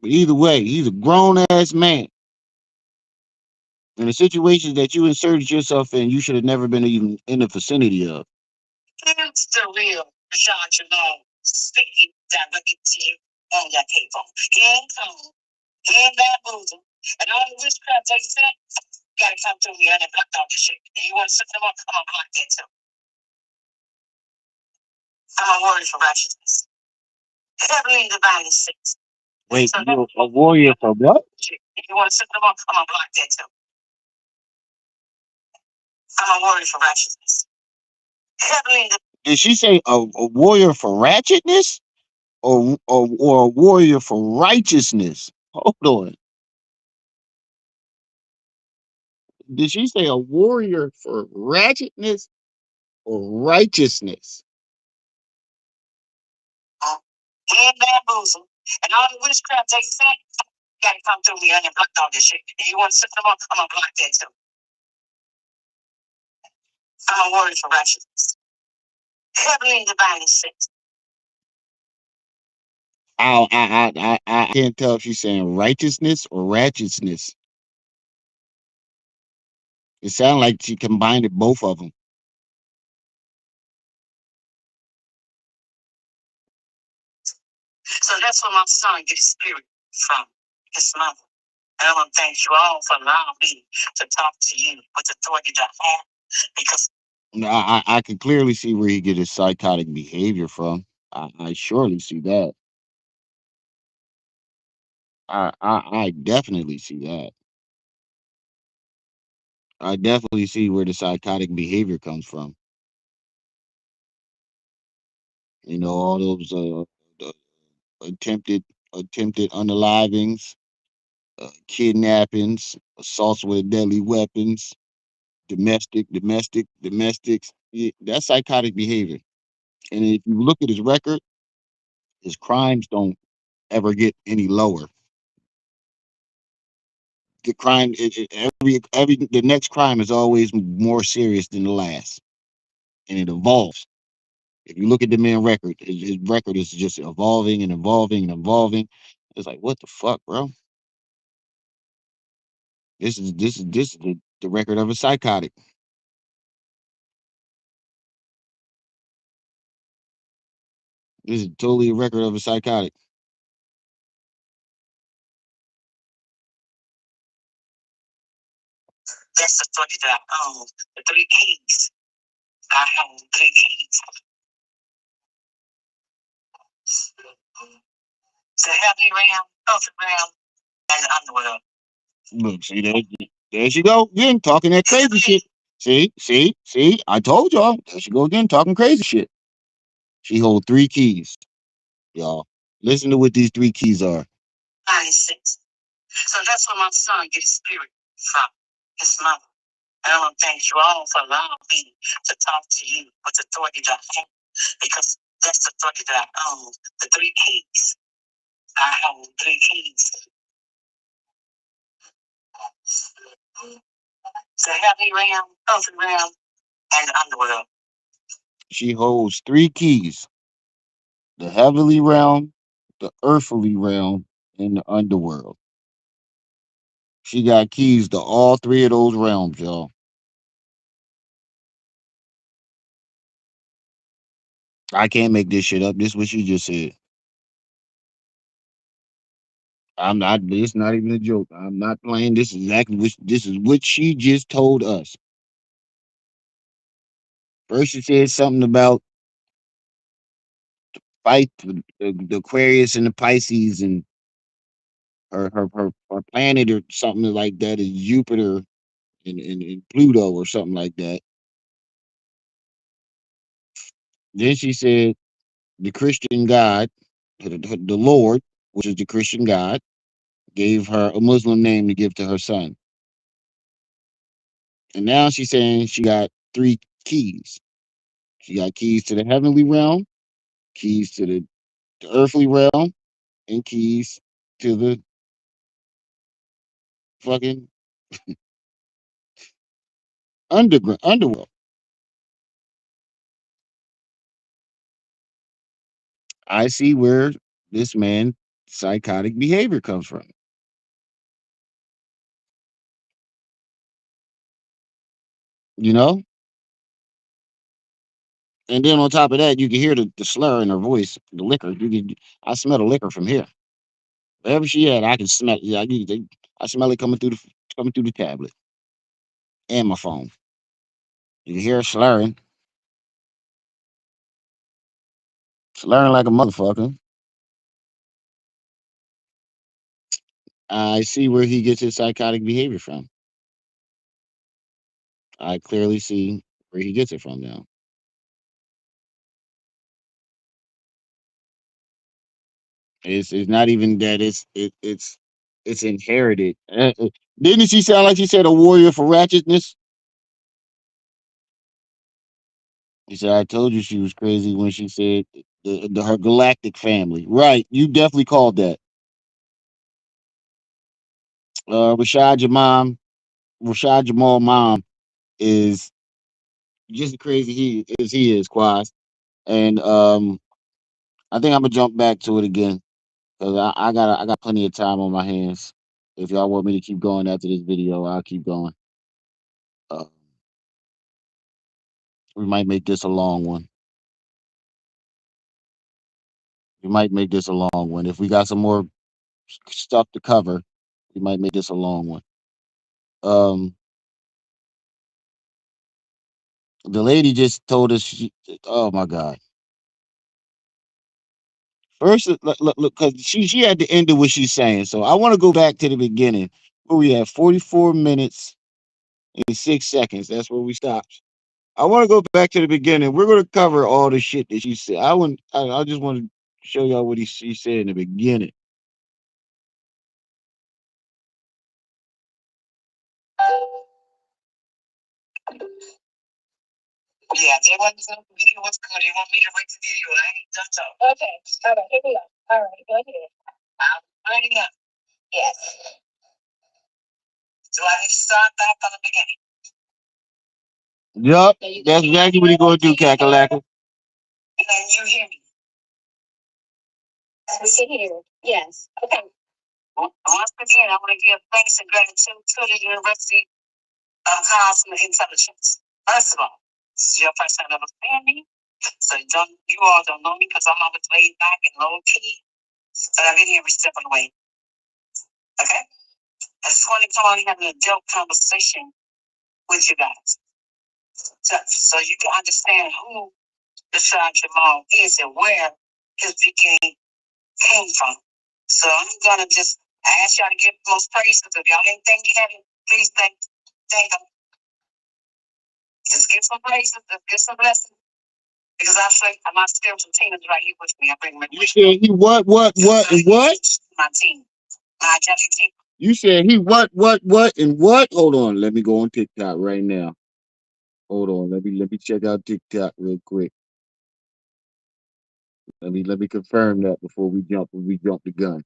but either way, he's a grown ass man. And the situations that you inserted yourself in, you should have never been even in the vicinity of. it's the real Rashad Jamal speaking directly to you on that paper. He ain't come, he ain't bamboozled. And all the witchcraft they said, gotta come through me and block out the shit. And you want to sit them up, I'm gonna block that too. I'm a warrior for righteousness. Heavenly and divine is six. Wait, So you're a warrior for what? if you want to sit them up, I'm gonna block that too. I'm a warrior for righteousness. Heavenly and Did she say a warrior for ratchetness or a warrior for righteousness? Hold on. Did she say a warrior for ratchetness or righteousness? he ain't bamboozled. And all the witchcraft they said, gotta come through me and block all this shit. If you want to sit them up, I'm gonna block that too. I'm a warrior for righteousness. Heavenly and divine is six. I can't tell if she's saying righteousness or ratchetness. It sounded like she combined it, both of them. So that's where my son get his spirit from, his mother. And I want to thank you all for allowing me to talk to you with the authority that I have because I can clearly see where he get his psychotic behavior from. I surely see that. I definitely see that. I definitely see where the psychotic behavior comes from. You know, all those uh, attempted unalivings, kidnappings, assaults with deadly weapons, domestics. Yeah, that's psychotic behavior. And if you look at his record, his crimes don't ever get any lower. The crime, every the next crime is always more serious than the last, and it evolves. If you look at the man record, his record is just evolving and evolving and evolving. It's like, what the fuck, bro? This is the record of a psychotic. This is totally a record of a psychotic. That's the story that I own. The three kings. I own three kings. The heavy realm, earth realm, and the underworld. Look, see there she go again, talking that crazy shit. See, I told y'all. There she go again, talking crazy shit. She hold three keys, y'all. Listen to what these three keys are. 96. So that's where my son gets his spirit from, his mother. And I want to thank you all for allowing me to talk to you with the authority that I have, because that's the authority that I own. The three keys. I own three keys. The heavy realm, earthen realm, and the underworld. She holds three keys: the heavenly realm, the earthly realm, and the underworld. She got keys to all three of those realms, y'all. I can't make this shit up. This is what she just said. I'm not. It's not even a joke. I'm not playing. This is exactly what this is what she just told us. First, she said something about fight the Aquarius and the Pisces, and her planet or something like that is Jupiter and Pluto or something like that. Then she said the Christian God, the Lord, which is the Christian God, gave her a Muslim name to give to her son. And now she's saying she got three keys. She got keys to the heavenly realm, keys to the earthly realm, and keys to the fucking underworld. I see where this man psychotic behavior comes from. You know? And then on top of that, you can hear the slur in her voice, the liquor. I smell the liquor from here. Wherever she at, I can smell. Yeah, I smell it coming through the tablet and my phone. You can hear her slurring like a motherfucker. I see where he gets his psychotic behavior from. I clearly see where he gets it from now. It's not even that. It's inherited. Didn't she sound like she said a warrior for ratchetness? He said, "I told you she was crazy when she said her galactic family." Right? You definitely called that. Rashad Jamal mom is just as crazy he is, Quaz. And I think I'm gonna jump back to it again because I got plenty of time on my hands. If y'all want me to keep going after this video, I'll keep going. Uh, we might make this a long one. We might make this a long one. If we got some more stuff to cover, we might make this a long one. Um, the lady just told us, oh my god. First, look, because she had to end of what she's saying. So I want to go back to the beginning where we have 44 minutes in 6 seconds. That's where we stopped. I want to go back to the beginning. We're going to cover all the shit that she said. I just want to show y'all what she said in the beginning. Yeah, they want to video what's good. They want me to write the video. I ain't done so. Okay. All right. Here we go. All right. Go ahead. I'm ready up. Yes. Do I need to start back from the beginning? Yup, that's exactly what he going to do, Kakalaka. Can you hear me? We can hear you. Yes. Okay. Once again, I want to give thanks and gratitude to the University of Cosmic Intelligence. First of all, this is your first time ever seeing me, so you all don't know me because I'm always laid back and low key, but I've been here every step of the way. Okay? I just want to come on and have an adult conversation with you guys, so you can understand who Rashad Jamal is and where his beginning came from. So I'm gonna just ask y'all to give most praises. If y'all ain't thank him, please thank him. Just give some praises, just give some blessings. Because I feel my spiritual team is right here with me. I bring my You said he and what? My team. My angelic team. You said he and what? Hold on, let me go on TikTok right now. Hold on, let me check out TikTok real quick. Let me confirm that before we jump the gun.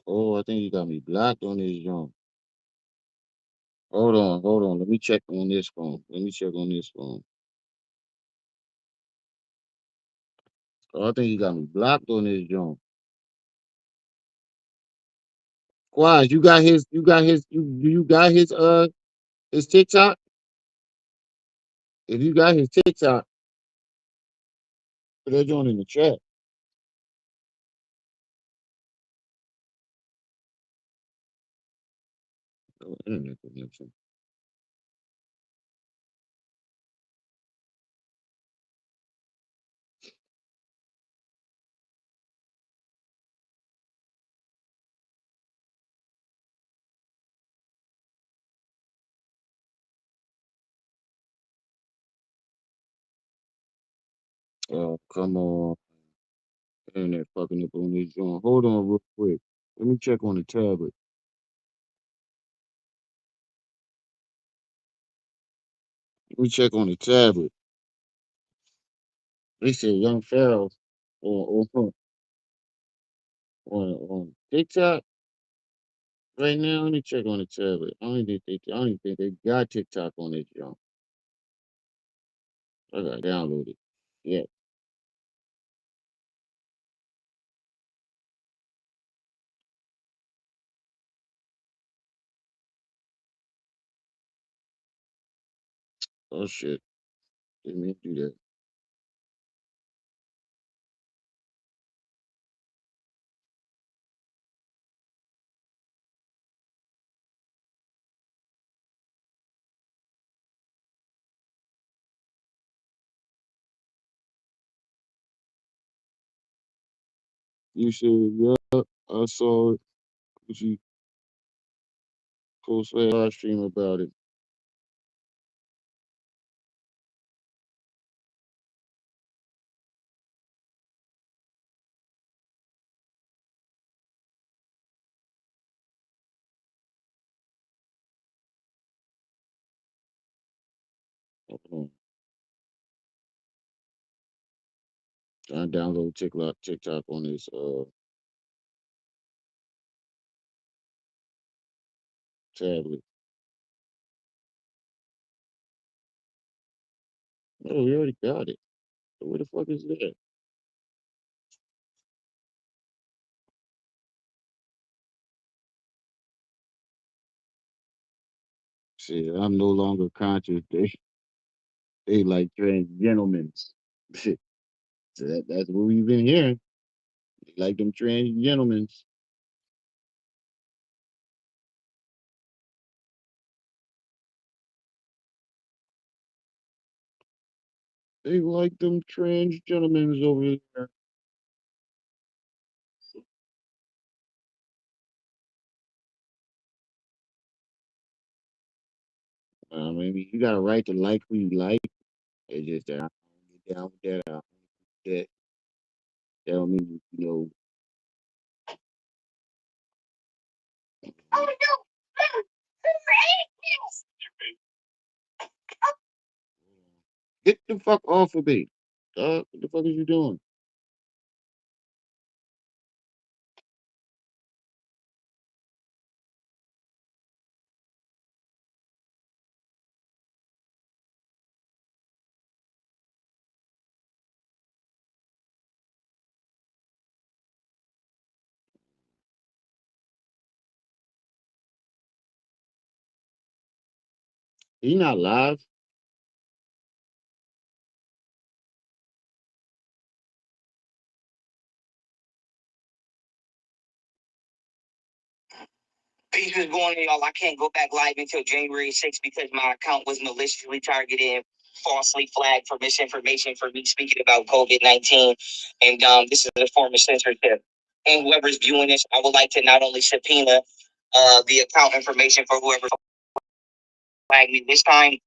Oh, I think he got me blocked on this joint. Hold on. Let me check on this phone. Let me check on this phone. Oh, I think he got me blocked on this joint. Quaz, his TikTok? If you got his TikTok, put that joint in the chat. Oh, internet connection. Oh, come on. Internet fucking up on this joint. Hold on real quick. Let me check on the tablet. Let me check on the tablet. They said young Pharaoh on TikTok right now. Let me check on the tablet. I don't even think they got TikTok on this joint. I gotta download it. Yeah. Oh shit. Didn't mean to do that. You said, yeah, I saw it. Could you post a live stream about it? Hold trying to download TikTok on this tablet. Oh, we already got it. So where the fuck is that? Shit, I'm no longer conscious. They like trans gentlemen. So that's what we've been hearing. Like them trans gentlemen. They like them trans gentlemen over there. Maybe you got a right to like who you like. It's just that I don't get down with that. I don't do that. That don't mean get the fuck off of me. What the fuck is you doing? He not live. Peace was going on, y'all. I can't go back live until January 6th because my account was maliciously targeted, falsely flagged for misinformation for me speaking about COVID-19. And this is a form of censorship. And whoever's viewing this, I would like to not only subpoena the account information for whoever flagged me this time,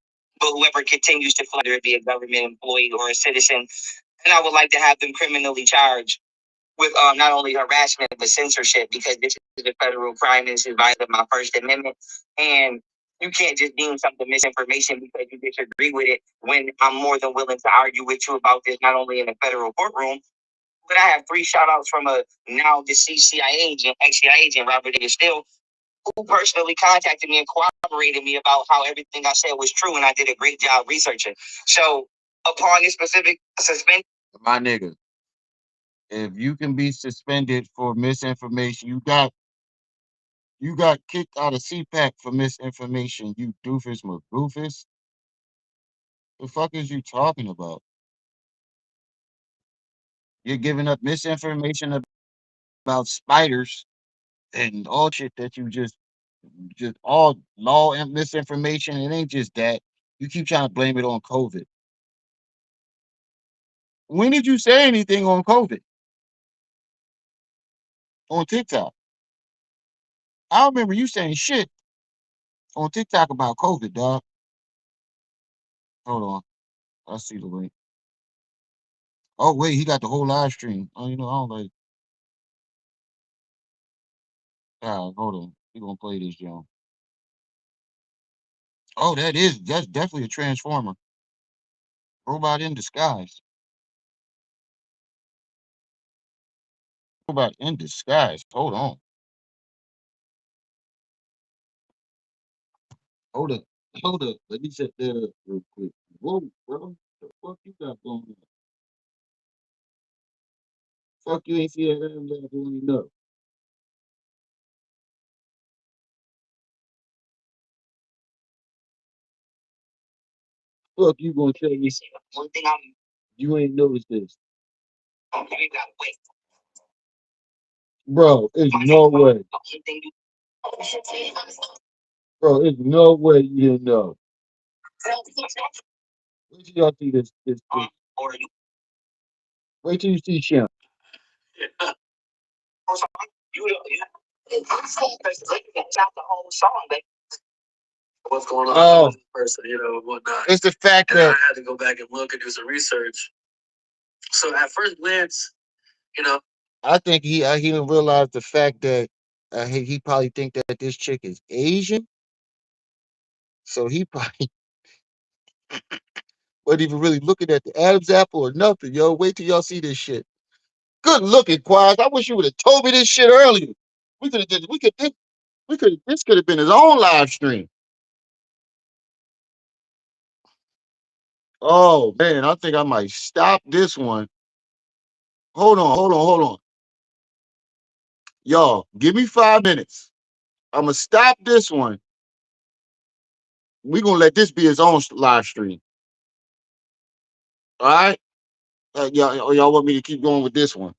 but whoever continues to flag, whether it be a government employee or a citizen. And I would like to have them criminally charged with not only harassment but censorship because this is a federal crime and this is violating my First Amendment. And you can't just deem something misinformation because you disagree with it when I'm more than willing to argue with you about this, not only in a federal courtroom, but I have three shout outs from a now deceased CIA agent, ex-CIA agent, Robert A. Still, who personally contacted me and corroborated me about how everything I said was true and I did a great job researching. So upon this specific suspension, My nigga, if you can be suspended for misinformation, you got kicked out of CPAC for misinformation. You doofus McGoofus. The fuck is you talking about? You're giving up misinformation about spiders and all shit that you just all law and misinformation. It ain't just that. You keep trying to blame it on COVID. When did you say anything on COVID on TikTok? I don't remember you saying shit on TikTok about COVID, dog. Hold on. I see the link. Oh wait, he got the whole live stream. Oh, I don't like. Hold on. We gonna play this, John. Oh, that's definitely a transformer. Robot in disguise. Robot in disguise. Hold on. Hold up. Hold up. Let me set that up real quick. Whoa, bro. The fuck you got going on? Fuck you ain't see that lab long enough. Fuck you gonna tell me one thing I'm you ain't noticed this. okay, you gotta wait. Bro, it's no way. The only thing you Bro, it's no way you didn't know. Wait till y'all see this. or you Wait till you see Shemp. or something, you it's not the whole song, but what's going on Oh, with the person, whatnot. it's the fact And I that had to go back and look and do some research. So at first glance, you know, I think he didn't realize the fact that he probably think that this chick is Asian, so he probably wasn't even really looking at the Adam's apple or nothing. Yo, wait till y'all see this shit. Good looking, Quaz. I wish you would have told me this shit earlier. We could have did. We could. This could have been his own live stream. Oh man, I think I might stop this one. Hold on. Y'all, give me 5 minutes. I'm gonna stop this one. We're gonna let this be his own live stream. All right. y'all want me to keep going with this one?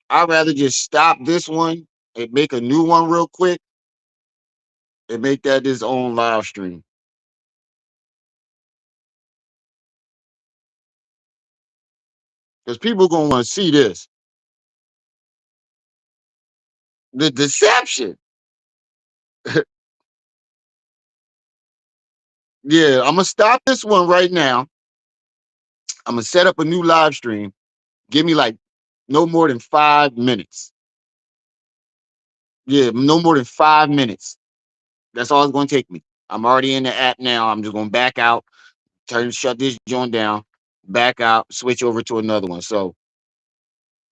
I'd rather just stop this one and make a new one real quick and make that his own live stream. Because people gonna want to see this. The deception. Yeah, I'm gonna stop this one right now. I'm gonna set up a new live stream. Give me like no more than 5 minutes. Yeah, no more than 5 minutes. That's all it's gonna take me. I'm already in the app now. I'm just gonna back out, shut this joint down, back out, switch over to another one. So